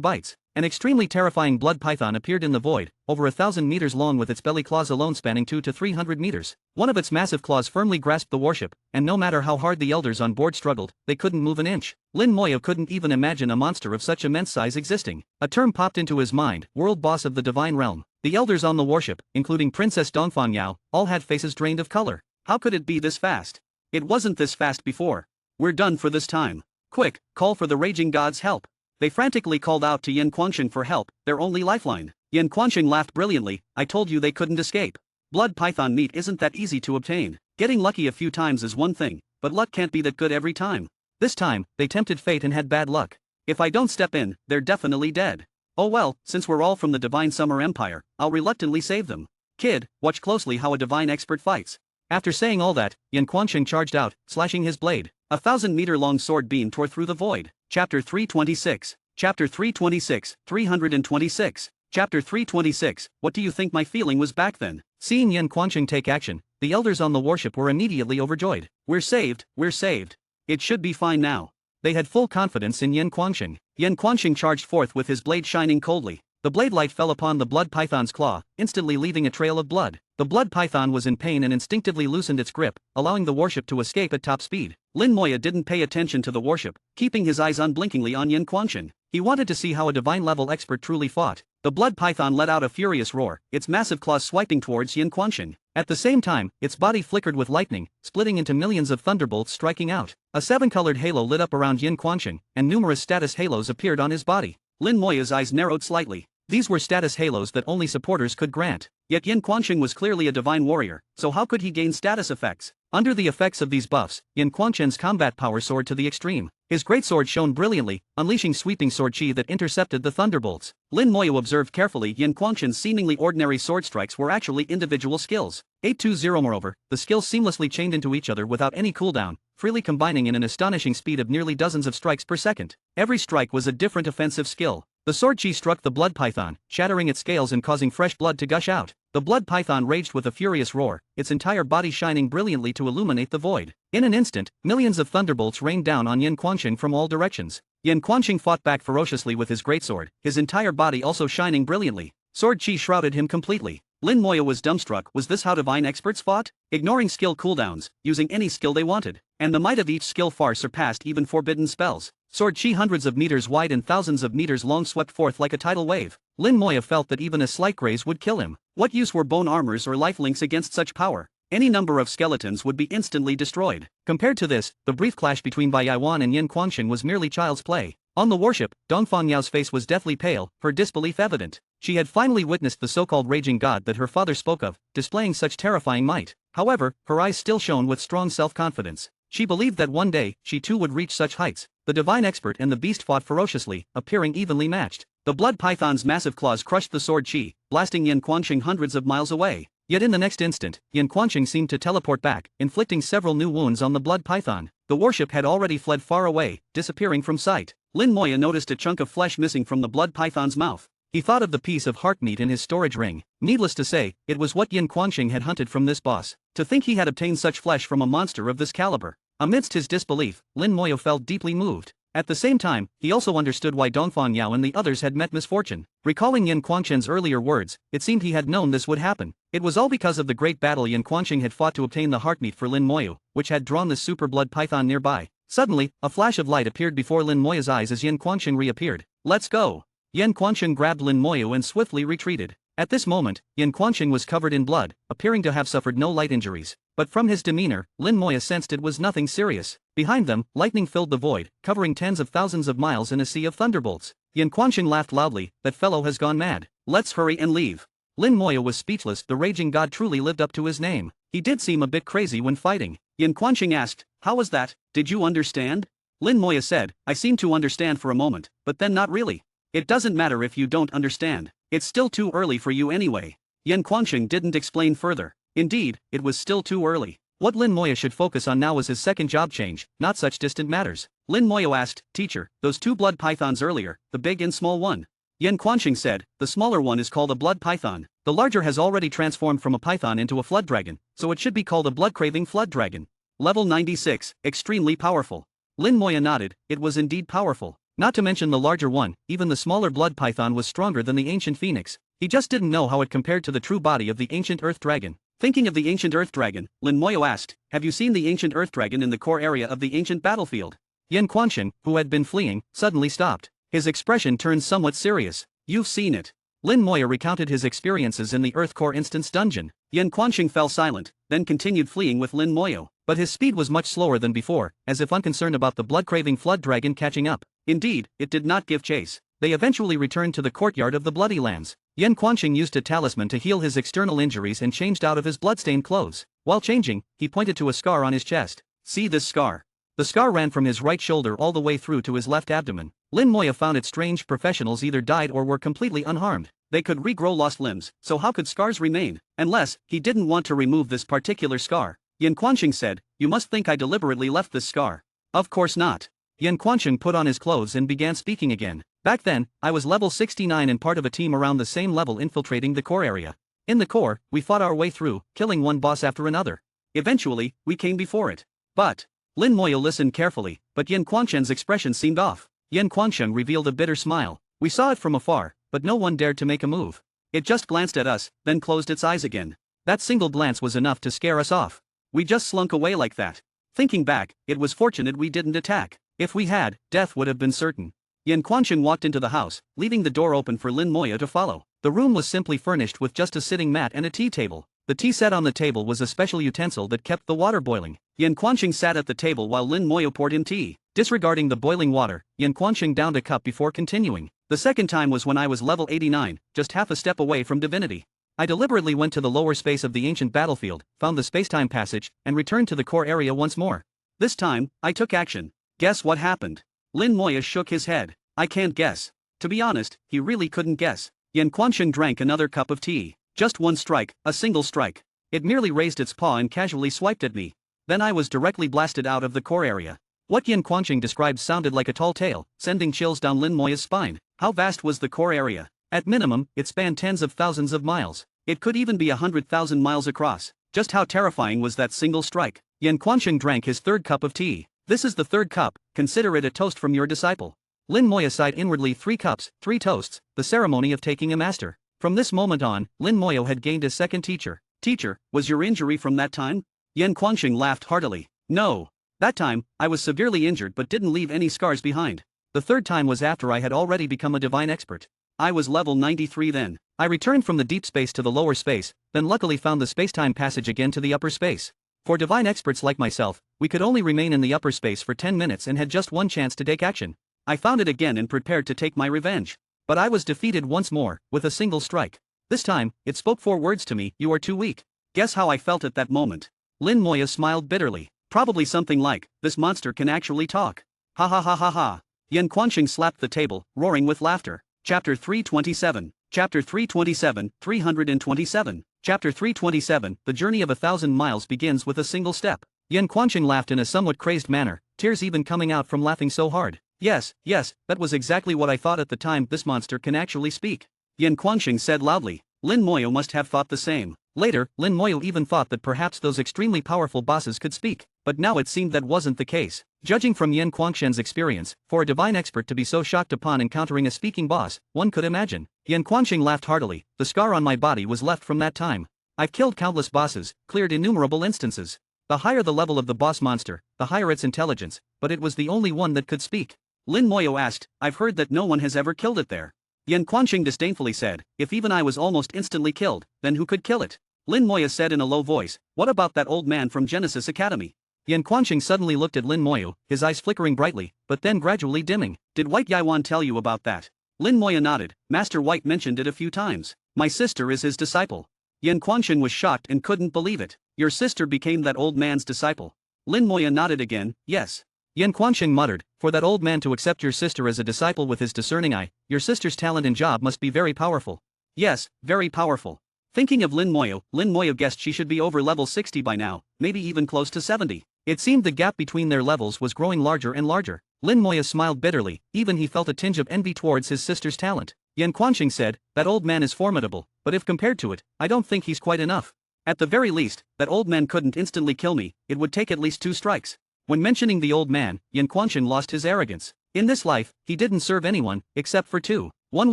bites. An extremely terrifying blood python appeared in the void, over 1,000 meters long with its belly claws alone spanning 200 to 300 meters. One of its massive claws firmly grasped the warship, and no matter how hard the elders on board struggled, they couldn't move an inch. Lin Moya couldn't even imagine a monster of such immense size existing. A term popped into his mind, world boss of the divine realm. The elders on the warship, including Princess Dongfang Yao, all had faces drained of color. How could it be this fast? It wasn't this fast before. We're done for this time. Quick, call for the raging god's help. They frantically called out to Yan Quanqing for help, their only lifeline. Yan Quanqing laughed brilliantly. I told you they couldn't escape. Blood python meat isn't that easy to obtain. Getting lucky a few times is one thing, but luck can't be that good every time. This time, they tempted fate and had bad luck. If I don't step in, they're definitely dead. Oh well, since we're all from the Divine Summer Empire, I'll reluctantly save them. Kid, watch closely how a divine expert fights. After saying all that, Yan Quanqing charged out, slashing his blade. 1,000-meter-long sword beam tore through the void. Chapter 326. Chapter 326, 326. Chapter 326, what do you think my feeling was back then? Seeing Yan Quanqing take action, the elders on the warship were immediately overjoyed. We're saved, we're saved. It should be fine now. They had full confidence in Yan Quanqing. Yan Quanqing charged forth with his blade shining coldly. The blade light fell upon the blood python's claw, instantly leaving a trail of blood. The blood python was in pain and instinctively loosened its grip, allowing the warship to escape at top speed. Lin Moya didn't pay attention to the warship, keeping his eyes unblinkingly on Yan Quanqing. He wanted to see how a divine-level expert truly fought. The blood python let out a furious roar, its massive claws swiping towards Yan Quanqing. At the same time, its body flickered with lightning, splitting into millions of thunderbolts striking out. A 7-colored halo lit up around Yan Quanqing, and numerous status halos appeared on his body. Lin Moya's eyes narrowed slightly. These were status halos that only supporters could grant. Yet Yin Quanqing was clearly a divine warrior, so how could he gain status effects? Under the effects of these buffs, Yin Quanqing's combat power soared to the extreme. His greatsword shone brilliantly, unleashing sweeping sword chi that intercepted the thunderbolts. Lin Moyo observed carefully Yin Quanqing's seemingly ordinary sword strikes were actually individual skills. 820 Moreover, the skills seamlessly chained into each other without any cooldown, freely combining in an astonishing speed of nearly dozens of strikes per second. Every strike was a different offensive skill. The sword chi struck the blood python, shattering its scales and causing fresh blood to gush out. The blood python raged with a furious roar, its entire body shining brilliantly to illuminate the void. In an instant, millions of thunderbolts rained down on Yin Quanqing from all directions. Yin Quanqing fought back ferociously with his greatsword, his entire body also shining brilliantly. Sword chi shrouded him completely. Lin Moyo was dumbstruck. Was this how divine experts fought? Ignoring skill cooldowns, using any skill they wanted. And the might of each skill far surpassed even forbidden spells. Sword chi hundreds of meters wide and thousands of meters long swept forth like a tidal wave. Lin Moyo felt that even a slight graze would kill him. What use were bone armors or lifelinks against such power? Any number of skeletons would be instantly destroyed. Compared to this, the brief clash between Bai Yaiwan and Yin Quanqing was merely child's play. On the warship, Dongfang Yao's face was deathly pale, her disbelief evident. She had finally witnessed the so-called raging god that her father spoke of, displaying such terrifying might. However, her eyes still shone with strong self-confidence. She believed that one day, she too would reach such heights. The divine expert and the beast fought ferociously, appearing evenly matched. The blood python's massive claws crushed the sword chi, blasting Yin Quanqing hundreds of miles away. Yet in the next instant, Yin Quanqing seemed to teleport back, inflicting several new wounds on the blood python. The warship had already fled far away, disappearing from sight. Lin Moyo noticed a chunk of flesh missing from the blood python's mouth. He thought of the piece of heart meat in his storage ring. Needless to say, it was what Yin Quanqing had hunted from this boss. To think he had obtained such flesh from a monster of this caliber. Amidst his disbelief, Lin Moyo felt deeply moved. At the same time, he also understood why Dongfang Yao and the others had met misfortune. Recalling Yin Quanqing's earlier words, it seemed he had known this would happen. It was all because of the great battle Yin Quanqing had fought to obtain the heartmeat for Lin Moyo, which had drawn the super blood python nearby. Suddenly, a flash of light appeared before Lin Moyo's eyes as Yin Quanqing reappeared. "Let's go!" Yin Quanqing grabbed Lin Moyo and swiftly retreated. At this moment, Yin Quanqing was covered in blood, appearing to have suffered no light injuries. But from his demeanor, Lin Moyo sensed it was nothing serious. Behind them, lightning filled the void, covering tens of thousands of miles in a sea of thunderbolts. Yin Quanqing laughed loudly, "That fellow has gone mad. Let's hurry and leave." Lin Moyo was speechless. The raging god truly lived up to his name. He did seem a bit crazy when fighting. Yin Quanqing asked, "How was that? Did you understand?" Lin Moyo said, "I seemed to understand for a moment, but then not really." "It doesn't matter if you don't understand. It's still too early for you anyway." Yin Quanqing didn't explain further. Indeed, it was still too early. What Lin Moyo should focus on now was his second job change, not such distant matters. Lin Moyo asked, "Teacher, those two blood pythons earlier, the big and small one?" Yin Quanqing said, "The smaller one is called a blood python. The larger has already transformed from a python into a flood dragon, so it should be called a blood-craving flood dragon. Level 96, extremely powerful." Lin Moyo nodded. It was indeed powerful. Not to mention the larger one, even the smaller blood python was stronger than the ancient phoenix. He just didn't know how it compared to the true body of the ancient earth dragon. Thinking of the ancient earth dragon, Lin Moyo asked, "Have you seen the ancient earth dragon in the core area of the ancient battlefield?" Yin Quanqing, who had been fleeing, suddenly stopped. His expression turned somewhat serious. "You've seen it." Lin Moyo recounted his experiences in the Earth Core Instance dungeon. Yin Quanqing fell silent, then continued fleeing with Lin Moyo. But his speed was much slower than before, as if unconcerned about the blood-craving flood dragon catching up. Indeed, it did not give chase. They eventually returned to the courtyard of the Bloody Lands. Yin Quanqing used a talisman to heal his external injuries and changed out of his bloodstained clothes. While changing, he pointed to a scar on his chest. "See this scar?" The scar ran from his right shoulder all the way through to his left abdomen. Lin Moyo found it strange professionals either died or were completely unharmed. They could regrow lost limbs, so how could scars remain? Unless, he didn't want to remove this particular scar. Yin Quanqing said, "You must think I deliberately left this scar." "Of course not." Yin Quanqing put on his clothes and began speaking again. "Back then, I was level 69 and part of a team around the same level infiltrating the core area. In the core, we fought our way through, killing one boss after another. Eventually, we came before it. But..." Lin Moyo listened carefully, but Yin Quanqing's expression seemed off. Yin Quanqing revealed a bitter smile. "We saw it from afar, but no one dared to make a move. It just glanced at us, then closed its eyes again. That single glance was enough to scare us off. We just slunk away like that. Thinking back, it was fortunate we didn't attack. If we had, death would have been certain." Yin Quanqing walked into the house, leaving the door open for Lin Moyo to follow. The room was simply furnished with just a sitting mat and a tea table. The tea set on the table was a special utensil that kept the water boiling. Yin Quanqing sat at the table while Lin Moyo poured him tea. Disregarding the boiling water, Yin Quanqing downed a cup before continuing. The second time was when I was level 89, just half a step away from divinity. I deliberately went to the lower space of the ancient battlefield, found the spacetime passage, and returned to the core area once more. This time, I took action. Guess what happened? Lin Moya shook his head. I can't guess. To be honest, he really couldn't guess. Yan Quansheng drank another cup of tea. Just one strike, a single strike. It merely raised its paw and casually swiped at me. Then I was directly blasted out of the core area. What Yan Quansheng described sounded like a tall tale, sending chills down Lin Moya's spine. How vast was the core area? At minimum, it spanned tens of thousands of miles. It could even be 100,000 miles across. Just how terrifying was that single strike? Yan Quansheng drank his third cup of tea. This is the third cup, consider it a toast from your disciple. Lin Moya sighed inwardly. 3 cups, 3 toasts, the ceremony of taking a master. From this moment on, Lin Moya had gained a second teacher. Teacher, was your injury from that time? Yan Quansheng laughed heartily. No. That time, I was severely injured but didn't leave any scars behind. The third time was after I had already become a divine expert. I was level 93 then. I returned from the deep space to the lower space, then luckily found the spacetime passage again to the upper space. For divine experts like myself, we could only remain in the upper space for 10 minutes and had just one chance to take action. I found it again and prepared to take my revenge. But I was defeated once more, with a single strike. This time, it spoke 4 words to me: you are too weak. Guess how I felt at that moment? Lin Moya smiled bitterly. Probably something like, this monster can actually talk. Ha ha ha ha ha. Yan Quansheng slapped the table, roaring with laughter. Chapter 327. Chapter 327, 327. Chapter 327, The Journey of 1,000 Miles begins with a single step. Yan Quansheng laughed in a somewhat crazed manner, tears even coming out from laughing so hard. Yes, that was exactly what I thought at the time. This monster can actually speak. Yan Quansheng said loudly. Lin Moya must have thought the same. Later, Lin Moya even thought that perhaps those extremely powerful bosses could speak, but now it seemed that wasn't the case. Judging from Yan Quansheng's experience, for a divine expert to be so shocked upon encountering a speaking boss, one could imagine. Yan Quansheng laughed heartily. The scar on my body was left from that time. I've killed countless bosses, cleared innumerable instances. The higher the level of the boss monster, the higher its intelligence, but it was the only one that could speak. Lin Moya asked, I've heard that no one has ever killed it there. Yan Quansheng disdainfully said, if even I was almost instantly killed, then who could kill it? Lin Moya said in a low voice, what about that old man from Genesis Academy? Yan Quansheng suddenly looked at Lin Moya, his eyes flickering brightly, but then gradually dimming. Did White Yaiwan tell you about that? Lin Moya nodded. Master White mentioned it a few times. My sister is his disciple. Yan Quansheng was shocked and couldn't believe it. Your sister became that old man's disciple. Lin Moya nodded again, yes. Yan Quansheng muttered, for that old man to accept your sister as a disciple with his discerning eye, your sister's talent and job must be very powerful. Yes, very powerful. Thinking of Lin Moya guessed she should be over level 60 by now, maybe even close to 70. It seemed the gap between their levels was growing larger and larger. Lin Moya smiled bitterly, even he felt a tinge of envy towards his sister's talent. Yan Quansheng said, that old man is formidable, but if compared to it, I don't think he's quite enough. At the very least, that old man couldn't instantly kill me, it would take at least 2 strikes. When mentioning the old man, Yan Quansheng lost his arrogance. In this life, he didn't serve anyone, except for 2. One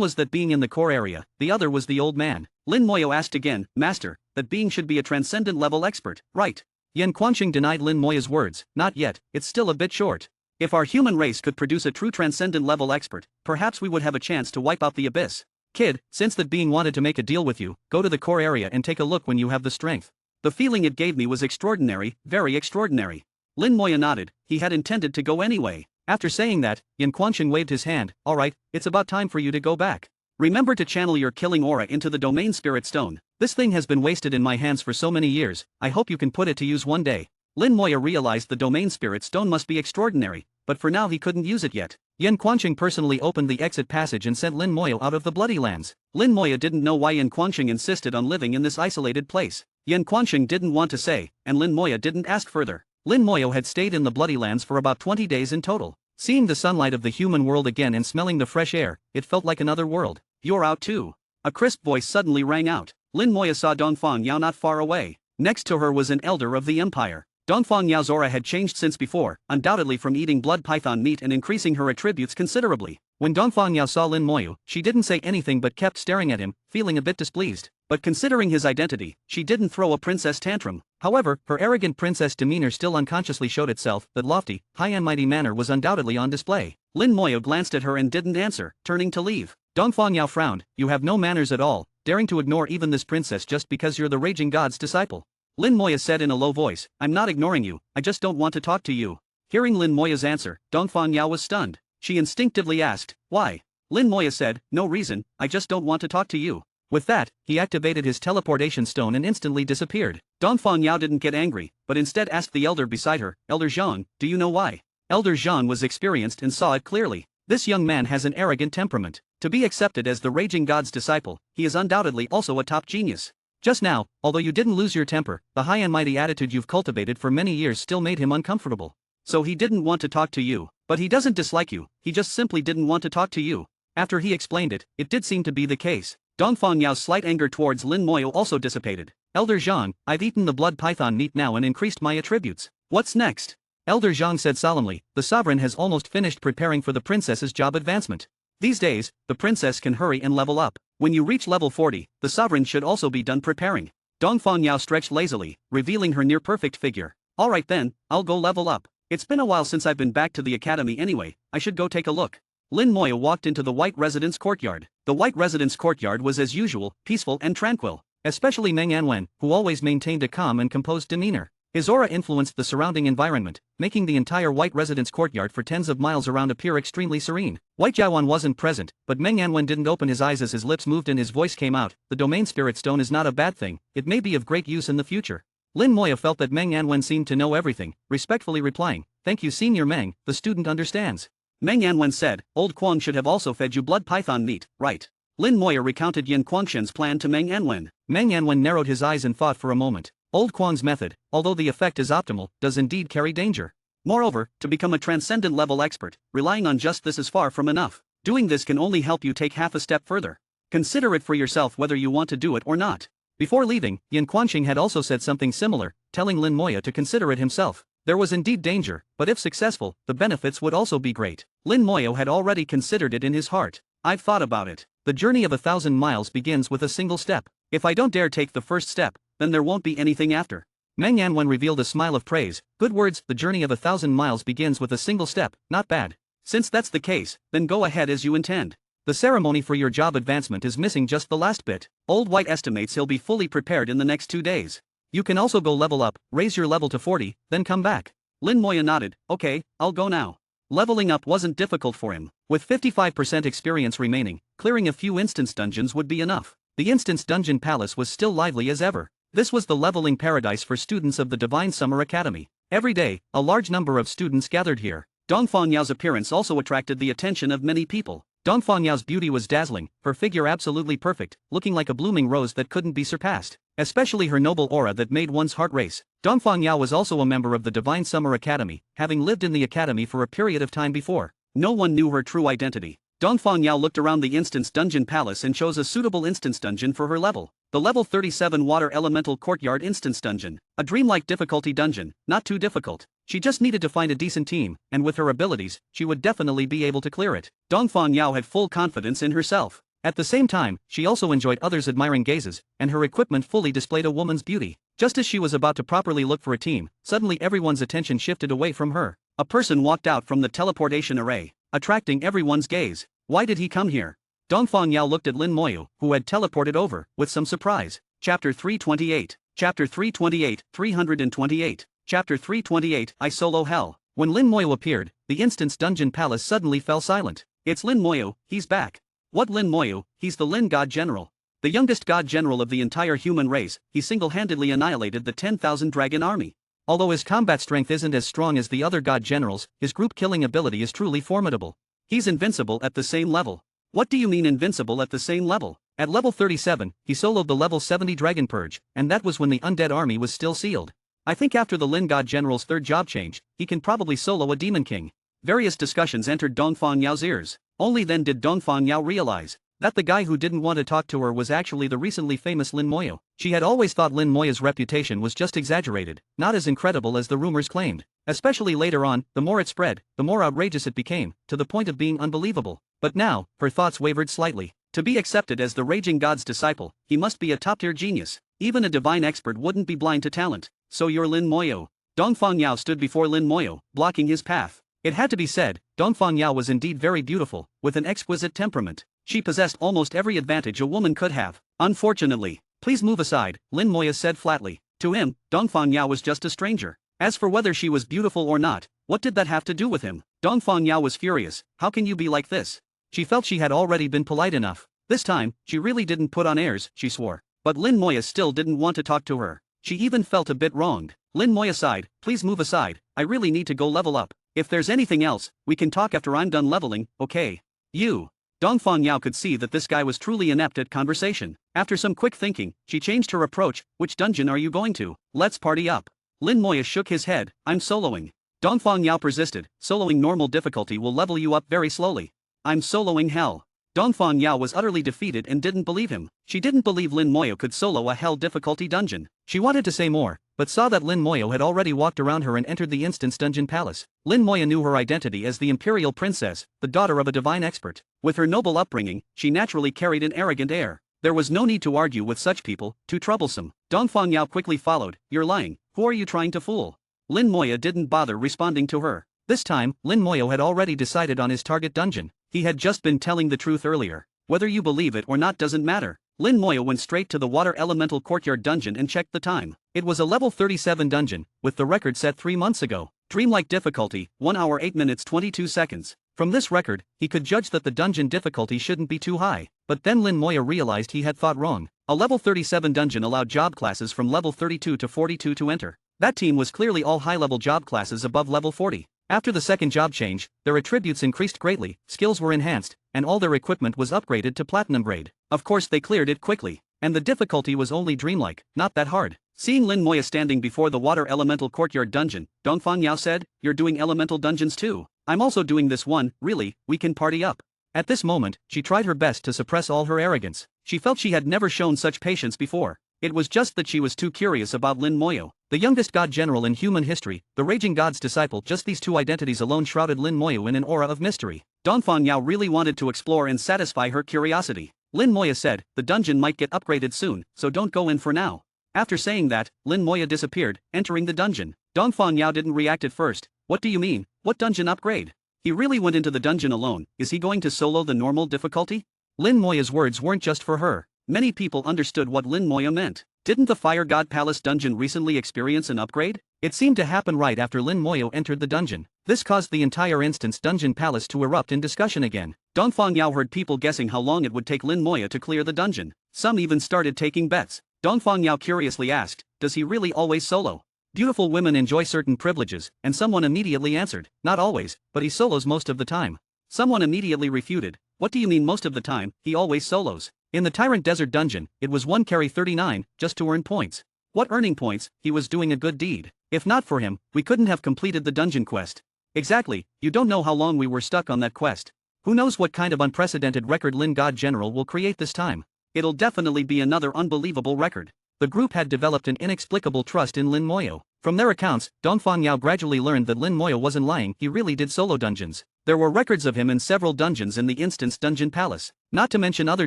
was that being in the core area, the other was the old man. Lin Moya asked again, Master, that being should be a transcendent level expert, right? Yan Quansheng denied Lin Moya's words, not yet, it's still a bit short. If our human race could produce a true transcendent level expert, perhaps we would have a chance to wipe out the abyss. Kid, since that being wanted to make a deal with you, go to the core area and take a look when you have the strength. The feeling it gave me was extraordinary, very extraordinary. Lin Moya nodded, he had intended to go anyway. After saying that, Yan Quansheng waved his hand, alright, it's about time for you to go back. Remember to channel your killing aura into the domain spirit stone. This thing has been wasted in my hands for so many years, I hope you can put it to use one day. Lin Moya realized the domain spirit stone must be extraordinary, but for now he couldn't use it yet. Yan Quansheng personally opened the exit passage and sent Lin Moya out of the Bloody Lands. Lin Moya didn't know why Yan Quansheng insisted on living in this isolated place. Yan Quansheng didn't want to say, and Lin Moya didn't ask further. Lin Moya had stayed in the Bloody Lands for about 20 days in total. Seeing the sunlight of the human world again and smelling the fresh air, it felt like another world. You're out too. A crisp voice suddenly rang out. Lin Moya saw Dongfang Yao not far away. Next to her was an elder of the empire. Dongfang Yao's aura had changed since before, undoubtedly from eating blood python meat and increasing her attributes considerably. When Dongfang Yao saw Lin Moya, she didn't say anything but kept staring at him, feeling a bit displeased. But considering his identity, she didn't throw a princess tantrum. However, her arrogant princess demeanor still unconsciously showed itself. That lofty, high and mighty manner was undoubtedly on display. Lin Moya glanced at her and didn't answer, turning to leave. Dongfang Yao frowned, you have no manners at all, daring to ignore even this princess just because you're the raging god's disciple. Lin Moya said in a low voice, I'm not ignoring you, I just don't want to talk to you. Hearing Lin Moya's answer, Dongfang Yao was stunned. She instinctively asked, why? Lin Moya said, "No reason, I just don't want to talk to you." With that, he activated his teleportation stone and instantly disappeared. Dongfang Yao didn't get angry, but instead asked the elder beside her, "Elder Zhang, do you know why?" Elder Zhang was experienced and saw it clearly. This young man has an arrogant temperament. To be accepted as the raging god's disciple, he is undoubtedly also a top genius. Just now, although you didn't lose your temper, the high and mighty attitude you've cultivated for many years still made him uncomfortable. So he didn't want to talk to you. But he doesn't dislike you, he just simply didn't want to talk to you. After he explained it, it did seem to be the case. Dongfang Yao's slight anger towards Lin Moyo also dissipated. "Elder Zhang, I've eaten the blood python meat now and increased my attributes. What's next?" Elder Zhang said solemnly, "The sovereign has almost finished preparing for the princess's job advancement. These days, the princess can hurry and level up. When you reach level 40, the sovereign should also be done preparing." Dongfang Yao stretched lazily, revealing her near-perfect figure. "Alright then, I'll go level up. It's been a while since I've been back to the academy anyway, I should go take a look." Lin Moya walked into the White Residence courtyard. The White Residence courtyard was as usual, peaceful and tranquil. Especially Meng Anwen, who always maintained a calm and composed demeanor. His aura influenced the surrounding environment, making the entire White Residence courtyard for tens of miles around appear extremely serene. White Jiawan wasn't present, but Meng Anwen didn't open his eyes as his lips moved and his voice came out. "The domain spirit stone is not a bad thing, it may be of great use in the future." Lin Moya felt that Meng Anwen seemed to know everything, respectfully replying, "Thank you Senior Meng, the student understands." Meng Anwen said, "Old Kwang should have also fed you blood python meat, right?" Lin Moya recounted Yin Quangshen's plan to Meng Anwen. Meng Anwen narrowed his eyes and thought for a moment. Old Kwang's method, although the effect is optimal, does indeed carry danger. Moreover, to become a transcendent level expert, relying on just this is far from enough. Doing this can only help you take half a step further. Consider it for yourself whether you want to do it or not. Before leaving, Yin Quangsheng had also said something similar, telling Lin Moya to consider it himself. There was indeed danger, but if successful, the benefits would also be great. Lin Moyo had already considered it in his heart. "I've thought about it. The journey of 1,000 miles begins with a single step. If I don't dare take the first step, then there won't be anything after." Meng Anwen revealed a smile of praise. "Good words, the journey of 1,000 miles begins with a single step, not bad. Since that's the case, then go ahead as you intend. The ceremony for your job advancement is missing just the last bit. Old White estimates he'll be fully prepared in the next 2 days. You can also go level up, raise your level to 40, then come back." Lin Moya nodded, "Okay, I'll go now." Leveling up wasn't difficult for him. With 55% experience remaining, clearing a few instance dungeons would be enough. The instance dungeon palace was still lively as ever. This was the leveling paradise for students of the Divine Summer Academy. Every day, a large number of students gathered here. Dongfang Yao's appearance also attracted the attention of many people. Dongfang Yao's beauty was dazzling, her figure absolutely perfect, looking like a blooming rose that couldn't be surpassed. Especially her noble aura that made one's heart race. Dongfang Yao was also a member of the Divine Summer Academy, having lived in the academy for a period of time before. No one knew her true identity. Dongfang Yao looked around the instance dungeon palace and chose a suitable instance dungeon for her level. The level 37 Water Elemental Courtyard Instance Dungeon. A dreamlike difficulty dungeon, not too difficult. She just needed to find a decent team, and with her abilities, she would definitely be able to clear it. Dongfang Yao had full confidence in herself. At the same time, she also enjoyed others' admiring gazes, and her equipment fully displayed a woman's beauty. Just as she was about to properly look for a team, suddenly everyone's attention shifted away from her. A person walked out from the teleportation array, attracting everyone's gaze. Why did he come here? Dongfang Yao looked at Lin Moyo, who had teleported over, with some surprise. Chapter 328. Chapter 328, 328. Chapter 328, I Solo Hell. When Lin Moyo appeared, the instance dungeon palace suddenly fell silent. "It's Lin Moyo, he's back." "What Lin Moyo? He's the Lin God General. The youngest God General of the entire human race, he single-handedly annihilated the 10,000 dragon army. Although his combat strength isn't as strong as the other God Generals, his group-killing ability is truly formidable. He's invincible at the same level." "What do you mean invincible at the same level?" "At level 37, he soloed the level 70 Dragon Purge, and that was when the undead army was still sealed. I think after the Lin God General's third job change, he can probably solo a Demon King." Various discussions entered Dongfang Yao's ears. Only then did Dongfang Yao realize that the guy who didn't want to talk to her was actually the recently famous Lin Moyo. She had always thought Lin Moyo's reputation was just exaggerated, not as incredible as the rumors claimed. Especially later on, the more it spread, the more outrageous it became, to the point of being unbelievable. But now, her thoughts wavered slightly. To be accepted as the raging god's disciple, he must be a top-tier genius. Even a divine expert wouldn't be blind to talent. "So you're Lin Moyo." Dongfang Yao stood before Lin Moyo, blocking his path. It had to be said, Dongfang Yao was indeed very beautiful, with an exquisite temperament. She possessed almost every advantage a woman could have. "Unfortunately, please move aside," Lin Moya said flatly. To him, Dongfang Yao was just a stranger. As for whether she was beautiful or not, what did that have to do with him? Dongfang Yao was furious. "How can you be like this? She felt she had already been polite enough. This time, she really didn't put on airs, she swore. But Lin Moya still didn't want to talk to her. She even felt a bit wronged. Lin Moya sighed, please move aside, I really need to go level up. If there's anything else, we can talk after I'm done leveling, okay? You. Dongfang Yao could see that this guy was truly inept at conversation. After some quick thinking, she changed her approach. Which dungeon are you going to? Let's party up. Lin Moya shook his head, I'm soloing. Dongfang Yao persisted, soloing normal difficulty will level you up very slowly. I'm soloing hell. Dongfang Yao was utterly defeated and didn't believe him. She didn't believe Lin Moya could solo a hell difficulty dungeon. She wanted to say more, but saw that Lin Moya had already walked around her and entered the instance dungeon palace. Lin Moya knew her identity as the imperial princess, the daughter of a divine expert. With her noble upbringing, she naturally carried an arrogant air. There was no need to argue with such people, too troublesome. Dongfang Yao quickly followed, you're lying, who are you trying to fool? Lin Moya didn't bother responding to her. This time, Lin Moya had already decided on his target dungeon. He had just been telling the truth earlier. Whether you believe it or not doesn't matter. Lin Moya went straight to the water elemental courtyard dungeon and checked the time. It was a level 37 dungeon, with the record set 3 months ago. Dreamlike difficulty, 1 hour 8 minutes 22 seconds. From this record, he could judge that the dungeon difficulty shouldn't be too high. But then Lin Moya realized he had thought wrong. A level 37 dungeon allowed job classes from level 32 to 42 to enter. That team was clearly all high-level job classes above level 40. After the second job change, their attributes increased greatly, skills were enhanced, and all their equipment was upgraded to platinum grade. Of course they cleared it quickly. And the difficulty was only dreamlike, not that hard. Seeing Lin Moya standing before the water elemental courtyard dungeon, Dongfang Yao said, you're doing elemental dungeons too. I'm also doing this one, really, we can party up. At this moment, she tried her best to suppress all her arrogance. She felt she had never shown such patience before. It was just that she was too curious about Lin Moya. The youngest god general in human history, the raging god's disciple, just these two identities alone shrouded Lin Moya in an aura of mystery. Dongfang Yao really wanted to explore and satisfy her curiosity. Lin Moya said, the dungeon might get upgraded soon, so don't go in for now. After saying that, Lin Moya disappeared, entering the dungeon. Dongfang Yao didn't react at first. What do you mean? What dungeon upgrade? He really went into the dungeon alone. Is he going to solo the normal difficulty? Lin Moya's words weren't just for her. Many people understood what Lin Moya meant. Didn't the Fire God Palace dungeon recently experience an upgrade? It seemed to happen right after Lin Moya entered the dungeon. This caused the entire instance dungeon palace to erupt in discussion again. Dongfang Yao heard people guessing how long it would take Lin Moya to clear the dungeon. Some even started taking bets. Dongfang Yao curiously asked, does he really always solo? Beautiful women enjoy certain privileges, and someone immediately answered, not always, but he solos most of the time. Someone immediately refuted, what do you mean most of the time, he always solos? In the Tyrant Desert dungeon, it was 1 carry 39, just to earn points. What earning points? He was doing a good deed. If not for him, we couldn't have completed the dungeon quest. Exactly, you don't know how long we were stuck on that quest. Who knows what kind of unprecedented record Lin God General will create this time. It'll definitely be another unbelievable record. The group had developed an inexplicable trust in Lin Moya. From their accounts, Dongfang Yao gradually learned that Lin Moya wasn't lying, he really did solo dungeons. There were records of him in several dungeons in the Instance Dungeon Palace. Not to mention other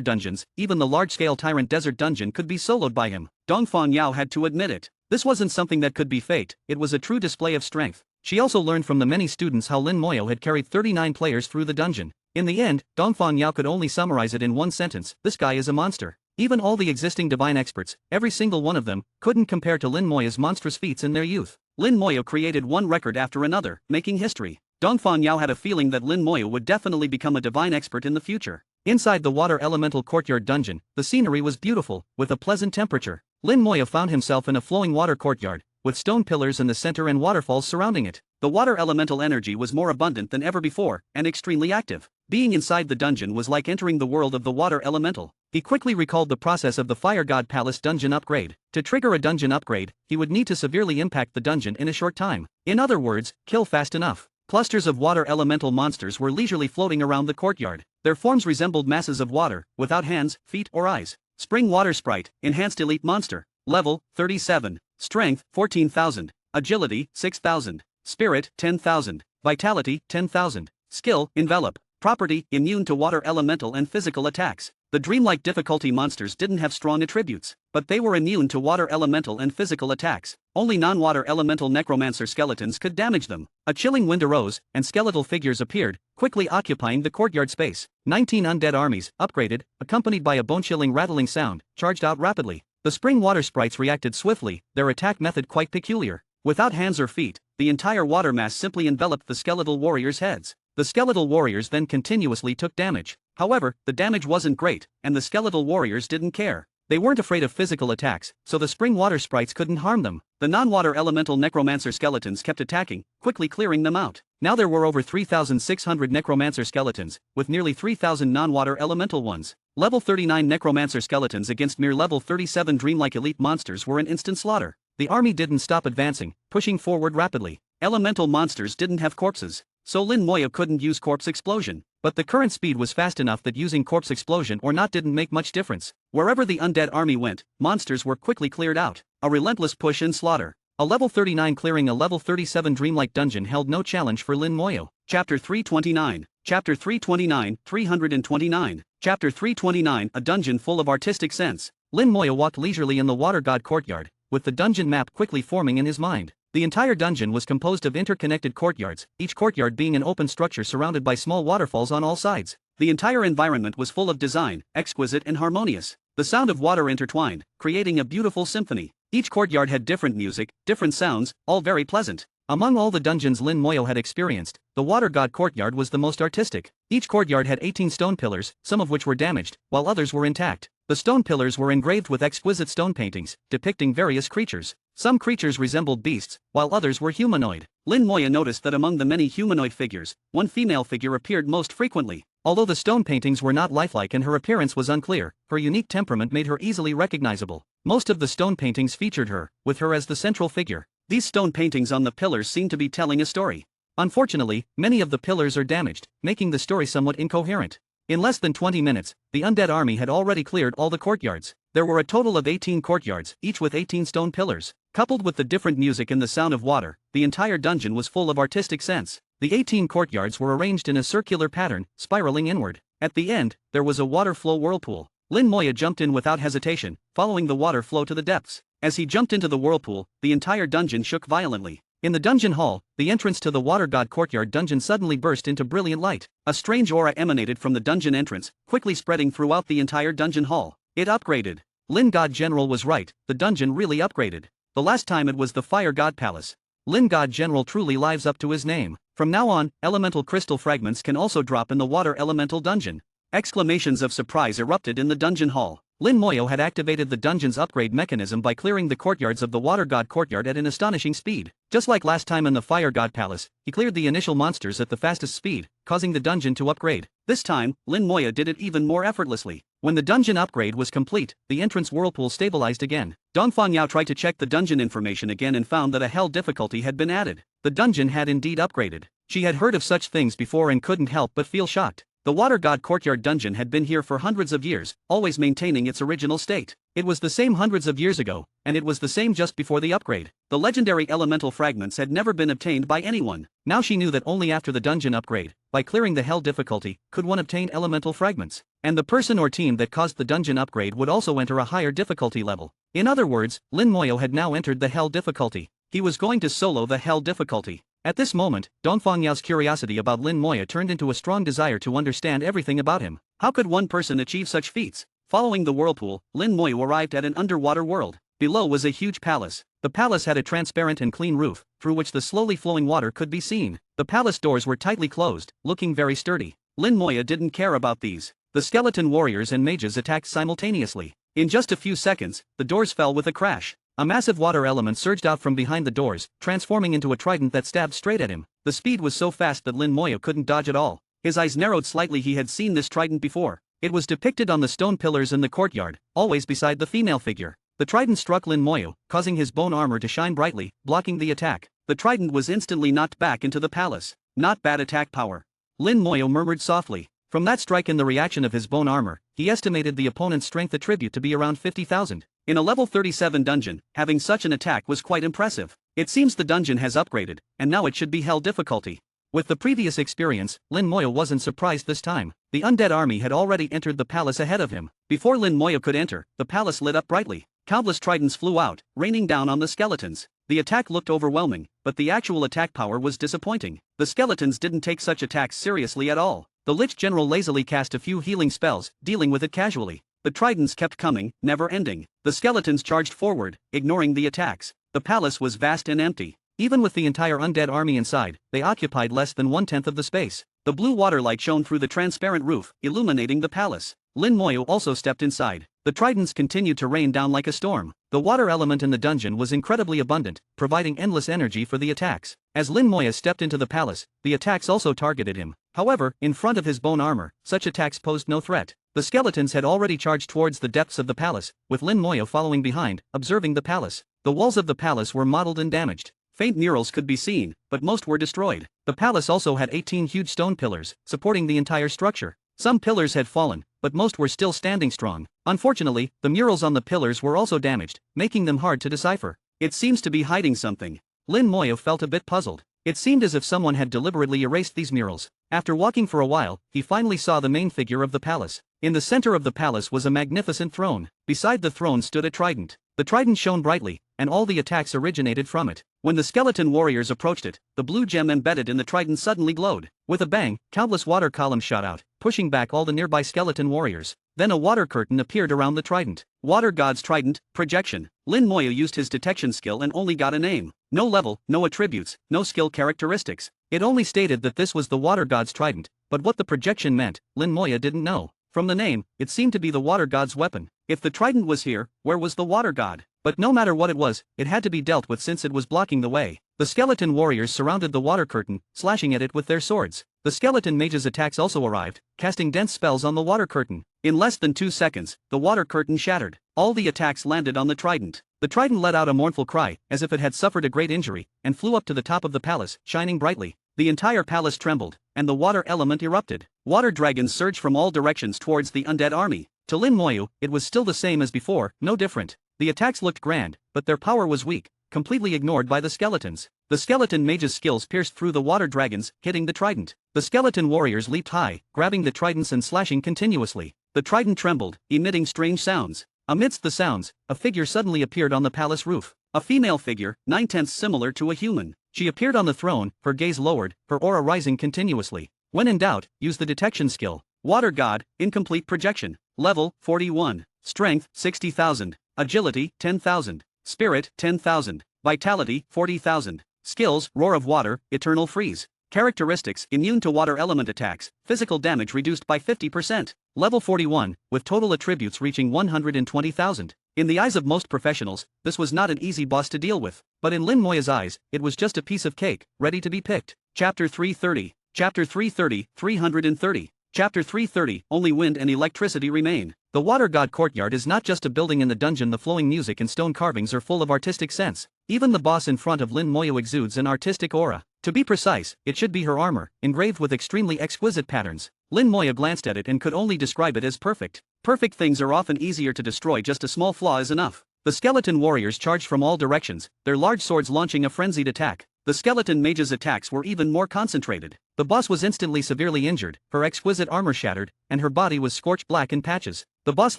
dungeons, even the large-scale Tyrant Desert dungeon could be soloed by him. Dongfang Yao had to admit it. This wasn't something that could be faked, it was a true display of strength. She also learned from the many students how Lin Moya had carried 39 players through the dungeon. In the end, Dongfang Yao could only summarize it in one sentence, this guy is a monster. Even all the existing divine experts, every single one of them, couldn't compare to Lin Moya's monstrous feats in their youth. Lin Moya created one record after another, making history. Dongfang Yao had a feeling that Lin Moya would definitely become a divine expert in the future. Inside the water elemental courtyard dungeon, the scenery was beautiful, with a pleasant temperature. Lin Moya found himself in a flowing water courtyard, with stone pillars in the center and waterfalls surrounding it. The water elemental energy was more abundant than ever before, and extremely active. Being inside the dungeon was like entering the world of the water elemental. He quickly recalled the process of the Fire God Palace dungeon upgrade. To trigger a dungeon upgrade, he would need to severely impact the dungeon in a short time. In other words, kill fast enough. Clusters of water elemental monsters were leisurely floating around the courtyard. Their forms resembled masses of water, without hands, feet, or eyes. Spring Water Sprite, Enhanced Elite Monster. Level, 37. Strength, 14,000. Agility, 6,000. Spirit, 10,000. Vitality, 10,000. Skill, Envelop. Property, immune to water elemental and physical attacks. The dreamlike difficulty monsters didn't have strong attributes, but they were immune to water elemental and physical attacks. Only non-water elemental necromancer skeletons could damage them. A chilling wind arose, and skeletal figures appeared, quickly occupying the courtyard space. 19 undead armies, upgraded, accompanied by a bone-chilling rattling sound, charged out rapidly. The spring water sprites reacted swiftly, their attack method quite peculiar. Without hands or feet, the entire water mass simply enveloped the skeletal warriors' heads. The skeletal warriors then continuously took damage. However, the damage wasn't great, and the skeletal warriors didn't care. They weren't afraid of physical attacks, so the spring water sprites couldn't harm them. The non-water elemental necromancer skeletons kept attacking, quickly clearing them out. Now there were over 3,600 necromancer skeletons, with nearly 3,000 non-water elemental ones. Level 39 necromancer skeletons against mere level 37 dreamlike elite monsters were an instant slaughter. The army didn't stop advancing, pushing forward rapidly. Elemental monsters didn't have corpses, so Lin Moya couldn't use corpse explosion. But the current speed was fast enough that using corpse explosion or not didn't make much difference. Wherever the undead army went, monsters were quickly cleared out. A relentless push and slaughter. A level 39 clearing a level 37 dreamlike dungeon held no challenge for Lin Moyo. Chapter 329. Chapter 329, 329. Chapter 329, a dungeon full of artistic sense. Lin Moyo walked leisurely in the water god courtyard, with the dungeon map quickly forming in his mind. The entire dungeon was composed of interconnected courtyards, each courtyard being an open structure surrounded by small waterfalls on all sides. The entire environment was full of design, exquisite and harmonious. The sound of water intertwined, creating a beautiful symphony. Each courtyard had different music, different sounds, all very pleasant. Among all the dungeons Lin Moyo had experienced, the water god courtyard was the most artistic. Each courtyard had 18 stone pillars, some of which were damaged, while others were intact. The stone pillars were engraved with exquisite stone paintings, depicting various creatures. Some creatures resembled beasts, while others were humanoid. Lin Moya noticed that among the many humanoid figures, one female figure appeared most frequently. Although the stone paintings were not lifelike and her appearance was unclear, her unique temperament made her easily recognizable. Most of the stone paintings featured her, with her as the central figure. These stone paintings on the pillars seem to be telling a story. Unfortunately, many of the pillars are damaged, making the story somewhat incoherent. In less than 20 minutes, the undead army had already cleared all the courtyards. There were a total of 18 courtyards, each with 18 stone pillars. Coupled with the different music and the sound of water, the entire dungeon was full of artistic sense. The 18 courtyards were arranged in a circular pattern, spiraling inward. At the end, there was a water flow whirlpool. Lin Moya jumped in without hesitation, following the water flow to the depths. As he jumped into the whirlpool, the entire dungeon shook violently. In the dungeon hall, the entrance to the water god courtyard dungeon suddenly burst into brilliant light. A strange aura emanated from the dungeon entrance, quickly spreading throughout the entire dungeon hall. It upgraded. Lin God General was right, the dungeon really upgraded. The last time it was the Fire God Palace. Lin God General truly lives up to his name. From now on, elemental crystal fragments can also drop in the water elemental dungeon. Exclamations of surprise erupted in the dungeon hall. Lin Moyo had activated the dungeon's upgrade mechanism by clearing the courtyards of the Water God courtyard at an astonishing speed. Just like last time in the Fire God Palace, he cleared the initial monsters at the fastest speed, causing the dungeon to upgrade. This time, Lin Moya did it even more effortlessly. When the dungeon upgrade was complete, the entrance whirlpool stabilized again. Dongfang Yao tried to check the dungeon information again and found that a hell difficulty had been added. The dungeon had indeed upgraded. She had heard of such things before and couldn't help but feel shocked. The Water God Courtyard dungeon had been here for hundreds of years, always maintaining its original state. It was the same hundreds of years ago, and it was the same just before the upgrade. The legendary elemental fragments had never been obtained by anyone. Now she knew that only after the dungeon upgrade, by clearing the hell difficulty, could one obtain elemental fragments. And the person or team that caused the dungeon upgrade would also enter a higher difficulty level. In other words, Lin Moyo had now entered the hell difficulty. He was going to solo the hell difficulty. At this moment, Dongfang Yao's curiosity about Lin Moya turned into a strong desire to understand everything about him. How could one person achieve such feats? Following the whirlpool, Lin Moya arrived at an underwater world. Below was a huge palace. The palace had a transparent and clean roof, through which the slowly flowing water could be seen. The palace doors were tightly closed, looking very sturdy. Lin Moya didn't care about these. The skeleton warriors and mages attacked simultaneously. In just a few seconds, the doors fell with a crash. A massive water element surged out from behind the doors, transforming into a trident that stabbed straight at him. The speed was so fast that Lin Moya couldn't dodge at all. His eyes narrowed slightly. He had seen this trident before. It was depicted on the stone pillars in the courtyard, always beside the female figure. The trident struck Lin Moyo, causing his bone armor to shine brightly, blocking the attack. The trident was instantly knocked back into the palace. Not bad attack power. Lin Moyo murmured softly. From that strike and the reaction of his bone armor, he estimated the opponent's strength attribute to be around 50,000. In a level 37 dungeon, having such an attack was quite impressive. It seems the dungeon has upgraded, and now it should be hell difficulty. With the previous experience, Lin Moyo wasn't surprised this time. The undead army had already entered the palace ahead of him. Before Lin Moyo could enter, the palace lit up brightly. Countless tridents flew out, raining down on the skeletons. The attack looked overwhelming, but the actual attack power was disappointing. The skeletons didn't take such attacks seriously at all. The Lich General lazily cast a few healing spells, dealing with it casually. The tridents kept coming, never ending. The skeletons charged forward, ignoring the attacks. The palace was vast and empty. Even with the entire undead army inside, they occupied less than 1/10 of the space. The blue water light shone through the transparent roof, illuminating the palace. Lin Moyo also stepped inside. The tridents continued to rain down like a storm. The water element in the dungeon was incredibly abundant, providing endless energy for the attacks. As Lin Moyo stepped into the palace, the attacks also targeted him. However, in front of his bone armor, such attacks posed no threat. The skeletons had already charged towards the depths of the palace, with Lin Moyo following behind, observing the palace. The walls of the palace were mottled and damaged. Faint murals could be seen, but most were destroyed. The palace also had 18 huge stone pillars, supporting the entire structure. Some pillars had fallen, but most were still standing strong. Unfortunately, the murals on the pillars were also damaged, making them hard to decipher. It seems to be hiding something. Lin Moyo felt a bit puzzled. It seemed as if someone had deliberately erased these murals. After walking for a while, he finally saw the main figure of the palace. In the center of the palace was a magnificent throne. Beside the throne stood a trident. The trident shone brightly, and all the attacks originated from it. When the skeleton warriors approached it, the blue gem embedded in the trident suddenly glowed. With a bang, countless water columns shot out, pushing back all the nearby skeleton warriors. Then a water curtain appeared around the trident. Water God's Trident, Projection. Lin Moyo used his detection skill and only got a name. No level, no attributes, no skill characteristics. It only stated that this was the Water God's Trident, but what the projection meant, Lin Moyo didn't know. From the name, it seemed to be the Water God's weapon. If the trident was here, where was the Water God? But no matter what it was, it had to be dealt with since it was blocking the way. The skeleton warriors surrounded the water curtain, slashing at it with their swords. The skeleton mage's attacks also arrived, casting dense spells on the water curtain. In less than 2 seconds, the water curtain shattered. All the attacks landed on the trident. The trident let out a mournful cry, as if it had suffered a great injury, and flew up to the top of the palace, shining brightly. The entire palace trembled, and the water element erupted. Water dragons surged from all directions towards the undead army. To Lin Moyo, it was still the same as before, no different. The attacks looked grand, but their power was weak, completely ignored by the skeletons. The skeleton mage's skills pierced through the water dragons, hitting the trident. The skeleton warriors leaped high, grabbing the tridents and slashing continuously. The trident trembled, emitting strange sounds. Amidst the sounds, a figure suddenly appeared on the palace roof. A female figure, 9/10 similar to a human. She appeared on the throne, her gaze lowered, her aura rising continuously. When in doubt, use the detection skill. Water God, Incomplete Projection. Level, 41. Strength, 60,000. Agility, 10,000. Spirit, 10,000. Vitality, 40,000. Skills, Roar of Water, Eternal Freeze. Characteristics, immune to water element attacks, physical damage reduced by 50%. Level 41, with total attributes reaching 120,000. In the eyes of most professionals, this was not an easy boss to deal with, but in Lin Moya's eyes, it was just a piece of cake, ready to be picked. Chapter 330. Chapter 330, 330. Chapter 330, Only Wind and Electricity Remain. The Water God Courtyard is not just a building in the dungeon. The flowing music and stone carvings are full of artistic sense. Even the boss in front of Lin Moyo exudes an artistic aura. To be precise, it should be her armor, engraved with extremely exquisite patterns. Lin Moyo glanced at it and could only describe it as perfect. Perfect things are often easier to destroy, just a small flaw is enough. The skeleton warriors charged from all directions, their large swords launching a frenzied attack. The skeleton mage's attacks were even more concentrated. The boss was instantly severely injured, her exquisite armor shattered, and her body was scorched black in patches. The boss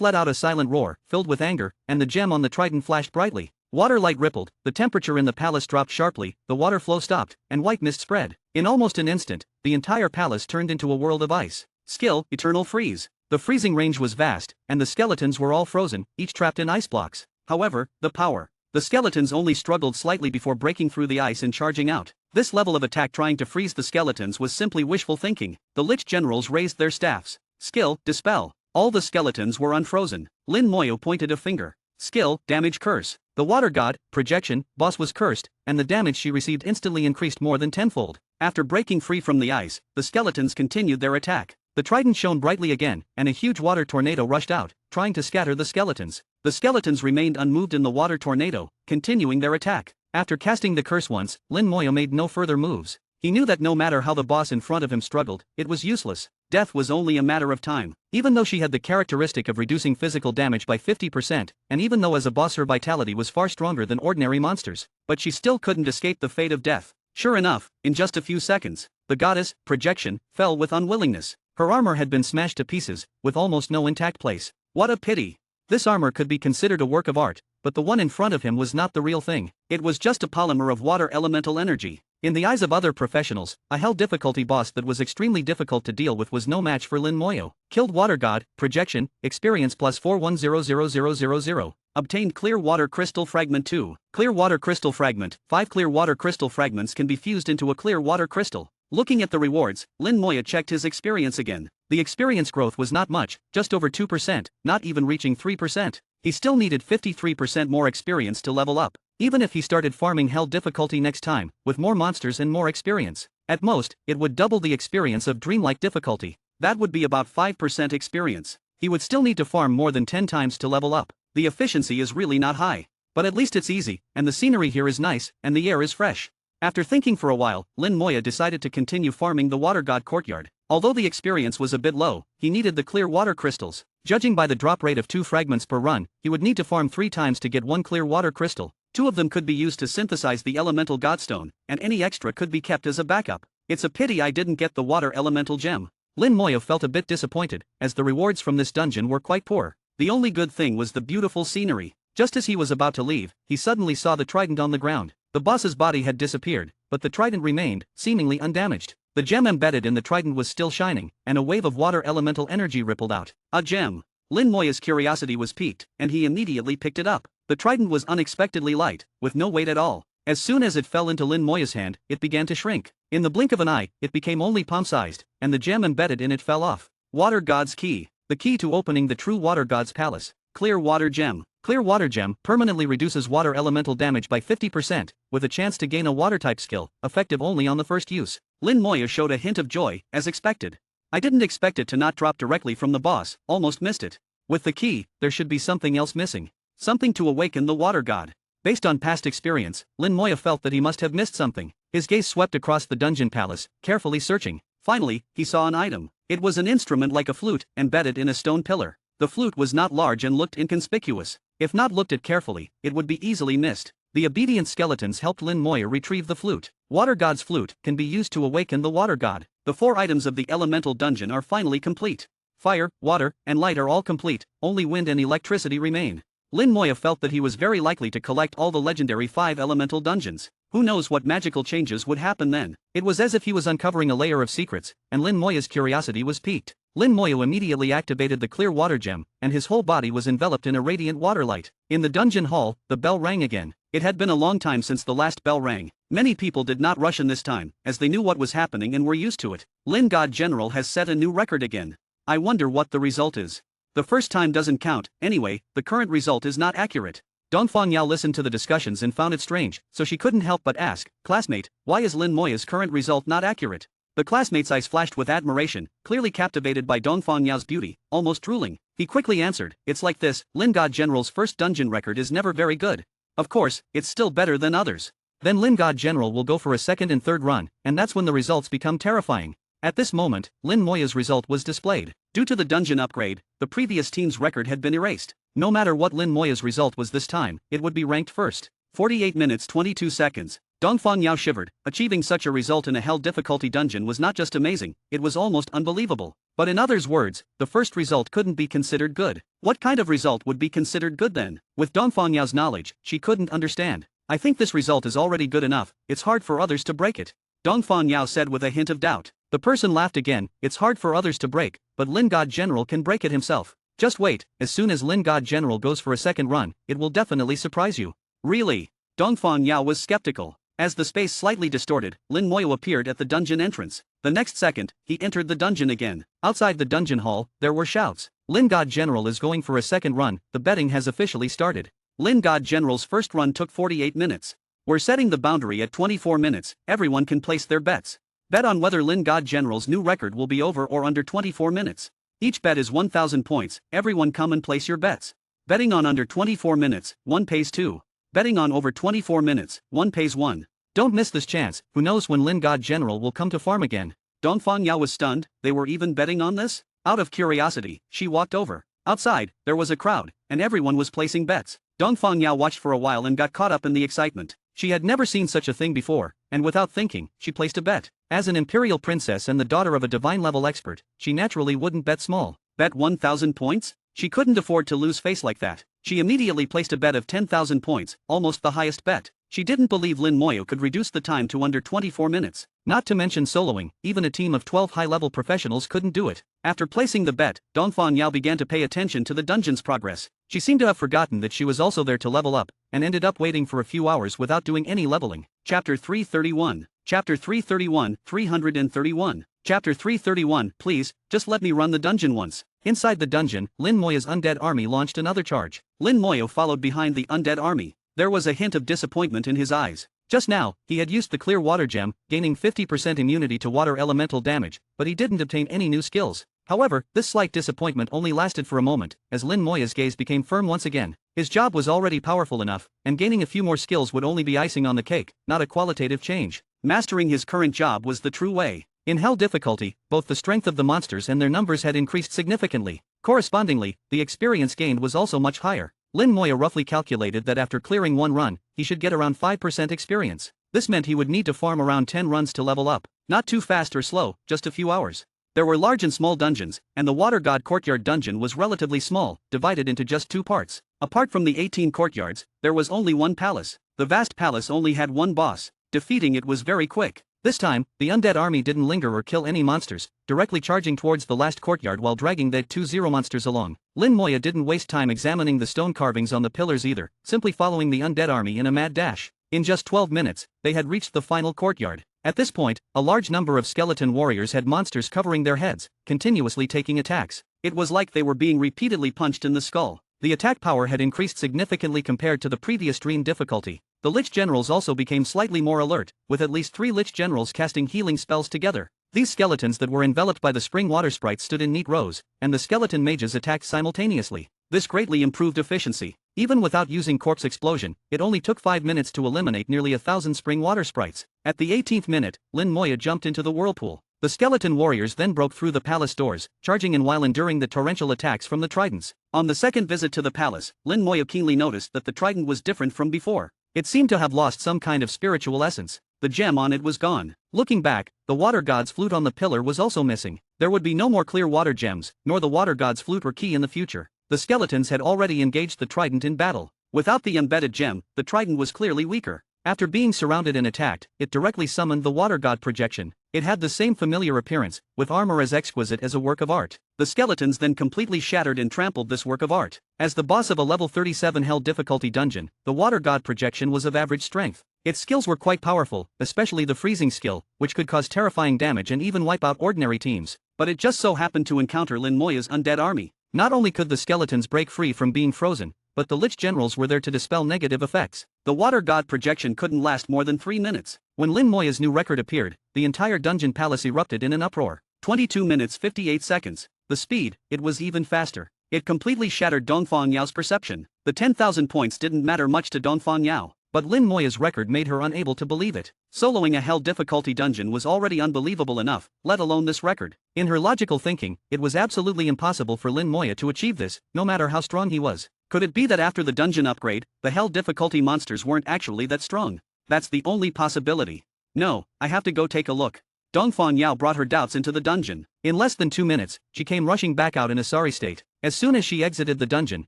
let out a silent roar, filled with anger, and the gem on the trident flashed brightly. Water light rippled, the temperature in the palace dropped sharply, the water flow stopped, and white mist spread. In almost an instant, the entire palace turned into a world of ice. Skill, Eternal Freeze. The freezing range was vast, and the skeletons were all frozen, each trapped in ice blocks. However, the power. The skeletons only struggled slightly before breaking through the ice and charging out. This level of attack trying to freeze the skeletons was simply wishful thinking. The Lich generals raised their staffs. Skill, Dispel. All the skeletons were unfrozen. Lin Moyo pointed a finger. Skill, Damage Curse. The Water God, Projection, boss was cursed, and the damage she received instantly increased more than tenfold. After breaking free from the ice, the skeletons continued their attack. The trident shone brightly again, and a huge water tornado rushed out, trying to scatter the skeletons. The skeletons remained unmoved in the water tornado, continuing their attack. After casting the curse once, Lin Moyo made no further moves. He knew that no matter how the boss in front of him struggled, it was useless. Death was only a matter of time. Even though she had the characteristic of reducing physical damage by 50%, and even though as a boss her vitality was far stronger than ordinary monsters, but she still couldn't escape the fate of death. Sure enough, in just a few seconds, the goddess, Projection, fell with unwillingness. Her armor had been smashed to pieces, with almost no intact place. What a pity! This armor could be considered a work of art, but the one in front of him was not the real thing. It was just a polymer of water elemental energy. In the eyes of other professionals, a hell difficulty boss that was extremely difficult to deal with was no match for Lin Moyo. Killed Water God, Projection, experience plus 41000000. Obtained Clear Water Crystal Fragment 2. Clear Water Crystal Fragment. 5 clear water crystal fragments can be fused into a clear water crystal. Looking at the rewards, Lin Moya checked his experience again. The experience growth was not much, just over 2%, not even reaching 3%. He still needed 53% more experience to level up. Even if he started farming hell difficulty next time, with more monsters and more experience, at most, it would double the experience of dreamlike difficulty. That would be about 5% experience. He would still need to farm more than 10 times to level up. The efficiency is really not high. But at least it's easy, and the scenery here is nice, and the air is fresh. After thinking for a while, Lin Moya decided to continue farming the Water God Courtyard. Although the experience was a bit low, he needed the clear water crystals. Judging by the drop rate of 2 fragments per run, he would need to farm 3 times to get 1 clear water crystal. 2 of them could be used to synthesize the elemental godstone, and any extra could be kept as a backup. It's a pity I didn't get the water elemental gem. Lin Moya felt a bit disappointed, as the rewards from this dungeon were quite poor. The only good thing was the beautiful scenery. Just as he was about to leave, he suddenly saw the trident on the ground. The boss's body had disappeared, but the trident remained, seemingly undamaged. The gem embedded in the trident was still shining, and a wave of water elemental energy rippled out. A gem. Lin Moya's curiosity was piqued, and he immediately picked it up. The trident was unexpectedly light, with no weight at all. As soon as it fell into Lin Moya's hand, it began to shrink. In the blink of an eye, it became only palm-sized, and the gem embedded in it fell off. Water God's Key. The key to opening the true Water God's Palace. Clear Water Gem. Clear Water Gem permanently reduces water elemental damage by 50%, with a chance to gain a water-type skill, effective only on the first use. Lin Moya showed a hint of joy, as expected. I didn't expect it to not drop directly from the boss, almost missed it. With the key, there should be something else missing. Something to awaken the Water God. Based on past experience, Lin Moya felt that he must have missed something. His gaze swept across the dungeon palace, carefully searching. Finally, he saw an item. It was an instrument like a flute, embedded in a stone pillar. The flute was not large and looked inconspicuous. If not looked at carefully, it would be easily missed. The obedient skeletons helped Lin Moya retrieve the flute. Water God's flute can be used to awaken the Water God. The 4 items of the elemental dungeon are finally complete. Fire, water, and light are all complete, only wind and electricity remain. Lin Moya felt that he was very likely to collect all the legendary 5 elemental dungeons. Who knows what magical changes would happen then? It was as if he was uncovering a layer of secrets, and Lin Moya's curiosity was piqued. Lin Moya immediately activated the clear water gem, and his whole body was enveloped in a radiant water light. In the dungeon hall, the bell rang again. It had been a long time since the last bell rang. Many people did not rush in this time, as they knew what was happening and were used to it. Lin God General has set a new record again. I wonder what the result is. The first time doesn't count, anyway, the current result is not accurate. Dongfang Yao listened to the discussions and found it strange, so she couldn't help but ask, "Classmate, why is Lin Moya's current result not accurate?" The classmate's eyes flashed with admiration, clearly captivated by Dongfang Yao's beauty, almost drooling. He quickly answered, "It's like this, Lin God General's first dungeon record is never very good. Of course, it's still better than others. Then Lin God General will go for a second and third run, and that's when the results become terrifying." At this moment, Lin Moya's result was displayed. Due to the dungeon upgrade, the previous team's record had been erased. No matter what Lin Moya's result was this time, it would be ranked first. 48 minutes 22 seconds. Dongfang Yao shivered. Achieving such a result in a hell difficulty dungeon was not just amazing, it was almost unbelievable. But in others' words, the first result couldn't be considered good. What kind of result would be considered good then? With Dongfang Yao's knowledge, she couldn't understand. "I think this result is already good enough, it's hard for others to break it," Dongfang Yao said with a hint of doubt. The person laughed again. "It's hard for others to break, but Lin God General can break it himself. Just wait, as soon as Lin God General goes for a second run, it will definitely surprise you." "Really?" Dongfang Yao was skeptical. As the space slightly distorted, Lin Moya appeared at the dungeon entrance. The next second, he entered the dungeon again. Outside the dungeon hall, there were shouts. "Lin God General is going for a second run, the betting has officially started." Lin God General's first run took 48 minutes. We're setting the boundary at 24 minutes, everyone can place their bets. Bet on whether Lin God General's new record will be over or under 24 minutes. Each bet is 1,000 points, everyone come and place your bets. Betting on under 24 minutes, 1 pays 2. Betting on over 24 minutes, 1 pays 1. Don't miss this chance, who knows when Lin God General will come to farm again. Dongfang Yao was stunned, they were even betting on this? Out of curiosity, she walked over. Outside, there was a crowd, and everyone was placing bets. Dongfang Yao watched for a while and got caught up in the excitement. She had never seen such a thing before, and without thinking, she placed a bet. As an imperial princess and the daughter of a divine-level expert, she naturally wouldn't bet small. Bet 1,000 points? She couldn't afford to lose face like that. She immediately placed a bet of 10,000 points, almost the highest bet. She didn't believe Lin Moya could reduce the time to under 24 minutes. Not to mention soloing, even a team of 12 high-level professionals couldn't do it. After placing the bet, Dongfang Yao began to pay attention to the dungeon's progress. She seemed to have forgotten that she was also there to level up, and ended up waiting for a few hours without doing any leveling. Chapter 331. Chapter 331, 331. Chapter 331, please, just let me run the dungeon once. Inside the dungeon, Lin Moya's undead army launched another charge. Lin Moya followed behind the undead army. There was a hint of disappointment in his eyes. Just now, he had used the clear water gem, gaining 50% immunity to water elemental damage, but he didn't obtain any new skills. However, this slight disappointment only lasted for a moment, as Lin Moya's gaze became firm once again. His job was already powerful enough, and gaining a few more skills would only be icing on the cake, not a qualitative change. Mastering his current job was the true way. In hell difficulty, both the strength of the monsters and their numbers had increased significantly. Correspondingly, the experience gained was also much higher. Lin Moya roughly calculated that after clearing one run, he should get around 5% experience. This meant he would need to farm around 10 runs to level up. Not too fast or slow, just a few hours. There were large and small dungeons, and the Water God Courtyard dungeon was relatively small, divided into just 2 parts. Apart from the 18 courtyards, there was only one palace. The vast palace only had one boss. Defeating it was very quick. This time, the undead army didn't linger or kill any monsters, directly charging towards the last courtyard while dragging the 2-0 monsters along. Lin Moya didn't waste time examining the stone carvings on the pillars either, simply following the undead army in a mad dash. In just 12 minutes, they had reached the final courtyard. At this point, a large number of skeleton warriors had monsters covering their heads, continuously taking attacks. It was like they were being repeatedly punched in the skull. The attack power had increased significantly compared to the previous dream difficulty. The Lich Generals also became slightly more alert, with at least 3 Lich Generals casting healing spells together. These skeletons that were enveloped by the spring water sprites stood in neat rows, and the skeleton mages attacked simultaneously. This greatly improved efficiency. Even without using Corpse Explosion, it only took 5 minutes to eliminate nearly 1,000 spring water sprites. At the 18th minute, Lin Moya jumped into the whirlpool. The skeleton warriors then broke through the palace doors, charging in while enduring the torrential attacks from the tridents. On the second visit to the palace, Lin Moya keenly noticed that the trident was different from before. It seemed to have lost some kind of spiritual essence. The gem on it was gone. Looking back, the water god's flute on the pillar was also missing. There would be no more clear water gems, nor the water god's flute or key in the future. The skeletons had already engaged the trident in battle. Without the embedded gem, the trident was clearly weaker. After being surrounded and attacked, it directly summoned the water god projection. It had the same familiar appearance, with armor as exquisite as a work of art. The skeletons then completely shattered and trampled this work of art. As the boss of a level 37 hell difficulty dungeon, the water god projection was of average strength. Its skills were quite powerful, especially the freezing skill, which could cause terrifying damage and even wipe out ordinary teams. But it just so happened to encounter Lin Moya's undead army. Not only could the skeletons break free from being frozen, but the Lich Generals were there to dispel negative effects. The water god projection couldn't last more than 3 minutes. When Lin Moya's new record appeared, the entire dungeon palace erupted in an uproar. 22 minutes 58 seconds. The speed, it was even faster. It completely shattered Dongfang Yao's perception. The 10,000 points didn't matter much to Dongfang Yao, but Lin Moya's record made her unable to believe it. Soloing a hell difficulty dungeon was already unbelievable enough, let alone this record. In her logical thinking, it was absolutely impossible for Lin Moya to achieve this, no matter how strong he was. Could it be that after the dungeon upgrade, the hell difficulty monsters weren't actually that strong? That's the only possibility. No, I have to go take a look. Dongfang Yao brought her doubts into the dungeon. In less than 2 minutes, she came rushing back out in a sorry state. As soon as she exited the dungeon,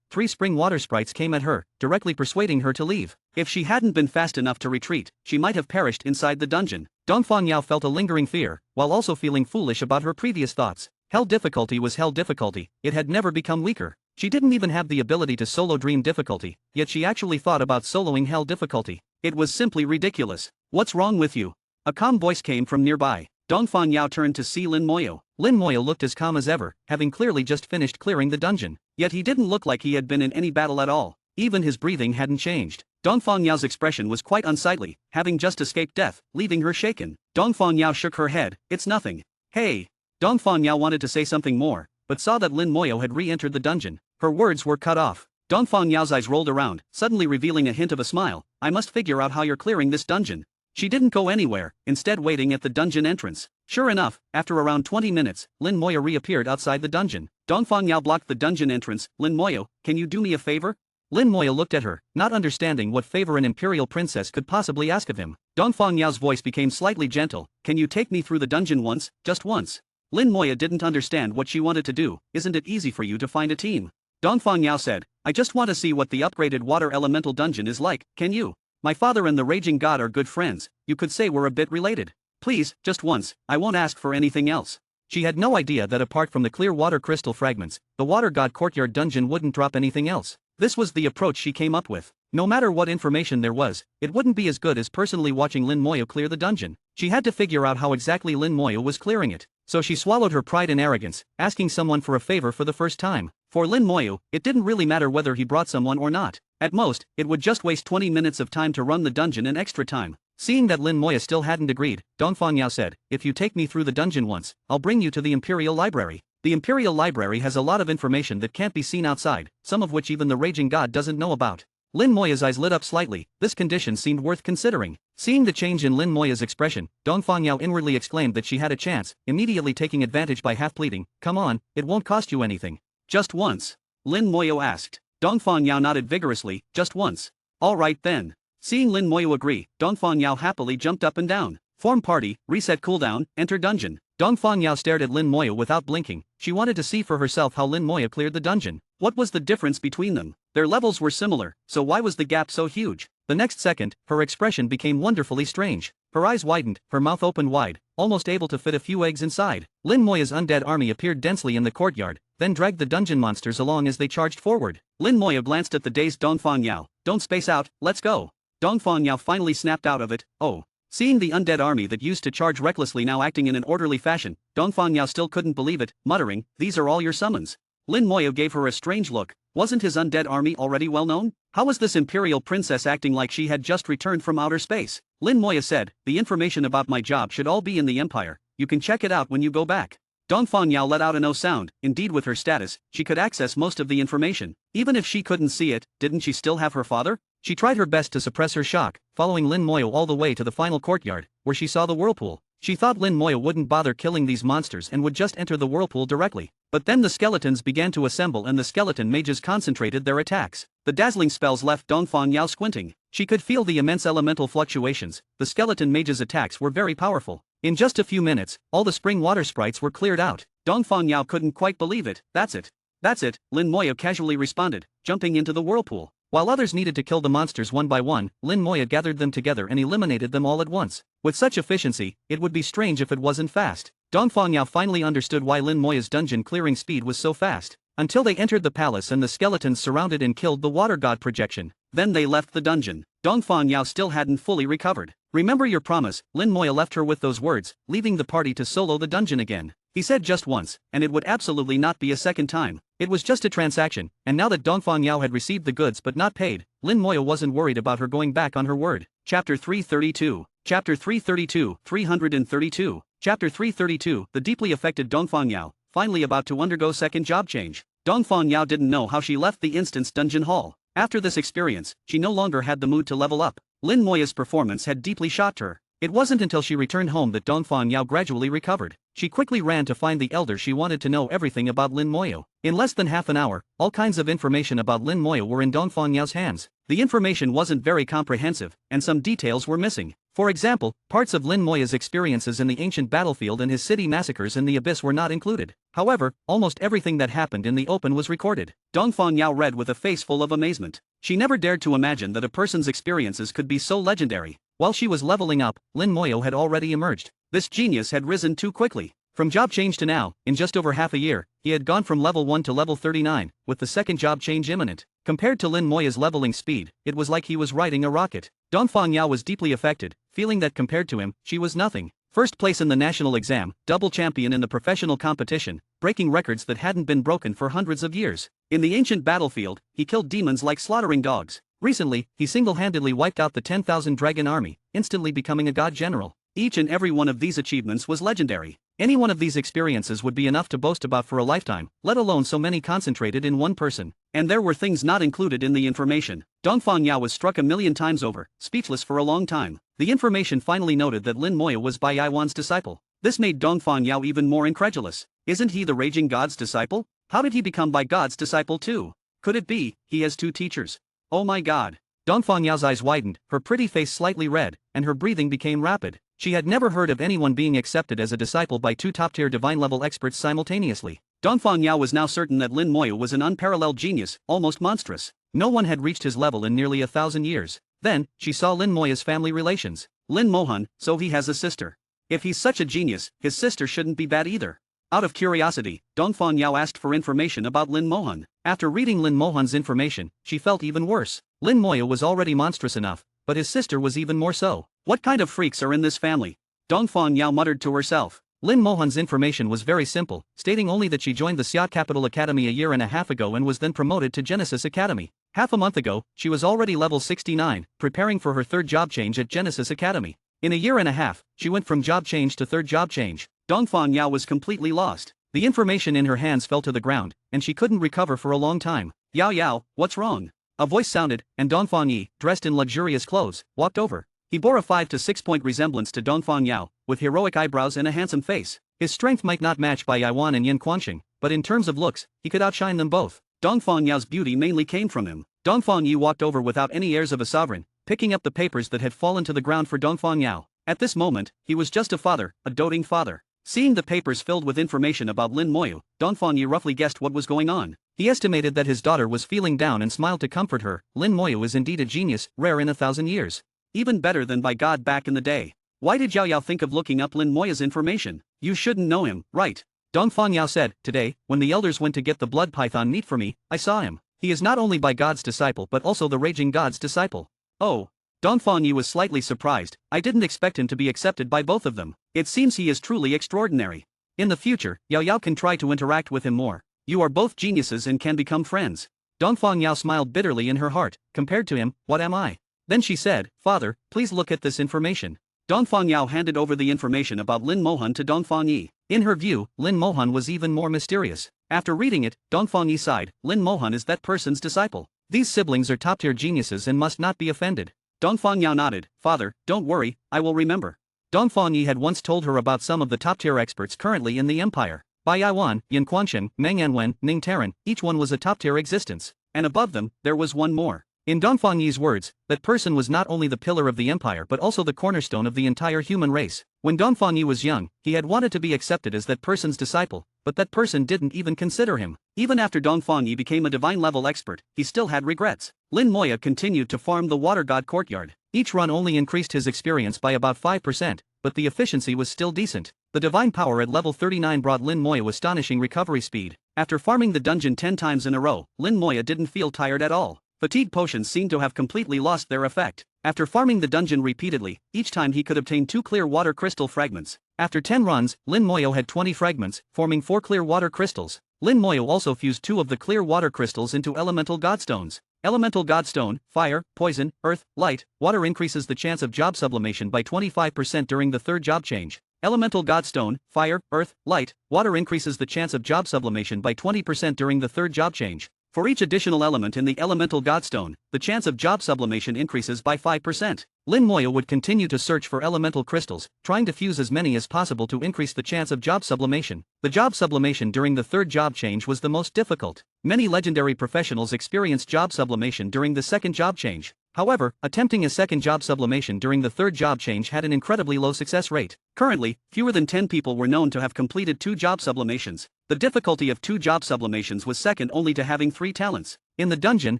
3 spring water sprites came at her, directly persuading her to leave. If she hadn't been fast enough to retreat, she might have perished inside the dungeon. Dongfang Yao felt a lingering fear, while also feeling foolish about her previous thoughts. Hell difficulty was hell difficulty, it had never become weaker. She didn't even have the ability to solo dream difficulty, yet she actually thought about soloing hell difficulty. It was simply ridiculous. What's wrong with you? A calm voice came from nearby. Dongfang Yao turned to see Lin Moya. Lin Moya looked as calm as ever, having clearly just finished clearing the dungeon. Yet he didn't look like he had been in any battle at all. Even his breathing hadn't changed. Dongfang Yao's expression was quite unsightly, having just escaped death, leaving her shaken. Dongfang Yao shook her head. It's nothing. Hey! Dongfang Yao wanted to say something more, but saw that Lin Moya had re-entered the dungeon. Her words were cut off. Dongfang Yao's eyes rolled around, suddenly revealing a hint of a smile. I must figure out how you're clearing this dungeon. She didn't go anywhere, instead waiting at the dungeon entrance. Sure enough, after around 20 minutes, Lin Moya reappeared outside the dungeon. Dongfang Yao blocked the dungeon entrance. Lin Moya, can you do me a favor? Lin Moya looked at her, not understanding what favor an imperial princess could possibly ask of him. Dongfang Yao's voice became slightly gentle. Can you take me through the dungeon once, just once? Lin Moya didn't understand what she wanted to do. Isn't it easy for you to find a team? Dongfang Yao said, I just want to see what the upgraded water elemental dungeon is like, can you? My father and the Raging God are good friends, you could say we're a bit related. Please, just once, I won't ask for anything else. She had no idea that apart from the clear water crystal fragments, the Water God Courtyard dungeon wouldn't drop anything else. This was the approach she came up with. No matter what information there was, it wouldn't be as good as personally watching Lin Moya clear the dungeon. She had to figure out how exactly Lin Moya was clearing it. So she swallowed her pride and arrogance, asking someone for a favor for the first time. For Lin Moya, it didn't really matter whether he brought someone or not. At most, it would just waste 20 minutes of time to run the dungeon and extra time. Seeing that Lin Moya still hadn't agreed, Dongfang Yao said, "If you take me through the dungeon once, I'll bring you to the Imperial Library. The Imperial Library has a lot of information that can't be seen outside, some of which even the Raging God doesn't know about." Lin Moya's eyes lit up slightly. This condition seemed worth considering. Seeing the change in Lin Moya's expression, Dongfang Yao inwardly exclaimed that she had a chance, immediately taking advantage by half pleading, "Come on, it won't cost you anything." "Just once?" Lin Moya asked. Dongfang Yao nodded vigorously, "Just once." "All right then." Seeing Lin Moya agree, Dongfang Yao happily jumped up and down. Form party, reset cooldown, enter dungeon. Dongfang Yao stared at Lin Moya without blinking. She wanted to see for herself how Lin Moya cleared the dungeon. What was the difference between them? Their levels were similar, so why was the gap so huge? The next second, her expression became wonderfully strange. Her eyes widened, her mouth opened wide, almost able to fit a few eggs inside. Lin Moya's undead army appeared densely in the courtyard, then dragged the dungeon monsters along as they charged forward. Lin Moya glanced at the dazed Dongfang Yao. "Don't space out, let's go." Dongfang Yao finally snapped out of it, "Oh." Seeing the undead army that used to charge recklessly now acting in an orderly fashion, Dongfang Yao still couldn't believe it, muttering, "These are all your summons." Lin Moya gave her a strange look. Wasn't his undead army already well known? How was this imperial princess acting like she had just returned from outer space? Lin Moya said, "The information about my job should all be in the Empire. You can check it out when you go back." Dongfang Yao let out a no sound. Indeed, with her status, she could access most of the information. Even if she couldn't see it, didn't she still have her father? She tried her best to suppress her shock, following Lin Moya all the way to the final courtyard, where she saw the whirlpool. She thought Lin Moya wouldn't bother killing these monsters and would just enter the whirlpool directly. But then the skeletons began to assemble and the skeleton mages concentrated their attacks. The dazzling spells left Dongfang Yao squinting. She could feel the immense elemental fluctuations. The skeleton mages' attacks were very powerful. In just a few minutes, all the spring water sprites were cleared out. Dongfang Yao couldn't quite believe it. "That's it. That's it," Lin Moya casually responded, jumping into the whirlpool. While others needed to kill the monsters one by one, Lin Moya gathered them together and eliminated them all at once. With such efficiency, it would be strange if it wasn't fast. Dongfang Yao finally understood why Lin Moya's dungeon clearing speed was so fast. Until they entered the palace and the skeletons surrounded and killed the water god projection. Then they left the dungeon. Dongfang Yao still hadn't fully recovered. "Remember your promise," Lin Moya left her with those words, leaving the party to solo the dungeon again. He said just once, and it would absolutely not be a second time. It was just a transaction, and now that Dongfang Yao had received the goods but not paid, Lin Moya wasn't worried about her going back on her word. Chapter 332. Chapter 332, 332. Chapter 332, the deeply affected Dongfang Yao, finally about to undergo second job change. Dongfang Yao didn't know how she left the instant's dungeon hall. After this experience, she no longer had the mood to level up. Lin Moya's performance had deeply shocked her. It wasn't until she returned home that Dongfang Yao gradually recovered. She quickly ran to find the elder. She wanted to know everything about Lin Moya. In less than half an hour, all kinds of information about Lin Moya were in Dongfang Yao's hands. The information wasn't very comprehensive, and some details were missing. For example, parts of Lin Moya's experiences in the ancient battlefield and his city massacres in the abyss were not included. However, almost everything that happened in the open was recorded. Dongfang Yao read with a face full of amazement. She never dared to imagine that a person's experiences could be so legendary. While she was leveling up, Lin Moya had already emerged. This genius had risen too quickly. From job change to now, in just over half a year, he had gone from level 1 to level 39, with the second job change imminent. Compared to Lin Moya's leveling speed, it was like he was riding a rocket. Dongfang Yao was deeply affected, feeling that compared to him, she was nothing. First place in the national exam, double champion in the professional competition, breaking records that hadn't been broken for hundreds of years. In the ancient battlefield, he killed demons like slaughtering dogs. Recently, he single-handedly wiped out the 10,000 dragon army, instantly becoming a god general. Each and every one of these achievements was legendary. Any one of these experiences would be enough to boast about for a lifetime, let alone so many concentrated in one person. And there were things not included in the information. Dongfang Yao was struck a million times over, speechless for a long time. The information finally noted that Lin Moya was Bai Yaiwan's disciple. This made Dongfang Yao even more incredulous. Isn't he the raging god's disciple? How did he become Bai God's disciple too? Could it be he has two teachers? Oh my god. Dongfang Yao's eyes widened, her pretty face slightly red, and her breathing became rapid. She had never heard of anyone being accepted as a disciple by two top-tier divine-level experts simultaneously. Dongfang Yao was now certain that Lin Moya was an unparalleled genius, almost monstrous. No one had reached his level in nearly 1,000 years. Then, she saw Lin Moya's family relations. Lin Mohan, so he has a sister. If he's such a genius, his sister shouldn't be bad either. Out of curiosity, Dongfang Yao asked for information about Lin Mohan. After reading Lin Mohan's information, she felt even worse. Lin Moya was already monstrous enough, but his sister was even more so. What kind of freaks are in this family? Dongfang Yao muttered to herself. Lin Mohan's information was very simple, stating only that she joined the Xiat Capital Academy a year and a half ago and was then promoted to Genesis Academy. Half a month ago, she was already level 69, preparing for her third job change at Genesis Academy. In a year and a half, she went from job change to third job change. Dongfang Yao was completely lost. The information in her hands fell to the ground, and she couldn't recover for a long time. Yao Yao, what's wrong? A voice sounded, and Dongfang Yi, dressed in luxurious clothes, walked over. He bore a 5 to 6 point resemblance to Dongfang Yao, with heroic eyebrows and a handsome face. His strength might not match by Yaiwan and Yin Quanxing, but in terms of looks, he could outshine them both. Dongfang Yao's beauty mainly came from him. Dongfang Yi walked over without any airs of a sovereign, picking up the papers that had fallen to the ground for Dongfang Yao. At this moment, he was just a father, a doting father. Seeing the papers filled with information about Lin Moyu, Dongfang Yi roughly guessed what was going on. He estimated that his daughter was feeling down and smiled to comfort her. Lin Moyu is indeed a genius, rare in 1,000 years. Even better than by God back in the day. Why did Yao Yao think of looking up Lin Moya's information? You shouldn't know him, right? Dongfang Yao said, today, when the elders went to get the blood python meat for me, I saw him. He is not only by God's disciple but also the raging God's disciple. Oh. Dongfang Yi was slightly surprised. I didn't expect him to be accepted by both of them. It seems he is truly extraordinary. In the future, Yao Yao can try to interact with him more. You are both geniuses and can become friends. Dongfang Yao smiled bitterly in her heart. Compared to him, what am I? Then she said, Father, please look at this information. Dongfang Yao handed over the information about Lin Mohan to Dongfang Yi. In her view, Lin Mohan was even more mysterious. After reading it, Dongfang Yi sighed. Lin Mohan is that person's disciple. These siblings are top-tier geniuses and must not be offended. Dongfang Yao nodded. Father, don't worry, I will remember. Dongfang Yi had once told her about some of the top-tier experts currently in the empire. Bai Yaiwan, Yin Quanxing, Meng Anwen, Ning Taran, each one was a top-tier existence. And above them, there was one more. In Dongfang Yi's words, that person was not only the pillar of the empire but also the cornerstone of the entire human race. When Dongfang Yi was young, he had wanted to be accepted as that person's disciple, but that person didn't even consider him. Even after Dongfang Yi became a divine-level expert, he still had regrets. Lin Moya continued to farm the water god courtyard. Each run only increased his experience by about 5%, but the efficiency was still decent. The divine power at level 39 brought Lin Moya astonishing recovery speed. After farming the dungeon 10 times in a row, Lin Moya didn't feel tired at all. Fatigue potions seemed to have completely lost their effect. After farming the dungeon repeatedly, each time he could obtain 2 clear water crystal fragments. After 10 runs, Lin Moyo had 20 fragments, forming 4 clear water crystals. Lin Moyo also fused 2 of the clear water crystals into elemental godstones. Elemental godstone, fire, poison, earth, light, water increases the chance of job sublimation by 25% during the third job change. Elemental godstone, fire, earth, light, water increases the chance of job sublimation by 20% during the third job change. For each additional element in the elemental godstone, the chance of job sublimation increases by 5%. Lin Moyo would continue to search for elemental crystals, trying to fuse as many as possible to increase the chance of job sublimation. The job sublimation during the third job change was the most difficult. Many legendary professionals experienced job sublimation during the second job change. However, attempting a second job sublimation during the third job change had an incredibly low success rate. Currently, fewer than 10 people were known to have completed 2 job sublimations. The difficulty of 2 job sublimations was second only to having 3 talents. In the dungeon,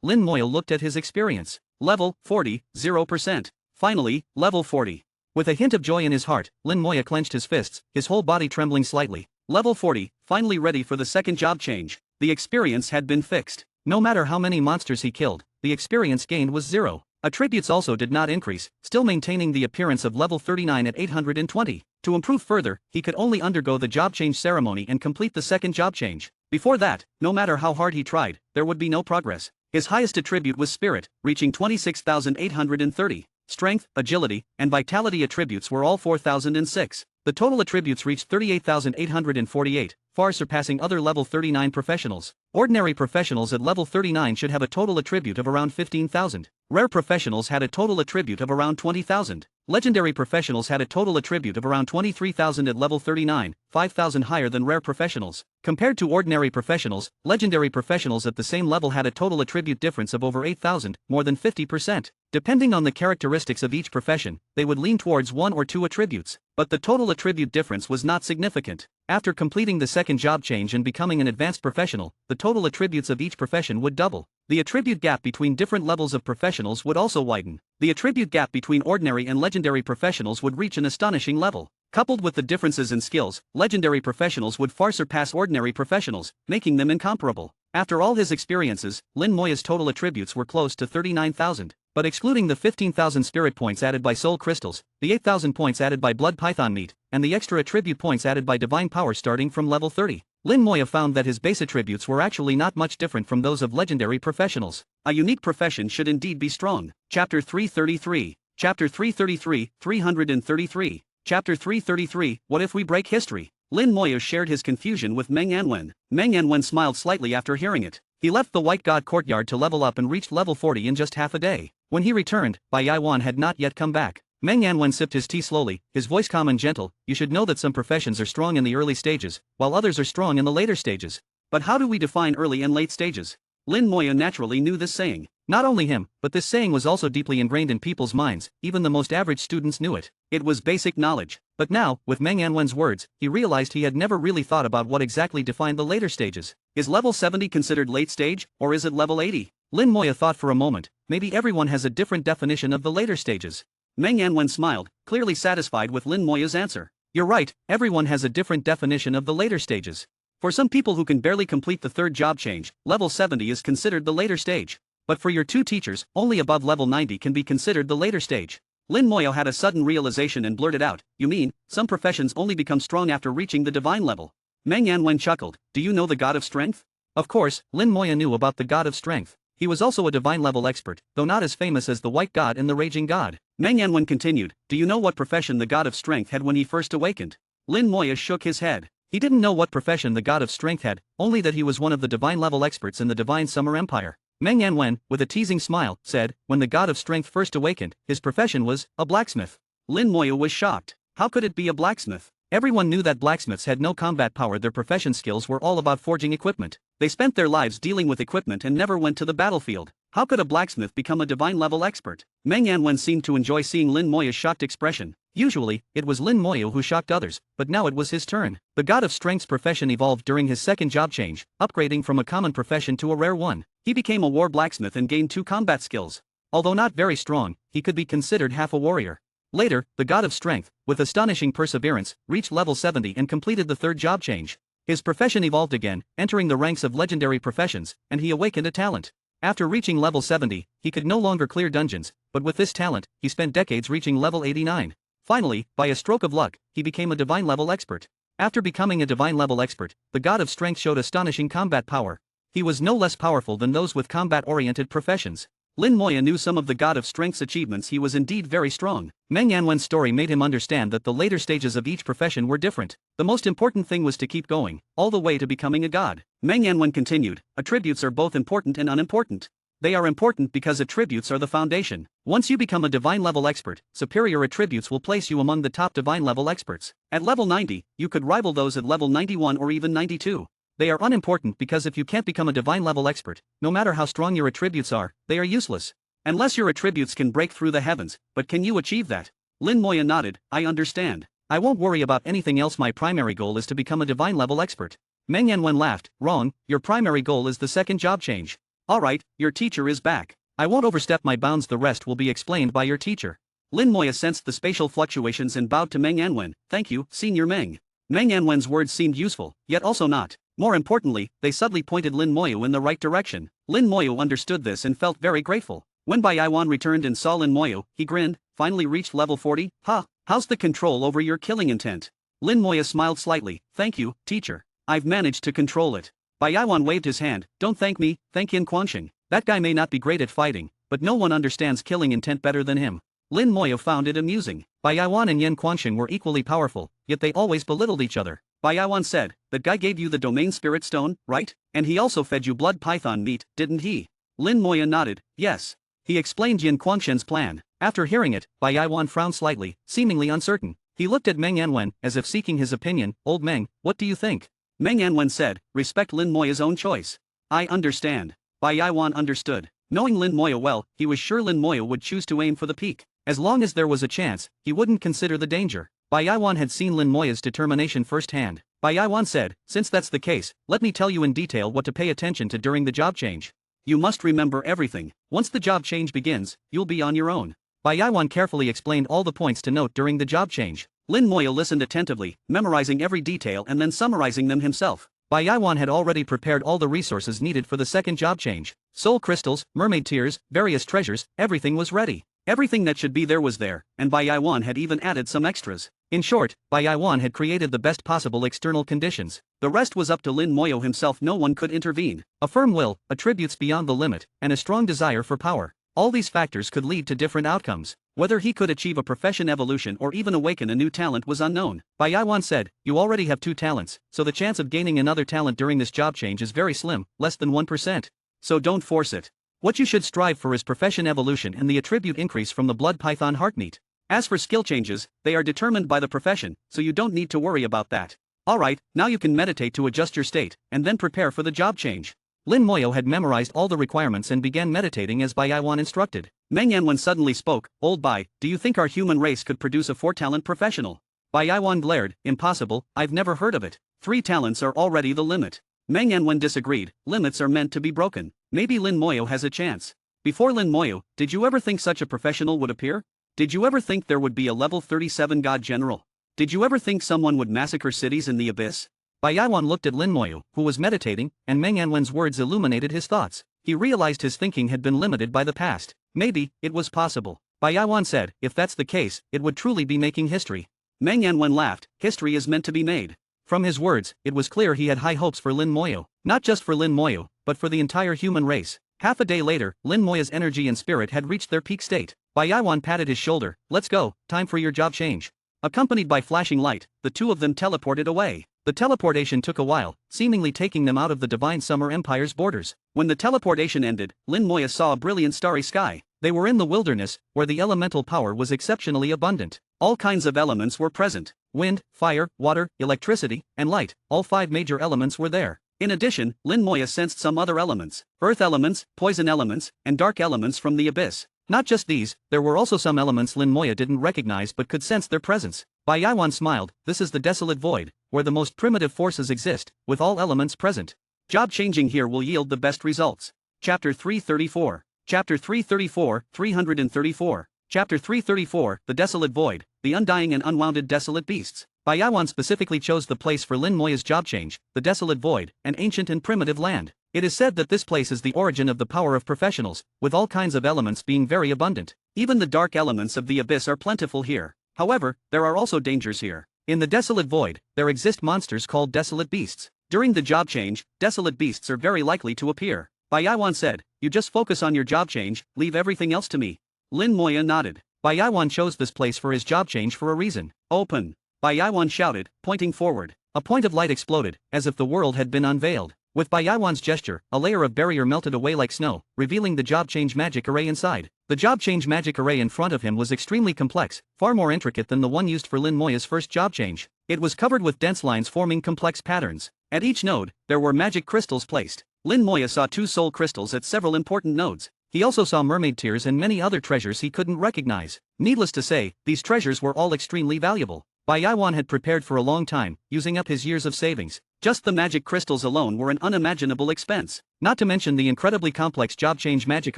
Lin Moyo looked at his experience. Level 40, 0%. Finally, level 40. With a hint of joy in his heart, Lin Moyo clenched his fists, his whole body trembling slightly. Level 40, finally ready for the second job change. The experience had been fixed. No matter how many monsters he killed, the experience gained was 0. Attributes also did not increase, still maintaining the appearance of level 39 at 820. To improve further, he could only undergo the job change ceremony and complete the second job change. Before that, no matter how hard he tried, there would be no progress. His highest attribute was Spirit, reaching 26,830. Strength, Agility, and Vitality attributes were all 4,006. The total attributes reached 38,848, far surpassing other level 39 professionals. Ordinary professionals at level 39 should have a total attribute of around 15,000. Rare professionals had a total attribute of around 20,000. Legendary professionals had a total attribute of around 23,000 at level 39, 5,000 higher than rare professionals. Compared to ordinary professionals, legendary professionals at the same level had a total attribute difference of over 8,000, more than 50%. Depending on the characteristics of each profession, they would lean towards 1 or 2 attributes. But the total attribute difference was not significant. After completing the second job change and becoming an advanced professional, the total attributes of each profession would double. The attribute gap between different levels of professionals would also widen. The attribute gap between ordinary and legendary professionals would reach an astonishing level. Coupled with the differences in skills, legendary professionals would far surpass ordinary professionals, making them incomparable. After all his experiences, Lin Moya's total attributes were close to 39,000. But excluding the 15,000 spirit points added by soul crystals, the 8,000 points added by blood python meat, and the extra attribute points added by divine power starting from level 30, Lin Moya found that his base attributes were actually not much different from those of legendary professionals. A unique profession should indeed be strong. Chapter 333. Chapter 333, 333. Chapter 333, What if we break history? Lin Moya shared his confusion with Meng Anwen. Meng Anwen smiled slightly after hearing it. He left the White God courtyard to level up and reached level 40 in just half a day. When he returned, Bai Yaiwan had not yet come back. Meng Anwen sipped his tea slowly, his voice calm and gentle. You should know that some professions are strong in the early stages, while others are strong in the later stages. But how do we define early and late stages? Lin Moya naturally knew this saying. Not only him, but this saying was also deeply ingrained in people's minds, even the most average students knew it. It was basic knowledge. But now, with Meng Anwen's words, he realized he had never really thought about what exactly defined the later stages. Is level 70 considered late stage, or is it level 80? Lin Moya thought for a moment. Maybe everyone has a different definition of the later stages. Meng Anwen smiled, clearly satisfied with Lin Moya's answer. You're right, everyone has a different definition of the later stages. For some people who can barely complete the third job change, level 70 is considered the later stage. But for your two teachers, only above level 90 can be considered the later stage. Lin Moya had a sudden realization and blurted out, You mean, some professions only become strong after reaching the divine level? Meng Anwen chuckled, Do you know the God of Strength? Of course, Lin Moya knew about the God of Strength. He was also a divine level expert, though not as famous as the White God and the Raging God. Meng Anwen continued, Do you know what profession the God of Strength had when he first awakened? Lin Moya shook his head. He didn't know what profession the God of Strength had, only that he was one of the divine level experts in the Divine Summer Empire. Meng Anwen, with a teasing smile, said, When the God of Strength first awakened, his profession was a blacksmith. Lin Moya was shocked. How could it be a blacksmith? Everyone knew that blacksmiths had no combat power. Their profession skills were all about forging equipment. They spent their lives dealing with equipment and never went to the battlefield. How could a blacksmith become a divine level expert? Meng Anwen seemed to enjoy seeing Lin Moya's shocked expression. Usually, it was Lin Moya who shocked others, but now it was his turn. The God of Strength's profession evolved during his second job change, upgrading from a common profession to a rare one. He became a war blacksmith and gained 2 combat skills. Although not very strong, he could be considered half a warrior. Later, the God of Strength, with astonishing perseverance, reached level 70 and completed the third job change. His profession evolved again, entering the ranks of legendary professions, and he awakened a talent. After reaching level 70, he could no longer clear dungeons, but with this talent, he spent decades reaching level 89. Finally, by a stroke of luck, he became a divine level expert. After becoming a divine level expert, the God of Strength showed astonishing combat power. He was no less powerful than those with combat-oriented professions. Lin Moya knew some of the God of Strength's achievements. He was indeed very strong. Meng Anwen's story made him understand that the later stages of each profession were different. The most important thing was to keep going, all the way to becoming a god. Meng Anwen continued, Attributes are both important and unimportant. They are important because attributes are the foundation. Once you become a divine level expert, superior attributes will place you among the top divine level experts. At level 90, you could rival those at level 91 or even 92. They are unimportant because if you can't become a divine level expert, no matter how strong your attributes are, they are useless. Unless your attributes can break through the heavens, but can you achieve that? Lin Moya nodded, I understand. I won't worry about anything else. My primary goal is to become a divine level expert. Meng Anwen laughed, Wrong, your primary goal is the second job change. Alright, your teacher is back. I won't overstep my bounds. The rest will be explained by your teacher. Lin Moya sensed the spatial fluctuations and bowed to Meng Anwen. Thank you, Senior Meng. Meng Anwen's words seemed useful, yet also not. More importantly, they subtly pointed Lin Moya in the right direction. Lin Moya understood this and felt very grateful. When Bai Yaiwan returned and saw Lin Moya, he grinned, Finally reached level 40? How's the control over your killing intent? Lin Moya smiled slightly, Thank you, teacher. I've managed to control it. Bai Yaiwan waved his hand, Don't thank me, thank Yin Quanxing. That guy may not be great at fighting, but no one understands killing intent better than him. Lin Moya found it amusing. Bai Yaiwan and Yin Quanxing were equally powerful, yet they always belittled each other. Bai Yaiwan said, That guy gave you the domain spirit stone, right? And he also fed you blood python meat, didn't he? Lin Moya nodded, Yes. He explained Yin Quanxin's plan. After hearing it, Bai Yaiwan frowned slightly, seemingly uncertain. He looked at Meng Anwen, as if seeking his opinion. Old Meng, what do you think? Meng Anwen said, Respect Lin Moya's own choice. I understand. Bai Yaiwan understood. Knowing Lin Moya well, he was sure Lin Moya would choose to aim for the peak. As long as there was a chance, he wouldn't consider the danger. Bai Yaiwan had seen Lin Moya's determination firsthand. Bai Yaiwan said, Since that's the case, let me tell you in detail what to pay attention to during the job change. You must remember everything. Once the job change begins, you'll be on your own. Bai Yaiwan carefully explained all the points to note during the job change. Lin Moya listened attentively, memorizing every detail and then summarizing them himself. Bai Yaiwan had already prepared all the resources needed for the second job change, Soul crystals, mermaid tears, various treasures, everything was ready. Everything that should be there was there, and Bai Yaiwan had even added some extras. In short, Bai Yaiwan had created the best possible external conditions. The rest was up to Lin Moyo himself. No one could intervene. A firm will, attributes beyond the limit, and a strong desire for power. All these factors could lead to different outcomes. Whether he could achieve a profession evolution or even awaken a new talent was unknown. Bai Yaiwan said, "You already have 2 talents, so the chance of gaining another talent during this job change is very slim, less than 1%. So don't force it. What you should strive for is profession evolution and the attribute increase from the blood python heartmeat. As for skill changes, they are determined by the profession, so you don't need to worry about that. Alright, now you can meditate to adjust your state, and then prepare for the job change." Lin Moyo had memorized all the requirements and began meditating as Bai Yaiwan instructed. Meng Yanwen suddenly spoke, "Old Bai, do you think our human race could produce a 4-talent professional?" Bai Yaiwan glared, "Impossible, I've never heard of it. 3 talents are already the limit." Meng Yanwen disagreed, "Limits are meant to be broken. Maybe Lin Moyo has a chance." Before Lin Moyo, did you ever think such a professional would appear? Did you ever think there would be a level 37 god general? Did you ever think someone would massacre cities in the abyss? Bai Yaiwan looked at Lin Moyo, who was meditating, and Meng Yanwen's words illuminated his thoughts. He realized his thinking had been limited by the past. Maybe, it was possible. Bai Yaiwan said, "If that's the case, it would truly be making history." Meng Yanwen laughed, "History is meant to be made." From his words, it was clear he had high hopes for Lin Moyo. Not just for Lin Moyo, but for the entire human race. Half a day later, Lin Moyo's energy and spirit had reached their peak state. Bai Yaiwan patted his shoulder, "Let's go, time for your job change." Accompanied by flashing light, the 2 of them teleported away. The teleportation took a while, seemingly taking them out of the Divine Summer Empire's borders. When the teleportation ended, Lin Moyo saw a brilliant starry sky. They were in the wilderness, where the elemental power was exceptionally abundant. All kinds of elements were present. Wind, fire, water, electricity, and light, all 5 major elements were there. In addition, Lin Moyo sensed some other elements, earth elements, poison elements, and dark elements from the abyss. Not just these, there were also some elements Lin Moyo didn't recognize but could sense their presence. Bai Yaiwan smiled, "This is the desolate void, where the most primitive forces exist, with all elements present. Job changing here will yield the best results." Chapter 334. Chapter 334, 334. Chapter 334, The Desolate Void, the Undying and Unwounded Desolate Beasts. Bai Yaiwan specifically chose the place for Lin Moyo's job change, the Desolate Void, an ancient and primitive land. It is said that this place is the origin of the power of professionals, with all kinds of elements being very abundant. Even the dark elements of the abyss are plentiful here. However, there are also dangers here. In the Desolate Void, there exist monsters called Desolate Beasts. During the job change, Desolate Beasts are very likely to appear. Bai Yaiwan said, "You just focus on your job change, leave everything else to me." Lin Moyo nodded. Bai Yaiwan chose this place for his job change for a reason. "Open!" Bai Yaiwan shouted, pointing forward. A point of light exploded, as if the world had been unveiled. With Bai Yaiwan's gesture, a layer of barrier melted away like snow, revealing the job change magic array inside. The job change magic array in front of him was extremely complex, far more intricate than the one used for Lin Moyo's first job change. It was covered with dense lines forming complex patterns. At each node, there were magic crystals placed. Lin Moyo saw 2 soul crystals at several important nodes. He also saw mermaid tears and many other treasures he couldn't recognize. Needless to say, these treasures were all extremely valuable. Bai Yaiwan had prepared for a long time, using up his years of savings. Just the magic crystals alone were an unimaginable expense. Not to mention the incredibly complex job change magic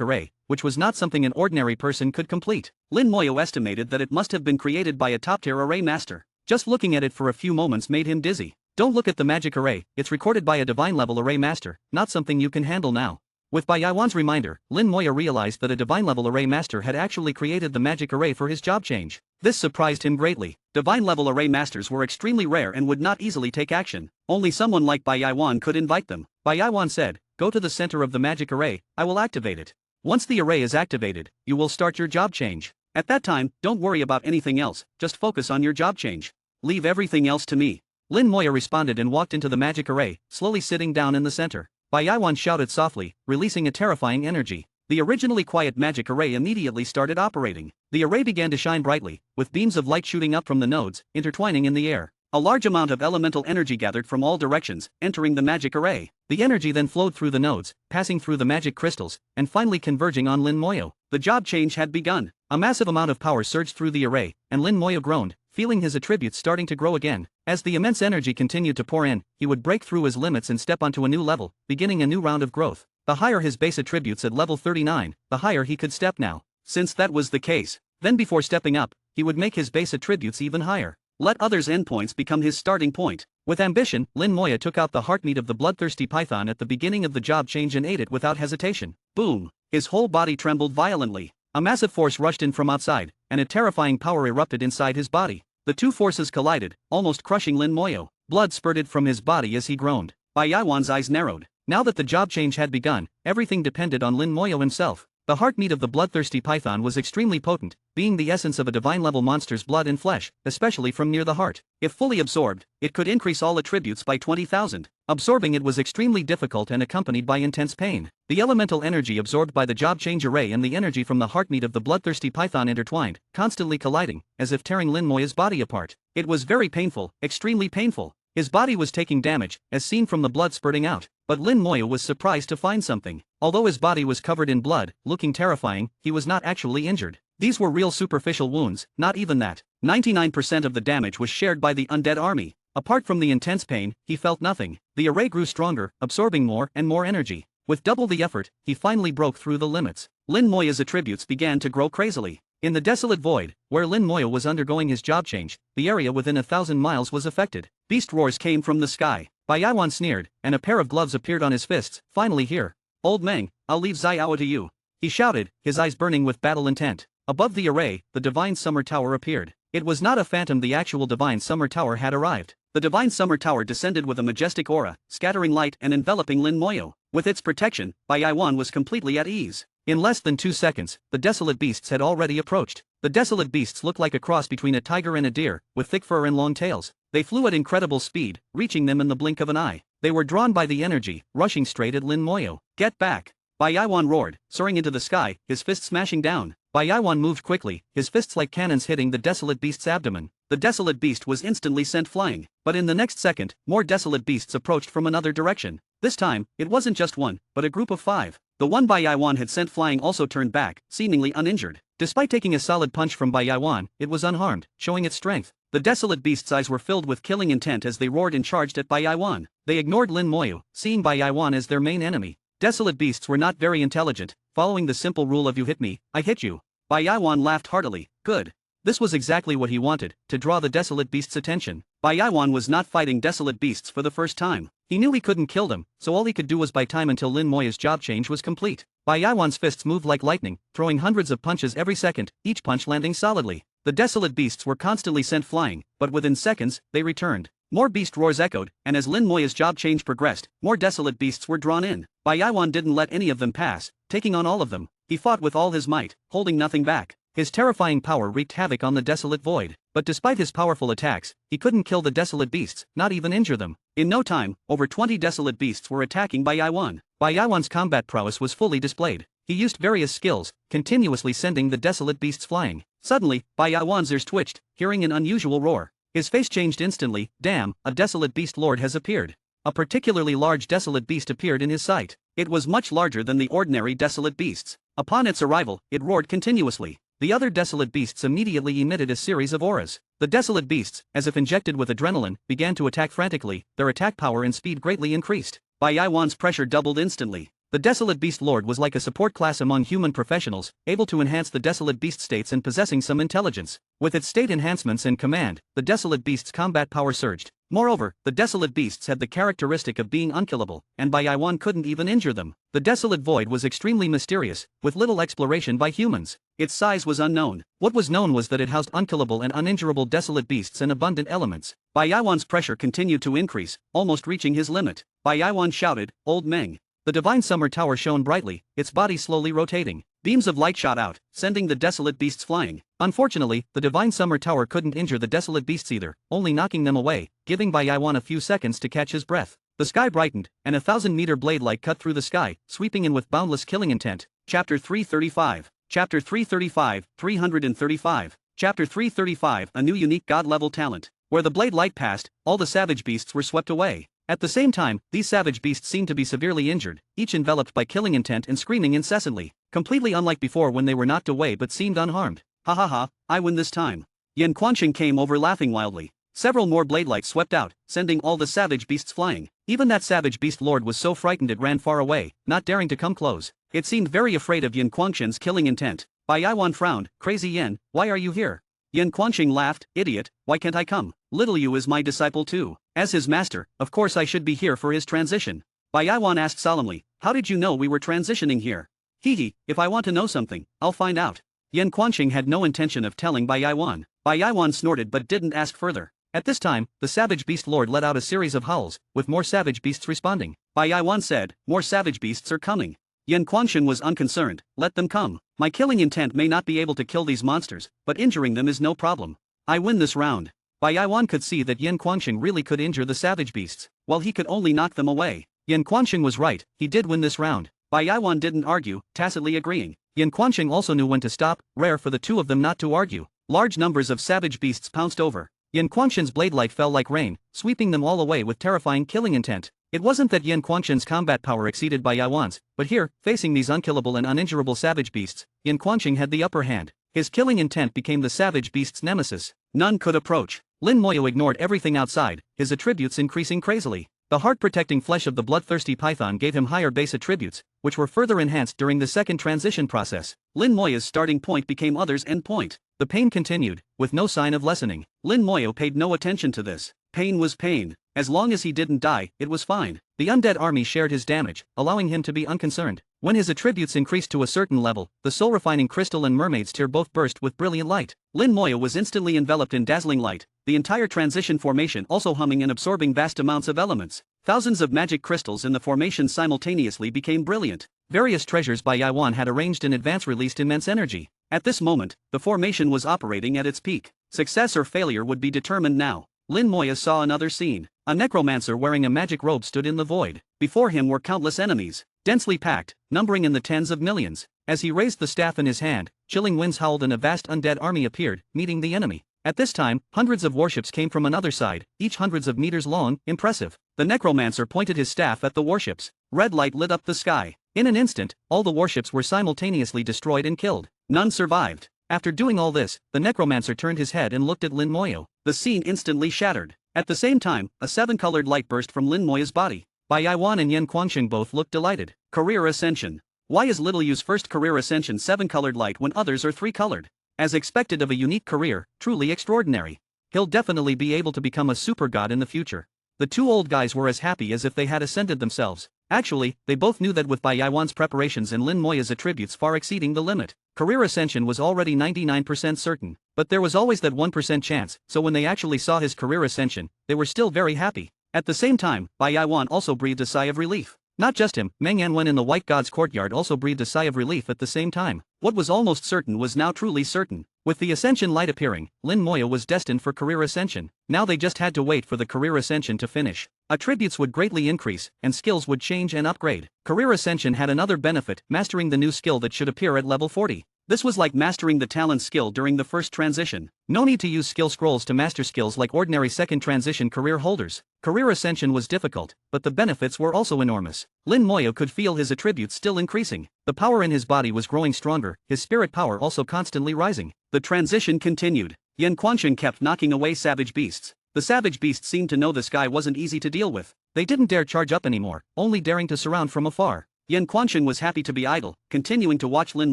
array, which was not something an ordinary person could complete. Lin Moyo estimated that it must have been created by a top-tier array master. Just looking at it for a few moments made him dizzy. Don't look at the magic array, it's recorded by a divine-level array master, not something you can handle now. With Bai Yaiwan's reminder, Lin Moyo realized that a divine-level array master had actually created the magic array for his job change. This surprised him greatly. Divine-level array masters were extremely rare and would not easily take action. Only someone like Bai Yaiwan could invite them. Bai Yaiwan said, "Go to the center of the magic array, I will activate it. Once the array is activated, you will start your job change. At that time, don't worry about anything else, just focus on your job change. Leave everything else to me." Lin Moyo responded and walked into the magic array, slowly sitting down in the center. Bai Yaiwan shouted softly, releasing a terrifying energy. The originally quiet magic array immediately started operating. The array began to shine brightly, with beams of light shooting up from the nodes, intertwining in the air. A large amount of elemental energy gathered from all directions, entering the magic array. The energy then flowed through the nodes, passing through the magic crystals, and finally converging on Lin Moyo. The job change had begun. A massive amount of power surged through the array, and Lin Moyo groaned, feeling his attributes starting to grow again. As the immense energy continued to pour in, he would break through his limits and step onto a new level, beginning a new round of growth. The higher his base attributes at level 39, the higher he could step now. Since that was the case, then before stepping up, he would make his base attributes even higher. Let others' endpoints become his starting point. With ambition, Lin Moyo took out the heartmeat of the bloodthirsty python at the beginning of the job change and ate it without hesitation. Boom! His whole body trembled violently. A massive force rushed in from outside, and a terrifying power erupted inside his body. The two forces collided, almost crushing Lin Moyo. Blood spurted from his body as he groaned. Bai Yaiwan's eyes narrowed. Now that the job change had begun, everything depended on Lin Moyo himself. The heartmeat of the bloodthirsty python was extremely potent, being the essence of a divine-level monster's blood and flesh, especially from near the heart. If fully absorbed, it could increase all attributes by 20,000. Absorbing it was extremely difficult and accompanied by intense pain. The elemental energy absorbed by the job change array and the energy from the heartmeat of the bloodthirsty python intertwined, constantly colliding, as if tearing Lin Moyo's body apart. It was very painful, extremely painful. His body was taking damage, as seen from the blood spurting out, but Lin Moyo was surprised to find something. Although his body was covered in blood, looking terrifying, he was not actually injured. These were real superficial wounds, not even that. 99% of the damage was shared by the undead army. Apart from the intense pain, he felt nothing. The array grew stronger, absorbing more and more energy. With double the effort, he finally broke through the limits. Lin Moyo's attributes began to grow crazily. In the desolate void, where Lin Moyo was undergoing his job change, the area within 1,000 miles was affected. Beast roars came from the sky. Bai Yaiwan sneered, and a pair of gloves appeared on his fists. Finally here. Old Meng, I'll leave Xiao to you. He shouted, his eyes burning with battle intent. Above the array, the Divine Summer Tower appeared. It was not a phantom, the actual Divine Summer Tower had arrived. The Divine Summer Tower descended with a majestic aura, scattering light and enveloping Lin Moyo. With its protection, Bai Yaiwan was completely at ease. In less than 2 seconds, the desolate beasts had already approached. The desolate beasts looked like a cross between a tiger and a deer, with thick fur and long tails. They flew at incredible speed, reaching them in the blink of an eye. They were drawn by the energy, rushing straight at Lin Moyo. Get back! Bai Yaiwan roared, soaring into the sky, his fists smashing down. Bai Yaiwan moved quickly, his fists like cannons hitting the desolate beast's abdomen. The desolate beast was instantly sent flying, but in the next second, more desolate beasts approached from another direction. This time, it wasn't just one, but a group of 5. The one Bai Yaiwan had sent flying also turned back, seemingly uninjured. Despite taking a solid punch from Bai Yaiwan, it was unharmed, showing its strength. The desolate beast's eyes were filled with killing intent as they roared and charged at Bai Yaiwan. They ignored Lin Moyo, seeing Bai Yaiwan as their main enemy. Desolate beasts were not very intelligent, following the simple rule of you hit me, I hit you. Bai Yaiwan laughed heartily. Good. This was exactly what he wanted, to draw the desolate beast's attention. Bai Yaiwan was not fighting desolate beasts for the first time. He knew he couldn't kill them, so all he could do was buy time until Lin Moyo's job change was complete. Bai Yaiwan's fists moved like lightning, throwing hundreds of punches every second, each punch landing solidly. The desolate beasts were constantly sent flying, but within seconds, they returned. More beast roars echoed, and as Lin Moyo's job change progressed, more desolate beasts were drawn in. Bai Yaiwan didn't let any of them pass, taking on all of them. He fought with all his might, holding nothing back. His terrifying power wreaked havoc on the desolate void, but despite his powerful attacks, he couldn't kill the desolate beasts, not even injure them. In no time, over 20 desolate beasts were attacking Bai Yaiwan. Bai Yaiwan's combat prowess was fully displayed. He used various skills, continuously sending the desolate beasts flying. Suddenly, Bai Yaiwan's ears twitched, hearing an unusual roar. His face changed instantly. Damn, a desolate beast lord has appeared. A particularly large desolate beast appeared in his sight. It was much larger than the ordinary desolate beasts. Upon its arrival, it roared continuously. The other desolate beasts immediately emitted a series of auras. The desolate beasts, as if injected with adrenaline, began to attack frantically. Their attack power and speed greatly increased. Bai Yaiwan's pressure doubled instantly. The Desolate Beast Lord was like a support class among human professionals, able to enhance the Desolate Beast states and possessing some intelligence. With its state enhancements and command, the Desolate Beast's combat power surged. Moreover, the Desolate Beasts had the characteristic of being unkillable, and Bai Yaiwan couldn't even injure them. The Desolate Void was extremely mysterious, with little exploration by humans. Its size was unknown. What was known was that it housed unkillable and uninjurable Desolate Beasts and abundant elements. Bai Yaiwan's pressure continued to increase, almost reaching his limit. Bai Yaiwan shouted, "Old Meng." The Divine Summer Tower shone brightly, its body slowly rotating. Beams of light shot out, sending the Desolate Beasts flying. Unfortunately, the Divine Summer Tower couldn't injure the Desolate Beasts either, only knocking them away, giving Bai Yaiwan a few seconds to catch his breath. The sky brightened, and a 1,000-meter blade light cut through the sky, sweeping in with boundless killing intent. Chapter 335. Chapter 335, 335. Chapter 335, a new unique god-level talent. Where the blade light passed, all the savage beasts were swept away. At the same time, these savage beasts seemed to be severely injured, each enveloped by killing intent and screaming incessantly, completely unlike before when they were knocked away but seemed unharmed. Ha ha ha, I win this time. Yan Quanqing came over laughing wildly. Several more blade lights swept out, sending all the savage beasts flying. Even that savage beast lord was so frightened it ran far away, not daring to come close. It seemed very afraid of Yan Quanqing's killing intent. Bai Yaiwan frowned. Crazy Yan, why are you here? Yan Quanqing laughed. Idiot, why can't I come? Little Yu is my disciple too. As his master, of course I should be here for his transition. Bai Yaiwan asked solemnly, how did you know we were transitioning here? Hee, if I want to know something, I'll find out. Yan Quanqing had no intention of telling Bai Yaiwan. Bai Yaiwan snorted but didn't ask further. At this time, the savage beast lord let out a series of howls, with more savage beasts responding. Bai Yaiwan said, more savage beasts are coming. Yan Quanqing was unconcerned, let them come. My killing intent may not be able to kill these monsters, but injuring them is no problem. I win this round. Bai Yaiwan could see that Yan Quanqing really could injure the savage beasts, while he could only knock them away. Yan Quanqing was right, he did win this round. Bai Yaiwan didn't argue, tacitly agreeing. Yan Quanqing also knew when to stop, rare for the two of them not to argue. Large numbers of savage beasts pounced over. Yan Quanqing's blade light fell like rain, sweeping them all away with terrifying killing intent. It wasn't that Yan Quanqing's combat power exceeded Bai Yaiwan's, but here, facing these unkillable and uninjurable savage beasts, Yan Quanqing had the upper hand. His killing intent became the savage beast's nemesis. None could approach. Lin Moyo ignored everything outside, his attributes increasing crazily. The heart-protecting flesh of the bloodthirsty python gave him higher base attributes, which were further enhanced during the second transition process. Lin Moyo's starting point became others' end point. The pain continued, with no sign of lessening. Lin Moyo paid no attention to this. Pain was pain. As long as he didn't die, it was fine. The undead army shared his damage, allowing him to be unconcerned. When his attributes increased to a certain level, the soul-refining crystal and mermaid's tear both burst with brilliant light. Lin Moyo was instantly enveloped in dazzling light, the entire transition formation also humming and absorbing vast amounts of elements. Thousands of magic crystals in the formation simultaneously became brilliant. Various treasures Bai Yaiwan had arranged in advance released immense energy. At this moment, the formation was operating at its peak. Success or failure would be determined now. Lin Moyo saw another scene. A necromancer wearing a magic robe stood in the void. Before him were countless enemies, densely packed, numbering in the tens of millions. As he raised the staff in his hand, chilling winds howled and a vast undead army appeared, meeting the enemy. At this time, hundreds of warships came from another side, each hundreds of meters long, impressive. The necromancer pointed his staff at the warships. Red light lit up the sky. In an instant, all the warships were simultaneously destroyed and killed. None survived. After doing all this, the necromancer turned his head and looked at Lin Moyo. The scene instantly shattered. At the same time, a seven-colored light burst from Lin Moyo's body. Bai Yaiwan and Yan Quanqing both looked delighted. Career Ascension. Why is Little Yu's first career ascension seven-colored light when others are three-colored? As expected of a unique career, truly extraordinary. He'll definitely be able to become a super god in the future. The two old guys were as happy as if they had ascended themselves. Actually, they both knew that with Bai Yaiwan's preparations and Lin Moyo's attributes far exceeding the limit, career ascension was already 99% certain. But there was always that 1% chance, so when they actually saw his career ascension, they were still very happy. At the same time, Bai Yaiwan also breathed a sigh of relief. Not just him, Meng Yanwen in the White God's courtyard also breathed a sigh of relief at the same time. What was almost certain was now truly certain. With the ascension light appearing, Lin Moyo was destined for career ascension. Now they just had to wait for the career ascension to finish. Attributes would greatly increase, and skills would change and upgrade. Career ascension had another benefit, mastering the new skill that should appear at level 40. This was like mastering the talent skill during the first transition. No need to use skill scrolls to master skills like ordinary second transition career holders. Career ascension was difficult, but the benefits were also enormous. Lin Moyo could feel his attributes still increasing. The power in his body was growing stronger, his spirit power also constantly rising. The transition continued. Yan Quanqing kept knocking away savage beasts. The savage beasts seemed to know this guy wasn't easy to deal with. They didn't dare charge up anymore, only daring to surround from afar. Yan Quanqing was happy to be idle, continuing to watch Lin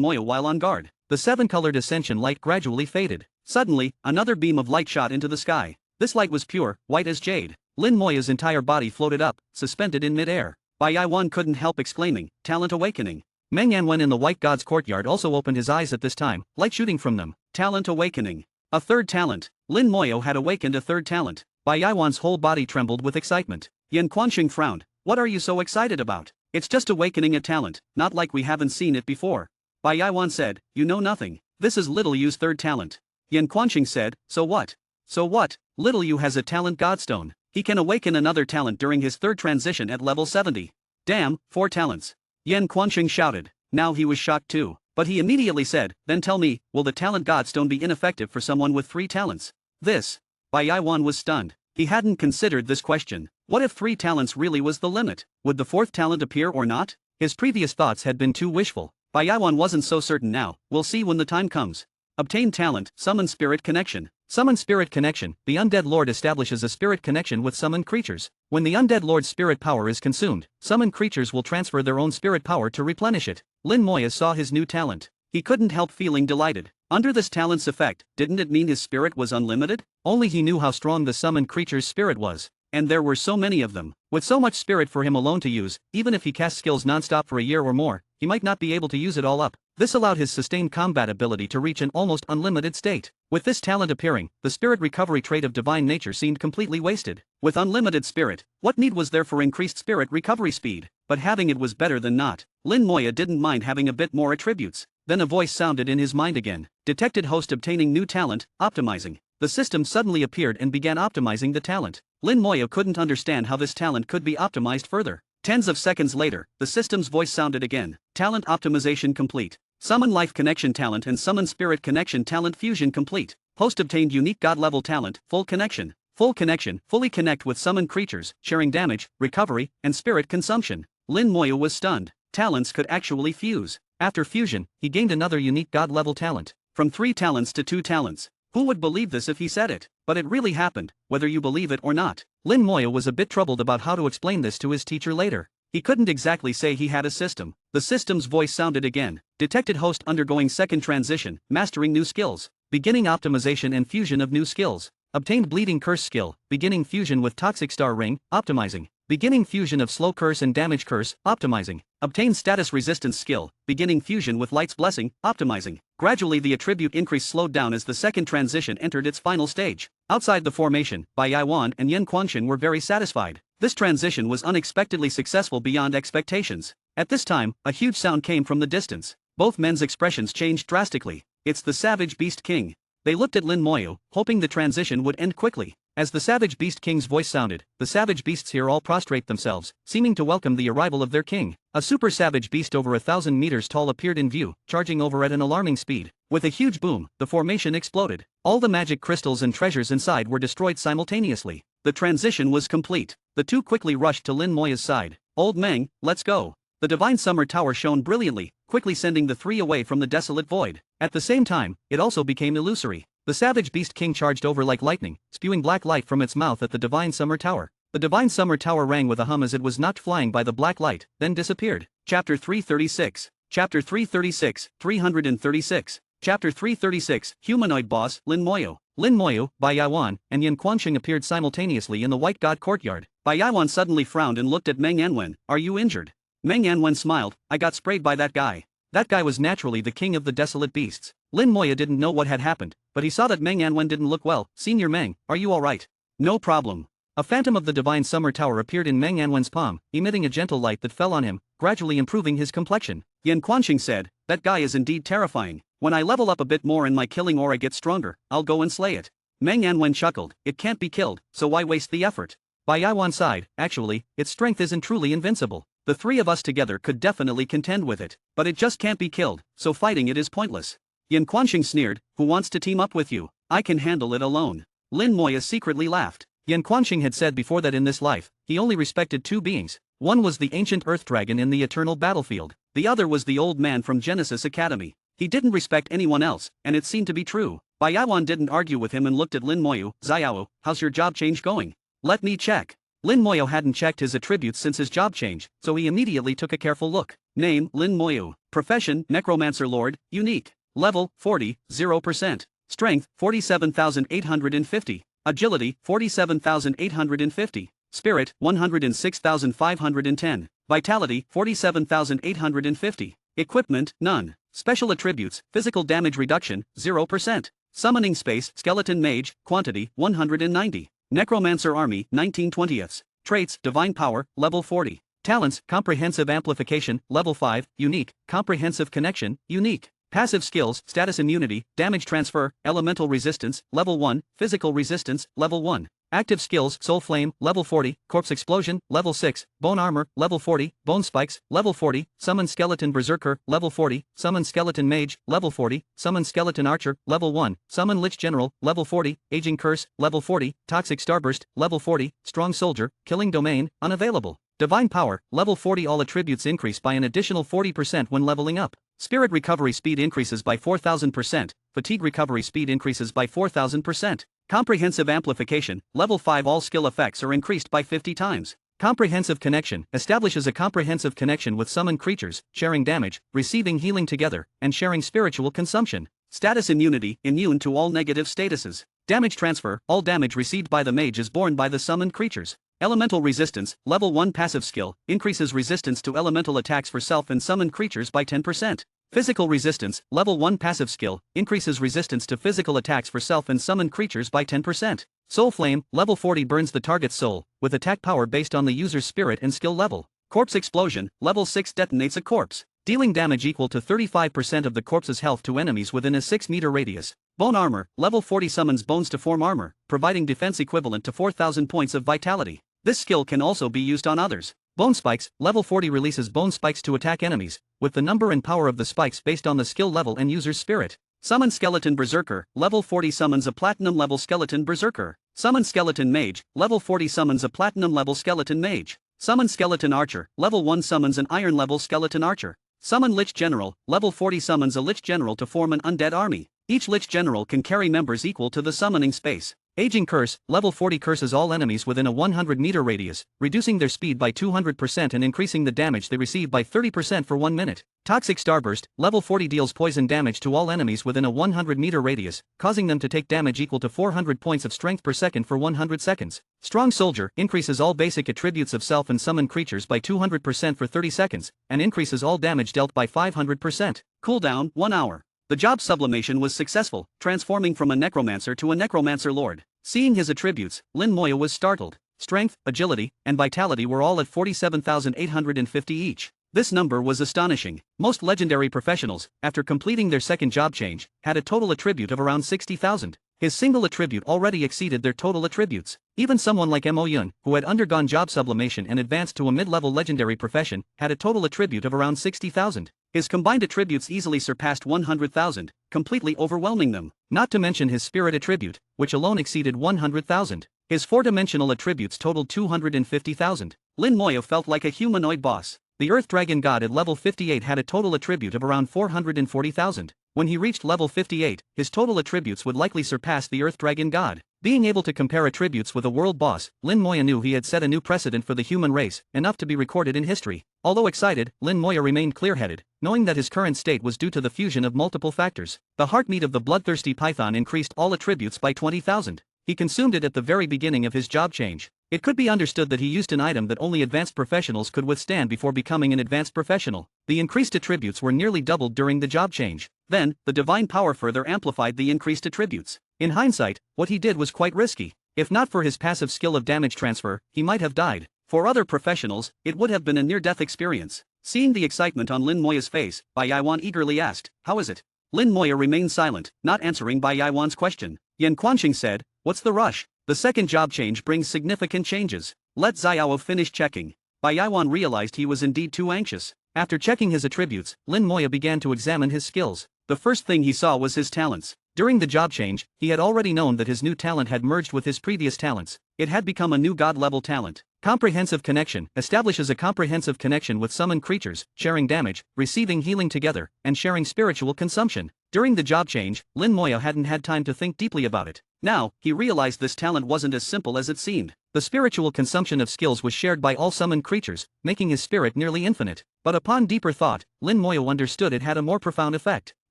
Moyo while on guard. The seven-colored ascension light gradually faded. Suddenly, another beam of light shot into the sky. This light was pure, white as jade. Lin Moyo's entire body floated up, suspended in mid-air. Bai Yaiwan couldn't help exclaiming, "Talent awakening." Meng Yanwen in the White God's courtyard also opened his eyes at this time, light shooting from them. Talent awakening. A third talent. Lin Moyo had awakened a third talent. Bai Yaiwan's whole body trembled with excitement. Yan Quanqing frowned. "What are you so excited about? It's just awakening a talent, not like we haven't seen it before." Bai Yaiwan said, "You know nothing. This is Little Yu's third talent." Yan Quanqing said, "So what? So what? Little Yu has a talent godstone. He can awaken another talent during his third transition at level 70. Damn, 4 talents." Yan Quanqing shouted. Now he was shocked too. But he immediately said, "Then tell me, will the talent godstone be ineffective for someone with 3 talents?" This. Bai Yaiwan was stunned. He hadn't considered this question. What if 3 talents really was the limit? Would the 4th talent appear or not? His previous thoughts had been too wishful. Bai Yaiwan wasn't so certain now. We'll see when the time comes. Obtain talent, summon spirit connection. Summon spirit connection. The undead lord establishes a spirit connection with summoned creatures. When the undead lord's spirit power is consumed, summoned creatures will transfer their own spirit power to replenish it. Lin Moyo saw his new talent. He couldn't help feeling delighted. Under this talent's effect, didn't it mean his spirit was unlimited? Only he knew how strong the summoned creature's spirit was. And there were so many of them. With so much spirit for him alone to use, even if he cast skills non-stop for a year or more, he might not be able to use it all up. This allowed his sustained combat ability to reach an almost unlimited state. With this talent appearing, the spirit recovery trait of divine nature seemed completely wasted. With unlimited spirit, what need was there for increased spirit recovery speed? But having it was better than not. Lin Moya didn't mind having a bit more attributes. Then a voice sounded in his mind again. Detected host obtaining new talent, optimizing. The system suddenly appeared and began optimizing the talent. Lin Moya couldn't understand how this talent could be optimized further. Tens of seconds later, the system's voice sounded again. Talent optimization complete. Summon life connection talent and summon spirit connection talent fusion complete. Host obtained unique god level talent, full connection. Full connection, fully connect with summoned creatures, sharing damage, recovery, and spirit consumption. Lin Moya was stunned. Talents could actually fuse. After fusion, he gained another unique god level talent. From 3 talents to 2 talents. Who would believe this if he said it? But it really happened, whether you believe it or not. Lin Moya was a bit troubled about how to explain this to his teacher later. He couldn't exactly say he had a system. The system's voice sounded again. Detected host undergoing second transition, mastering new skills. Beginning optimization and fusion of new skills. Obtained bleeding curse skill, beginning fusion with toxic star ring, optimizing. Beginning fusion of slow curse and damage curse, optimizing. Obtained status resistance skill, beginning fusion with light's blessing, optimizing. Gradually the attribute increase slowed down as the second transition entered its final stage. Outside the formation, Bai Yaiwan and Yan Quanxing were very satisfied. This transition was unexpectedly successful beyond expectations. At this time, a huge sound came from the distance. Both men's expressions changed drastically. It's the Savage Beast King. They looked at Lin Moya, hoping the transition would end quickly. As the Savage Beast King's voice sounded, the savage beasts here all prostrate themselves, seeming to welcome the arrival of their king. A super savage beast over 1,000 meters tall appeared in view, charging over at an alarming speed. With a huge boom, the formation exploded. All the magic crystals and treasures inside were destroyed simultaneously. The transition was complete. The two quickly rushed to Lin Moya's side. Old Meng, let's go. The Divine Summer Tower shone brilliantly, quickly sending the 3 away from the desolate void. At the same time, it also became illusory. The Savage Beast King charged over like lightning, spewing black light from its mouth at the Divine Summer Tower. The Divine Summer Tower rang with a hum as it was knocked flying by the black light, then disappeared. Chapter 336. Chapter 336, 336. Chapter 336, Humanoid Boss, Lin Moya. Lin Moya, Bai Yaiwan, and Yan Quanxing appeared simultaneously in the White God Courtyard. Bai Yaiwan suddenly frowned and looked at Meng Yanwen. Are you injured? Meng Yanwen smiled. I got sprayed by that guy. That guy was naturally the king of the desolate beasts. Lin Moya didn't know what had happened, but he saw that Meng Yanwen didn't look well. Senior Meng, are you alright? No problem. A phantom of the Divine Summer Tower appeared in Meng Yanwen's palm, emitting a gentle light that fell on him, gradually improving his complexion. Yan Quanxing said, that guy is indeed terrifying. When I level up a bit more and my killing aura gets stronger, I'll go and slay it. Meng Yanwen chuckled, it can't be killed, so why waste the effort? Bai Yaiwan sighed, actually, its strength isn't truly invincible. The 3 of us together could definitely contend with it, but it just can't be killed, so fighting it is pointless. Yan Quanxing sneered, who wants to team up with you? I can handle it alone. Lin Moya secretly laughed. Yan Quanxing had said before that in this life, he only respected 2 beings. One was the ancient Earth Dragon in the eternal battlefield. The other was the old man from Genesis Academy. He didn't respect anyone else, and it seemed to be true. Bai Yaiwan didn't argue with him and looked at Lin Moya. Xiao, how's your job change going? Let me check. Lin Moya hadn't checked his attributes since his job change, so he immediately took a careful look. Name, Lin Moya. Profession, Necromancer Lord, unique. Level, 40, 0%. Strength, 47,850. Agility, 47,850. Spirit, 106,510. Vitality, 47,850. Equipment, none. Special attributes, physical damage reduction, 0%. Summoning space, Skeleton Mage, quantity, 190. Necromancer Army, 19/20. Traits, Divine Power, level 40. Talents, Comprehensive Amplification, level 5, unique. Comprehensive Connection, unique. Passive skills, Status Immunity, Damage Transfer, Elemental Resistance, level 1, Physical Resistance, level 1. Active skills, Soul Flame, level 40, Corpse Explosion, level 6, Bone Armor, level 40, Bone Spikes, level 40, Summon Skeleton Berserker, level 40, Summon Skeleton Mage, level 40, Summon Skeleton Archer, level 1, Summon Lich General, level 40, Aging Curse, level 40, Toxic Starburst, level 40, Strong Soldier, Killing Domain, unavailable. Divine Power, level 40. All attributes increase by an additional 40% when leveling up. Spirit recovery speed increases by 4,000%, fatigue recovery speed increases by 4,000%. Comprehensive amplification, level 5. All skill effects are increased by 50 times. Comprehensive connection establishes a comprehensive connection with summoned creatures, sharing damage, receiving healing together, and sharing spiritual consumption. Status immunity, immune to all negative statuses. Damage transfer, all damage received by the mage is borne by the summoned creatures. Elemental Resistance, Level 1 Passive Skill, increases resistance to elemental attacks for self and summoned creatures by 10%. Physical Resistance, Level 1 Passive Skill, increases resistance to physical attacks for self and summoned creatures by 10%. Soul Flame, Level 40 burns the target's soul, with attack power based on the user's spirit and skill level. Corpse Explosion, Level 6 detonates a corpse, dealing damage equal to 35% of the corpse's health to enemies within a 6-meter radius. Bone Armor, Level 40 summons bones to form armor, providing defense equivalent to 4,000 points of vitality. This skill can also be used on others. Bone Spikes, Level 40 releases bone spikes to attack enemies, with the number and power of the spikes based on the skill level and user's spirit. Summon Skeleton Berserker, Level 40 summons a Platinum level Skeleton Berserker. Summon Skeleton Mage, Level 40 summons a Platinum level Skeleton Mage. Summon Skeleton Archer, Level 1 summons an Iron level Skeleton Archer. Summon Lich General, Level 40 summons a Lich General to form an undead army. Each Lich General can carry members equal to the summoning space. Aging Curse, Level 40 curses all enemies within a 100-meter radius, reducing their speed by 200% and increasing the damage they receive by 30% for 1 minute. Toxic Starburst, Level 40 deals poison damage to all enemies within a 100-meter radius, causing them to take damage equal to 400 points of strength per second for 100 seconds. Strong Soldier increases all basic attributes of self and summoned creatures by 200% for 30 seconds, and increases all damage dealt by 500%. Cooldown, 1 hour. The job sublimation was successful, transforming from a necromancer to a necromancer lord. Seeing his attributes, Lin Moya was startled. Strength, agility, and vitality were all at 47,850 each. This number was astonishing. Most legendary professionals, after completing their second job change, had a total attribute of around 60,000. His single attribute already exceeded their total attributes. Even someone like Mo Yun, who had undergone job sublimation and advanced to a mid-level legendary profession, had a total attribute of around 60,000. His combined attributes easily surpassed 100,000, completely overwhelming them. Not to mention his spirit attribute, which alone exceeded 100,000. His four-dimensional attributes totaled 250,000. Lin Moya felt like a humanoid boss. The Earth Dragon God at level 58 had a total attribute of around 440,000. When he reached level 58, his total attributes would likely surpass the Earth Dragon God. Being able to compare attributes with a world boss, Lin Moya knew he had set a new precedent for the human race, enough to be recorded in history. Although excited, Lin Moya remained clear-headed, knowing that his current state was due to the fusion of multiple factors. The heartmeat of the bloodthirsty python increased all attributes by 20,000. He consumed it at the very beginning of his job change. It could be understood that he used an item that only advanced professionals could withstand before becoming an advanced professional. The increased attributes were nearly doubled during the job change. Then, the divine power further amplified the increased attributes. In hindsight, what he did was quite risky. If not for his passive skill of damage transfer, he might have died. For other professionals, it would have been a near-death experience. Seeing the excitement on Lin Moya's face, Bai Yaiwan eagerly asked, "How is it?" Lin Moya remained silent, not answering Bai Yaiwan's question. Yan Quanxing said, "What's the rush? The second job change brings significant changes. Let Xiao finish checking." Bai Yaiwan realized he was indeed too anxious. After checking his attributes, Lin Moya began to examine his skills. The first thing he saw was his talents. During the job change, he had already known that his new talent had merged with his previous talents. It had become a new god-level talent. Comprehensive Connection establishes a comprehensive connection with summoned creatures, sharing damage, receiving healing together, and sharing spiritual consumption. During the job change, Lin Moya hadn't had time to think deeply about it. Now, he realized this talent wasn't as simple as it seemed. The spiritual consumption of skills was shared by all summoned creatures, making his spirit nearly infinite. But upon deeper thought, Lin Moya understood it had a more profound effect.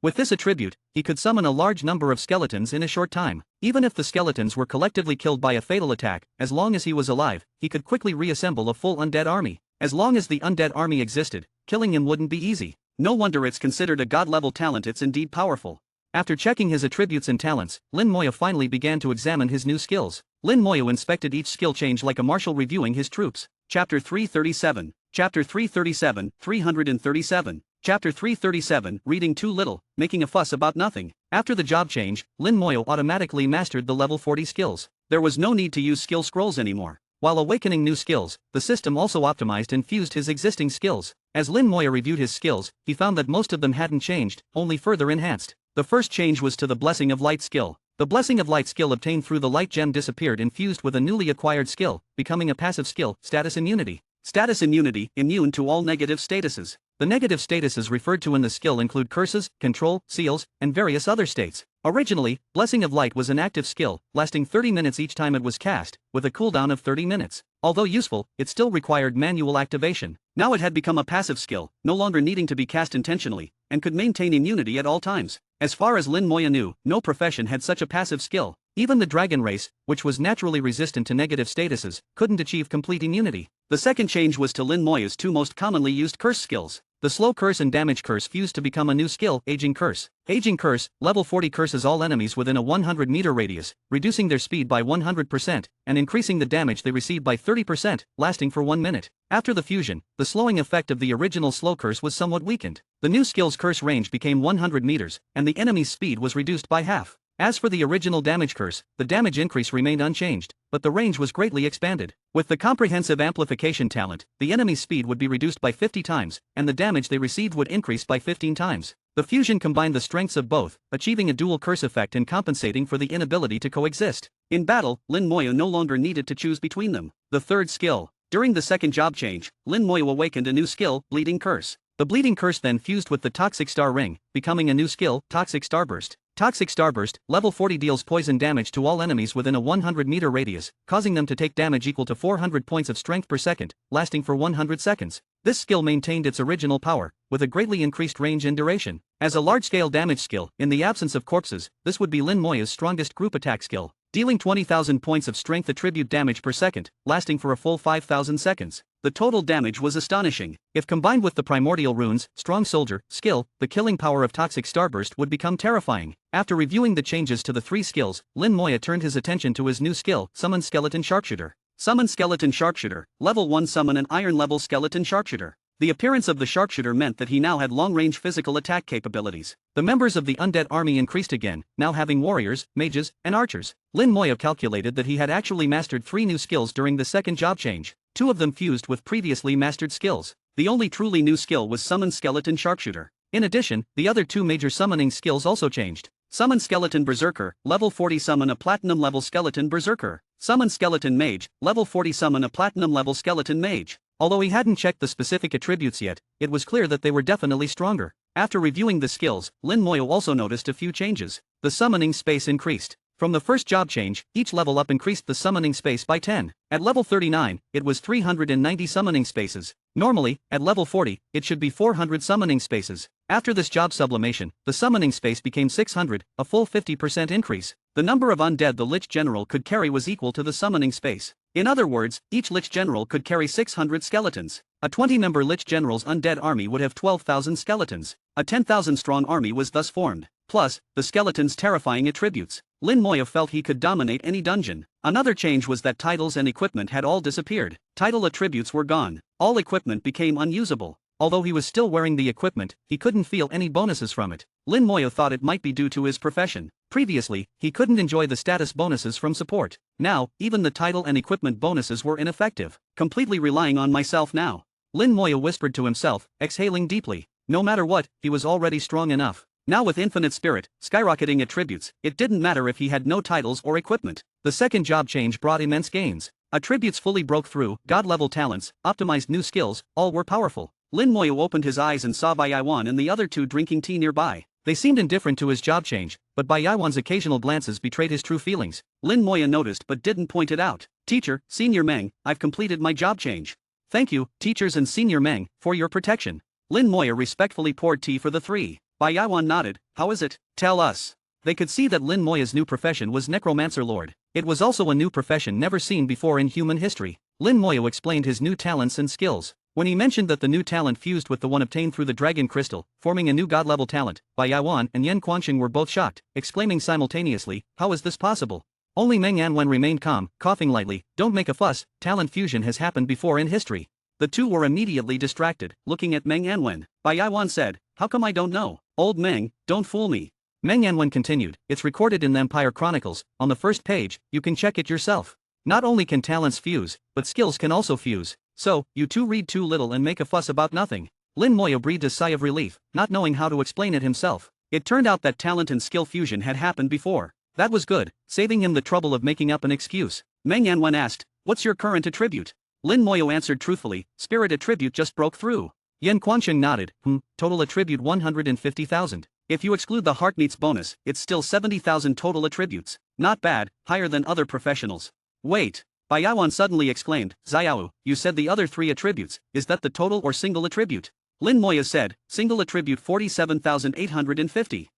With this attribute, he could summon a large number of skeletons in a short time. Even if the skeletons were collectively killed by a fatal attack, as long as he was alive, he could quickly reassemble a full undead army. As long as the undead army existed, killing him wouldn't be easy. No wonder it's considered a god-level talent. It's indeed powerful. After checking his attributes and talents, Lin Moya finally began to examine his new skills. Lin Moya inspected each skill change like a marshal reviewing his troops. Chapter 337. Chapter 337, 337. Chapter 337, Reading Too Little, Making a Fuss About Nothing. After the job change, Lin Moya automatically mastered the level 40 skills. There was no need to use skill scrolls anymore. While awakening new skills, the system also optimized and fused his existing skills. As Lin Moya reviewed his skills, he found that most of them hadn't changed, only further enhanced. The first change was to the Blessing of Light skill. The Blessing of Light skill obtained through the Light Gem disappeared and fused with a newly acquired skill, becoming a passive skill, Status Immunity. Status Immunity, immune to all negative statuses. The negative statuses referred to in the skill include curses, control, seals, and various other states. Originally, Blessing of Light was an active skill, lasting 30 minutes each time it was cast, with a cooldown of 30 minutes. Although useful, it still required manual activation. Now it had become a passive skill, no longer needing to be cast intentionally, and could maintain immunity at all times. As far as Lin Moya knew, no profession had such a passive skill. Even the dragon race, which was naturally resistant to negative statuses, couldn't achieve complete immunity. The second change was to Lin Moya's two most commonly used curse skills. The slow curse and damage curse fused to become a new skill, Aging Curse. Aging Curse, level 40 curses all enemies within a 100-meter radius, reducing their speed by 100%, and increasing the damage they receive by 30%, lasting for 1 minute. After the fusion, the slowing effect of the original slow curse was somewhat weakened. The new skill's curse range became 100 meters, and the enemy's speed was reduced by half. As for the original damage curse, the damage increase remained unchanged, but the range was greatly expanded. With the comprehensive amplification talent, the enemy's speed would be reduced by 50 times, and the damage they received would increase by 15 times. The fusion combined the strengths of both, achieving a dual curse effect and compensating for the inability to coexist. In battle, Lin Moya no longer needed to choose between them. The third skill. During the second job change, Lin Moya awakened a new skill, Bleeding Curse. The Bleeding Curse then fused with the Toxic Star Ring, becoming a new skill, Toxic Starburst. Toxic Starburst, level 40 deals poison damage to all enemies within a 100-meter radius, causing them to take damage equal to 400 points of strength per second, lasting for 100 seconds. This skill maintained its original power, with a greatly increased range and duration. As a large-scale damage skill, in the absence of corpses, this would be Lin Moya's strongest group attack skill, dealing 20,000 points of strength attribute damage per second, lasting for a full 5,000 seconds. The total damage was astonishing. If combined with the Primordial Runes, Strong Soldier, skill, the killing power of Toxic Starburst would become terrifying. After reviewing the changes to the three skills, Lin Moya turned his attention to his new skill, Summon Skeleton Sharpshooter. Summon Skeleton Sharpshooter, level 1 summon an iron-level Skeleton Sharpshooter. The appearance of the sharpshooter meant that he now had long-range physical attack capabilities. The members of the undead army increased again, now having warriors, mages, and archers. Lin Moya calculated that he had actually mastered 3 new skills during the second job change. 2 of them fused with previously mastered skills. The only truly new skill was Summon Skeleton Sharpshooter. In addition, the other 2 major summoning skills also changed. Summon Skeleton Berserker, level 40 summon a platinum-level Skeleton Berserker. Summon Skeleton Mage, level 40 summon a platinum-level Skeleton Mage. Although he hadn't checked the specific attributes yet, it was clear that they were definitely stronger. After reviewing the skills, Lin Moya also noticed a few changes. The summoning space increased. From the first job change, each level up increased the summoning space by 10. At level 39, it was 390 summoning spaces. Normally, at level 40, it should be 400 summoning spaces. After this job sublimation, the summoning space became 600, a full 50% increase. The number of undead the Lich General could carry was equal to the summoning space. In other words, each Lich General could carry 600 skeletons. A 20-member Lich General's undead army would have 12,000 skeletons. A 10,000-strong army was thus formed. Plus, the skeletons' terrifying attributes. Lin Moya felt he could dominate any dungeon. Another change was that titles and equipment had all disappeared. Title attributes were gone. All equipment became unusable. Although he was still wearing the equipment, he couldn't feel any bonuses from it. Lin Moya thought it might be due to his profession. Previously, he couldn't enjoy the status bonuses from support. Now, even the title and equipment bonuses were ineffective. Completely relying on myself now. Lin Moya whispered to himself, exhaling deeply. No matter what, he was already strong enough. Now with infinite spirit, skyrocketing attributes, it didn't matter if he had no titles or equipment. The second job change brought immense gains. Attributes fully broke through, god-level talents, optimized new skills, all were powerful. Lin Moya opened his eyes and saw Bai Yaiwan and the other 2 drinking tea nearby. They seemed indifferent to his job change, but Bai Yaiwan's occasional glances betrayed his true feelings. Lin Moya noticed but didn't point it out. Teacher, Senior Meng, I've completed my job change. Thank you, teachers and Senior Meng, for your protection. Lin Moya respectfully poured tea for the 3. Bai Yaiwan nodded. How is it? Tell us. They could see that Lin Moya's new profession was Necromancer Lord. It was also a new profession never seen before in human history. Lin Moya explained his new talents and skills. When he mentioned that the new talent fused with the one obtained through the Dragon Crystal, forming a new god-level talent, Bai Yaiwan and Yan Quansheng were both shocked, exclaiming simultaneously, how is this possible? Only Meng Yanwen remained calm, coughing lightly. Don't make a fuss, talent fusion has happened before in history. The 2 were immediately distracted, looking at Meng Yanwen. Bai Yaiwan said, how come I don't know? Old Meng, don't fool me. Meng Yanwen continued, it's recorded in the Empire Chronicles, on the first page, you can check it yourself. Not only can talents fuse, but skills can also fuse. So, you 2 read too little and make a fuss about nothing. Lin Moya breathed a sigh of relief, not knowing how to explain it himself. It turned out that talent and skill fusion had happened before. That was good, saving him the trouble of making up an excuse. Meng Yanwen asked, what's your current attribute? Lin Moya answered truthfully, spirit attribute just broke through. Yan Quansheng nodded, total attribute 150,000. If you exclude the Heartmeats bonus, it's still 70,000 total attributes. Not bad, higher than other professionals. Wait. Bai Yaiwan suddenly exclaimed, Xiao, you said the other 3 attributes, is that the total or single attribute? Lin Moya said, single attribute 47,850.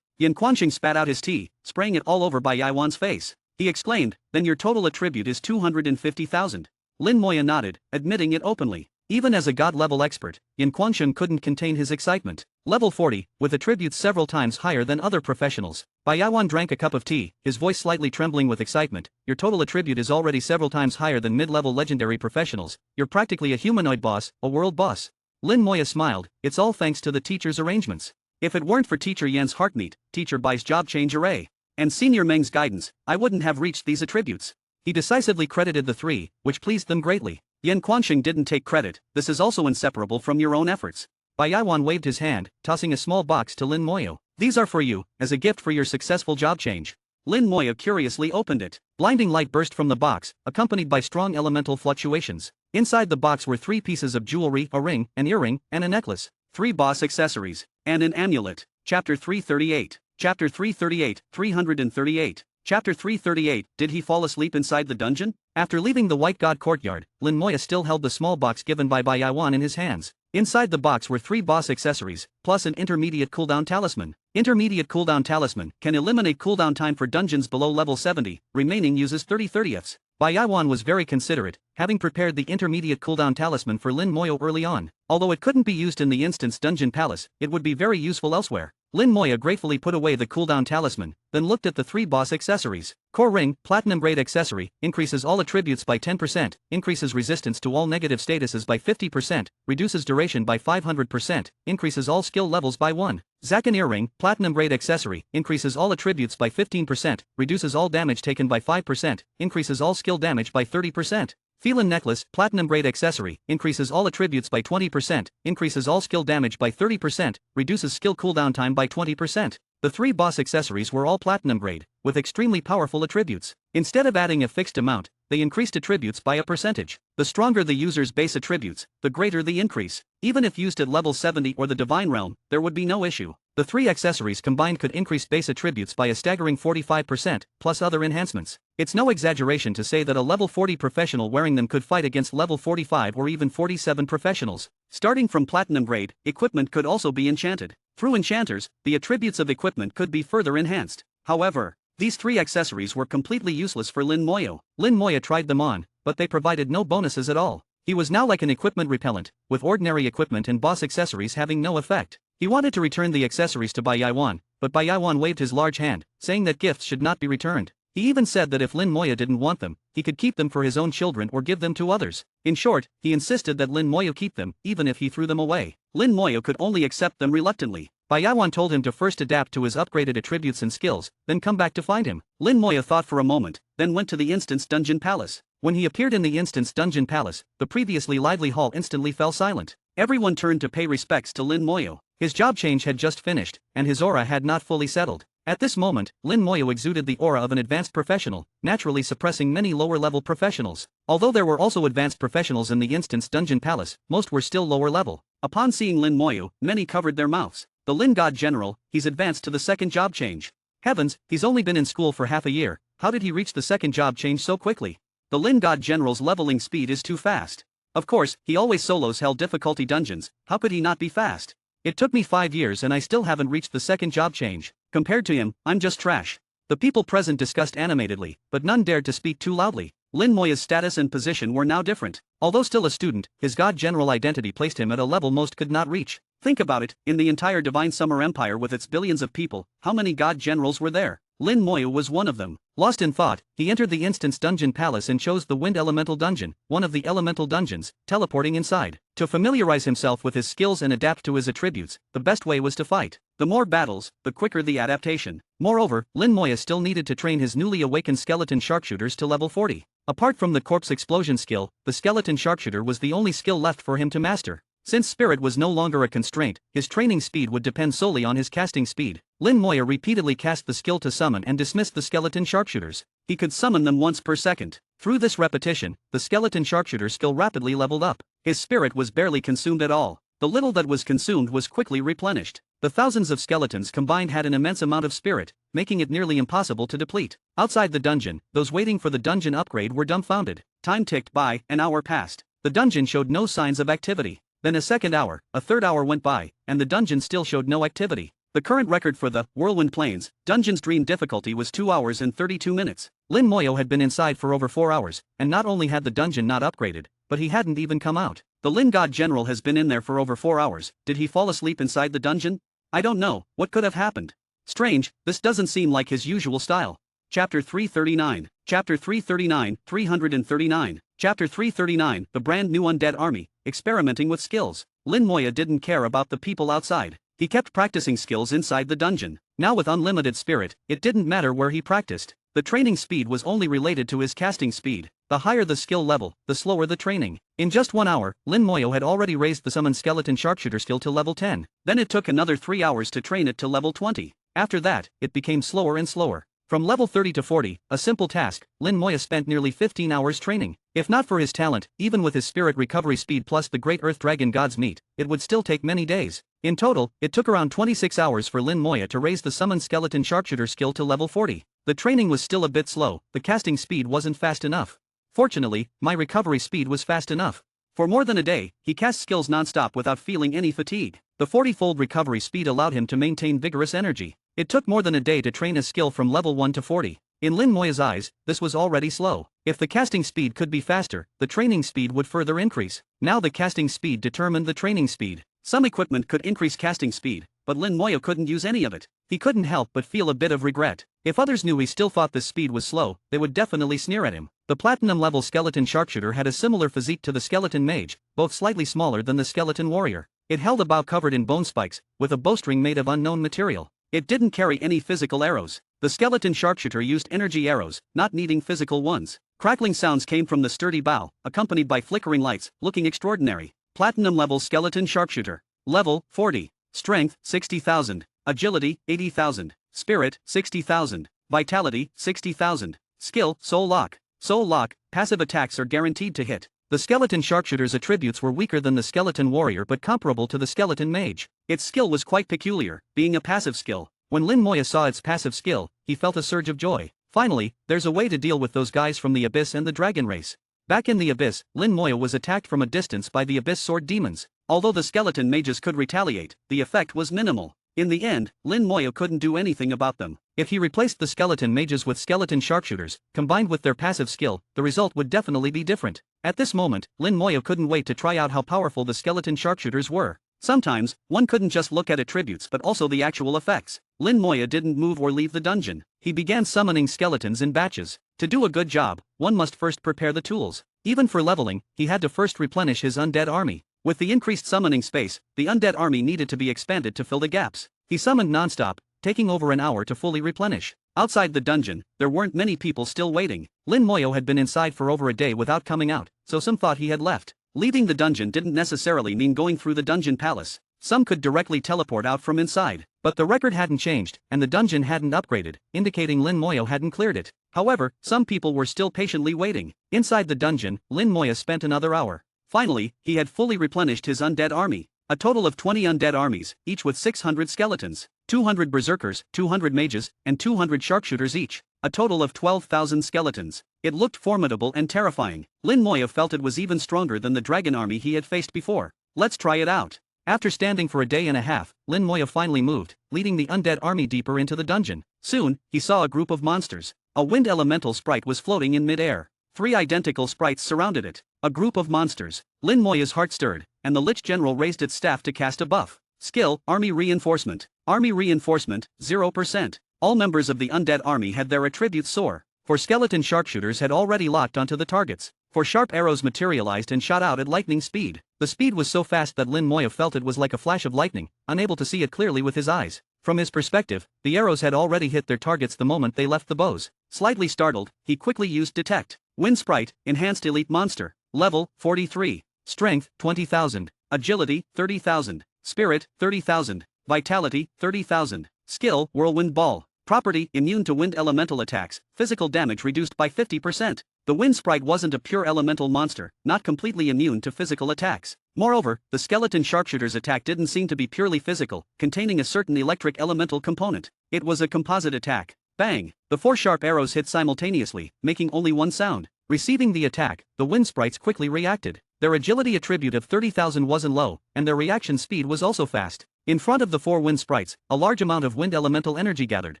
Yin Quanxing spat out his tea, spraying it all over Bai Yaiwan's face. He exclaimed, "Then your total attribute is 250,000. Lin Moya nodded, admitting it openly. Even as a god-level expert, Yin Quanxing couldn't contain his excitement. Level 40, with attributes several times higher than other professionals. Bai Yaiwan drank a cup of tea, his voice slightly trembling with excitement. Your total attribute is already several times higher than mid-level legendary professionals. You're practically a humanoid boss, a world boss." Lin Moya smiled, "It's all thanks to the teacher's arrangements. If it weren't for Teacher Yan's heartmeat, Teacher Bai's job change array, and Senior Meng's guidance, I wouldn't have reached these attributes." He decisively credited the three, which pleased them greatly. Yin Quanxing didn't take credit, "This is also inseparable from your own efforts." Bai Yaiwan waved his hand, tossing a small box to Lin Moya. "These are for you, as a gift for your successful job change." Lin Moya curiously opened it. Blinding light burst from the box, accompanied by strong elemental fluctuations. Inside the box were 3 pieces of jewelry, a ring, an earring, and a necklace. 3 boss accessories, and an amulet. Chapter 338. Chapter 338, 338. Chapter 338, Did he fall asleep inside the dungeon? After leaving the White God courtyard, Lin Moya still held the small box given by Bai Yaiwan in his hands. Inside the box were 3 boss accessories, plus an intermediate cooldown talisman. Intermediate cooldown talisman can eliminate cooldown time for dungeons below level 70, remaining uses 30/30ths. Bai Yaiwan was very considerate, having prepared the intermediate cooldown talisman for Lin Moya early on. Although it couldn't be used in the instance dungeon palace, it would be very useful elsewhere. Lin Moya gratefully put away the cooldown talisman, then looked at the 3 boss accessories. Core Ring, Platinum Grade Accessory, increases all attributes by 10%, increases resistance to all negative statuses by 50%, reduces duration by 500%, increases all skill levels by 1. Zakan Earring, Platinum Grade Accessory, increases all attributes by 15%, reduces all damage taken by 5%, increases all skill damage by 30%. Felin Necklace, Platinum Grade Accessory, increases all attributes by 20%, increases all skill damage by 30%, reduces skill cooldown time by 20%. The 3 boss accessories were all Platinum Grade, with extremely powerful attributes. Instead of adding a fixed amount, they increased attributes by a percentage. The stronger the user's base attributes, the greater the increase. Even if used at level 70 or the Divine Realm, there would be no issue. The 3 accessories combined could increase base attributes by a staggering 45%, plus other enhancements. It's no exaggeration to say that a level 40 professional wearing them could fight against level 45 or even 47 professionals. Starting from Platinum Grade, equipment could also be enchanted. Through enchanters, the attributes of equipment could be further enhanced. However, these 3 accessories were completely useless for Lin Moya. Lin Moya tried them on, but they provided no bonuses at all. He was now like an equipment repellent, with ordinary equipment and boss accessories having no effect. He wanted to return the accessories to Bai Yaiwan, but Bai Yaiwan waved his large hand, saying that gifts should not be returned. He even said that if Lin Moya didn't want them, he could keep them for his own children or give them to others. In short, he insisted that Lin Moya keep them, even if he threw them away. Lin Moya could only accept them reluctantly. Bai Yaiwan told him to first adapt to his upgraded attributes and skills, then come back to find him. Lin Moya thought for a moment, then went to the Instance Dungeon Palace. When he appeared in the Instance Dungeon Palace, the previously lively hall instantly fell silent. Everyone turned to pay respects to Lin Moya. His job change had just finished, and his aura had not fully settled. At this moment, Lin Moya exuded the aura of an advanced professional, naturally suppressing many lower-level professionals. Although there were also advanced professionals in the Instance Dungeon Palace, most were still lower level. Upon seeing Lin Moya, many covered their mouths. The Lin God General, he's advanced to the 2nd job change. Heavens, he's only been in school for half a year, how did he reach the 2nd job change so quickly? The Lin God General's leveling speed is too fast. Of course, he always solos hell difficulty dungeons, how could he not be fast? It took me 5 years and I still haven't reached the 2nd job change. Compared to him, I'm just trash. The people present discussed animatedly, but none dared to speak too loudly. Lin Moya's status and position were now different. Although still a student, his God General identity placed him at a level most could not reach. Think about it, in the entire Divine Summer Empire with its billions of people, how many God Generals were there? Lin Moya was one of them. Lost in thought, he entered the Instance Dungeon Palace and chose the Wind Elemental Dungeon, one of the elemental dungeons, teleporting inside. To familiarize himself with his skills and adapt to his attributes, the best way was to fight. The more battles, the quicker the adaptation. Moreover, Lin Moya still needed to train his newly awakened skeleton sharpshooters to level 40. Apart from the corpse explosion skill, the skeleton sharpshooter was the only skill left for him to master. Since spirit was no longer a constraint, his training speed would depend solely on his casting speed. Lin Moya repeatedly cast the skill to summon and dismissed the skeleton sharpshooters. He could summon them once per second. Through this repetition, the skeleton sharpshooter skill rapidly leveled up. His spirit was barely consumed at all. The little that was consumed was quickly replenished. The thousands of skeletons combined had an immense amount of spirit, making it nearly impossible to deplete. Outside the dungeon, those waiting for the dungeon upgrade were dumbfounded. Time ticked by, an hour passed. The dungeon showed no signs of activity. Then a second hour, a third hour went by, and the dungeon still showed no activity. The current record for the Whirlwind Plains Dungeon's Dream difficulty was 2 hours and 32 minutes. Lin Moyo had been inside for over 4 hours, and not only had the dungeon not upgraded, but he hadn't even come out. The Lin God General has been in there for over 4 hours. Did he fall asleep inside the dungeon? I don't know. What could have happened? Strange, this doesn't seem like his usual style. Chapter 339. Chapter 339, 339. Chapter 339, The Brand New Undead Army, Experimenting with Skills. Lin Moya didn't care about the people outside. He kept practicing skills inside the dungeon. Now with unlimited spirit, it didn't matter where he practiced. The training speed was only related to his casting speed. The higher the skill level, the slower the training. In just 1 hour, Lin Moyo had already raised the Summon Skeleton Sharpshooter skill to level 10. Then it took another 3 hours to train it to level 20. After that, it became slower and slower. From level 30 to 40, a simple task, Lin Moya spent nearly 15 hours training. If not for his talent, even with his spirit recovery speed plus the Great Earth Dragon God's Meat, it would still take many days. In total, it took around 26 hours for Lin Moya to raise the Summon Skeleton Sharpshooter skill to level 40. The training was still a bit slow, the casting speed wasn't fast enough. Fortunately, my recovery speed was fast enough. For more than a day, he cast skills non-stop without feeling any fatigue. The 40-fold recovery speed allowed him to maintain vigorous energy. It took more than a day to train a skill from level 1 to 40. In Lin Moya's eyes, this was already slow. If the casting speed could be faster, the training speed would further increase. Now the casting speed determined the training speed. Some equipment could increase casting speed, but Lin Moya couldn't use any of it. He couldn't help but feel a bit of regret. If others knew he still thought this speed was slow, they would definitely sneer at him. The platinum-level skeleton sharpshooter had a similar physique to the skeleton mage, both slightly smaller than the skeleton warrior. It held a bow covered in bone spikes, with a bowstring made of unknown material. It didn't carry any physical arrows. The skeleton sharpshooter used energy arrows, not needing physical ones. Crackling sounds came from the sturdy bow, accompanied by flickering lights, looking extraordinary. Platinum-level skeleton sharpshooter. Level 40. Strength 60,000. Agility 80,000. Spirit 60,000. Vitality 60,000. Skill Soul Lock. Soul Lock, passive attacks are guaranteed to hit. The skeleton sharpshooter's attributes were weaker than the skeleton warrior but comparable to the skeleton mage. Its skill was quite peculiar, being a passive skill. When Lin Moya saw its passive skill, he felt a surge of joy. Finally, there's a way to deal with those guys from the Abyss and the Dragon race. Back in the Abyss, Lin Moya was attacked from a distance by the Abyss Sword Demons. Although the skeleton mages could retaliate, the effect was minimal. In the end, Lin Moya couldn't do anything about them. If he replaced the skeleton mages with skeleton sharpshooters, combined with their passive skill, the result would definitely be different. At this moment, Lin Moya couldn't wait to try out how powerful the skeleton sharpshooters were. Sometimes, one couldn't just look at attributes but also the actual effects. Lin Moya didn't move or leave the dungeon. He began summoning skeletons in batches. To do a good job, one must first prepare the tools. Even for leveling, he had to first replenish his undead army. With the increased summoning space, the undead army needed to be expanded to fill the gaps. He summoned non-stop, taking over an hour to fully replenish. Outside the dungeon, there weren't many people still waiting. Lin Moyo had been inside for over a day without coming out, so some thought he had left. Leaving the dungeon didn't necessarily mean going through the dungeon palace. Some could directly teleport out from inside. But the record hadn't changed, and the dungeon hadn't upgraded, indicating Lin Moyo hadn't cleared it. However, some people were still patiently waiting. Inside the dungeon, Lin Moya spent another hour. Finally, he had fully replenished his undead army. A total of 20 undead armies, each with 600 skeletons, 200 berserkers, 200 mages, and 200 sharpshooters each. A total of 12,000 skeletons. It looked formidable and terrifying. Lin Moya felt it was even stronger than the dragon army he had faced before. Let's try it out. After standing for a day and a half, Lin Moya finally moved, leading the undead army deeper into the dungeon. Soon, he saw a group of monsters. A wind elemental sprite was floating in mid-air. 3 identical sprites surrounded it. A group of monsters. Lin Moya's heart stirred, and the Lich General raised its staff to cast a buff. Skill, Army Reinforcement. Army Reinforcement, 0%. All members of the undead army had their attributes soar. For skeleton sharpshooters had already locked onto the targets. For sharp arrows materialized and shot out at lightning speed. The speed was so fast that Lin Moya felt it was like a flash of lightning, unable to see it clearly with his eyes. From his perspective, the arrows had already hit their targets the moment they left the bows. Slightly startled, he quickly used Detect. Wind Sprite, Enhanced Elite Monster. Level, 43. Strength, 20,000. Agility, 30,000. Spirit, 30,000. Vitality, 30,000. Skill, Whirlwind Ball. Property, immune to wind elemental attacks, physical damage reduced by 50%. The wind sprite wasn't a pure elemental monster, not completely immune to physical attacks. Moreover, the skeleton sharpshooter's attack didn't seem to be purely physical, containing a certain electric elemental component. It was a composite attack. Bang! The 4 sharp arrows hit simultaneously, making only one sound. Receiving the attack, the wind sprites quickly reacted. Their agility attribute of 30,000 wasn't low, and their reaction speed was also fast. In front of the 4 wind sprites, a large amount of wind elemental energy gathered,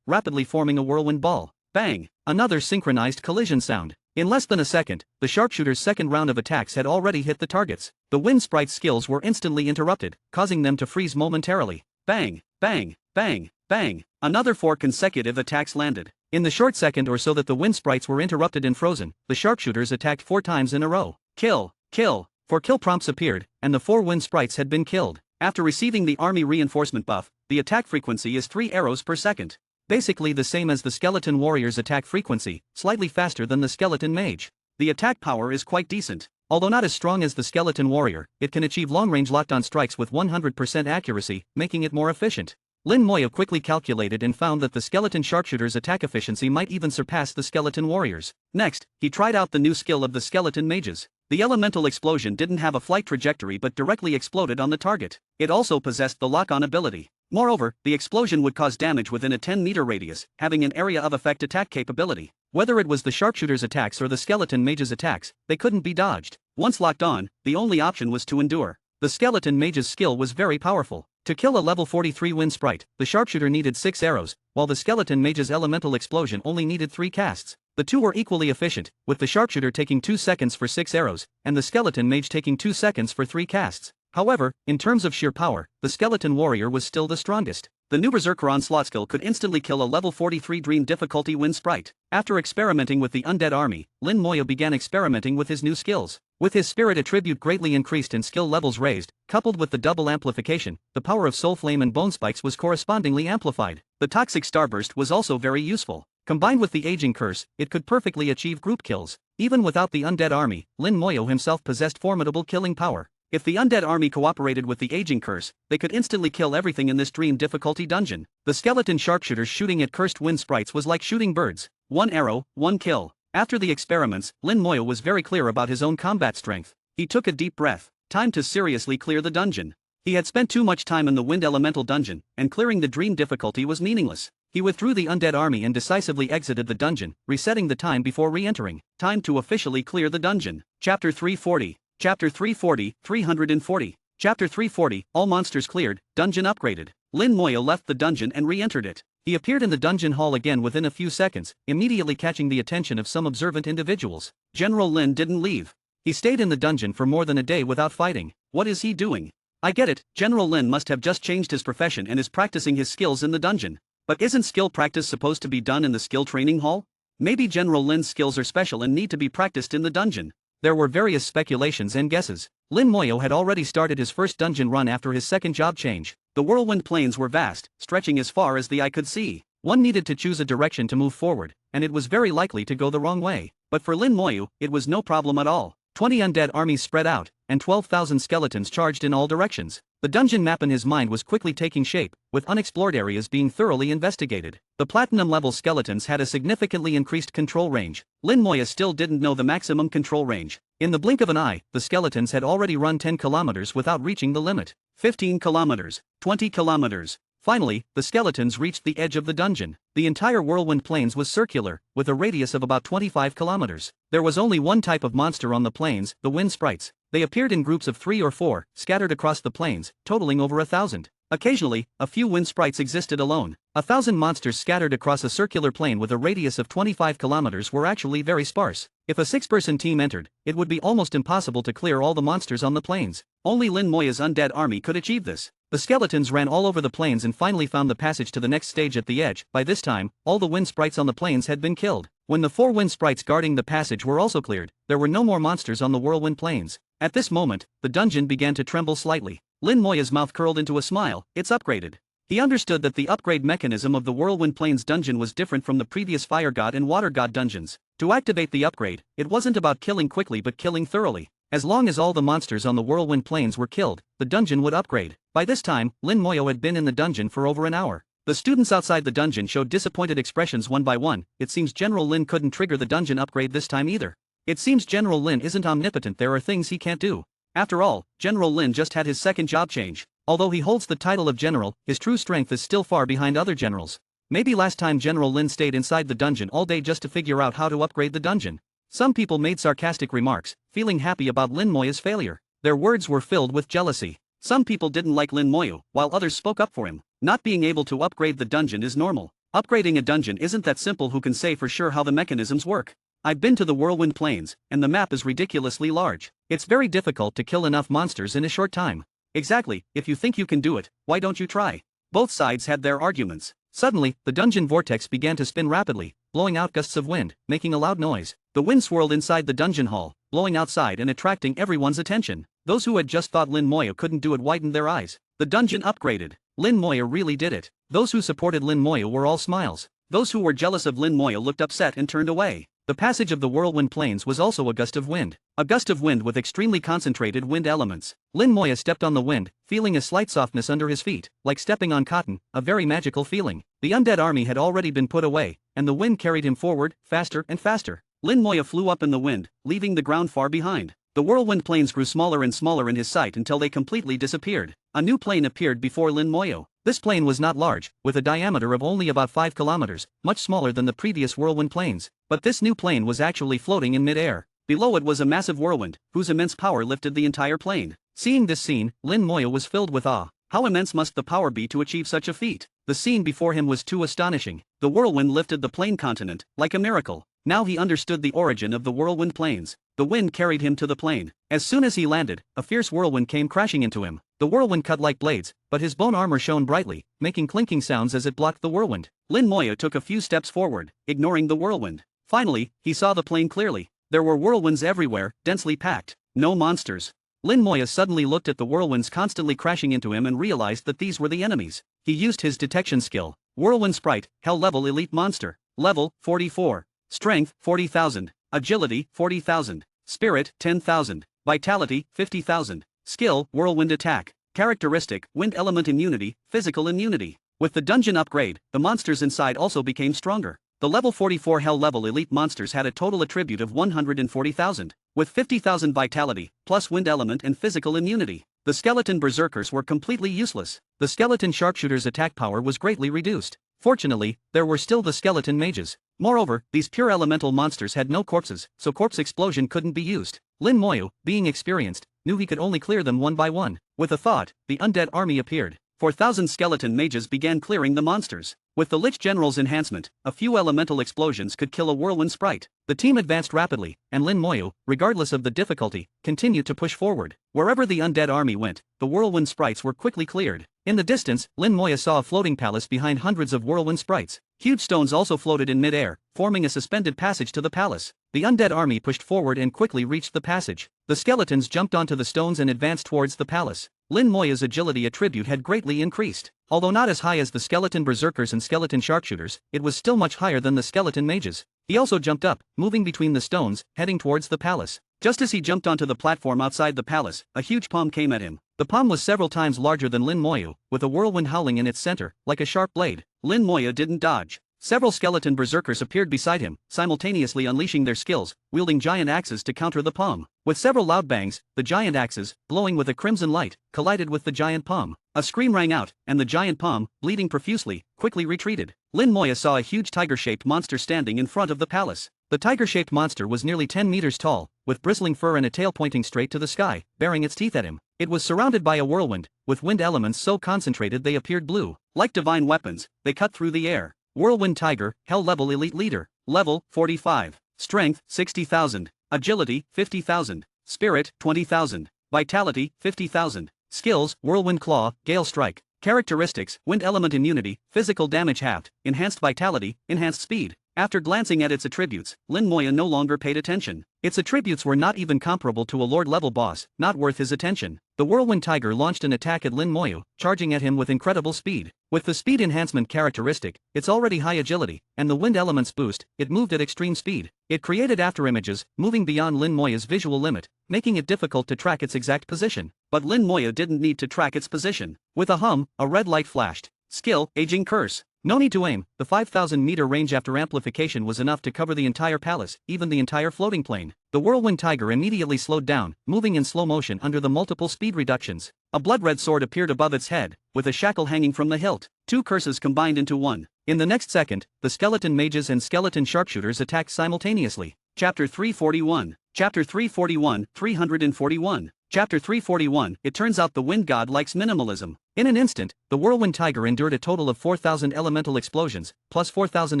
rapidly forming a whirlwind ball. Bang! Another synchronized collision sound. In less than a second, the sharpshooter's second round of attacks had already hit the targets. The wind sprite's skills were instantly interrupted, causing them to freeze momentarily. Bang! Bang! Bang! Bang! Another 4 consecutive attacks landed. In the short second or so that the wind sprites were interrupted and frozen, the sharpshooters attacked 4 times in a row. Kill! Kill! 4 kill prompts appeared, and the 4 wind sprites had been killed. After receiving the army reinforcement buff, the attack frequency is 3 arrows per second. Basically the same as the skeleton warrior's attack frequency, slightly faster than the skeleton mage. The attack power is quite decent. Although not as strong as the skeleton warrior, it can achieve long-range locked-on strikes with 100% accuracy, making it more efficient. Lin Moya quickly calculated and found that the skeleton sharpshooter's attack efficiency might even surpass the skeleton warrior's. Next, he tried out the new skill of the skeleton mages. The elemental explosion didn't have a flight trajectory but directly exploded on the target. It also possessed the lock-on ability. Moreover, the explosion would cause damage within a 10-meter radius, having an area of effect attack capability. Whether it was the sharpshooter's attacks or the skeleton mage's attacks, they couldn't be dodged. Once locked on, the only option was to endure. The skeleton mage's skill was very powerful. To kill a level 43 wind sprite, the sharpshooter needed 6 arrows, while the skeleton mage's elemental explosion only needed 3 casts. The two were equally efficient, with the sharpshooter taking 2 seconds for 6 arrows, and the skeleton mage taking 2 seconds for 3 casts. However, in terms of sheer power, the skeleton warrior was still the strongest. The new Berserker Onslaught skill could instantly kill a level 43 Dream difficulty wind sprite. After experimenting with the undead army, Lin Moya began experimenting with his new skills. With his spirit attribute greatly increased and skill levels raised, coupled with the double amplification, the power of Soul Flame and Bone Spikes was correspondingly amplified. The Toxic Starburst was also very useful. Combined with the Aging Curse, it could perfectly achieve group kills. Even without the undead army, Lin Moya himself possessed formidable killing power. If the undead army cooperated with the Aging Curse, they could instantly kill everything in this Dream difficulty dungeon. The skeleton sharpshooters shooting at cursed wind sprites was like shooting birds. 1 arrow, 1 kill. After the experiments, Lin Moya was very clear about his own combat strength. He took a deep breath. Time to seriously clear the dungeon. He had spent too much time in the Wind Elemental dungeon, and clearing the Dream difficulty was meaningless. He withdrew the undead army and decisively exited the dungeon, resetting the time before re-entering. Time to officially clear the dungeon. Chapter 340. Chapter 340, 340. Chapter 340, all monsters cleared, dungeon upgraded. Lin Moya left the dungeon and re-entered it. He appeared in the dungeon hall again within a few seconds, immediately catching the attention of some observant individuals. General Lin didn't leave. He stayed in the dungeon for more than a day without fighting. What is he doing? I get it, General Lin must have just changed his profession and is practicing his skills in the dungeon. But isn't skill practice supposed to be done in the skill training hall? Maybe General Lin's skills are special and need to be practiced in the dungeon. There were various speculations and guesses. Lin Moya had already started his first dungeon run after his second job change. The whirlwind plains were vast, stretching as far as the eye could see. One needed to choose a direction to move forward, and it was very likely to go the wrong way. But for Lin Moya, it was no problem at all. 20 undead armies spread out, and 12,000 skeletons charged in all directions. The dungeon map in his mind was quickly taking shape, with unexplored areas being thoroughly investigated. The platinum-level skeletons had a significantly increased control range. Lin Moya still didn't know the maximum control range. In the blink of an eye, the skeletons had already run 10 kilometers without reaching the limit. 15 kilometers, 20 kilometers. Finally, the skeletons reached the edge of the dungeon. The entire whirlwind plains was circular, with a radius of about 25 kilometers. There was only one type of monster on the plains, the wind sprites. They appeared in groups of 3 or 4, scattered across the plains, totaling over 1,000. Occasionally, a few wind sprites existed alone. 1,000 monsters scattered across a circular plain with a radius of 25 kilometers were actually very sparse. If a 6-person team entered, it would be almost impossible to clear all the monsters on the plains. Only Lin Moya's undead army could achieve this. The skeletons ran all over the plains and finally found the passage to the next stage at the edge. By this time, all the wind sprites on the plains had been killed. When the 4 wind sprites guarding the passage were also cleared, there were no more monsters on the whirlwind plains. At this moment, the dungeon began to tremble slightly. Lin Moya's mouth curled into a smile. It's upgraded. He understood that the upgrade mechanism of the Whirlwind Plains dungeon was different from the previous Fire God and Water God dungeons. To activate the upgrade, it wasn't about killing quickly but killing thoroughly. As long as all the monsters on the Whirlwind Plains were killed, the dungeon would upgrade. By this time, Lin Moya had been in the dungeon for over an hour. The students outside the dungeon showed disappointed expressions one by one. It seems General Lin couldn't trigger the dungeon upgrade this time either. It seems General Lin isn't omnipotent. There are things he can't do. After all, General Lin just had his second job change. Although he holds the title of general, his true strength is still far behind other generals. Maybe last time General Lin stayed inside the dungeon all day just to figure out how to upgrade the dungeon. Some people made sarcastic remarks, feeling happy about Lin Moya's failure. Their words were filled with jealousy. Some people didn't like Lin Moyu, while others spoke up for him. Not being able to upgrade the dungeon is normal. Upgrading a dungeon isn't that simple. Who can say for sure how the mechanisms work? I've been to the Whirlwind Plains, and the map is ridiculously large. It's very difficult to kill enough monsters in a short time. Exactly, if you think you can do it, why don't you try? Both sides had their arguments. Suddenly, the dungeon vortex began to spin rapidly, blowing out gusts of wind, making a loud noise. The wind swirled inside the dungeon hall, blowing outside and attracting everyone's attention. Those who had just thought Lin Moyu couldn't do it widened their eyes. The dungeon upgraded. Lin Moyu really did it. Those who supported Lin Moyu were all smiles. Those who were jealous of Lin Moyu looked upset and turned away. The passage of the Whirlwind Plains was also a gust of wind. A gust of wind with extremely concentrated wind elements. Lin Moyu stepped on the wind, feeling a slight softness under his feet, like stepping on cotton, a very magical feeling. The undead army had already been put away, and the wind carried him forward, faster and faster. Lin Moyu flew up in the wind, leaving the ground far behind. The Whirlwind Plains grew smaller and smaller in his sight until they completely disappeared. A new plane appeared before Lin Moyu. This plane was not large, with a diameter of only about 5 kilometers, much smaller than the previous Whirlwind Plains. But this new plane was actually floating in mid-air. Below it was a massive whirlwind, whose immense power lifted the entire plane. Seeing this scene, Lin Moyu was filled with awe. How immense must the power be to achieve such a feat? The scene before him was too astonishing. The whirlwind lifted the plane continent, like a miracle. Now he understood the origin of the Whirlwind Plains. The wind carried him to the plane. As soon as he landed, a fierce whirlwind came crashing into him. The whirlwind cut like blades, but his bone armor shone brightly, making clinking sounds as it blocked the whirlwind. Lin Moyu took a few steps forward, ignoring the whirlwind. Finally, he saw the plane clearly. There were whirlwinds everywhere, densely packed. No monsters. Lin Moyu suddenly looked at the whirlwinds constantly crashing into him and realized that these were the enemies. He used his detection skill. Whirlwind Sprite, Hell Level Elite Monster. Level, 44. Strength, 40,000. Agility, 40,000. Spirit, 10,000. Vitality, 50,000. Skill, Whirlwind Attack. Characteristic, Wind Element Immunity, Physical Immunity. With the dungeon upgrade, the monsters inside also became stronger. The level 44 Hell Level Elite monsters had a total attribute of 140,000, with 50,000 vitality, plus wind element and physical immunity. The skeleton berserkers were completely useless. The skeleton sharpshooters' attack power was greatly reduced. Fortunately, there were still the skeleton mages. Moreover, these pure elemental monsters had no corpses, so corpse explosion couldn't be used. Lin Moyu, being experienced, knew he could only clear them one by one. With a thought, the undead army appeared. 4,000 skeleton mages began clearing the monsters. With the Lich General's enhancement, a few elemental explosions could kill a whirlwind sprite. The team advanced rapidly, and Lin Moyu, regardless of the difficulty, continued to push forward. Wherever the undead army went, the whirlwind sprites were quickly cleared. In the distance, Lin Moyu saw a floating palace behind hundreds of whirlwind sprites. Huge stones also floated in mid-air, forming a suspended passage to the palace. The undead army pushed forward and quickly reached the passage. The skeletons jumped onto the stones and advanced towards the palace. Lin Moyu's agility attribute had greatly increased. Although not as high as the skeleton berserkers and skeleton sharpshooters, it was still much higher than the skeleton mages. He also jumped up, moving between the stones, heading towards the palace. Just as he jumped onto the platform outside the palace, a huge palm came at him. The palm was several times larger than Lin Moyu, with a whirlwind howling in its center, like a sharp blade. Lin Moyu didn't dodge. Several skeleton berserkers appeared beside him, simultaneously unleashing their skills, wielding giant axes to counter the palm. With several loud bangs, the giant axes, glowing with a crimson light, collided with the giant palm. A scream rang out, and the giant palm, bleeding profusely, quickly retreated. Lin Moyu saw a huge tiger-shaped monster standing in front of the palace. The tiger-shaped monster was nearly 10 meters tall, with bristling fur and a tail pointing straight to the sky, baring its teeth at him. It was surrounded by a whirlwind, with wind elements so concentrated they appeared blue. Like divine weapons, they cut through the air. Whirlwind Tiger, Hell Level Elite Leader. Level, 45. Strength, 60,000. Agility, 50,000. Spirit, 20,000. Vitality, 50,000. Skills, Whirlwind Claw, Gale Strike. Characteristics, Wind Element Immunity, Physical Damage Halved, Enhanced Vitality, Enhanced Speed. After glancing at its attributes, Lin Moyu no longer paid attention. Its attributes were not even comparable to a Lord-level boss, not worth his attention. The Whirlwind Tiger launched an attack at Lin Moyu, charging at him with incredible speed. With the speed enhancement characteristic, its already high agility, and the wind element's boost, it moved at extreme speed. It created afterimages, moving beyond Lin Moyu's visual limit, making it difficult to track its exact position. But Lin Moyu didn't need to track its position. With a hum, a red light flashed. Skill, Aging Curse. No need to aim, the 5,000-meter range after amplification was enough to cover the entire palace, even the entire floating plane. The Whirlwind Tiger immediately slowed down, moving in slow motion under the multiple speed reductions. A blood-red sword appeared above its head, with a shackle hanging from the hilt. Two curses combined into one. In the next second, the skeleton mages and skeleton sharpshooters attacked simultaneously. Chapter 341. Chapter 341, 341. Chapter 341, It turns out the wind god likes minimalism. In an instant, the whirlwind tiger endured a total of 4,000 elemental explosions, plus 4,000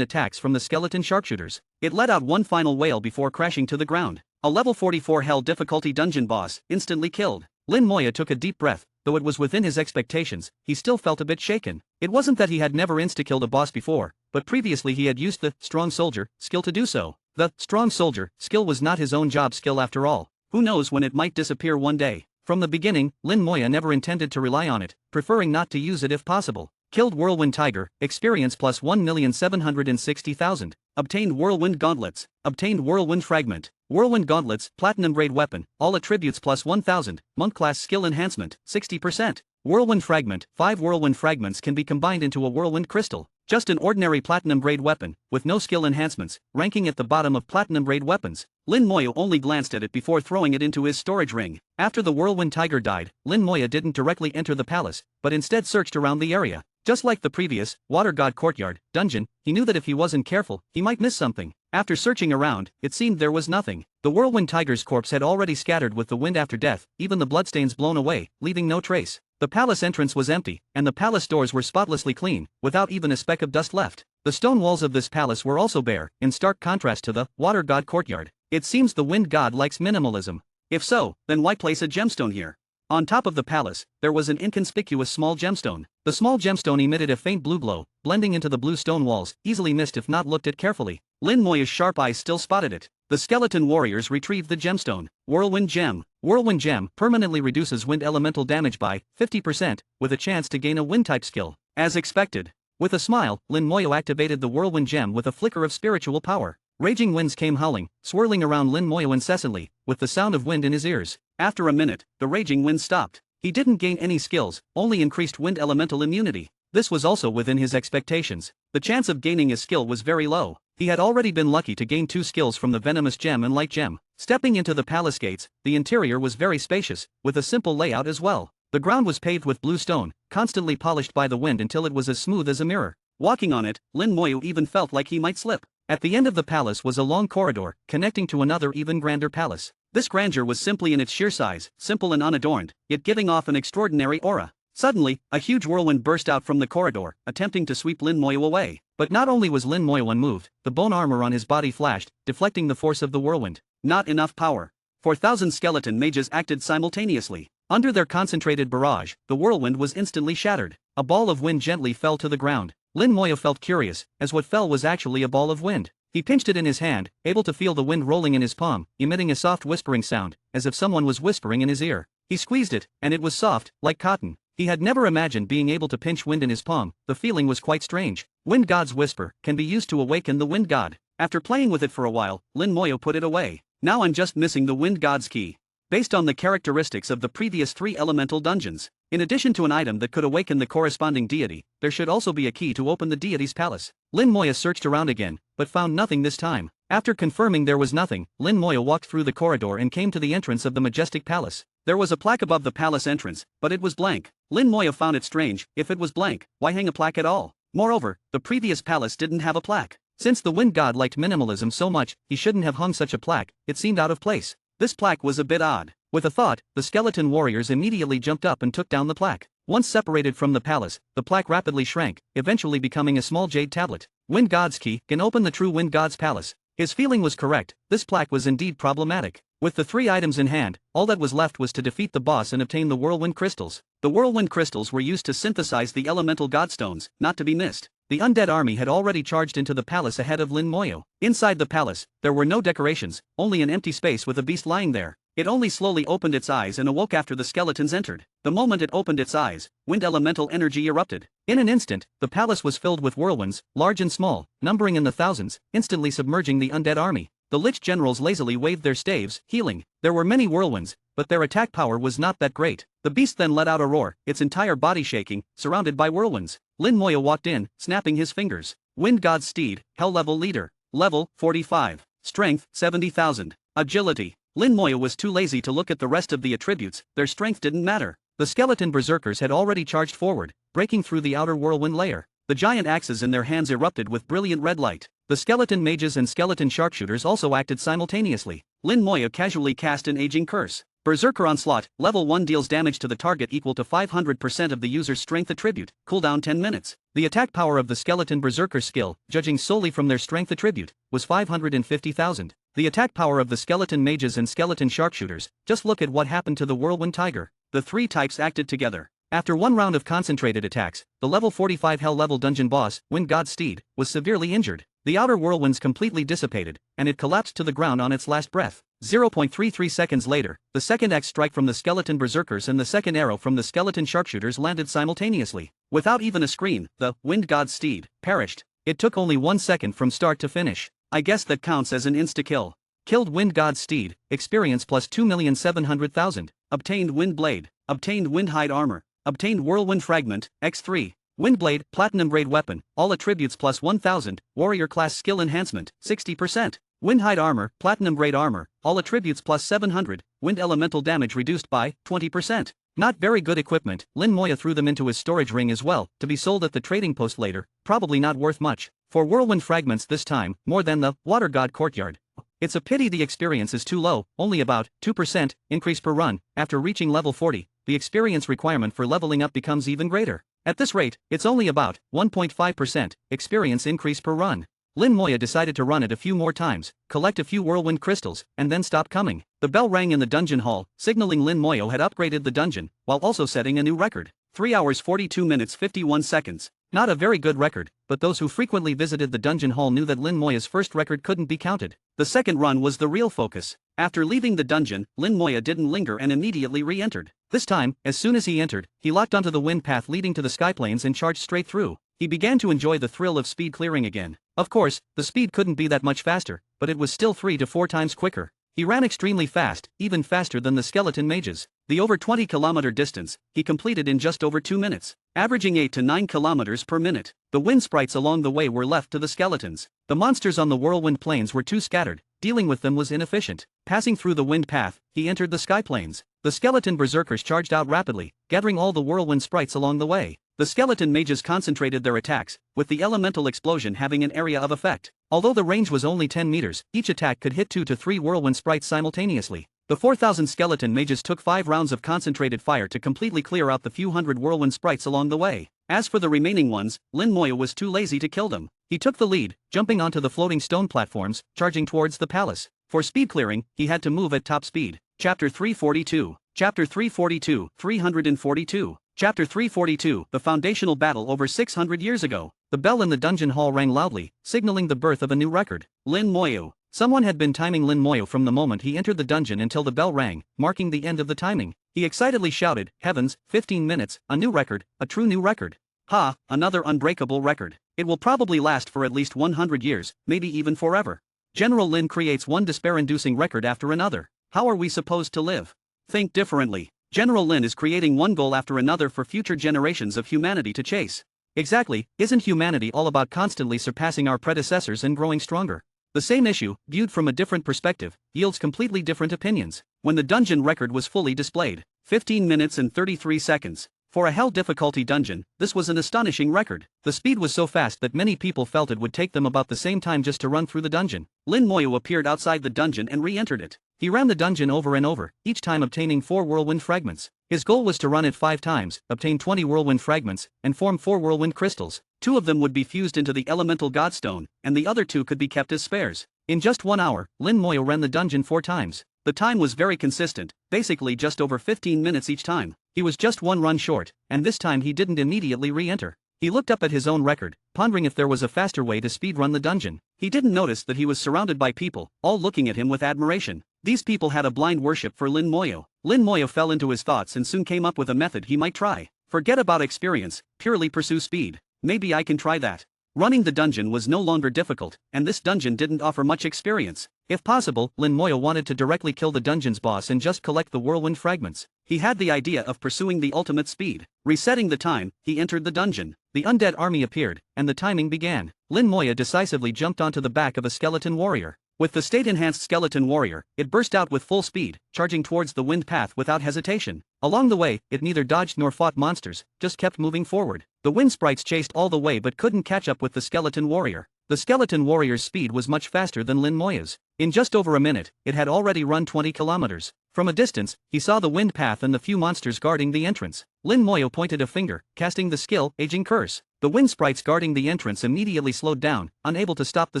attacks from the skeleton sharpshooters. It let out one final wail before crashing to the ground. A level 44 hell difficulty dungeon boss, instantly killed. Lin Moya took a deep breath. Though it was within his expectations, he still felt a bit shaken. It wasn't that he had never insta-killed a boss before, but previously he had used the strong soldier skill to do so. The strong soldier skill was not his own job skill after all. Who knows when it might disappear one day. From the beginning, Lin Moya never intended to rely on it, preferring not to use it if possible. Killed Whirlwind Tiger, experience plus 1,760,000. Obtained Whirlwind Gauntlets. Obtained Whirlwind Fragment. Whirlwind Gauntlets, Platinum Grade Weapon, all attributes plus 1,000. Monk Class Skill Enhancement, 60%. Whirlwind Fragment, 5 Whirlwind Fragments can be combined into a Whirlwind Crystal. Just an ordinary Platinum Grade Weapon, with no skill enhancements, ranking at the bottom of Platinum Grade Weapons. Lin Moya only glanced at it before throwing it into his storage ring. After the Whirlwind Tiger died, Lin Moya didn't directly enter the palace, but instead searched around the area. Just like the previous, Water God Courtyard, dungeon, he knew that if he wasn't careful, he might miss something. After searching around, it seemed there was nothing. The Whirlwind Tiger's corpse had already scattered with the wind after death, even the bloodstains blown away, leaving no trace. The palace entrance was empty, and the palace doors were spotlessly clean, without even a speck of dust left. The stone walls of this palace were also bare, in stark contrast to the Water God Courtyard. It seems the wind god likes minimalism. If so, then why place a gemstone here? On top of the palace, there was an inconspicuous small gemstone. The small gemstone emitted a faint blue glow, blending into the blue stone walls, easily missed if not looked at carefully. Lin Moya's sharp eyes still spotted it. The skeleton warriors retrieved the gemstone. Whirlwind Gem. Whirlwind Gem permanently reduces wind elemental damage by 50%, with a chance to gain a wind-type skill. As expected. With a smile, Lin Moya activated the Whirlwind Gem with a flicker of spiritual power. Raging winds came howling, swirling around Lin Moya incessantly, with the sound of wind in his ears. After a minute, the raging wind stopped. He didn't gain any skills, only increased wind elemental immunity. This was also within his expectations. The chance of gaining a skill was very low. He had already been lucky to gain 2 skills from the Venomous Gem and Light Gem. Stepping into the palace gates, the interior was very spacious, with a simple layout as well. The ground was paved with blue stone, constantly polished by the wind until it was as smooth as a mirror. Walking on it, Lin Moya even felt like he might slip. At the end of the palace was a long corridor, connecting to another even grander palace. This grandeur was simply in its sheer size, simple and unadorned, yet giving off an extraordinary aura. Suddenly, a huge whirlwind burst out from the corridor, attempting to sweep Lin Moya away. But not only was Lin Moya unmoved, the bone armor on his body flashed, deflecting the force of the whirlwind. Not enough power. 4,000 skeleton mages acted simultaneously. Under their concentrated barrage, the whirlwind was instantly shattered. A ball of wind gently fell to the ground. Lin Moya felt curious, as what fell was actually a ball of wind. He pinched it in his hand, able to feel the wind rolling in his palm, emitting a soft whispering sound, as if someone was whispering in his ear. He squeezed it, and it was soft, like cotton. He had never imagined being able to pinch wind in his palm. The feeling was quite strange. Wind God's Whisper can be used to awaken the wind god. After playing with it for a while, Lin Moya put it away. Now I'm just missing the wind god's key. Based on the characteristics of the previous 3 elemental dungeons, in addition to an item that could awaken the corresponding deity, there should also be a key to open the deity's palace. Lin Moya searched around again, but found nothing this time. After confirming there was nothing, Lin Moya walked through the corridor and came to the entrance of the majestic palace. There was a plaque above the palace entrance, but it was blank. Lin Moya found it strange. If it was blank, why hang a plaque at all? Moreover, the previous palace didn't have a plaque. Since the wind god liked minimalism so much, he shouldn't have hung such a plaque. It seemed out of place. This plaque was a bit odd. With a thought, the skeleton warriors immediately jumped up and took down the plaque. Once separated from the palace, the plaque rapidly shrank, eventually becoming a small jade tablet. Wind God's key can open the true Wind God's palace. His feeling was correct. This plaque was indeed problematic. With the 3 items in hand, all that was left was to defeat the boss and obtain the Whirlwind Crystals. The Whirlwind Crystals were used to synthesize the elemental godstones, not to be missed. The undead army had already charged into the palace ahead of Lin Moya. Inside the palace, there were no decorations, only an empty space with a beast lying there. It only slowly opened its eyes and awoke after the skeletons entered. The moment it opened its eyes, wind elemental energy erupted. In an instant, the palace was filled with whirlwinds, large and small, numbering in the thousands, instantly submerging the undead army. The Lich generals lazily waved their staves, healing. There were many whirlwinds, but their attack power was not that great. The beast then let out a roar, its entire body shaking, surrounded by whirlwinds. Lin Moya walked in, snapping his fingers. Wind God's Steed, Hell Level Leader. Level 45. Strength 70,000. Agility. Lin Moya was too lazy to look at the rest of the attributes. Their strength didn't matter. The skeleton berserkers had already charged forward, breaking through the outer whirlwind layer. The giant axes in their hands erupted with brilliant red light. The skeleton mages and skeleton sharpshooters also acted simultaneously. Lin Moya casually cast an aging curse. Berserker Onslaught, level 1 deals damage to the target equal to 500% of the user's strength attribute, cooldown 10 minutes. The attack power of the Skeleton Berserker skill, judging solely from their strength attribute, was 550,000. The attack power of the Skeleton Mages and Skeleton Sharpshooters, just look at what happened to the Whirlwind Tiger. The three types acted together. After one round of concentrated attacks, the level 45 Hell level dungeon boss, Wind God Steed, was severely injured. The outer whirlwinds completely dissipated, and it collapsed to the ground on its last breath. 0.33 seconds later, the second X strike from the Skeleton Berserkers and the second arrow from the Skeleton Sharpshooters landed simultaneously. Without even a scream, the Wind God Steed perished. It took only 1 second from start to finish. I guess that counts as an insta-kill. Killed Wind God Steed, experience plus 2,700,000. Obtained Wind Blade, obtained Wind Hide Armor, obtained Whirlwind Fragment, X3. Windblade, Platinum Grade Weapon, all attributes plus 1000, Warrior Class Skill Enhancement, 60%. Windhide Armor, Platinum Grade Armor, all attributes plus 700, Wind Elemental Damage reduced by 20%. Not very good equipment. Lin Moya threw them into his storage ring as well, to be sold at the trading post later, probably not worth much. For Whirlwind Fragments this time, more than the Water God Courtyard. It's a pity the experience is too low, only about 2% increase per run. After reaching level 40, the experience requirement for leveling up becomes even greater. At this rate, it's only about 1.5% experience increase per run. Lin Moya decided to run it a few more times, collect a few whirlwind crystals, and then stop coming. The bell rang in the dungeon hall, signaling Lin Moya had upgraded the dungeon, while also setting a new record. 3 hours 42 minutes 51 seconds. Not a very good record, but those who frequently visited the dungeon hall knew that Lin Moya's first record couldn't be counted. The second run was the real focus. After leaving the dungeon, Lin Moya didn't linger and immediately re-entered. This time, as soon as he entered, he locked onto the wind path leading to the skyplanes and charged straight through. He began to enjoy the thrill of speed clearing again. Of course, the speed couldn't be that much faster, but it was still 3 to 4 times quicker. He ran extremely fast, even faster than the skeleton mages. The over 20-kilometer distance, he completed in just over 2 minutes, averaging 8 to 9 kilometers per minute. The wind sprites along the way were left to the skeletons. The monsters on the whirlwind plains were too scattered, dealing with them was inefficient. Passing through the wind path, he entered the sky plains. The skeleton berserkers charged out rapidly, gathering all the whirlwind sprites along the way. The skeleton mages concentrated their attacks, with the elemental explosion having an area of effect. Although the range was only 10 meters, each attack could hit 2 to 3 whirlwind sprites simultaneously. The 4,000 skeleton mages took 5 rounds of concentrated fire to completely clear out the few hundred whirlwind sprites along the way. As for the remaining ones, Lin Moya was too lazy to kill them. He took the lead, jumping onto the floating stone platforms, charging towards the palace. For speed clearing, he had to move at top speed. Chapter 342. Chapter 342, 342. Chapter 342, the foundational battle over 600 years ago. The bell in the dungeon hall rang loudly, signaling the birth of a new record. Lin Moya. Someone had been timing Lin Moya from the moment he entered the dungeon until the bell rang, marking the end of the timing. He excitedly shouted, "Heavens, 15 minutes, a new record, a true new record. Ha, another unbreakable record. It will probably last for at least 100 years, maybe even forever." General Lin creates one despair-inducing record after another. How are we supposed to live? Think differently. General Lin is creating one goal after another for future generations of humanity to chase. Exactly, isn't humanity all about constantly surpassing our predecessors and growing stronger? The same issue, viewed from a different perspective, yields completely different opinions. When the dungeon record was fully displayed, 15 minutes and 33 seconds. For a hell difficulty dungeon, this was an astonishing record. The speed was so fast that many people felt it would take them about the same time just to run through the dungeon. Lin Moya appeared outside the dungeon and re-entered it. He ran the dungeon over and over, each time obtaining 4 whirlwind fragments. His goal was to run it 5 times, obtain 20 whirlwind fragments, and form 4 whirlwind crystals. 2 of them would be fused into the elemental godstone, and the other 2 could be kept as spares. In just 1 hour, Lin Moya ran the dungeon 4 times. The time was very consistent, basically just over 15 minutes each time. He was just 1 run short, and this time he didn't immediately re-enter. He looked up at his own record, pondering if there was a faster way to speedrun the dungeon. He didn't notice that he was surrounded by people, all looking at him with admiration. These people had a blind worship for Lin Moya. Lin Moya fell into his thoughts and soon came up with a method he might try. Forget about experience, purely pursue speed. Maybe I can try that. Running the dungeon was no longer difficult, and this dungeon didn't offer much experience. If possible, Lin Moya wanted to directly kill the dungeon's boss and just collect the whirlwind fragments. He had the idea of pursuing the ultimate speed. Resetting the time, he entered the dungeon. The undead army appeared, and the timing began. Lin Moya decisively jumped onto the back of a skeleton warrior. With the state-enhanced skeleton warrior, it burst out with full speed, charging towards the wind path without hesitation. Along the way, it neither dodged nor fought monsters, just kept moving forward. The wind sprites chased all the way but couldn't catch up with the skeleton warrior. The skeleton warrior's speed was much faster than Lin Moya's. In just over a minute, it had already run 20 kilometers. From a distance, he saw the wind path and the few monsters guarding the entrance. Lin Moyo pointed a finger, casting the skill, Aging Curse. The wind sprites guarding the entrance immediately slowed down, unable to stop the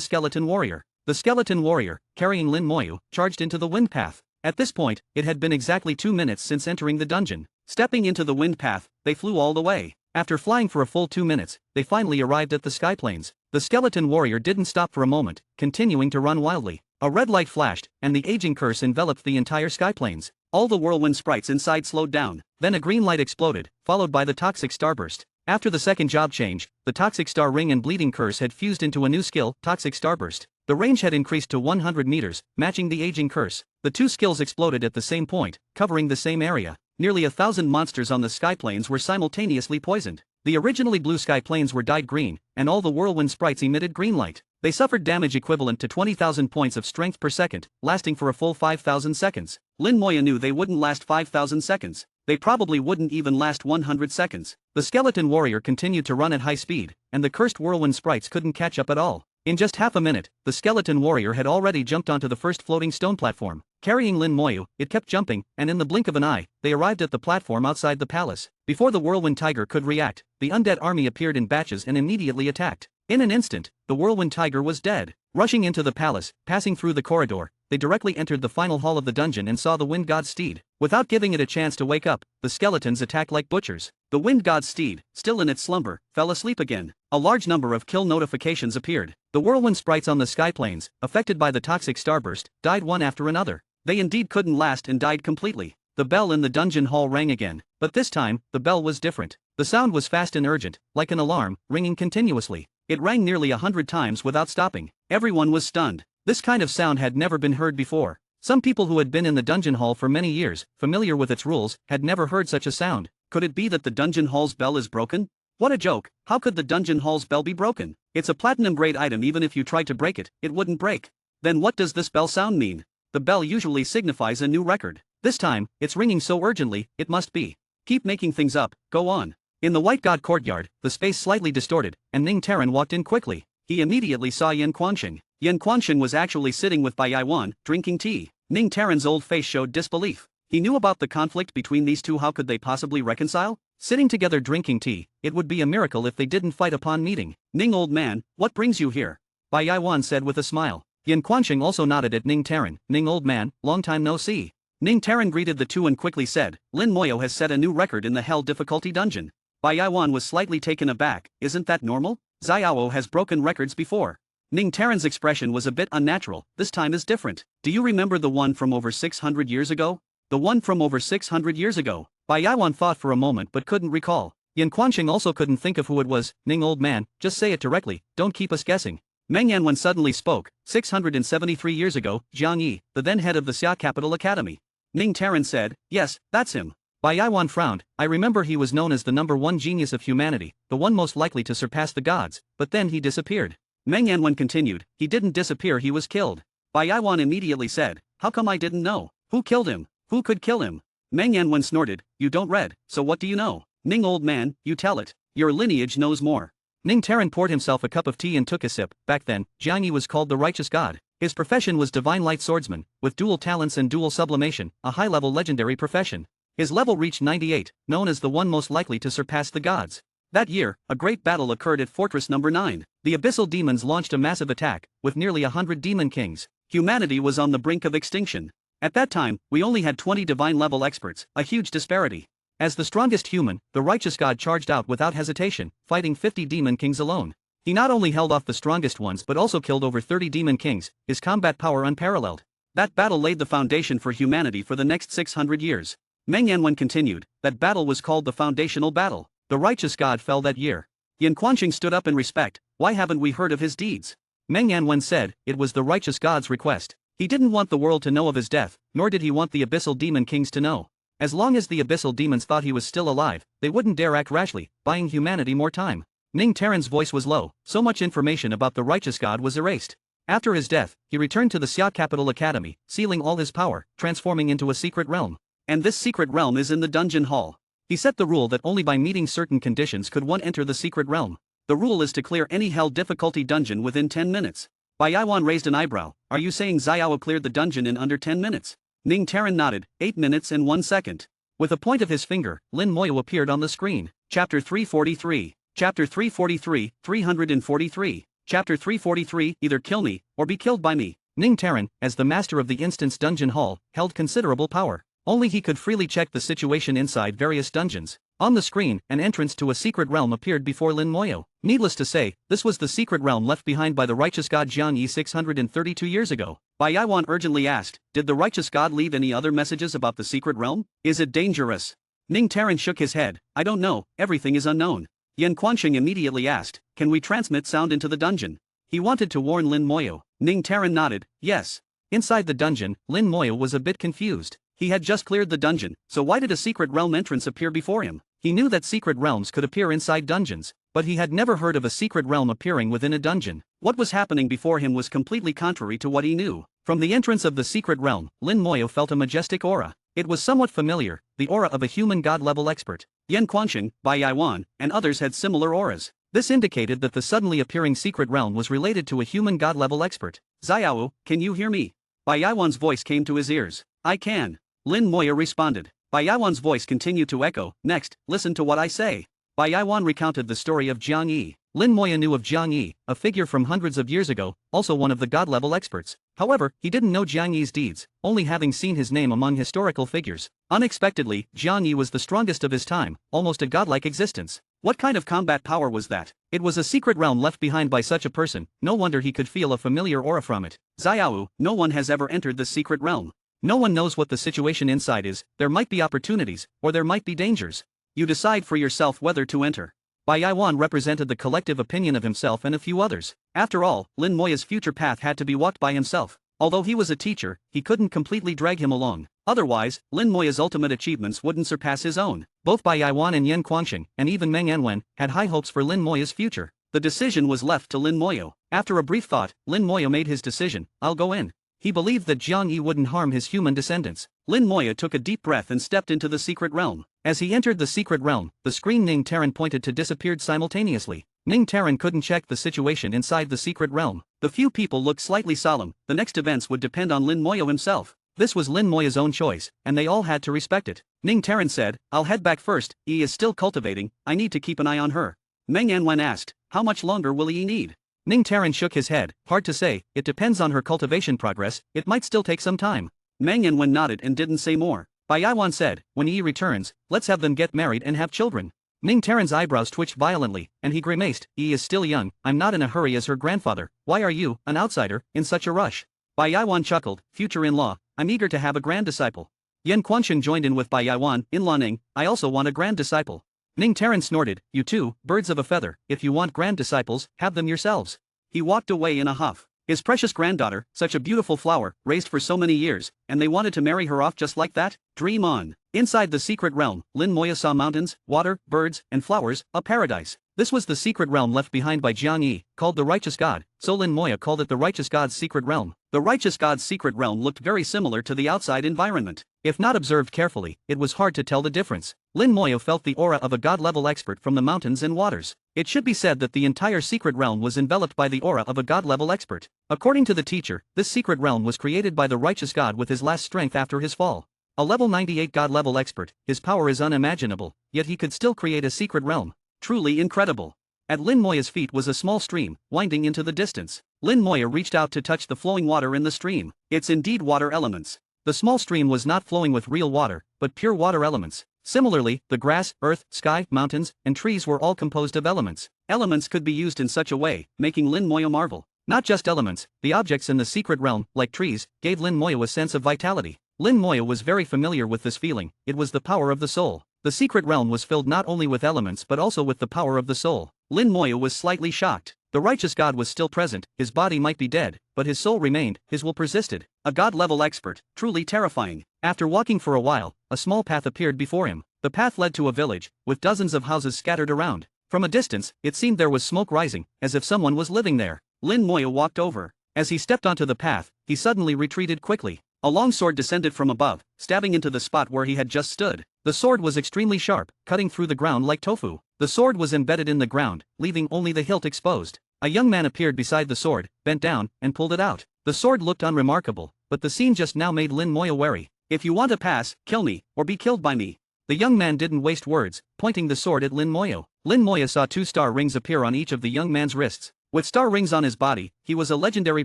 skeleton warrior. The skeleton warrior, carrying Lin Moyo, charged into the wind path. At this point, it had been exactly 2 minutes since entering the dungeon. Stepping into the wind path, they flew all the way. After flying for a full 2 minutes, they finally arrived at the skyplanes. The skeleton warrior didn't stop for a moment, continuing to run wildly. A red light flashed, and the aging curse enveloped the entire skyplanes. All the whirlwind sprites inside slowed down. Then a green light exploded, followed by the toxic starburst. After the second job change, the toxic star ring and bleeding curse had fused into a new skill, toxic starburst. The range had increased to 100 meters, matching the aging curse. The two skills exploded at the same point, covering the same area. Nearly 1,000 monsters on the skyplanes were simultaneously poisoned. The originally blue skyplanes were dyed green, and all the whirlwind sprites emitted green light. They suffered damage equivalent to 20,000 points of strength per second, lasting for a full 5,000 seconds. Lin Moya knew they wouldn't last 5,000 seconds. They probably wouldn't even last 100 seconds. The skeleton warrior continued to run at high speed, and the cursed whirlwind sprites couldn't catch up at all. In just half a minute, the skeleton warrior had already jumped onto the first floating stone platform. Carrying Lin Moyu, it kept jumping, and in the blink of an eye, they arrived at the platform outside the palace. Before the whirlwind tiger could react, the undead army appeared in batches and immediately attacked. In an instant, the whirlwind tiger was dead. Rushing into the palace, passing through the corridor, they directly entered the final hall of the dungeon and saw the wind god's steed. Without giving it a chance to wake up, the skeletons attacked like butchers. The wind god's steed, still in its slumber, fell asleep again. A large number of kill notifications appeared. The whirlwind sprites on the skyplanes, affected by the toxic starburst, died one after another. They indeed couldn't last and died completely. The bell in the dungeon hall rang again, but this time, the bell was different. The sound was fast and urgent, like an alarm, ringing continuously. It rang nearly 100 times without stopping. Everyone was stunned. This kind of sound had never been heard before. Some people who had been in the dungeon hall for many years, familiar with its rules, had never heard such a sound. Could it be that the dungeon hall's bell is broken? What a joke! How could the dungeon hall's bell be broken? It's a platinum grade item. Even if you tried to break it, it wouldn't break. Then what does this bell sound mean? The bell usually signifies a new record. This time, it's ringing so urgently, it must be. Keep making things up, go on. In the White God courtyard, the space slightly distorted, and Ning Taran walked in quickly. He immediately saw Yan Quanxing. Yan Quanxing was actually sitting with Bai Yaiwan, drinking tea. Ning Taran's old face showed disbelief. He knew about the conflict between these two. How could they possibly reconcile? Sitting together drinking tea, it would be a miracle if they didn't fight upon meeting. Ning, old man, what brings you here? Bai Yaiwan said with a smile. Yan Quanxing also nodded at Ning Taran. Ning, old man, long time no see. Ning Taran greeted the two and quickly said, Lin Moyo has set a new record in the Hell difficulty dungeon. Bai Yaiwan was slightly taken aback. Isn't that normal? Xiao has broken records before. Ning Taran's expression was a bit unnatural. This time is different. Do you remember the one from over 600 years ago? The one from over 600 years ago. Bai Yaiwan thought for a moment but couldn't recall. Yan Quanxing also couldn't think of who it was. Ning, old man, just say it directly, don't keep us guessing. Meng Yanwen suddenly spoke. 673 years ago, Jiang Yi, the then head of the Xia Capital Academy. Ning Taran said, yes, that's him. Bai Yaiwan frowned. I remember he was known as the #1 genius of humanity, the one most likely to surpass the gods, but then he disappeared. Meng Yanwen continued, he didn't disappear, he was killed. Bai Yaiwan immediately said, how come I didn't know? Who killed him? Who could kill him? Meng Yanwen snorted, you don't read, so what do you know? Ning, old man, you tell it. Your lineage knows more. Ning Taran poured himself a cup of tea and took a sip. Back then, Jiang Yi was called the righteous god. His profession was divine light swordsman, with dual talents and dual sublimation, a high-level legendary profession. His level reached 98, known as the one most likely to surpass the gods. That year, a great battle occurred at Fortress No. 9. The abyssal demons launched a massive attack, with nearly 100 demon kings. Humanity was on the brink of extinction. At that time, we only had 20 divine-level experts, a huge disparity. As the strongest human, the righteous god charged out without hesitation, fighting 50 demon kings alone. He not only held off the strongest ones but also killed over 30 demon kings, his combat power unparalleled. That battle laid the foundation for humanity for the next 600 years. Meng Yanwen continued, that battle was called the Foundational Battle. The righteous god fell that year. Yan Quanxing stood up in respect. Why haven't we heard of his deeds? Meng Yanwen said, it was the righteous god's request. He didn't want the world to know of his death, nor did he want the abyssal demon kings to know. As long as the abyssal demons thought he was still alive, they wouldn't dare act rashly, buying humanity more time. Ning Taran's voice was low, so much information about the righteous god was erased. After his death, he returned to the Xia Capital Academy, sealing all his power, transforming into a secret realm. And this secret realm is in the dungeon hall. He set the rule that only by meeting certain conditions could one enter the secret realm. The rule is to clear any hell difficulty dungeon within 10 minutes. Bai Yaiwan raised an eyebrow. Are you saying Xiao cleared the dungeon in under 10 minutes? Ning Taran nodded, 8 minutes and 1 second. With a point of his finger, Lin Moyo appeared on the screen. Chapter 343. Chapter 343, 343. Chapter 343, either kill me, or be killed by me. Ning Taran, as the master of the Instance Dungeon Hall, held considerable power. Only he could freely check the situation inside various dungeons. On the screen, an entrance to a secret realm appeared before Lin Moyo. Needless to say, this was the secret realm left behind by the righteous god Jiang Yi 632 years ago. Bai Yaiwan urgently asked, did the righteous god leave any other messages about the secret realm? Is it dangerous? Ning Taran shook his head, I don't know, everything is unknown. Yan Quanxing immediately asked, can we transmit sound into the dungeon? He wanted to warn Lin Moyo. Ning Taran nodded, yes. Inside the dungeon, Lin Moyo was a bit confused. He had just cleared the dungeon, so why did a secret realm entrance appear before him? He knew that secret realms could appear inside dungeons, but he had never heard of a secret realm appearing within a dungeon. What was happening before him was completely contrary to what he knew. From the entrance of the secret realm, Lin Moyo felt a majestic aura. It was somewhat familiar, the aura of a human god-level expert. Yan Quanxing, Bai Yaiwan, and others had similar auras. This indicated that the suddenly appearing secret realm was related to a human god-level expert. Xiao, can you hear me? Bai Yaiwan's voice came to his ears. I can. Lin Moyo responded. Bai Yaiwan's voice continued to echo, next, listen to what I say. Bai Yaiwan recounted the story of Jiang Yi. Lin Moyo knew of Jiang Yi, a figure from hundreds of years ago, also one of the god-level experts. However, he didn't know Jiang Yi's deeds, only having seen his name among historical figures. Unexpectedly, Jiang Yi was the strongest of his time, almost a godlike existence. What kind of combat power was that? It was a secret realm left behind by such a person, no wonder he could feel a familiar aura from it. Xiao, no one has ever entered the secret realm. No one knows what the situation inside is, there might be opportunities, or there might be dangers. You decide for yourself whether to enter. Bai Yaiwan represented the collective opinion of himself and a few others. After all, Lin Moyo's future path had to be walked by himself. Although he was a teacher, he couldn't completely drag him along. Otherwise, Lin Moyo's ultimate achievements wouldn't surpass his own. Both Bai Yaiwan and Yan Quanxing, and even Meng Anwen, had high hopes for Lin Moyo's future. The decision was left to Lin Moyo. After a brief thought, Lin Moyo made his decision, I'll go in. He believed that Jiang Yi wouldn't harm his human descendants. Lin Moyo took a deep breath and stepped into the secret realm. As he entered the secret realm, the screen Ning Taran pointed to disappeared simultaneously. Ning Taran couldn't check the situation inside the secret realm. The few people looked slightly solemn, the next events would depend on Lin Moyo himself. This was Lin Moyo's own choice, and they all had to respect it. Ning Taran said, I'll head back first, Yi is still cultivating, I need to keep an eye on her. Meng Anwen asked, how much longer will Yi need? Ning Taran shook his head, hard to say, it depends on her cultivation progress, it might still take some time. Meng Anwen nodded and didn't say more. Bai Yaiwan said, when Yi returns, let's have them get married and have children. Ning Taran's eyebrows twitched violently, and he grimaced, Yi is still young, I'm not in a hurry as her grandfather, why are you, an outsider, in such a rush? Bai Yaiwan chuckled, future-in-law, I'm eager to have a grand-disciple. Yan Quanxing joined in with Bai Yaiwan, in-law Ning, I also want a grand-disciple. Ning Taran snorted, you two, birds of a feather, if you want grand-disciples, have them yourselves. He walked away in a huff. His precious granddaughter, such a beautiful flower, raised for so many years, and they wanted to marry her off just like that? Dream on. Inside the secret realm, Lin Moyo saw mountains, water, birds, and flowers, a paradise. This was the secret realm left behind by Jiang Yi, called the Righteous God, so Lin Moyo called it the Righteous God's secret realm. The Righteous God's secret realm looked very similar to the outside environment. If not observed carefully, it was hard to tell the difference. Lin Moyo felt the aura of a god-level expert from the mountains and waters. It should be said that the entire secret realm was enveloped by the aura of a god-level expert. According to the teacher, this secret realm was created by the Righteous God with his last strength after his fall. A level 98 god-level expert, his power is unimaginable, yet he could still create a secret realm. Truly incredible. At Lin Moyo's feet was a small stream, winding into the distance. Lin Moyo reached out to touch the flowing water in the stream. It's indeed water elements. The small stream was not flowing with real water, but pure water elements. Similarly, the grass, earth, sky, mountains, and trees were all composed of elements. Elements could be used in such a way, making Lin Moyo marvel. Not just elements, the objects in the secret realm, like trees, gave Lin Moyo a sense of vitality. Lin Moyo was very familiar with this feeling, it was the power of the soul. The secret realm was filled not only with elements but also with the power of the soul. Lin Moyo was slightly shocked. The Righteous God was still present, his body might be dead, but his soul remained, his will persisted. A god-level expert, truly terrifying. After walking for a while, a small path appeared before him. The path led to a village, with dozens of houses scattered around. From a distance, it seemed there was smoke rising, as if someone was living there. Lin Moyo walked over. As he stepped onto the path, he suddenly retreated quickly. A long sword descended from above, stabbing into the spot where he had just stood. The sword was extremely sharp, cutting through the ground like tofu. The sword was embedded in the ground, leaving only the hilt exposed. A young man appeared beside the sword, bent down, and pulled it out. The sword looked unremarkable, but the scene just now made Lin Moya wary. If you want to pass, kill me, or be killed by me. The young man didn't waste words, pointing the sword at Lin Moya. Lin Moya saw 2 star rings appear on each of the young man's wrists. With star rings on his body, he was a legendary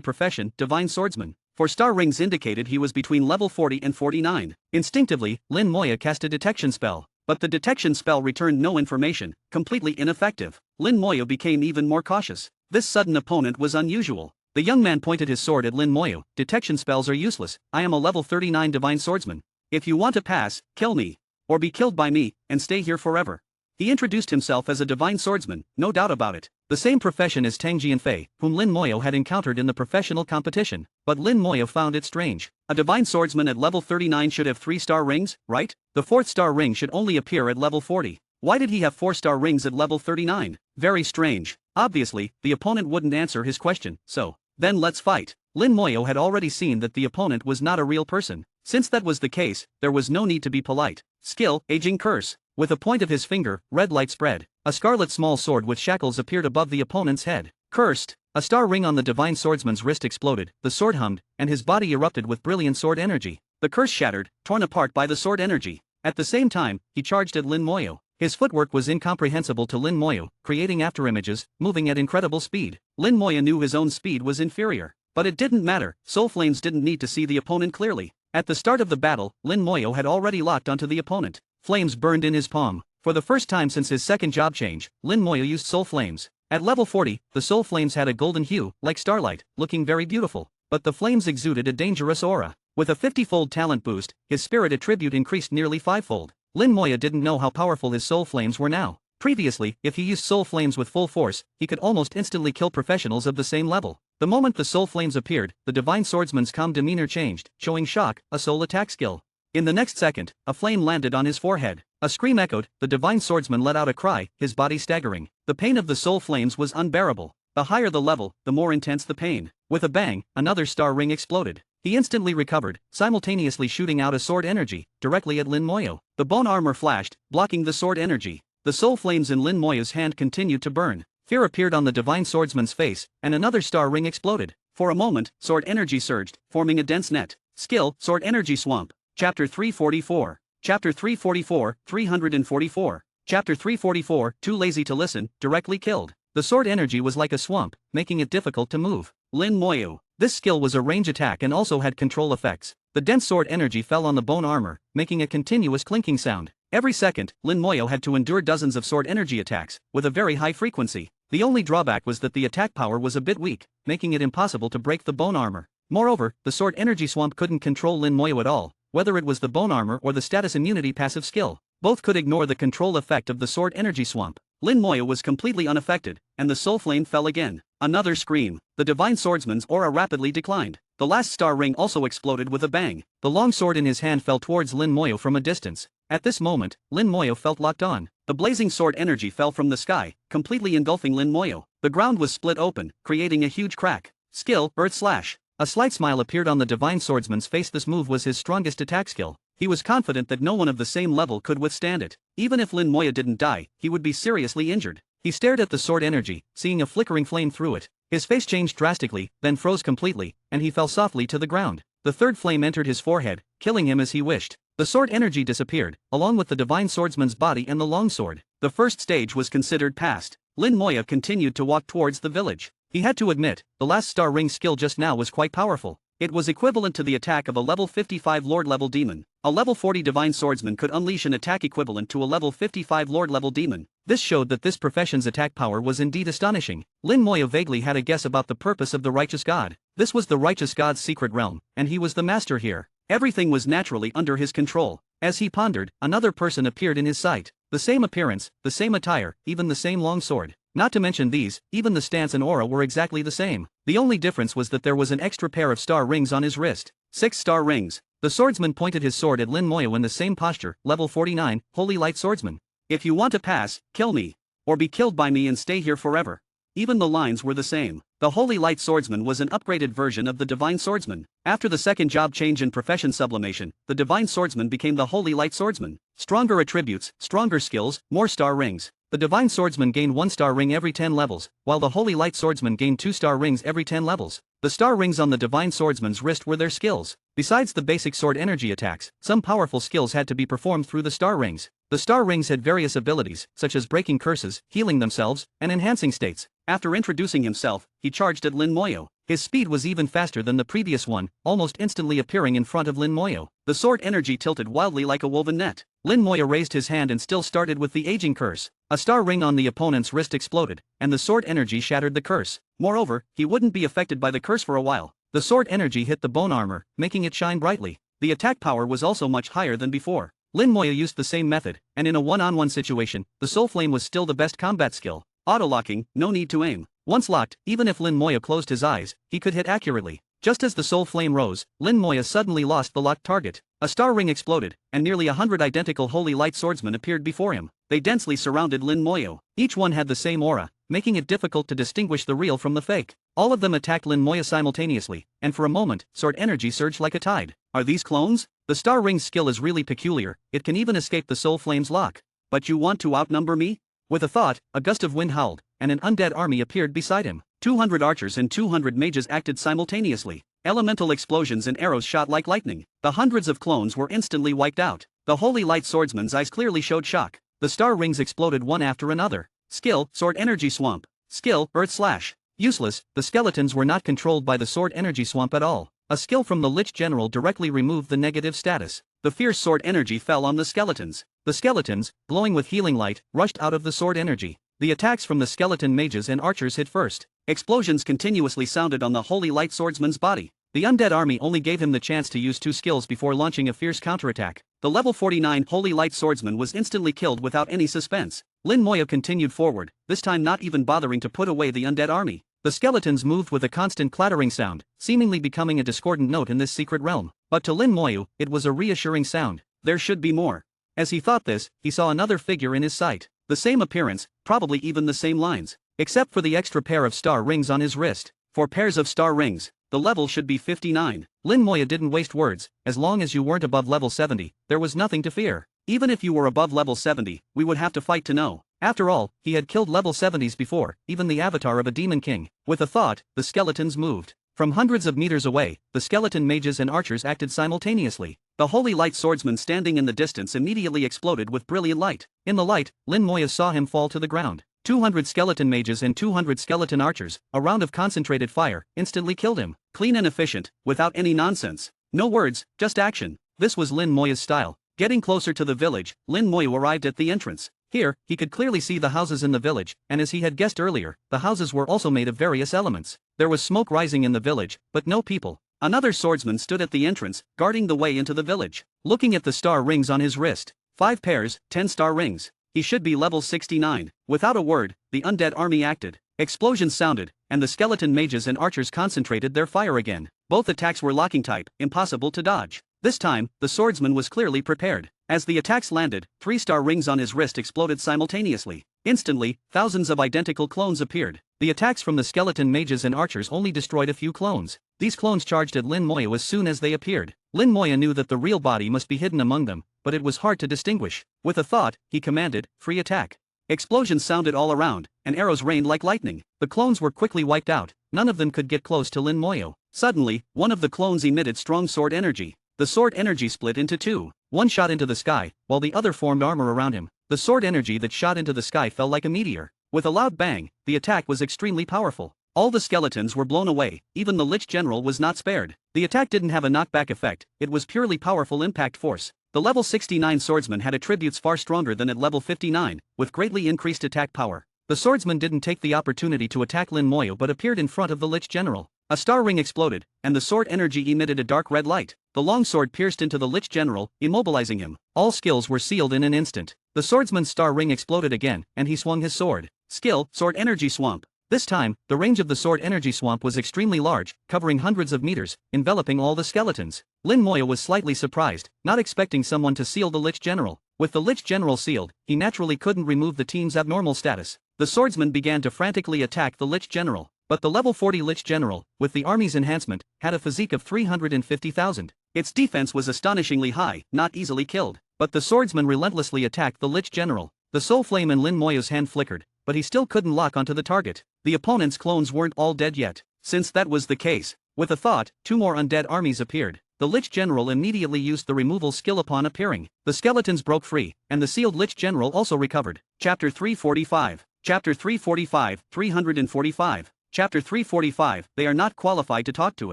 profession, divine swordsman. 4 star rings indicated he was between level 40 and 49. Instinctively, Lin Moya cast a detection spell. But the detection spell returned no information, completely ineffective. Lin Moya became even more cautious. This sudden opponent was unusual. The young man pointed his sword at Lin Moya. Detection spells are useless. I am a level 39 divine swordsman. If you want to pass, kill me. Or be killed by me, and stay here forever. He introduced himself as a divine swordsman, no doubt about it. The same profession as Tang Jianfei, whom Lin Moya had encountered in the professional competition. But Lin Moya found it strange. A divine swordsman at level 39 should have 3 star rings, right? The 4th star ring should only appear at level 40. Why did he have 4 star rings at level 39? Very strange. Obviously, the opponent wouldn't answer his question, so then let's fight. Lin Moya had already seen that the opponent was not a real person. Since that was the case, there was no need to be polite. Skill, aging curse. With a point of his finger, red light spread. A scarlet small sword with shackles appeared above the opponent's head. Cursed. A star ring on the divine swordsman's wrist exploded, the sword hummed, and his body erupted with brilliant sword energy. The curse shattered, torn apart by the sword energy. At the same time, he charged at Lin Moya. His footwork was incomprehensible to Lin Moya, creating afterimages, moving at incredible speed. Lin Moya knew his own speed was inferior. But it didn't matter, soul flames didn't need to see the opponent clearly. At the start of the battle, Lin Moya had already locked onto the opponent. Flames burned in his palm. For the first time since his second job change, Lin Moya used soul flames. At level 40, the soul flames had a golden hue, like starlight, looking very beautiful. But the flames exuded a dangerous aura. With a 50-fold talent boost, his spirit attribute increased nearly 5-fold. Lin Moya didn't know how powerful his soul flames were now. Previously, if he used soul flames with full force, he could almost instantly kill professionals of the same level. The moment the soul flames appeared, the divine swordsman's calm demeanor changed, showing shock, a soul attack skill. In the next second, a flame landed on his forehead. A scream echoed, the divine swordsman let out a cry, his body staggering. The pain of the soul flames was unbearable. The higher the level, the more intense the pain. With a bang, another star ring exploded. He instantly recovered, simultaneously shooting out a sword energy, directly at Lin Moya. The bone armor flashed, blocking the sword energy. The soul flames in Lin Moya's hand continued to burn. Fear appeared on the divine swordsman's face, and another star ring exploded. For a moment, sword energy surged, forming a dense net. Skill, sword energy swamp. Chapter 344. Chapter 344, 344. Chapter 344, too lazy to listen, directly killed. The sword energy was like a swamp, making it difficult to move. Lin Moya. This skill was a range attack and also had control effects. The dense sword energy fell on the bone armor, making a continuous clinking sound. Every second, Lin Moya had to endure dozens of sword energy attacks, with a very high frequency. The only drawback was that the attack power was a bit weak, making it impossible to break the bone armor. Moreover, the sword energy swamp couldn't control Lin Moya at all, whether it was the bone armor or the status immunity passive skill. Both could ignore the control effect of the sword energy swamp. Lin Moya was completely unaffected, and the soul flame fell again. Another scream. The divine swordsman's aura rapidly declined. The last star ring also exploded with a bang. The long sword in his hand fell towards Lin Moya from a distance. At this moment, Lin Moya felt locked on. The blazing sword energy fell from the sky, completely engulfing Lin Moya. The ground was split open, creating a huge crack. Skill, Earth Slash. A slight smile appeared on the divine swordsman's face. This move was his strongest attack skill. He was confident that no one of the same level could withstand it. Even if Lin Moya didn't die, he would be seriously injured. He stared at the sword energy, seeing a flickering flame through it. His face changed drastically, then froze completely, and he fell softly to the ground. The third flame entered his forehead, killing him as he wished. The sword energy disappeared, along with the divine swordsman's body and the long sword. The first stage was considered past. Lin Moya continued to walk towards the village. He had to admit, the last star ring skill just now was quite powerful. It was equivalent to the attack of a level 55 Lord level demon. A level 40 divine swordsman could unleash an attack equivalent to a level 55 Lord level demon. This showed that this profession's attack power was indeed astonishing. Lin Moya vaguely had a guess about the purpose of the righteous god. This was the righteous god's secret realm, and he was the master here. Everything was naturally under his control. As he pondered, another person appeared in his sight. The same appearance, the same attire, even the same long sword. Not to mention these, even the stance and aura were exactly the same. The only difference was that there was an extra pair of star rings on his wrist. 6 star rings. The swordsman pointed his sword at Lin Moya in the same posture, level 49, Holy Light Swordsman. If you want to pass, kill me. Or be killed by me and stay here forever. Even the lines were the same. The Holy Light Swordsman was an upgraded version of the Divine Swordsman. After the second job change in profession sublimation, the Divine Swordsman became the Holy Light Swordsman. Stronger attributes, stronger skills, more star rings. The Divine Swordsman gained 1 star ring every 10 levels, while the Holy Light Swordsman gained 2 star rings every 10 levels. The star rings on the divine swordsman's wrist were their skills. Besides the basic sword energy attacks, some powerful skills had to be performed through the star rings. The star rings had various abilities, such as breaking curses, healing themselves, and enhancing states. After introducing himself, he charged at Lin Moyo. His speed was even faster than the previous one, almost instantly appearing in front of Lin Moyo. The sword energy tilted wildly like a woven net. Lin Moyo raised his hand and still started with the aging curse. A star ring on the opponent's wrist exploded, and the sword energy shattered the curse. Moreover, he wouldn't be affected by the curse for a while. The sword energy hit the bone armor, making it shine brightly. The attack power was also much higher than before. Lin Moyo used the same method, and in a one-on-one situation, the soul flame was still the best combat skill. Auto-locking, no need to aim. Once locked, even if Lin Moyo closed his eyes, he could hit accurately. Just as the soul flame rose, Lin Moyo suddenly lost the locked target. A star ring exploded, and nearly 100 identical holy light swordsmen appeared before him. They densely surrounded Lin Moyo. Each one had the same aura, making it difficult to distinguish the real from the fake. All of them attacked Lin Moyo simultaneously, and for a moment, sword energy surged like a tide. Are these clones? The star ring's skill is really peculiar, it can even escape the soul flame's lock. But you want to outnumber me? With a thought, a gust of wind howled, and an undead army appeared beside him. 200 archers and 200 mages acted simultaneously. Elemental explosions and arrows shot like lightning. The hundreds of clones were instantly wiped out. The holy light swordsman's eyes clearly showed shock. The star rings exploded one after another. Skill, sword energy swamp. Skill, earth slash. Useless, the skeletons were not controlled by the sword energy swamp at all. A skill from the Lich General directly removed the negative status. The fierce sword energy fell on the skeletons. The skeletons, glowing with healing light, rushed out of the sword energy. The attacks from the skeleton mages and archers hit first. Explosions continuously sounded on the holy light swordsman's body. The undead army only gave him the chance to use 2 skills before launching a fierce counterattack. The level 49 holy light swordsman was instantly killed without any suspense. Lin Moyo continued forward, this time not even bothering to put away the undead army. The skeletons moved with a constant clattering sound, seemingly becoming a discordant note in this secret realm. But to Lin Moyo, it was a reassuring sound. There should be more. As he thought this, he saw another figure in his sight. The same appearance, probably even the same lines. Except for the extra pair of star rings on his wrist. 4 pairs of star rings. The level should be 59. Lin Moyo didn't waste words. As long as you weren't above level 70, there was nothing to fear. Even if you were above level 70, we would have to fight to know. After all, he had killed level 70s before, even the avatar of a demon king. With a thought, the skeletons moved. From hundreds of meters away, the skeleton mages and archers acted simultaneously. The holy light swordsman standing in the distance immediately exploded with brilliant light. In the light, Lin Moyo saw him fall to the ground. 200 skeleton mages and 200 skeleton archers, a round of concentrated fire, instantly killed him. Clean and efficient, without any nonsense. No words, just action. This was Lin Moyo's style. Getting closer to the village, Lin Moyo arrived at the entrance. Here, he could clearly see the houses in the village, and as he had guessed earlier, the houses were also made of various elements. There was smoke rising in the village, but no people. Another swordsman stood at the entrance, guarding the way into the village. Looking at the star rings on his wrist. 5 pairs, 10 star rings. He should be level 69. Without a word, the undead army acted. Explosions sounded, and the skeleton mages and archers concentrated their fire again. Both attacks were locking type, impossible to dodge. This time, the swordsman was clearly prepared. As the attacks landed, 3 star rings on his wrist exploded simultaneously. Instantly, thousands of identical clones appeared. The attacks from the skeleton mages and archers only destroyed a few clones. These clones charged at Lin Moyo as soon as they appeared. Lin Moyo knew that the real body must be hidden among them, but it was hard to distinguish. With a thought, he commanded, "Free attack." Explosions sounded all around, and arrows rained like lightning. The clones were quickly wiped out. None of them could get close to Lin Moyo. Suddenly, one of the clones emitted strong sword energy. The sword energy split into 2. One shot into the sky, while the other formed armor around him. The sword energy that shot into the sky fell like a meteor. With a loud bang, the attack was extremely powerful. All the skeletons were blown away, even the Lich General was not spared. The attack didn't have a knockback effect, it was purely powerful impact force. The level 69 swordsman had attributes far stronger than at level 59, with greatly increased attack power. The swordsman didn't take the opportunity to attack Lin Moyo but appeared in front of the Lich General. A star ring exploded, and the sword energy emitted a dark red light. The long sword pierced into the Lich General, immobilizing him. All skills were sealed in an instant. The swordsman's star ring exploded again, and he swung his sword. Skill, sword energy swamp. This time, the range of the sword energy swamp was extremely large, covering hundreds of meters, enveloping all the skeletons. Lin Moyo was slightly surprised, not expecting someone to seal the Lich General. With the Lich General sealed, he naturally couldn't remove the team's abnormal status. The swordsman began to frantically attack the Lich General. But the level 40 Lich General, with the army's enhancement, had a physique of 350,000. Its defense was astonishingly high, not easily killed. But the swordsman relentlessly attacked the Lich General. The soul flame in Lin Moyo's hand flickered, but he still couldn't lock onto the target. The opponent's clones weren't all dead yet. Since that was the case, with a thought, 2 more undead armies appeared. The Lich General immediately used the removal skill upon appearing. The skeletons broke free, and the sealed Lich General also recovered. Chapter 345. Chapter 345, 345. Chapter 345, they are not qualified to talk to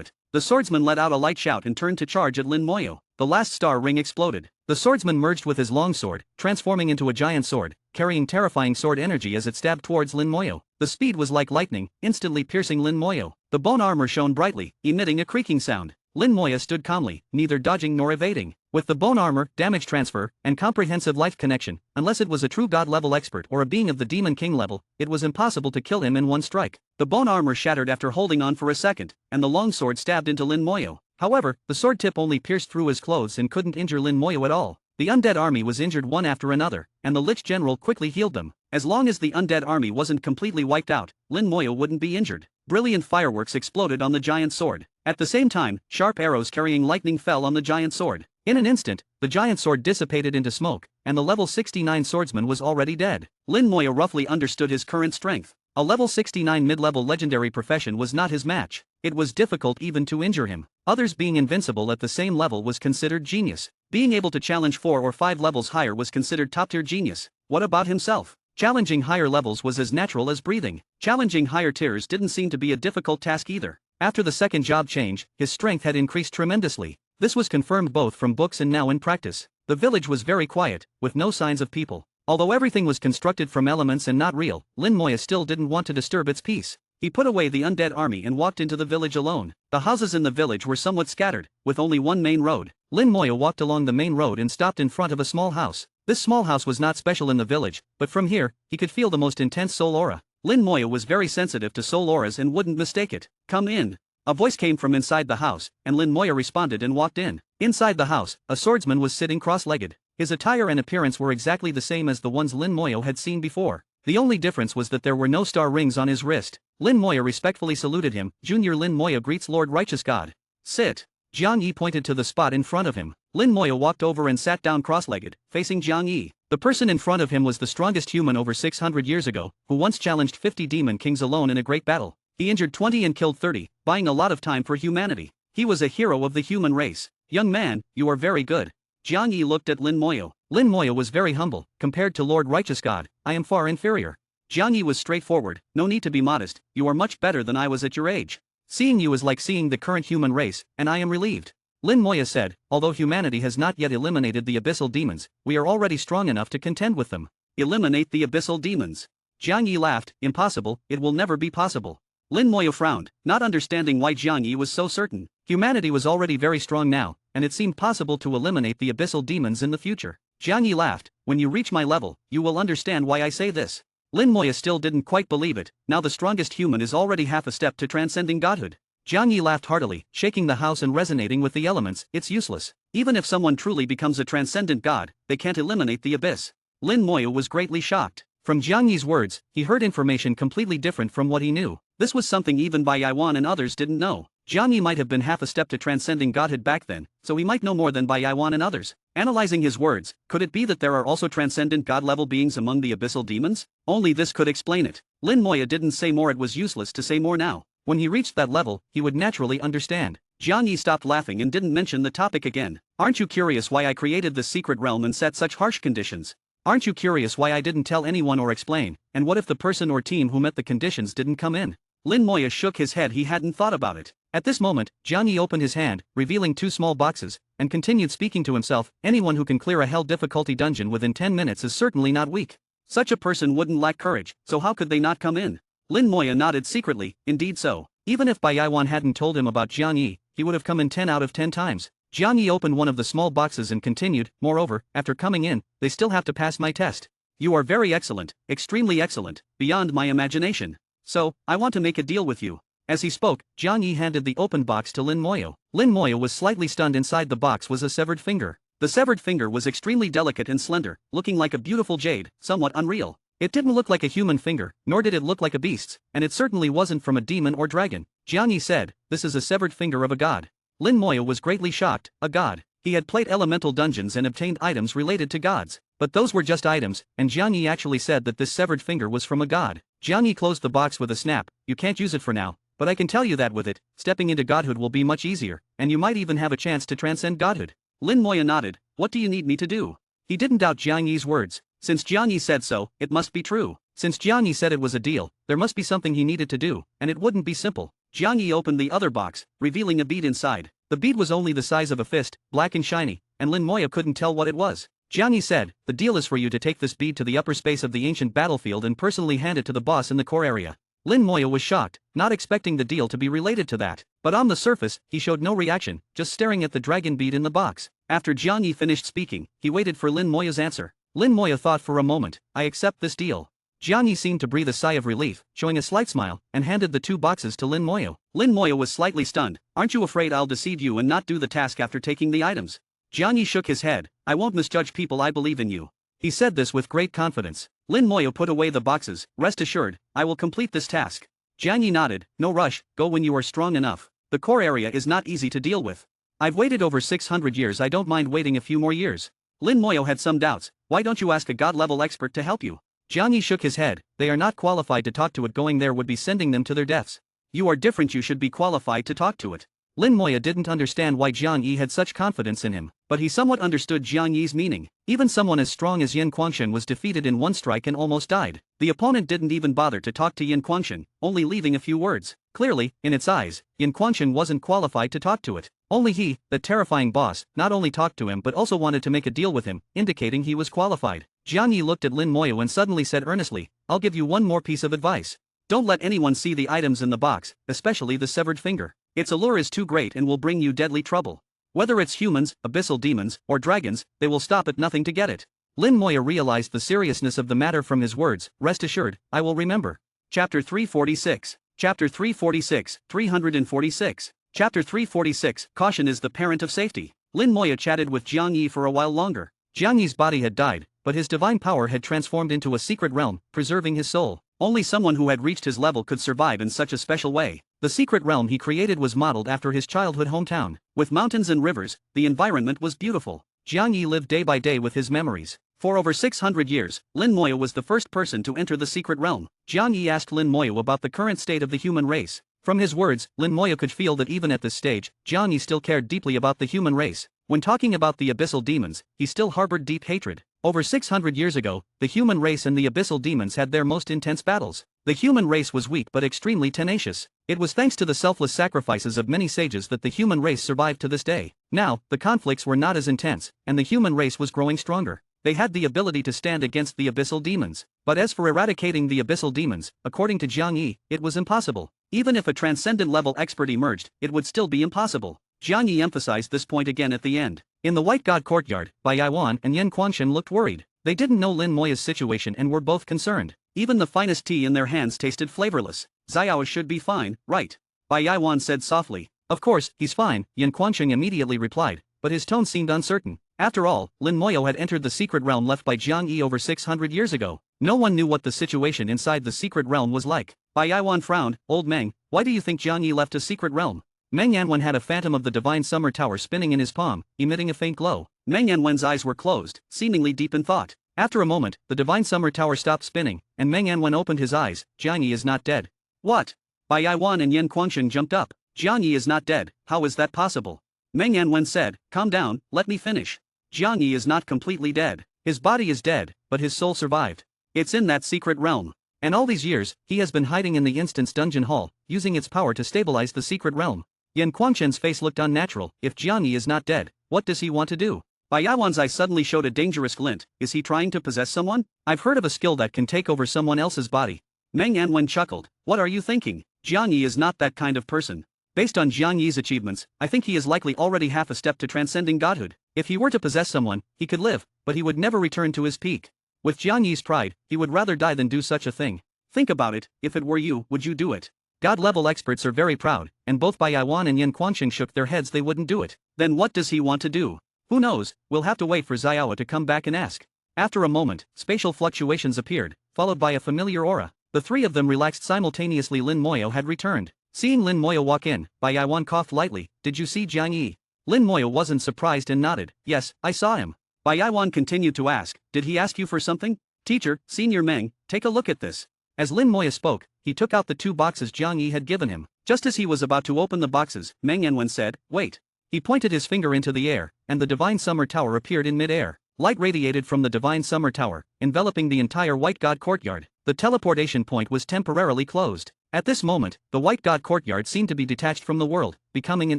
it. The swordsman let out a light shout and turned to charge at Lin Moyo. The last star ring exploded. The swordsman merged with his longsword, transforming into a giant sword, carrying terrifying sword energy as it stabbed towards Lin Moyo. The speed was like lightning, instantly piercing Lin Moyo. The bone armor shone brightly, emitting a creaking sound. Lin Moyo stood calmly, neither dodging nor evading. With the bone armor, damage transfer, and comprehensive life connection, unless it was a true god-level expert or a being of the Demon King level, it was impossible to kill him in one strike. The bone armor shattered after holding on for a second, and the longsword stabbed into Lin Moyo. However, the sword tip only pierced through his clothes and couldn't injure Lin Moyo at all. The undead army was injured one after another, and the Lich General quickly healed them. As long as the undead army wasn't completely wiped out, Lin Moyo wouldn't be injured. Brilliant fireworks exploded on the giant sword. At the same time, sharp arrows carrying lightning fell on the giant sword. In an instant, the giant sword dissipated into smoke, and the level 69 swordsman was already dead. Lin Moyo roughly understood his current strength. A level 69 mid-level legendary profession was not his match. It was difficult even to injure him. Others being invincible at the same level was considered genius. Being able to challenge 4 or 5 levels higher was considered top-tier genius. What about himself? Challenging higher levels was as natural as breathing. Challenging higher tiers didn't seem to be a difficult task either. After the second job change, his strength had increased tremendously. This was confirmed both from books and now in practice. The village was very quiet, with no signs of people. Although everything was constructed from elements and not real, Lin Moyo still didn't want to disturb its peace. He put away the undead army and walked into the village alone. The houses in the village were somewhat scattered, with only one main road. Lin Moyo walked along the main road and stopped in front of a small house. This small house was not special in the village, but from here, he could feel the most intense soul aura. Lin Moyo was very sensitive to soul auras and wouldn't mistake it. "Come in." A voice came from inside the house, and Lin Moyo responded and walked in. Inside the house, a swordsman was sitting cross-legged. His attire and appearance were exactly the same as the ones Lin Moyo had seen before. The only difference was that there were no star rings on his wrist. Lin Moyo respectfully saluted him. "Junior Lin Moyo greets Lord Righteous God." "Sit." Jiang Yi pointed to the spot in front of him. Lin Moyo walked over and sat down cross-legged, facing Jiang Yi. The person in front of him was the strongest human over 600 years ago, who once challenged 50 demon kings alone in a great battle. He injured 20 and killed 30, buying a lot of time for humanity. He was a hero of the human race. "Young man, you are very good." Jiang Yi looked at Lin Moyo. Lin Moyo was very humble. "Compared to Lord Righteous God, I am far inferior." Jiang Yi was straightforward. "No need to be modest, you are much better than I was at your age. Seeing you is like seeing the current human race, and I am relieved." Lin Moyo said, "Although humanity has not yet eliminated the abyssal demons, we are already strong enough to contend with them." "Eliminate the abyssal demons?" Jiang Yi laughed. "Impossible, it will never be possible." Lin Moyo frowned, not understanding why Jiang Yi was so certain. Humanity was already very strong now, and it seemed possible to eliminate the abyssal demons in the future. Jiang Yi laughed. "When you reach my level, you will understand why I say this." Lin Moyo still didn't quite believe it. Now the strongest human is already half a step to transcending godhood. Jiang Yi laughed heartily, shaking the house and resonating with the elements. "It's useless. Even if someone truly becomes a transcendent god, they can't eliminate the abyss." Lin Moyo was greatly shocked. From Jiang Yi's words, he heard information completely different from what he knew. This was something even Bai Yaiwan and others didn't know. Jiang Yi might have been half a step to transcending godhood back then, so he might know more than Bai Yaiwan and others. Analyzing his words, could it be that there are also transcendent god-level beings among the abyssal demons? Only this could explain it. Lin Moyo didn't say more. It was useless to say more now. When he reached that level, he would naturally understand. Jiang Yi stopped laughing and didn't mention the topic again. "Aren't you curious why I created this secret realm and set such harsh conditions? Aren't you curious why I didn't tell anyone or explain, and what if the person or team who met the conditions didn't come in?" Lin Moyo shook his head. He hadn't thought about it. At this moment, Jiang Yi opened his hand, revealing 2 small boxes, and continued speaking to himself. "Anyone who can clear a hell difficulty dungeon within 10 minutes is certainly not weak. Such a person wouldn't lack courage, so how could they not come in?" Lin Moyo nodded secretly. Indeed so. Even if Bai Yaiwan hadn't told him about Jiang Yi, he would have come in 10 out of 10 times. Jiang Yi opened one of the small boxes and continued, "Moreover, after coming in, they still have to pass my test. You are very excellent, extremely excellent, beyond my imagination. So, I want to make a deal with you." As he spoke, Jiang Yi handed the open box to Lin Moyo. Lin Moyo was slightly stunned. Inside the box was a severed finger. The severed finger was extremely delicate and slender, looking like a beautiful jade, somewhat unreal. It didn't look like a human finger, nor did it look like a beast's, and it certainly wasn't from a demon or dragon. Jiang Yi said, "This is a severed finger of a god." Lin Moyo was greatly shocked. A god. He had played elemental dungeons and obtained items related to gods. But those were just items, and Jiang Yi actually said that this severed finger was from a god. Jiang Yi closed the box with a snap. "You can't use it for now, but I can tell you that with it, stepping into godhood will be much easier, and you might even have a chance to transcend godhood. Lin Moya nodded. What do you need me to do? He didn't doubt Jiang Yi's words. Since Jiang Yi said so, it must be true. Since Jiang Yi said it was a deal, there must be something he needed to do, and it wouldn't be simple. Jiang Yi opened the other box, revealing a bead inside. The bead was only the size of a fist, black and shiny, and Lin Moya couldn't tell what it was. Jiang Yi said, the deal is for you to take this bead to the upper space of the ancient battlefield and personally hand it to the boss in the core area. Lin Moya was shocked, not expecting the deal to be related to that. But on the surface, he showed no reaction, just staring at the dragon bead in the box. After Jiang Yi finished speaking, he waited for Lin Moya's answer. Lin Moya thought for a moment, I accept this deal. Jiang Yi seemed to breathe a sigh of relief, showing a slight smile, and handed the 2 boxes to Lin Moya. Lin Moya was slightly stunned. Aren't you afraid I'll deceive you and not do the task after taking the items? Jiang Yi shook his head. I won't misjudge people, I believe in you. He said this with great confidence. Lin Moya put away the boxes. Rest assured, I will complete this task. Jiang Yi nodded. No rush, go when you are strong enough. The core area is not easy to deal with. I've waited over 600 years, I don't mind waiting a few more years. Lin Moya had some doubts. Why don't you ask a god-level expert to help you? Jiang Yi shook his head. They are not qualified to talk to it, going there would be sending them to their deaths. You are different, you should be qualified to talk to it. Lin Moya didn't understand why Jiang Yi had such confidence in him, but he somewhat understood Jiang Yi's meaning. Even someone as strong as Yin Guangshen was defeated in one strike and almost died. The opponent didn't even bother to talk to Yin Guangshen, only leaving a few words. Clearly, in its eyes, Yin Guangshen wasn't qualified to talk to it. Only he, the terrifying boss, not only talked to him but also wanted to make a deal with him, indicating he was qualified. Jiang Yi looked at Lin Moya and suddenly said earnestly, I'll give you one more piece of advice. Don't let anyone see the items in the box, especially the severed finger. Its allure is too great and will bring you deadly trouble. Whether it's humans, abyssal demons, or dragons, they will stop at nothing to get it. Lin Moya realized the seriousness of the matter from his words. Rest assured, I will remember. Chapter 346. Chapter 346, 346. Chapter 346, Caution is the parent of safety. Lin Moya chatted with Jiang Yi for a while longer. Jiang Yi's body had died, but his divine power had transformed into a secret realm, preserving his soul. Only someone who had reached his level could survive in such a special way. The secret realm he created was modeled after his childhood hometown. With mountains and rivers, the environment was beautiful. Jiang Yi lived day by day with his memories. For over 600 years, Lin Moya was the first person to enter the secret realm. Jiang Yi asked Lin Moya about the current state of the human race. From his words, Lin Moya could feel that even at this stage, Jiang Yi still cared deeply about the human race. When talking about the abyssal demons, he still harbored deep hatred. Over 600 years ago, the human race and the abyssal demons had their most intense battles. The human race was weak but extremely tenacious. It was thanks to the selfless sacrifices of many sages that the human race survived to this day. Now, the conflicts were not as intense, and the human race was growing stronger. They had the ability to stand against the abyssal demons. But as for eradicating the abyssal demons, according to Jiang Yi, it was impossible. Even if a transcendent level expert emerged, it would still be impossible. Jiang Yi emphasized this point again at the end. In the White God Courtyard, Bai Yaiwan and Yin Guangshen looked worried. They didn't know Lin Moya's situation and were both concerned. Even the finest tea in their hands tasted flavorless. Xiao should be fine, right? Bai Yaiwan said softly. Of course, he's fine, Yin Guangshen immediately replied, but his tone seemed uncertain. After all, Lin Moya had entered the secret realm left by Jiang Yi over 600 years ago. No one knew what the situation inside the secret realm was like. Bai Yaiwan frowned. Old Meng, why do you think Jiang Yi left a secret realm? Meng Yanwen had a phantom of the divine summer tower spinning in his palm, emitting a faint glow. Meng Yanwen's eyes were closed, seemingly deep in thought. After a moment, the divine summer tower stopped spinning, and Meng Yanwen opened his eyes. Jiang Yi is not dead. What? Bai Yaiwan and Yin Guangshen jumped up. Jiang Yi is not dead, how is that possible? Meng Yanwen said, calm down, let me finish. Jiang Yi is not completely dead. His body is dead, but his soul survived. It's in that secret realm. And all these years, he has been hiding in the Instance Dungeon Hall, using its power to stabilize the secret realm. Yin Guangshen's face looked unnatural. If Jiang Yi is not dead, what does he want to do? Bai Yaiwan's eyes suddenly showed a dangerous glint. Is he trying to possess someone? I've heard of a skill that can take over someone else's body. Meng Yanwen chuckled. What are you thinking? Jiang Yi is not that kind of person. Based on Jiang Yi's achievements, I think he is likely already half a step to transcending godhood. If he were to possess someone, he could live, but he would never return to his peak. With Jiang Yi's pride, he would rather die than do such a thing. Think about it, if it were you, would you do it? God-level experts are very proud, and both Bai Yaiwan and Yin Guangshen shook their heads they wouldn't do it. Then what does he want to do? Who knows, we'll have to wait for Xiao to come back and ask. After a moment, spatial fluctuations appeared, followed by a familiar aura. The three of them relaxed simultaneously. Lin Moya had returned. Seeing Lin Moya walk in, Bai Yaiwan coughed lightly. Did you see Jiang Yi? Lin Moya wasn't surprised and nodded. Yes, I saw him. Bai Yaiwan continued to ask, did he ask you for something? Teacher, Senior Meng, take a look at this. As Lin Moya spoke, he took out the 2 boxes Jiang Yi had given him. Just as he was about to open the boxes, Meng Yanwen said, "Wait." He pointed his finger into the air, and the Divine Summer Tower appeared in mid-air. Light radiated from the Divine Summer Tower, enveloping the entire White God Courtyard. The teleportation point was temporarily closed. At this moment, the White God Courtyard seemed to be detached from the world, becoming an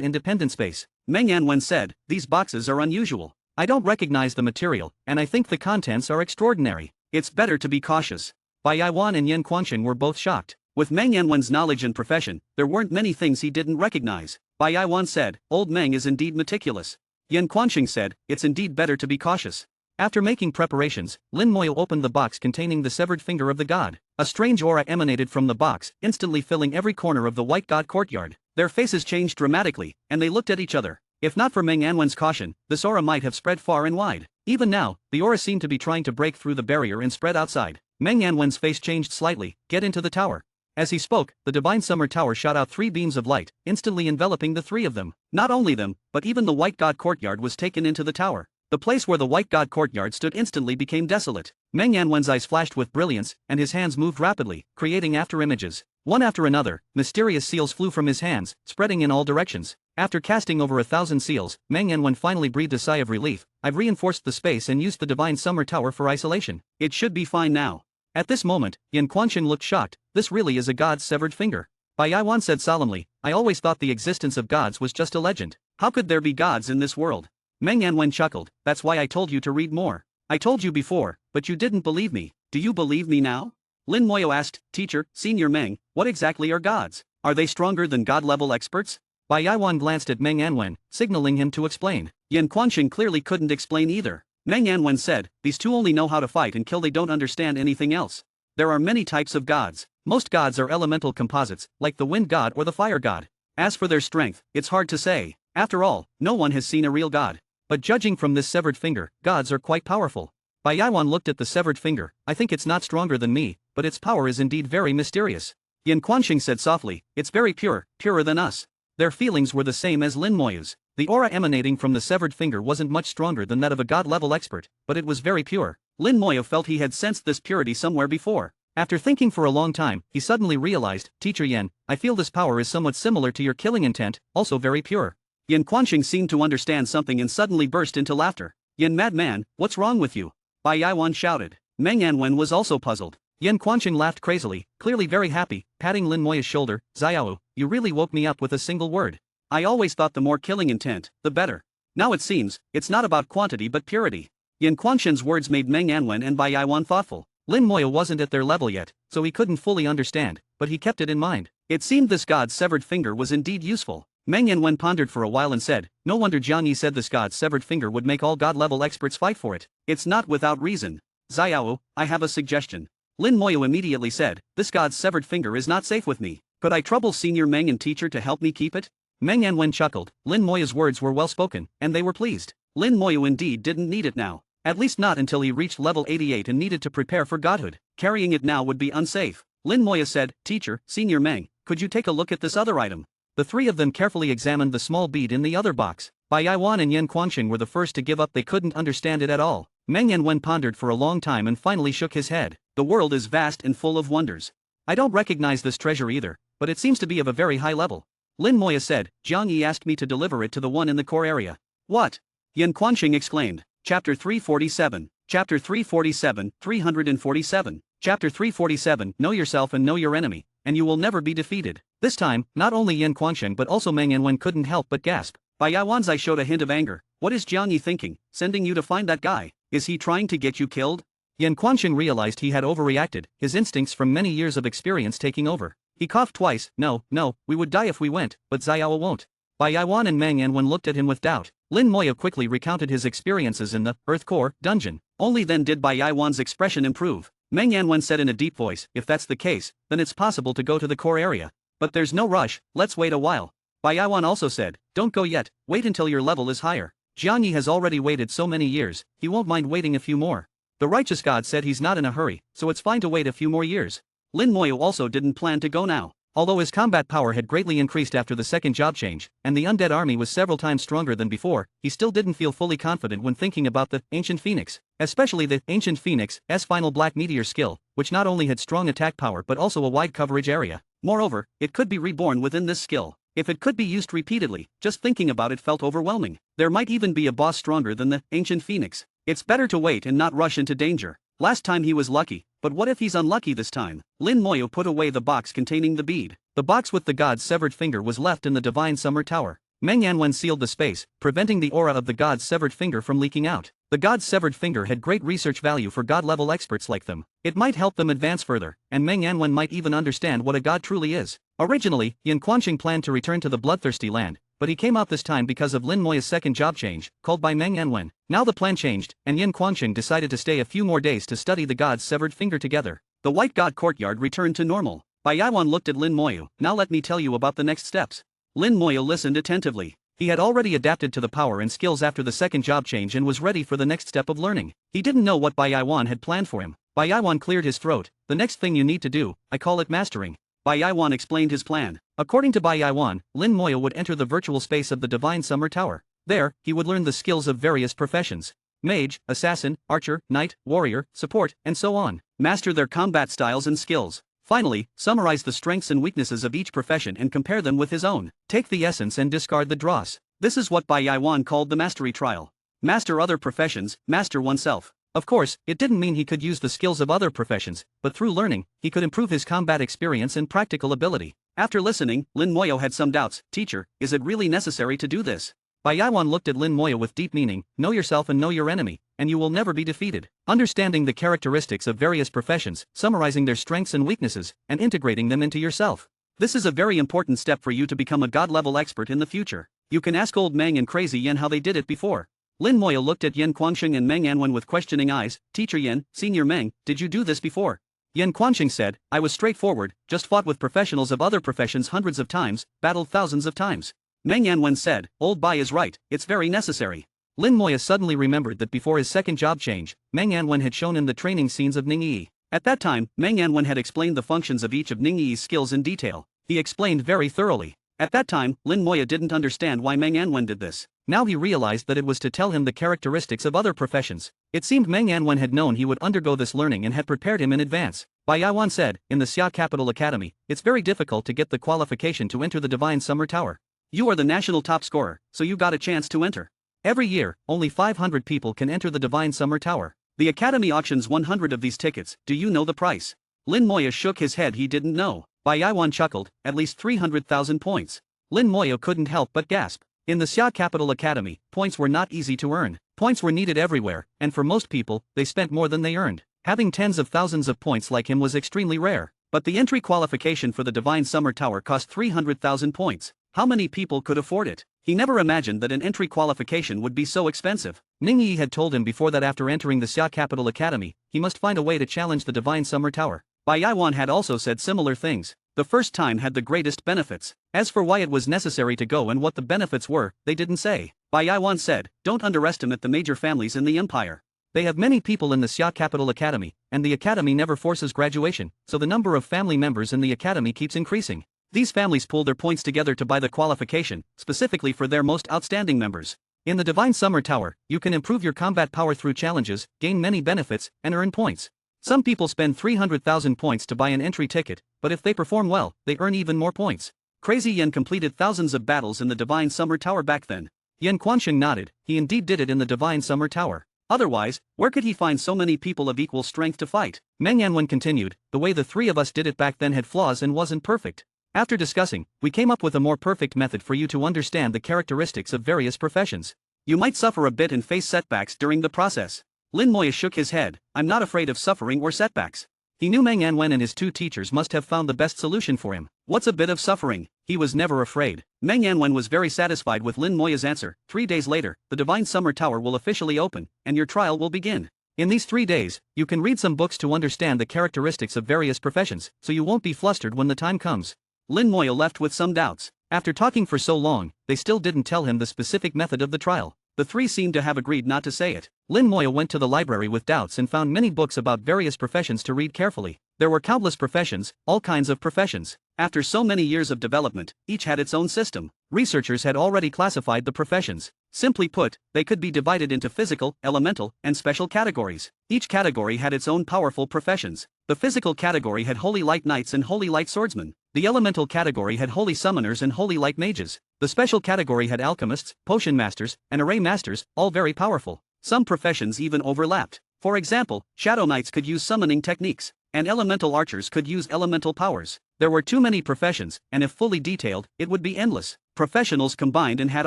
independent space. Meng Yanwen said, "These boxes are unusual. I don't recognize the material, and I think the contents are extraordinary. It's better to be cautious." Bai Yaiwan and Yan Quanxing were both shocked. With Meng Yanwen's knowledge and profession, there weren't many things he didn't recognize. Bai Yaiwan said, "Old Meng is indeed meticulous." Yan Quanxing said, "It's indeed better to be cautious." After making preparations, Lin Moyo opened the box containing the severed finger of the god. A strange aura emanated from the box, instantly filling every corner of the White God Courtyard. Their faces changed dramatically, and they looked at each other. If not for Meng Yanwen's caution, this aura might have spread far and wide. Even now, the aura seemed to be trying to break through the barrier and spread outside. Meng Yanwen's face changed slightly. "Get into the tower." As he spoke, the Divine Summer Tower shot out 3 beams of light, instantly enveloping the 3 of them. Not only them, but even the White God Courtyard was taken into the tower. The place where the White God Courtyard stood instantly became desolate. Meng Yanwen's eyes flashed with brilliance, and his hands moved rapidly, creating after-images. One after another, mysterious seals flew from his hands, spreading in all directions. After casting over 1,000 seals, Meng Yanwen finally breathed a sigh of relief. "I've reinforced the space and used the Divine Summer Tower for isolation. It should be fine now." At this moment, Yan Quanxing looked shocked. "This really is a god's severed finger." Bai Yaiwan said solemnly, "I always thought the existence of gods was just a legend. How could there be gods in this world?" Meng Yanwen chuckled, "That's why I told you to read more. I told you before, but you didn't believe me. Do you believe me now?" Lin Moyo asked, "Teacher, Senior Meng, what exactly are gods? Are they stronger than god-level experts?" Bai Yaiwan glanced at Meng Yanwen, signaling him to explain. Yan Quanxing clearly couldn't explain either. Meng Yanwen said, "These 2 only know how to fight until they don't understand anything else. There are many types of gods. Most gods are elemental composites, like the wind god or the fire god. As for their strength, it's hard to say. After all, no one has seen a real god. But judging from this severed finger, gods are quite powerful." Bai Yaiwan looked at the severed finger. "I think it's not stronger than me, but its power is indeed very mysterious." Yan Quanxing said softly, "It's very pure, purer than us." Their feelings were the same as Lin Moyo's. The aura emanating from the severed finger wasn't much stronger than that of a god-level expert, but it was very pure. Lin Moyo felt he had sensed this purity somewhere before. After thinking for a long time, he suddenly realized, "Teacher Yan, I feel this power is somewhat similar to your killing intent, also very pure." Yan Quanxing seemed to understand something and suddenly burst into laughter. "Yan madman, what's wrong with you?" Bai Yaiwan shouted. Meng Yanwen was also puzzled. Yan Quanxing laughed crazily, clearly very happy, patting Lin Moyo's shoulder. "Xiao, you really woke me up with a single word. I always thought the more killing intent, the better. Now it seems, it's not about quantity but purity." Yan Quanxing's words made Meng Yanwen and Bai Yaiwan thoughtful. Lin Moyo wasn't at their level yet, so he couldn't fully understand, but he kept it in mind. It seemed this god's severed finger was indeed useful. Meng Yanwen pondered for a while and said, "No wonder Jiang Yi said this god's severed finger would make all god-level experts fight for it. It's not without reason. Xiao, I have a suggestion." Lin Moyo immediately said, "This god's severed finger is not safe with me. Could I trouble Senior Meng and teacher to help me keep it?" Meng Yanwen chuckled. Lin Moyo's words were well spoken, and they were pleased. Lin Moyo indeed didn't need it now. At least not until he reached level 88 and needed to prepare for godhood. Carrying it now would be unsafe. Lin Moyo said, "Teacher, Senior Meng, could you take a look at this other item?" The 3 of them carefully examined the small bead in the other box. Bai Yaiwan and Yan Quanxing were the first to give up. They couldn't understand it at all. Meng Yanwen pondered for a long time and finally shook his head. "The world is vast and full of wonders. I don't recognize this treasure either, but it seems to be of a very high level." Lin Moyo said, "Jiang Yi asked me to deliver it to the one in the core area." "What?" Yan Quanxing exclaimed. Chapter 347. Chapter 347, 347. Chapter 347, Know yourself and know your enemy, and you will never be defeated. This time, not only Yan Quanxing but also Meng Yanwen couldn't help but gasp. Bai Yaiwan's eye showed a hint of anger. "What is Jiang Yi thinking, sending you to find that guy? Is he trying to get you killed?" Yan Quanxing realized he had overreacted, his instincts from many years of experience taking over. He coughed twice. No, we would die if we went, but Xiao won't." Bai Yaiwan and Meng Yanwen looked at him with doubt. Lin Moyo quickly recounted his experiences in the Earth Core dungeon. Only then did Bai Yaiwan's expression improve. Meng Yanwen said in a deep voice, "If that's the case, then it's possible to go to the core area. But there's no rush, let's wait a while." Bai Yaiwan also said, "Don't go yet, wait until your level is higher. Jiang Yi has already waited so many years, he won't mind waiting a few more. The righteous god said he's not in a hurry, so it's fine to wait a few more years." Lin Moyo also didn't plan to go now. Although his combat power had greatly increased after the second job change, and the undead army was several times stronger than before, he still didn't feel fully confident when thinking about the Ancient Phoenix, especially the Ancient Phoenix's final Black Meteor skill, which not only had strong attack power but also a wide coverage area. Moreover, it could be reborn within this skill. If it could be used repeatedly, just thinking about it felt overwhelming. There might even be a boss stronger than the Ancient Phoenix. It's better to wait and not rush into danger. Last time he was lucky, but what if he's unlucky this time? Lin Moyo put away the box containing the bead. The box with the god's severed finger was left in the Divine Summer Tower. Meng Yanwen sealed the space, preventing the aura of the god's severed finger from leaking out. The god's severed finger had great research value for god-level experts like them. It might help them advance further, and Meng Yanwen might even understand what a god truly is. Originally, Yan Quanqing planned to return to the bloodthirsty land, but he came out this time because of Lin Moya's second job change, called by Meng Yanwen. Now the plan changed, and Yan Quanqing decided to stay a few more days to study the god's severed finger together. The White God courtyard returned to normal. Bai Yaiwan looked at Lin Moyo. Now let me tell you about the next steps. Lin Moyo listened attentively. He had already adapted to the power and skills after the second job change and was ready for the next step of learning. He didn't know what Bai Yaiwan had planned for him. Bai Yaiwan cleared his throat. The next thing you need to do, I call it mastering. Bai Yaiwan explained his plan. According to Bai Yaiwan, Lin Moyo would enter the virtual space of the Divine Summer Tower. There, he would learn the skills of various professions. Mage, assassin, archer, knight, warrior, support, and so on. Master their combat styles and skills. Finally, summarize the strengths and weaknesses of each profession and compare them with his own. Take the essence and discard the dross. This is what Bai Yaiwan called the mastery trial. Master other professions, master oneself. Of course, it didn't mean he could use the skills of other professions, but through learning, he could improve his combat experience and practical ability. After listening, Lin Moyo had some doubts. Teacher, is it really necessary to do this? Bai Yaiwan looked at Lin Moyo with deep meaning. Know yourself and know your enemy, and you will never be defeated. Understanding the characteristics of various professions, summarizing their strengths and weaknesses, and integrating them into yourself. This is a very important step for you to become a god-level expert in the future. You can ask Old Meng and Crazy Yen how they did it before. Lin Moyo looked at Yan Quanqing and Meng Yanwen with questioning eyes. Teacher Yen, Senior Meng, did you do this before? Yan Quanqing said, I was straightforward, just fought with professionals of other professions hundreds of times, battled thousands of times. Meng Yanwen said, Old Bai is right, it's very necessary. Lin Moyo suddenly remembered that before his second job change, Meng Yanwen had shown him the training scenes of Ningyi. At that time, Meng Yanwen had explained the functions of each of Ningyi's skills in detail. He explained very thoroughly. At that time, Lin Moyo didn't understand why Meng Yanwen did this. Now he realized that it was to tell him the characteristics of other professions. It seemed Meng Yanwen had known he would undergo this learning and had prepared him in advance. Bai Yaiwan said, in the Xia Capital Academy, it's very difficult to get the qualification to enter the Divine Summer Tower. You are the national top scorer, so you got a chance to enter. Every year, only 500 people can enter the Divine Summer Tower. The Academy auctions 100 of these tickets. Do you know the price? Lin Moyo shook his head. He didn't know. Bai Yaiwan chuckled, at least 300,000 points. Lin Moyo couldn't help but gasp. In the Xia Capital Academy, points were not easy to earn. Points were needed everywhere, and for most people, they spent more than they earned. Having tens of thousands of points like him was extremely rare. But the entry qualification for the Divine Summer Tower cost 300,000 points. How many people could afford it? He never imagined that an entry qualification would be so expensive. Ningyi had told him before that after entering the Xia Capital Academy, he must find a way to challenge the Divine Summer Tower. Bai Yaiwan had also said similar things. The first time had the greatest benefits. As for why it was necessary to go and what the benefits were, they didn't say. Bai Yaiwan said, don't underestimate the major families in the empire. They have many people in the Xia Capital Academy, and the academy never forces graduation, so the number of family members in the academy keeps increasing. These families pool their points together to buy the qualification, specifically for their most outstanding members. In the Divine Summer Tower, you can improve your combat power through challenges, gain many benefits, and earn points. Some people spend 300,000 points to buy an entry ticket, but if they perform well, they earn even more points. Crazy Yen completed thousands of battles in the Divine Summer Tower back then. Yan Quanqing nodded. He indeed did it in the Divine Summer Tower. Otherwise, where could he find so many people of equal strength to fight? Meng Yanwen continued, the way the three of us did it back then had flaws and wasn't perfect. After discussing, we came up with a more perfect method for you to understand the characteristics of various professions. You might suffer a bit and face setbacks during the process. Lin Moyo shook his head. I'm not afraid of suffering or setbacks. He knew Meng Yanwen and his two teachers must have found the best solution for him. What's a bit of suffering? He was never afraid. Meng Yanwen was very satisfied with Lin Moyo's answer. 3 days later, the Divine Summer Tower will officially open, and your trial will begin. In these 3 days, you can read some books to understand the characteristics of various professions, so you won't be flustered when the time comes. Lin Moyo left with some doubts. After talking for so long, they still didn't tell him the specific method of the trial. The three seemed to have agreed not to say it. Lin Moyo went to the library with doubts and found many books about various professions to read carefully. There were countless professions, all kinds of professions. After so many years of development, each had its own system. Researchers had already classified the professions. Simply put, they could be divided into physical, elemental, and special categories. Each category had its own powerful professions. The physical category had holy light knights and holy light swordsmen. The elemental category had holy summoners and holy light mages. The special category had alchemists, potion masters, and array masters, all very powerful. Some professions even overlapped. For example, shadow knights could use summoning techniques, and elemental archers could use elemental powers. There were too many professions, and if fully detailed, it would be endless. Professionals combined and had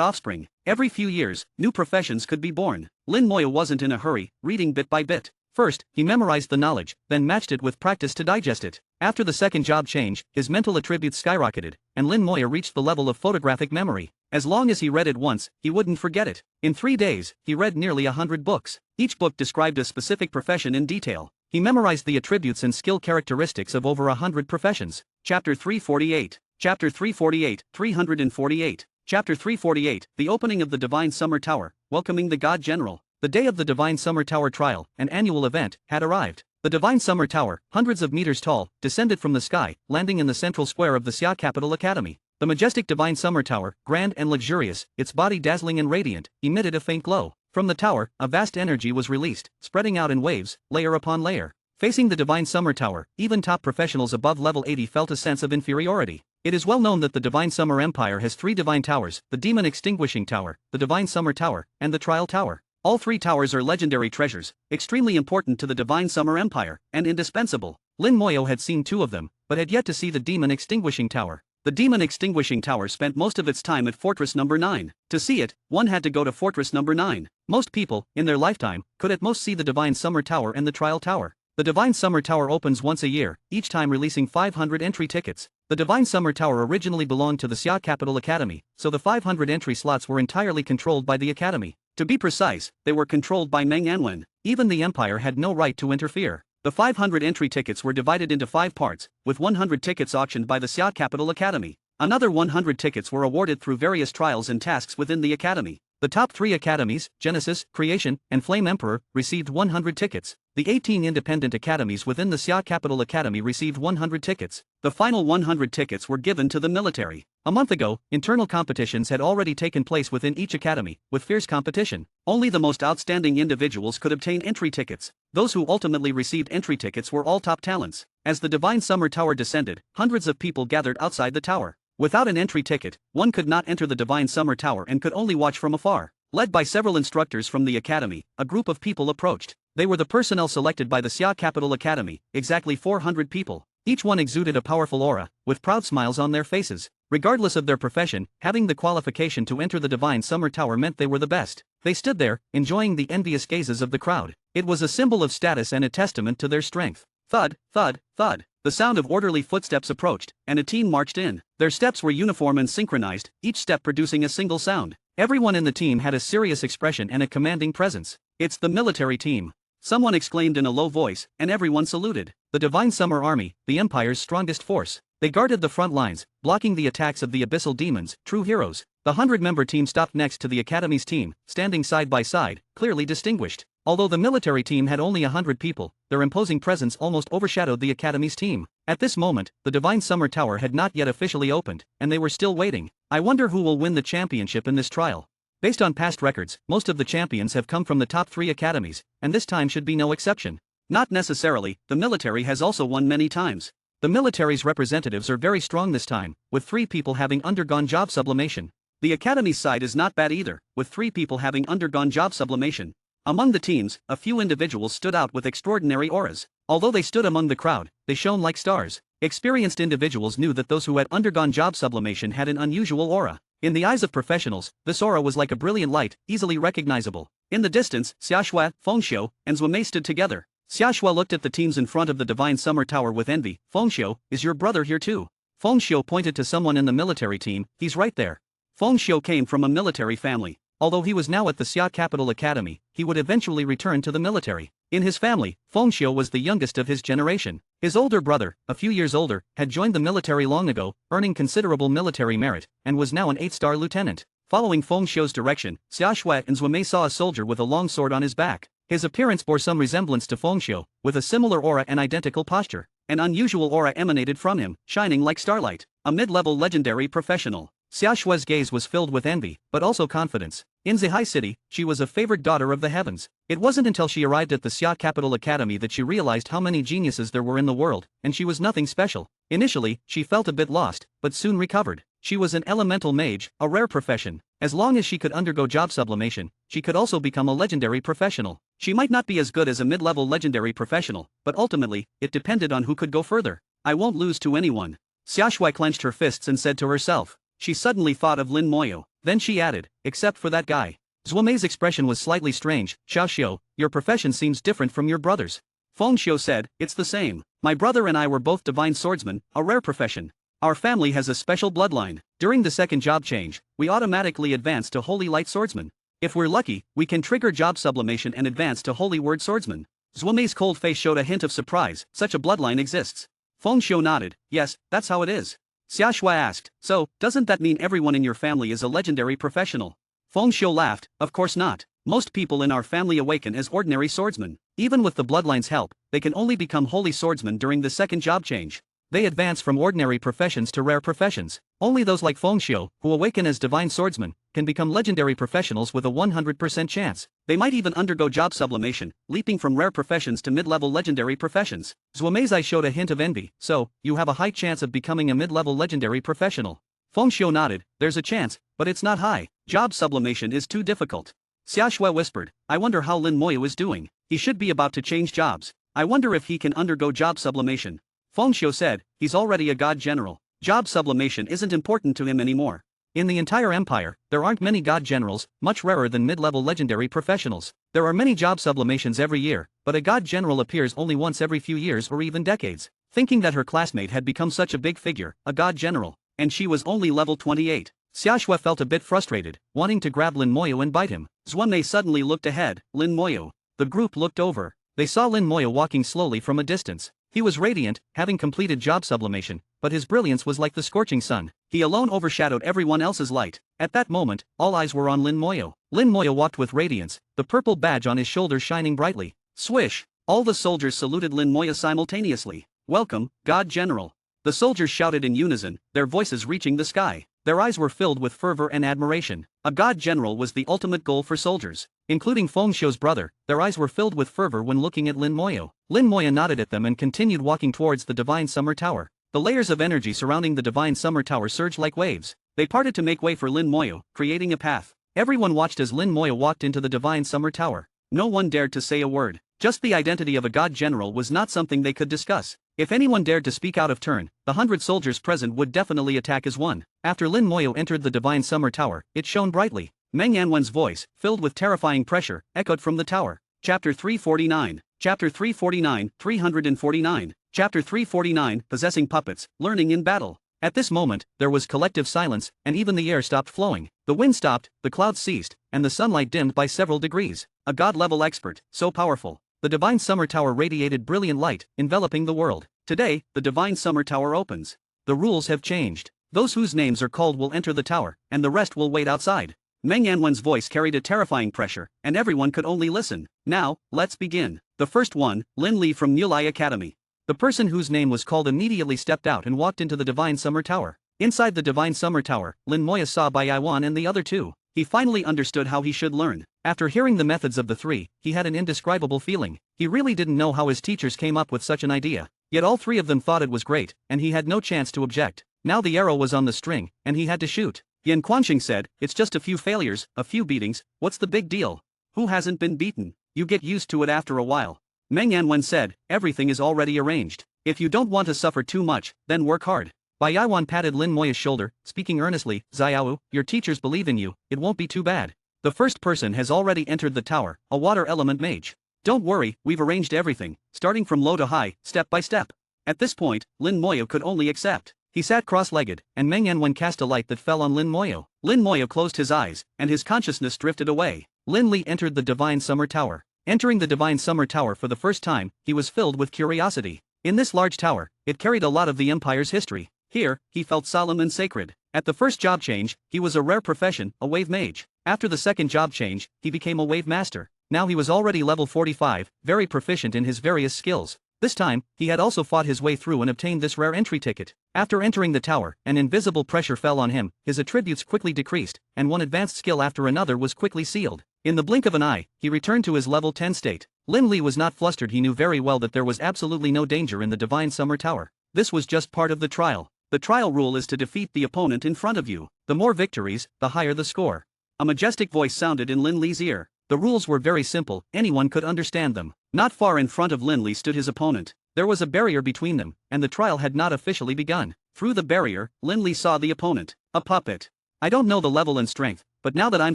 offspring. Every few years, new professions could be born. Lin Moya wasn't in a hurry, reading bit by bit. First, he memorized the knowledge, then matched it with practice to digest it. After the second job change, his mental attributes skyrocketed, and Lin Moya reached the level of photographic memory. As long as he read it once, he wouldn't forget it. In 3 days, he read nearly 100 books. Each book described a specific profession in detail. He memorized the attributes and skill characteristics of over 100 professions. Chapter 348. Chapter 348, 348. Chapter 348, The Opening of the Divine Summer Tower, Welcoming the God General. The day of the Divine Summer Tower trial, an annual event, had arrived. The Divine Summer Tower, hundreds of meters tall, descended from the sky, landing in the central square of the Xia Capital Academy. The majestic Divine Summer Tower, grand and luxurious, its body dazzling and radiant, emitted a faint glow. From the tower, a vast energy was released, spreading out in waves, layer upon layer. Facing the Divine Summer Tower, even top professionals above level 80 felt a sense of inferiority. It is well known that the Divine Summer Empire has 3 divine towers: the Demon Extinguishing Tower, the Divine Summer Tower, and the Trial Tower. All 3 towers are legendary treasures, extremely important to the Divine Summer Empire, and indispensable. Lin Moyo had seen 2 of them, but had yet to see the Demon Extinguishing Tower. The Demon Extinguishing Tower spent most of its time at Fortress Number 9. To see it, one had to go to Fortress Number 9. Most people, in their lifetime, could at most see the Divine Summer Tower and the Trial Tower. The Divine Summer Tower opens once a year, each time releasing 500 entry tickets. The Divine Summer Tower originally belonged to the Xia Capital Academy, so the 500 entry slots were entirely controlled by the Academy. To be precise, they were controlled by Meng Anwen. Even the Empire had no right to interfere. The 500 entry tickets were divided into 5 parts, with 100 tickets auctioned by the Xia Capital Academy. Another 100 tickets were awarded through various trials and tasks within the Academy. The top 3 academies, Genesis, Creation, and Flame Emperor, received 100 tickets. The 18 independent academies within the Xia Capital Academy received 100 tickets. The final 100 tickets were given to the military. A month ago, internal competitions had already taken place within each academy, with fierce competition. Only the most outstanding individuals could obtain entry tickets. Those who ultimately received entry tickets were all top talents. As the Divine Summer Tower descended, hundreds of people gathered outside the tower. Without an entry ticket, one could not enter the Divine Summer Tower and could only watch from afar. Led by several instructors from the academy, a group of people approached. They were the personnel selected by the Xia Capital Academy, exactly 400 people. Each one exuded a powerful aura, with proud smiles on their faces. Regardless of their profession, having the qualification to enter the Divine Summer Tower meant they were the best. They stood there, enjoying the envious gazes of the crowd. It was a symbol of status and a testament to their strength. Thud, thud, thud. The sound of orderly footsteps approached, and a team marched in. Their steps were uniform and synchronized, each step producing a single sound. Everyone in the team had a serious expression and a commanding presence. "It's the military team," someone exclaimed in a low voice, and everyone saluted. The Divine Summer Army, the Empire's strongest force. They guarded the front lines, blocking the attacks of the abyssal demons, true heroes. The 100-member team stopped next to the Academy's team, standing side by side, clearly distinguished. Although the military team had only 100 people, their imposing presence almost overshadowed the Academy's team. At this moment, the Divine Summer Tower had not yet officially opened, and they were still waiting. I wonder who will win the championship in this trial. Based on past records, most of the champions have come from the top 3 academies, and this time should be no exception. Not necessarily, the military has also won many times. The military's representatives are very strong this time, with 3 people having undergone job sublimation. The Academy's side is not bad either, with 3 people having undergone job sublimation. Among the teams, a few individuals stood out with extraordinary auras. Although they stood among the crowd, they shone like stars. Experienced individuals knew that those who had undergone job sublimation had an unusual aura. In the eyes of professionals, this aura was like a brilliant light, easily recognizable. In the distance, Xiaoxue, Fengxiu, and Zuomei stood together. Xiaoxue looked at the teams in front of the Divine Summer Tower with envy. "Fengxiu, is your brother here too?" Fengxiu pointed to someone in the military team. "He's right there." Fengxiu came from a military family. Although he was now at the Xia Capital Academy, he would eventually return to the military. In his family, Fengxiu was the youngest of his generation. His older brother, a few years older, had joined the military long ago, earning considerable military merit, and was now an 8-star lieutenant. Following Fengxiu's direction, Xiaoxue and Zuomei saw a soldier with a long sword on his back. His appearance bore some resemblance to Fengxiu, with a similar aura and identical posture. An unusual aura emanated from him, shining like starlight. A mid-level legendary professional. Xia Shui's gaze was filled with envy, but also confidence. In the high city, she was a favored daughter of the heavens. It wasn't until she arrived at the Xia Capital Academy that she realized how many geniuses there were in the world, and she was nothing special. Initially, she felt a bit lost, but soon recovered. She was an elemental mage, a rare profession. As long as she could undergo job sublimation, she could also become a legendary professional. She might not be as good as a mid-level legendary professional, but ultimately, it depended on who could go further. I won't lose to anyone. Xia Shui clenched her fists and said to herself. She suddenly thought of Lin Moyo. Then she added, except for that guy. Zhuomei's expression was slightly strange. Xiao Xiu, your profession seems different from your brother's. Feng Xiu said, it's the same. My brother and I were both divine swordsmen, a rare profession. Our family has a special bloodline. During the second job change, we automatically advance to Holy Light Swordsman. If we're lucky, we can trigger job sublimation and advance to Holy Word Swordsman. Zhuomei's cold face showed a hint of surprise. Such a bloodline exists. Feng Xiu nodded. Yes, that's how it is. Xia Shui asked, so, doesn't that mean everyone in your family is a legendary professional? Feng Xiu laughed, of course not. Most people in our family awaken as ordinary swordsmen. Even with the bloodline's help, they can only become holy swordsmen during the second job change. They advance from ordinary professions to rare professions. Only those like Feng Xiu, who awaken as divine swordsmen, can become legendary professionals with a 100% chance. They might even undergo job sublimation, leaping from rare professions to mid-level legendary professions. Zhuomei's eye showed a hint of envy. So, you have a high chance of becoming a mid-level legendary professional. Feng Xiu nodded. There's a chance, but it's not high. Job sublimation is too difficult. Xia Shui whispered, I wonder how Lin Moyo is doing. He should be about to change jobs. I wonder if he can undergo job sublimation. Feng Xiu said, he's already a god general. Job sublimation isn't important to him anymore. In the entire empire, there aren't many god generals, much rarer than mid-level legendary professionals. There are many job sublimations every year, but a god general appears only once every few years or even decades. Thinking that her classmate had become such a big figure, a god general, and she was only level 28. Xia Shui felt a bit frustrated, wanting to grab Lin Moyo and bite him. Zhuomei suddenly looked ahead. Lin Moyo. The group looked over. They saw Lin Moyo walking slowly from a distance. He was radiant, having completed job sublimation, but his brilliance was like the scorching sun. He alone overshadowed everyone else's light. At that moment, all eyes were on Lin Moyo. Lin Moyo walked with radiance, the purple badge on his shoulders shining brightly. Swish! All the soldiers saluted Lin Moyo simultaneously. Welcome, God General. The soldiers shouted in unison, their voices reaching the sky. Their eyes were filled with fervor and admiration. A god general was the ultimate goal for soldiers. Including Feng Xiu's brother, their eyes were filled with fervor when looking at Lin Moyo. Lin Moyo nodded at them and continued walking towards the Divine Summer Tower. The layers of energy surrounding the Divine Summer Tower surged like waves. They parted to make way for Lin Moyo, creating a path. Everyone watched as Lin Moyo walked into the Divine Summer Tower. No one dared to say a word. Just the identity of a god general was not something they could discuss. If anyone dared to speak out of turn, the 100 soldiers present would definitely attack as one. After Lin Moyo entered the Divine Summer Tower, it shone brightly. Meng Yanwen's voice, filled with terrifying pressure, echoed from the tower. Chapter 349. Chapter 349, 349. Chapter 349, Possessing Puppets, Learning in Battle. At this moment, there was collective silence, and even the air stopped flowing. The wind stopped, the clouds ceased, and the sunlight dimmed by several degrees. A god-level expert, so powerful. The Divine Summer Tower radiated brilliant light, enveloping the world. Today, the Divine Summer Tower opens. The rules have changed. Those whose names are called will enter the tower, and the rest will wait outside. Meng Yanwen's voice carried a terrifying pressure, and everyone could only listen. Now, let's begin. The first one, Lin Li from Nulai Academy. The person whose name was called immediately stepped out and walked into the Divine Summer Tower. Inside the Divine Summer Tower, Lin Moya saw Bai Yaiwan and the other two. He finally understood how he should learn. After hearing the methods of the three, he had an indescribable feeling. He really didn't know how his teachers came up with such an idea. Yet all three of them thought it was great, and he had no chance to object. Now the arrow was on the string, and he had to shoot. Yan Quanxing said, it's just a few failures, a few beatings, what's the big deal? Who hasn't been beaten? You get used to it after a while. Meng Yanwen said, everything is already arranged. If you don't want to suffer too much, then work hard. Bai Yaiwan patted Lin Moya's shoulder, speaking earnestly, Xiao, your teachers believe in you, it won't be too bad. The first person has already entered the tower, a water element mage. Don't worry, we've arranged everything, starting from low to high, step by step. At this point, Lin Moyo could only accept. He sat cross-legged, and Meng Yanwen cast a light that fell on Lin Moyo. Lin Moyo closed his eyes, and his consciousness drifted away. Lin Li entered the Divine Summer Tower. Entering the Divine Summer Tower for the first time, he was filled with curiosity. In this large tower, it carried a lot of the Empire's history. Here, he felt solemn and sacred. At the first job change, he was a rare profession, a wave mage. After the second job change, he became a wave master. Now he was already level 45, very proficient in his various skills. This time, he had also fought his way through and obtained this rare entry ticket. After entering the tower, an invisible pressure fell on him, his attributes quickly decreased, and one advanced skill after another was quickly sealed. In the blink of an eye, he returned to his level 10 state. Lin Li was not flustered. He knew very well that there was absolutely no danger in the Divine Summer Tower. This was just part of the trial. The trial rule is to defeat the opponent in front of you. The more victories, the higher the score. A majestic voice sounded in Lin Li's ear. The rules were very simple, anyone could understand them. Not far in front of Lin Li stood his opponent. There was a barrier between them, and the trial had not officially begun. Through the barrier, Lin Li saw the opponent. A puppet. I don't know the level and strength, but now that I'm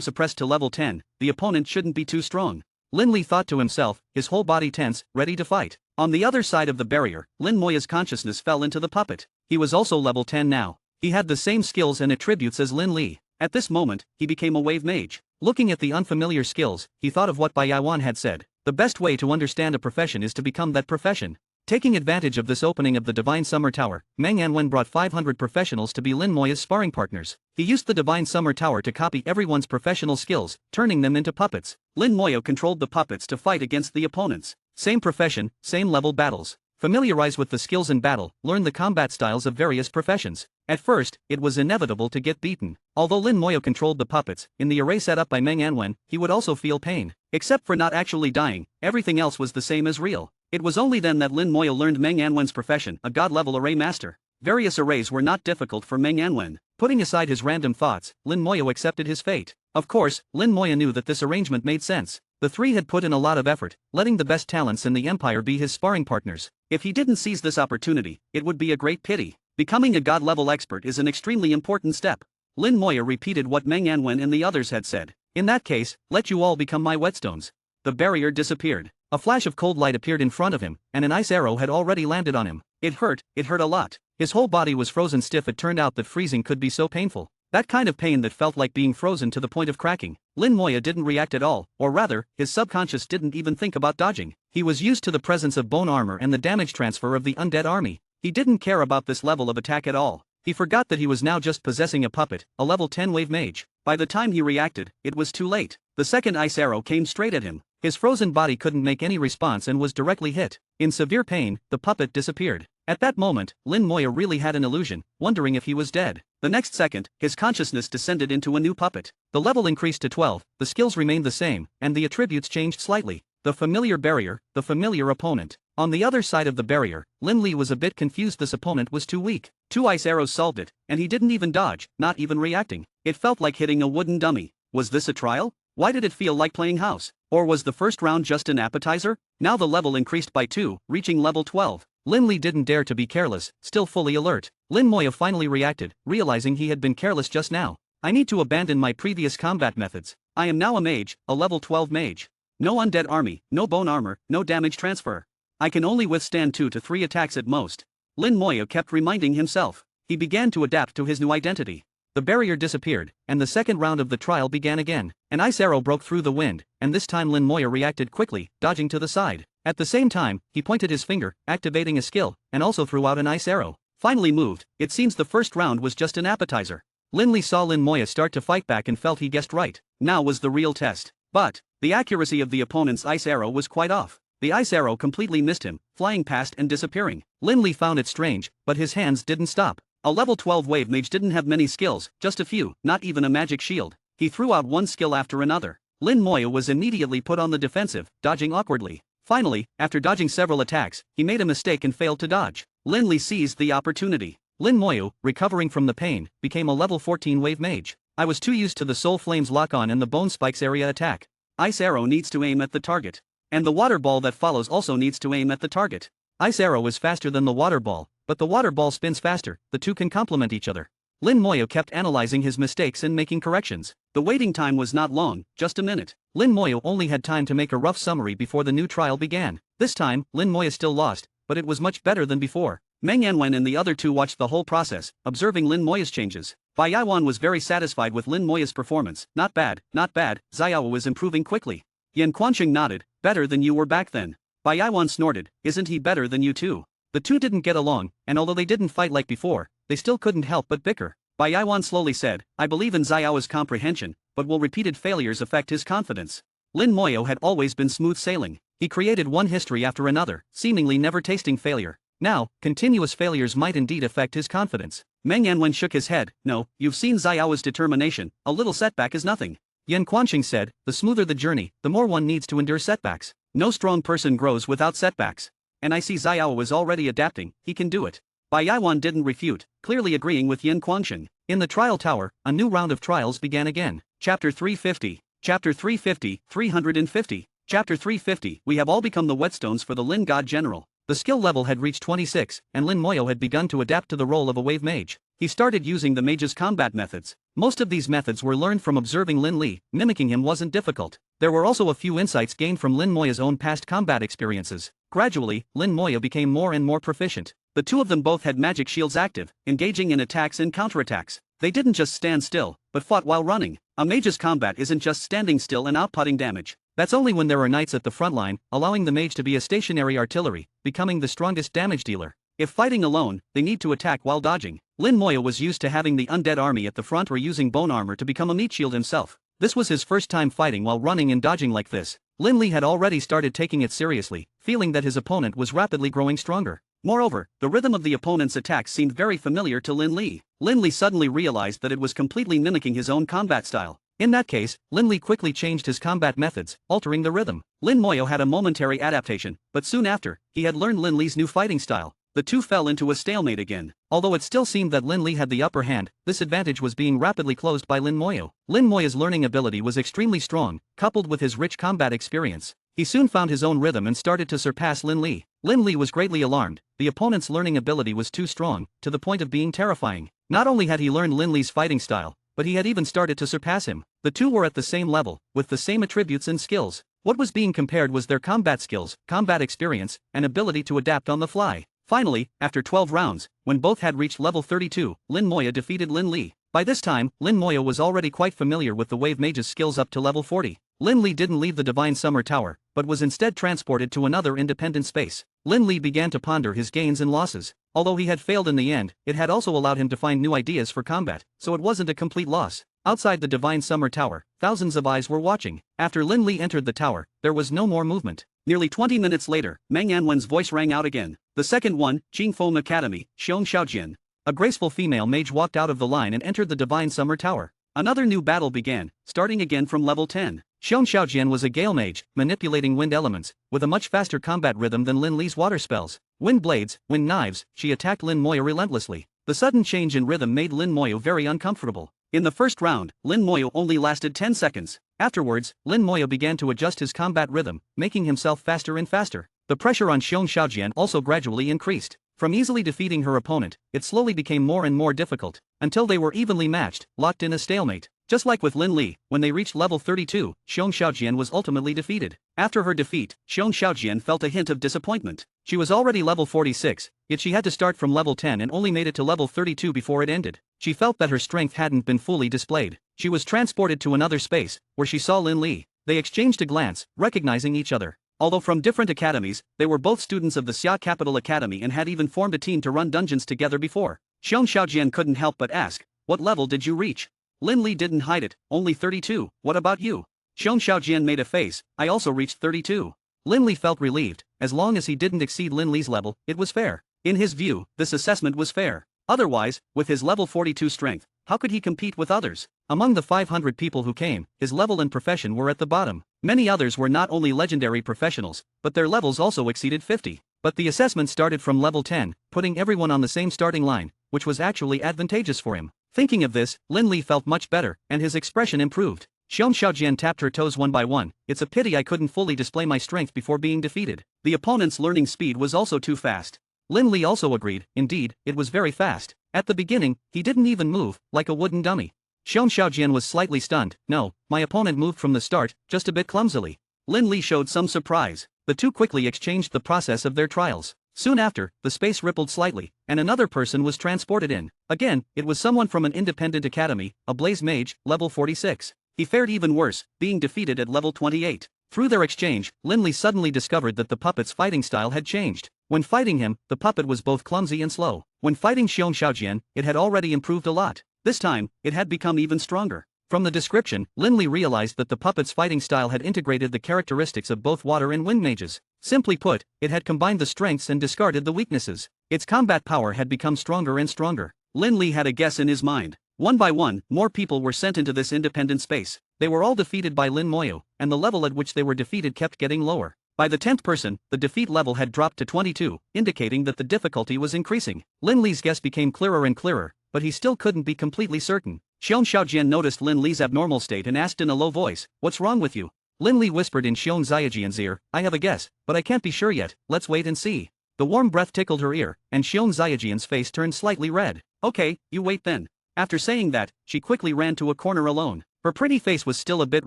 suppressed to level 10, the opponent shouldn't be too strong. Lin Li thought to himself, his whole body tense, ready to fight. On the other side of the barrier, Lin Moya's consciousness fell into the puppet. He was also level 10 now. He had the same skills and attributes as Lin Li. At this moment, he became a wave mage. Looking at the unfamiliar skills, he thought of what Bai Yaiwan had said. The best way to understand a profession is to become that profession. Taking advantage of this opening of the Divine Summer Tower, Meng Anwen brought 500 professionals to be Lin Moya's sparring partners. He used the Divine Summer Tower to copy everyone's professional skills, turning them into puppets. Lin Moya controlled the puppets to fight against the opponents. Same profession, same level battles. Familiarize with the skills in battle, learn the combat styles of various professions. At first, it was inevitable to get beaten. Although Lin Moya controlled the puppets, in the array set up by Meng Anwen, he would also feel pain. Except for not actually dying, everything else was the same as real. It was only then that Lin Moya learned Meng Anwen's profession, a god-level array master. Various arrays were not difficult for Meng Anwen. Putting aside his random thoughts, Lin Moya accepted his fate. Of course, Lin Moya knew that this arrangement made sense. The three had put in a lot of effort, letting the best talents in the empire be his sparring partners. If he didn't seize this opportunity, it would be a great pity. Becoming a god-level expert is an extremely important step. Lin Moya repeated what Meng Anwen and the others had said. In that case, let you all become my whetstones. The barrier disappeared. A flash of cold light appeared in front of him, and an ice arrow had already landed on him. It hurt a lot. His whole body was frozen stiff. It turned out that freezing could be so painful. That kind of pain that felt like being frozen to the point of cracking. Lin Moya didn't react at all, or rather, his subconscious didn't even think about dodging. He was used to the presence of bone armor and the damage transfer of the undead army. He didn't care about this level of attack at all. He forgot that he was now just possessing a puppet, a level 10 wave mage. By the time he reacted, it was too late. The second ice arrow came straight at him. His frozen body couldn't make any response and was directly hit. In severe pain, the puppet disappeared. At that moment, Lin Moya really had an illusion, wondering if he was dead. The next second, his consciousness descended into a new puppet. The level increased to 12, the skills remained the same, and the attributes changed slightly. The familiar barrier, the familiar opponent. On the other side of the barrier, Lin Li was a bit confused. This opponent was too weak. 2 ice arrows solved it, and he didn't even dodge, not even reacting. It felt like hitting a wooden dummy. Was this a trial? Why did it feel like playing house? Or was the first round just an appetizer? Now the level increased by 2, reaching level 12. Lin Li didn't dare to be careless, still fully alert. Lin Moya finally reacted, realizing he had been careless just now. I need to abandon my previous combat methods. I am now a mage, a level 12 mage. No undead army, no bone armor, no damage transfer. I can only withstand 2 to 3 attacks at most. Lin Moya kept reminding himself. He began to adapt to his new identity. The barrier disappeared, and the second round of the trial began again. An ice arrow broke through the wind, and this time Lin Moya reacted quickly, dodging to the side. At the same time, he pointed his finger, activating a skill, and also threw out an ice arrow. Finally moved, it seems the first round was just an appetizer. Lin Li saw Lin Moya start to fight back and felt he guessed right. Now was the real test. But the accuracy of the opponent's ice arrow was quite off. The ice arrow completely missed him, flying past and disappearing. Lin Li found it strange, but his hands didn't stop. A level 12 wave mage didn't have many skills, just a few, not even a magic shield. He threw out one skill after another. Lin Moya was immediately put on the defensive, dodging awkwardly. Finally, after dodging several attacks, he made a mistake and failed to dodge. Lin Li seized the opportunity. Lin Moya, recovering from the pain, became a level 14 wave mage. I was too used to the Soul Flames lock-on and the Bone Spikes area attack. Ice arrow needs to aim at the target. And the water ball that follows also needs to aim at the target. Ice arrow is faster than the water ball, but the water ball spins faster. The two can complement each other. Lin Moya kept analyzing his mistakes and making corrections. The waiting time was not long, just a minute. Lin Moya only had time to make a rough summary before the new trial began. This time, Lin Moya still lost, but it was much better than before. Meng Anwen and the other two watched the whole process, observing Lin Moya's changes. Bai Yaiwan was very satisfied with Lin Moya's performance. Not bad, not bad. Xiao was improving quickly. Yan Quanqing nodded. Better than you were back then. Bai Yaiwan snorted. Isn't he better than you too? The two didn't get along, and although they didn't fight like before, they still couldn't help but bicker. Bai Yaiwan slowly said, I believe in Xiao's comprehension, but will repeated failures affect his confidence? Lin Moya had always been smooth sailing. He created one history after another, seemingly never tasting failure. Now, continuous failures might indeed affect his confidence. Meng Yanwen shook his head. No, you've seen Xiao's determination, a little setback is nothing. Yan Quanqing said, the smoother the journey, the more one needs to endure setbacks. No strong person grows without setbacks. And I see Xiao is already adapting, he can do it. Bai Yaiwan didn't refute, clearly agreeing with Yan Quanqing. In the trial tower, a new round of trials began again. Chapter 350. Chapter 350, 350. Chapter 350, we have all become the whetstones for the Lin God General. The skill level had reached 26, and Lin Moyo had begun to adapt to the role of a wave mage. He started using the mage's combat methods. Most of these methods were learned from observing Lin Li, mimicking him wasn't difficult. There were also a few insights gained from Lin Moya's own past combat experiences. Gradually, Lin Moya became more and more proficient. The two of them both had magic shields active, engaging in attacks and counterattacks. They didn't just stand still, but fought while running. A mage's combat isn't just standing still and outputting damage. That's only when there are knights at the front line, allowing the mage to be a stationary artillery, becoming the strongest damage dealer. If fighting alone, they need to attack while dodging. Lin Moya was used to having the undead army at the front or using bone armor to become a meat shield himself. This was his first time fighting while running and dodging like this. Lin Li had already started taking it seriously, feeling that his opponent was rapidly growing stronger. Moreover, the rhythm of the opponent's attacks seemed very familiar to Lin Li. Lin Li suddenly realized that it was completely mimicking his own combat style. In that case, Lin Li quickly changed his combat methods, altering the rhythm. Lin Moyo had a momentary adaptation, but soon after, he had learned Lin Li's new fighting style. The two fell into a stalemate again. Although it still seemed that Lin Li had the upper hand, this advantage was being rapidly closed by Lin Moyo. Lin Moya's learning ability was extremely strong, coupled with his rich combat experience. He soon found his own rhythm and started to surpass Lin Li. Lin Li was greatly alarmed. The opponent's learning ability was too strong, to the point of being terrifying. Not only had he learned Lin Li's fighting style, but he had even started to surpass him. The two were at the same level, with the same attributes and skills. What was being compared was their combat skills, combat experience, and ability to adapt on the fly. Finally, after 12 rounds, when both had reached level 32, Lin Moya defeated Lin Li. By this time, Lin Moya was already quite familiar with the wave mage's skills up to level 40. Lin Li didn't leave the Divine Summer Tower, but was instead transported to another independent space. Lin Li began to ponder his gains and losses. Although he had failed in the end, it had also allowed him to find new ideas for combat, so it wasn't a complete loss. Outside the Divine Summer Tower, thousands of eyes were watching. After Lin Li entered the tower, there was no more movement. Nearly 20 minutes later, Meng Yanwen's voice rang out again. The second one, Jingfeng Academy, Xiong Xiaojian. A graceful female mage walked out of the line and entered the Divine Summer Tower. Another new battle began, starting again from level 10. Xiong Xiaojian was a gale mage, manipulating wind elements, with a much faster combat rhythm than Lin Li's water spells. Wind blades, wind knives, she attacked Lin Moyo relentlessly. The sudden change in rhythm made Lin Moyo very uncomfortable. In the first round, Lin Moyo only lasted 10 seconds. Afterwards, Lin Moyo began to adjust his combat rhythm, making himself faster and faster. The pressure on Xiong Xiaojian also gradually increased. From easily defeating her opponent, it slowly became more and more difficult, until they were evenly matched, locked in a stalemate. Just like with Lin Li, when they reached level 32, Xiong Xiaojian was ultimately defeated. After her defeat, Xiong Xiaojian felt a hint of disappointment. She was already level 46, yet she had to start from level 10 and only made it to level 32 before it ended. She felt that her strength hadn't been fully displayed. She was transported to another space, where she saw Lin Li. They exchanged a glance, recognizing each other. Although from different academies, they were both students of the Xia Capital Academy and had even formed a team to run dungeons together before. Xiong Xiaojian couldn't help but ask, "What level did you reach?" Lin Li didn't hide it, "Only 32, what about you?" Xiong Xiaojian made a face, "I also reached 32. Lin Li felt relieved. As long as he didn't exceed Lin Li's level, it was fair. In his view, this assessment was fair. Otherwise, with his level 42 strength, how could he compete with others? Among the 500 people who came, his level and profession were at the bottom. Many others were not only legendary professionals, but their levels also exceeded 50. But the assessment started from level 10, putting everyone on the same starting line, which was actually advantageous for him. Thinking of this, Lin Li felt much better, and his expression improved. Xiong Xiaojian tapped her toes one by one. "It's a pity I couldn't fully display my strength before being defeated." The opponent's learning speed was also too fast. Lin Li also agreed. Indeed, it was very fast. At the beginning, he didn't even move, like a wooden dummy. Xiong Xiaojian was slightly stunned. "No, my opponent moved from the start, just a bit clumsily." Lin Li showed some surprise. The two quickly exchanged the process of their trials. Soon after, the space rippled slightly, and another person was transported in. Again, it was someone from an independent academy, a blaze mage, level 46. He fared even worse, being defeated at level 28. Through their exchange, Lin Li suddenly discovered that the puppet's fighting style had changed. When fighting him, the puppet was both clumsy and slow. When fighting Xiong Xiaojian, it had already improved a lot. This time, it had become even stronger. From the description, Lin Li realized that the puppet's fighting style had integrated the characteristics of both water and wind mages. Simply put, it had combined the strengths and discarded the weaknesses. Its combat power had become stronger and stronger. Lin Li had a guess in his mind. One by one, more people were sent into this independent space. They were all defeated by Lin Moyu, and the level at which they were defeated kept getting lower. By the 10th person, the defeat level had dropped to 22, indicating that the difficulty was increasing. Lin Li's guess became clearer and clearer, but he still couldn't be completely certain. Xion Xiaojian noticed Lin Li's abnormal state and asked in a low voice, "What's wrong with you?" Lin Li whispered in Xion Ziajian's ear, "I have a guess, but I can't be sure yet, let's wait and see." The warm breath tickled her ear, and Xion Ziajian's face turned slightly red. "Okay, you wait then." After saying that, she quickly ran to a corner alone. Her pretty face was still a bit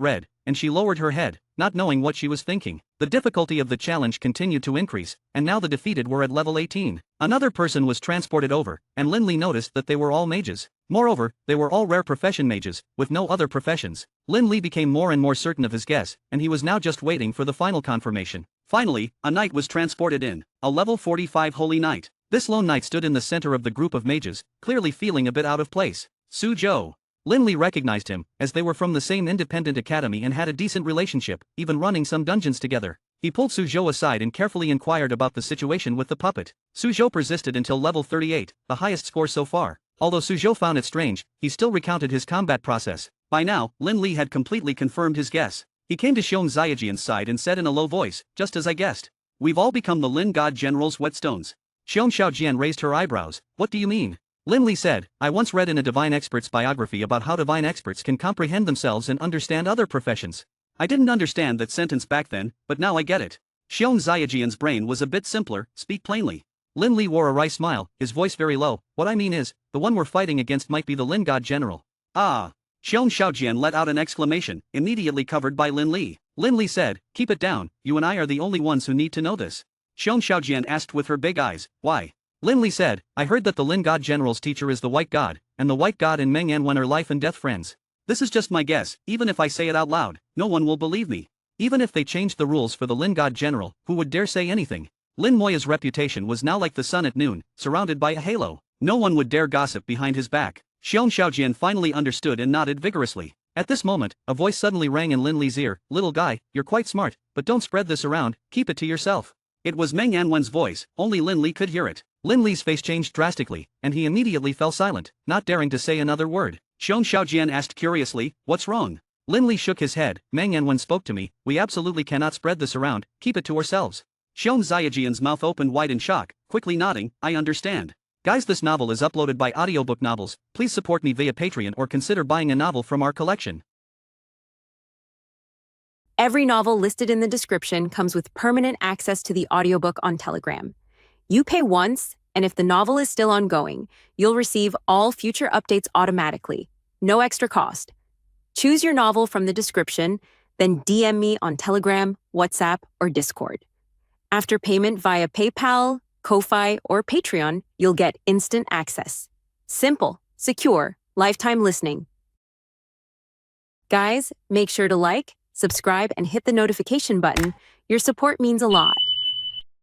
red, and she lowered her head, not knowing what she was thinking. The difficulty of the challenge continued to increase, and now the defeated were at level 18. Another person was transported over, and Lin Li noticed that they were all mages. Moreover, they were all rare profession mages, with no other professions. Lin Li became more and more certain of his guess, and he was now just waiting for the final confirmation. Finally, a knight was transported in, a level 45 holy knight. This lone knight stood in the center of the group of mages, clearly feeling a bit out of place. Su Zhou. Lin Li recognized him, as they were from the same independent academy and had a decent relationship, even running some dungeons together. He pulled Su Zhou aside and carefully inquired about the situation with the puppet. Su Zhou persisted until level 38, the highest score so far. Although Su Zhou found it strange, he still recounted his combat process. By now, Lin Li had completely confirmed his guess. He came to Xion Ziajian's side and said in a low voice, "Just as I guessed. We've all become the Lin God General's whetstones." Xion Xiaojian raised her eyebrows. "What do you mean?" Lin Li said, "I once read in a divine expert's biography about how divine experts can comprehend themselves and understand other professions. I didn't understand that sentence back then, but now I get it." Xion Ziajian's brain was a bit simpler, speak plainly. Lin Li wore a wry smile, his voice very low. "What I mean is, the one we're fighting against might be the Lin God General." "Ah." Xion Xiaojian let out an exclamation, immediately covered by Lin Li. Lin Li said, "Keep it down, you and I are the only ones who need to know this." Xion Xiaojian asked with her big eyes, "Why?" Lin Li said, "I heard that the Lin God General's teacher is the White God, and the White God and Meng Anwen are life and death friends. This is just my guess, even if I say it out loud, no one will believe me. Even if they changed the rules for the Lin God General, who would dare say anything?" Lin Moya's reputation was now like the sun at noon, surrounded by a halo. No one would dare gossip behind his back. Xion Xiaojian finally understood and nodded vigorously. At this moment, a voice suddenly rang in Lin Li's ear, "Little guy, you're quite smart, but don't spread this around, keep it to yourself." It was Meng Anwen's voice, only Lin Li could hear it. Lin Li's face changed drastically, and he immediately fell silent, not daring to say another word. Xion Xiaojian asked curiously, "What's wrong?" Lin Li shook his head. "Meng Anwen spoke to me, we absolutely cannot spread this around, keep it to ourselves." Xion Ziajian's mouth opened wide in shock, quickly nodding, "I understand." Guys, this novel is uploaded by Audiobook Novels. Please support me via Patreon or consider buying a novel from our collection. Every novel listed in the description comes with permanent access to the audiobook on Telegram. You pay once, and if the novel is still ongoing, you'll receive all future updates automatically. No extra cost. Choose your novel from the description, then DM me on Telegram, WhatsApp, or Discord. After payment via PayPal, Ko-Fi, or Patreon, you'll get instant access. Simple, secure, lifetime listening. Guys, make sure to like, subscribe, and hit the notification button. Your support means a lot.